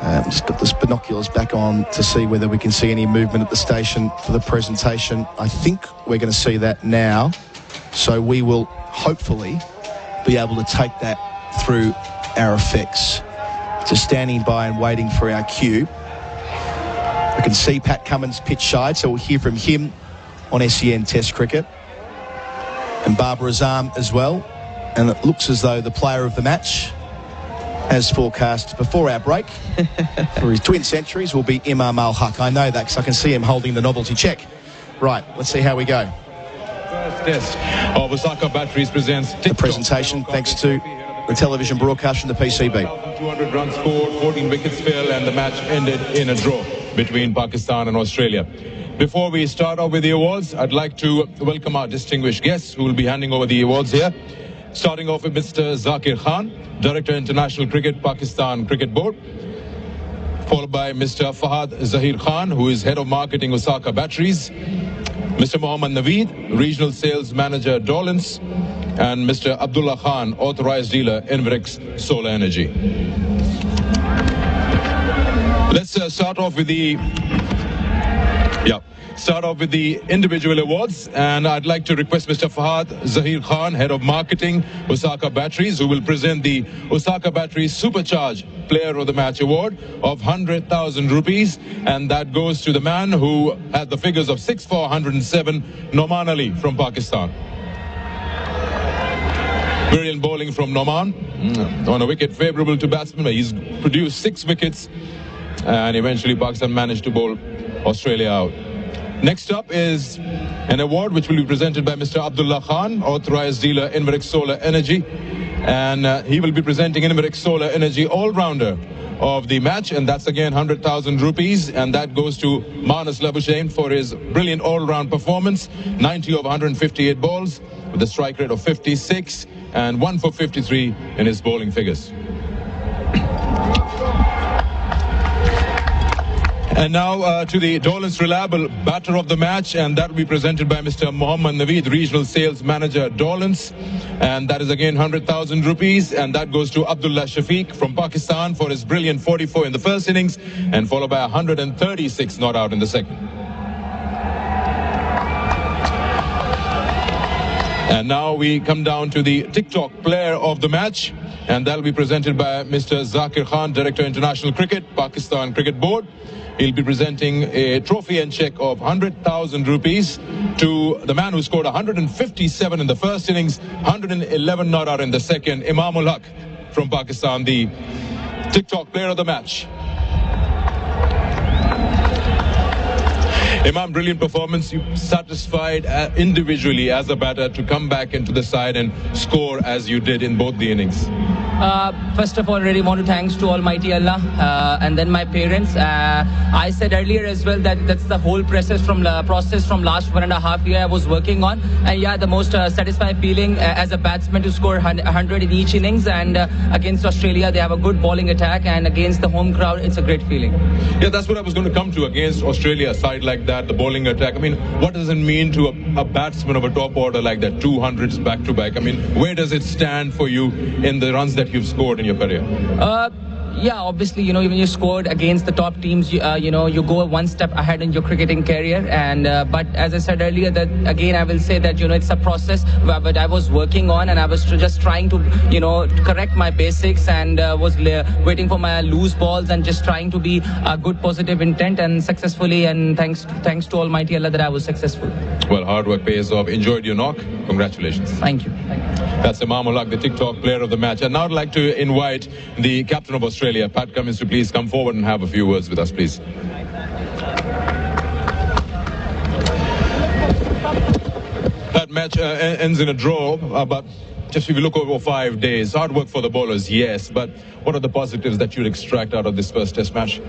Just got the binoculars back on to see whether we can see any movement at the station for the presentation. I think we're going to see that now. So we will hopefully be able to take that through our effects. Just standing by and waiting for our cue. I can see Pat Cummins pitch side, so we'll hear from him on SEN Test Cricket. And Barbara Azam as well. And it looks as though the player of the match, as forecast before our break, for his twin centuries will be Imam Al-Haq. I know that because I can see him holding the novelty check. Right, let's see how we go. First test of Osaka Batteries presents the presentation, thanks to the television broadcast from the PCB. 200 runs scored, 14 wickets fell, and the match ended in a draw between Pakistan and Australia. Before we start off with the awards, I'd like to welcome our distinguished guests who will be handing over the awards here. Starting off with Mr. Zakir Khan, Director International Cricket, Pakistan Cricket Board. Followed by Mr. Fahad Zahir Khan, who is Head of Marketing, Osaka Batteries. Mr. Mohammad Naveed, Regional Sales Manager, Dolans. And Mr. Abdullah Khan, Authorized Dealer, Envirex Solar Energy. Let's start off with the individual awards, and I'd like to request Mr. Fahad Zahir Khan, Head of Marketing, Osaka Batteries, who will present the Osaka Batteries Supercharge Player of the Match Award of 100,000 rupees, and that goes to the man who had the figures of 6 for 107, Noman Ali from Pakistan. Brilliant bowling from Noman on a wicket favourable to batsmen. He's produced 6 wickets, and eventually Pakistan managed to bowl Australia out. Next up is an award which will be presented by Mr. Abdullah Khan, Authorized Dealer, Envirex Solar Energy. And he will be presenting Envirex Solar Energy All-Rounder of the match. And that's again 100,000 rupees. And that goes to Manas Labuschagne for his brilliant all-round performance. 90 of 158 balls with a strike rate of 56 and 1 for 53 in his bowling figures. And now to the Dolans Reliable Batter of the Match, and that will be presented by Mr. Mohammad Naveed, Regional Sales Manager, Dolans. And that is again 100,000 rupees, and that goes to Abdullah Shafiq from Pakistan for his brilliant 44 in the first innings, and followed by 136 not out in the second. And now we come down to the TikTok Player of the Match, and that will be presented by Mr. Zakir Khan, Director International Cricket, Pakistan Cricket Board. He'll be presenting a trophy and check of 100,000 rupees to the man who scored 157 in the first innings, 111 not out in the second, Imam Al-Haq from Pakistan, the TikTok Player of the Match. Imam, brilliant performance. You satisfied individually as a batter to come back into the side and score as you did in both the innings? First of all, really want to thanks to Almighty Allah and then my parents. I said earlier as well that that's the whole process from last 1.5 years I was working on. And yeah, the most satisfying feeling as a batsman to score 100 in each innings. And against Australia, they have a good bowling attack. And against the home crowd, it's a great feeling. Yeah, that's what I was going to come to. Against Australia, a side like that, the bowling attack. I mean, what does it mean to a batsman of a top order like that, 200s back to back? I mean, where does it stand for you in the runs that you've scored in your career? Yeah, obviously, when you scored against the top teams, you go one step ahead in your cricketing career. And but as I said earlier, that again, I will say that it's a process but I was working on, and I was just trying to correct my basics, and was waiting for my loose balls and just trying to be a good positive intent, and successfully. And thanks to Almighty Allah that I was successful. Well, hard work pays off. Enjoyed your knock. Congratulations. Thank you. That's Imam Al-Haq, the TikTok Player of the Match. And now I'd like to invite the captain of Australia, Pat Cummins, to please come forward and have a few words with us, please. That match ends in a draw, but just if you look over 5 days, hard work for the bowlers, yes, but what are the positives that you'd extract out of this first test match?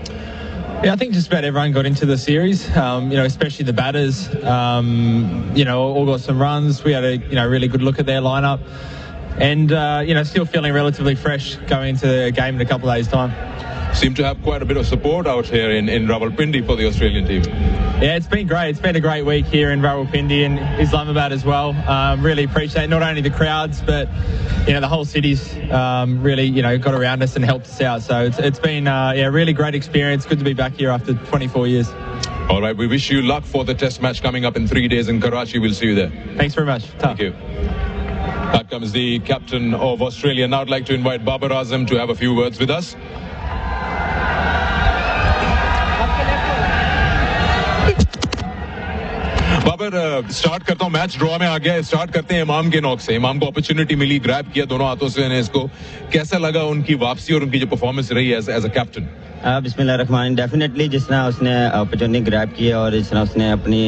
Yeah, I think just about everyone got into the series, especially the batters, all got some runs. We had a, really good look at their lineup, and, still feeling relatively fresh going into the game in a couple of days' time. Seem to have quite a bit of support out here in Rawalpindi for the Australian team. Yeah, it's been great. It's been a great week here in Rawalpindi and Islamabad as well. Really appreciate not only the crowds, but the whole city's really got around us and helped us out. So it's been a really great experience. Good to be back here after 24 years. All right, we wish you luck for the test match coming up in 3 days in Karachi. We'll see you there. Thanks very much. Thank you. Back comes the captain of Australia. Now I'd like to invite Babar Azam to have a few words with us. Babar start करता हूं match draw में आ गया start करते हैं इमाम के knock से इमाम को अपॉर्चुनिटी मिली ग्रैब किया दोनों हाथों से इसको कैसा लगा उनकी वापसी और उनकी जो परफॉर्मेंस रही एज अ कैप्टन बिस्मिल्लाहिर्रहमानिर्रहीम डेफिनेटली जिस तरह उसने अपॉर्चुनिटी ग्रैब की है और जिस तरह उसने अपनी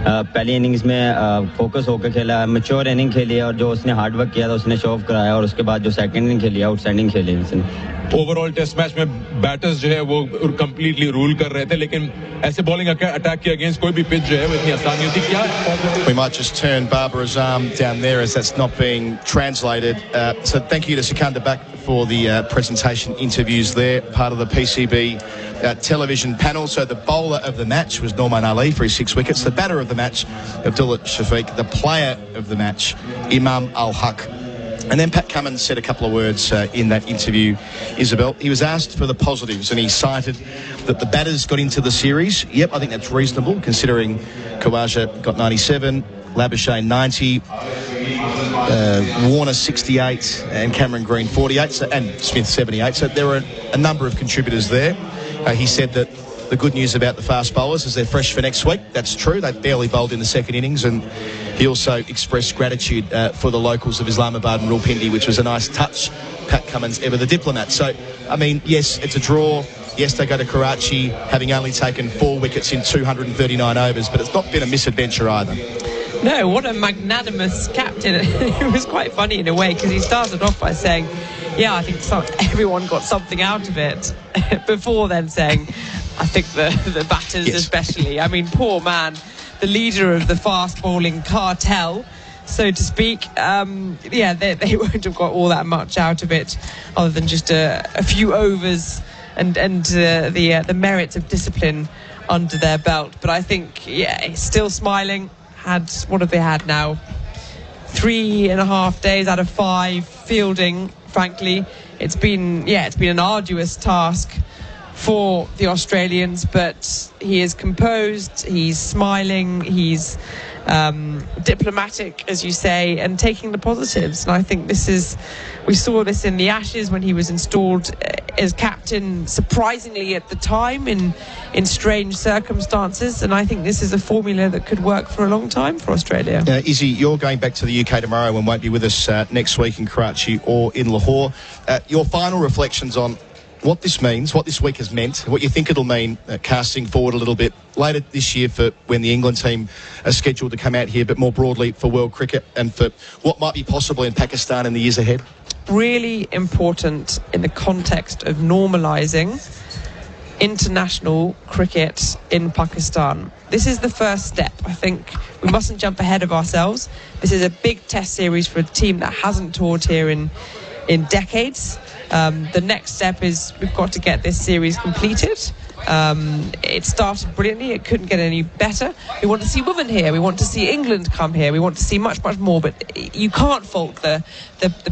पहली इनिंग्स में फोकस होकर खेला मैच्योर इनिंग खेली और जो उसने हार्ड वर्क किया था उसने शो ऑफ कराया और उसके बाद जो सेकंड इनिंग खेली आउटस्टैंडिंग खेली उसने ओवरऑल टेस्ट मैच में बैटर्स जो है वो कंप्लीटली रूल कर रहे थे लेकिन ऐसे बॉलिंग अटैक के अगेंस्ट कोई भी पिच जो है वो इतनी आसान होती क्या We might just turn Barbara's arm down there as that's not being translated. So thank you to Sikandar back for the presentation interviews there, part of the PCB television panel. So the bowler of the match was Norman Ali for his 6 wickets. The batter of the match, Abdullah Shafiq. The player of the match, Imam Al-Haq. And then Pat Cummins said a couple of words in that interview, Isabel. He was asked for the positives and he cited that the batters got into the series. Yep, I think that's reasonable considering Khawaja got 97, Labuschagne 90, Warner 68 and Cameron Green 48 and Smith 78. So there were a number of contributors there. He said that the good news about the fast bowlers is they're fresh for next week. That's true. They barely bowled in the second innings and he also expressed gratitude for the locals of Islamabad and Rawalpindi, which was a nice touch. Pat Cummins, ever the diplomat. So, I mean, yes, it's a draw. Yes, they go to Karachi, having only taken 4 wickets in 239 overs, but it's not been a misadventure either. No, what a magnanimous captain. It was quite funny in a way because he started off by saying, yeah, I think everyone got something out of it, before then saying, I think the batters especially. I mean, poor man, the leader of the fast bowling cartel, so to speak. They won't have got all that much out of it other than just a few overs and the merits of discipline under their belt. But I think, he's still smiling. What have they had now? 3.5 days out of 5 fielding, frankly. It's been an arduous task for the Australians, but he is composed, he's smiling, he's diplomatic, as you say, and taking the positives. And I think we saw this in the Ashes when he was installed as captain, surprisingly at the time, in strange circumstances. And I think this is a formula that could work for a long time for Australia. Izzy, you're going back to the UK tomorrow and won't be with us next week in Karachi or in Lahore. Your final reflections on what this means, what this week has meant, what you think it'll mean casting forward a little bit later this year for when the England team are scheduled to come out here, but more broadly for world cricket and for what might be possible in Pakistan in the years ahead? Really important in the context of normalising international cricket in Pakistan. This is the first step. I think we mustn't jump ahead of ourselves. This is a big test series for a team that hasn't toured here in decades. The next step is we've got to get this series completed. It started brilliantly. It couldn't get any better. We want to see women here. We want to see England come here. We want to see much, much more. But you can't fault the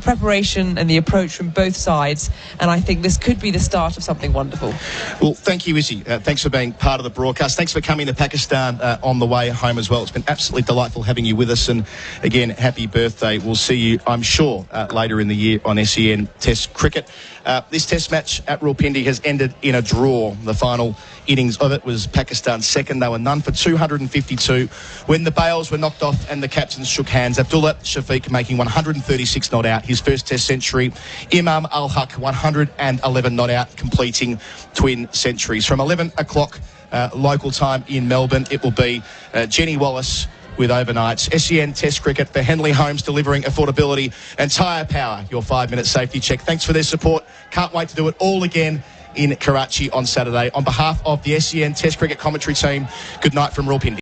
preparation and the approach from both sides. And I think this could be the start of something wonderful. Well, thank you, Izzy. Thanks for being part of the broadcast. Thanks for coming to Pakistan on the way home as well. It's been absolutely delightful having you with us. And again, happy birthday. We'll see you, I'm sure, later in the year on SEN Test Cricket. This test match at Rawalpindi has ended in a draw. The final innings of it was Pakistan's second. They were none for 252 when the bails were knocked off and the captains shook hands. Abdullah Shafiq making 136 not out, his first test century. Imam Al-Haq 111 not out, completing twin centuries. From 11 o'clock local time in Melbourne, it will be Jenny Wallace with overnights. SEN Test Cricket for Henley Homes, delivering affordability and tyre power. Your 5-minute safety check. Thanks for their support. Can't wait to do it all again in Karachi on Saturday. On behalf of the SEN Test Cricket commentary team, good night from Rawalpindi.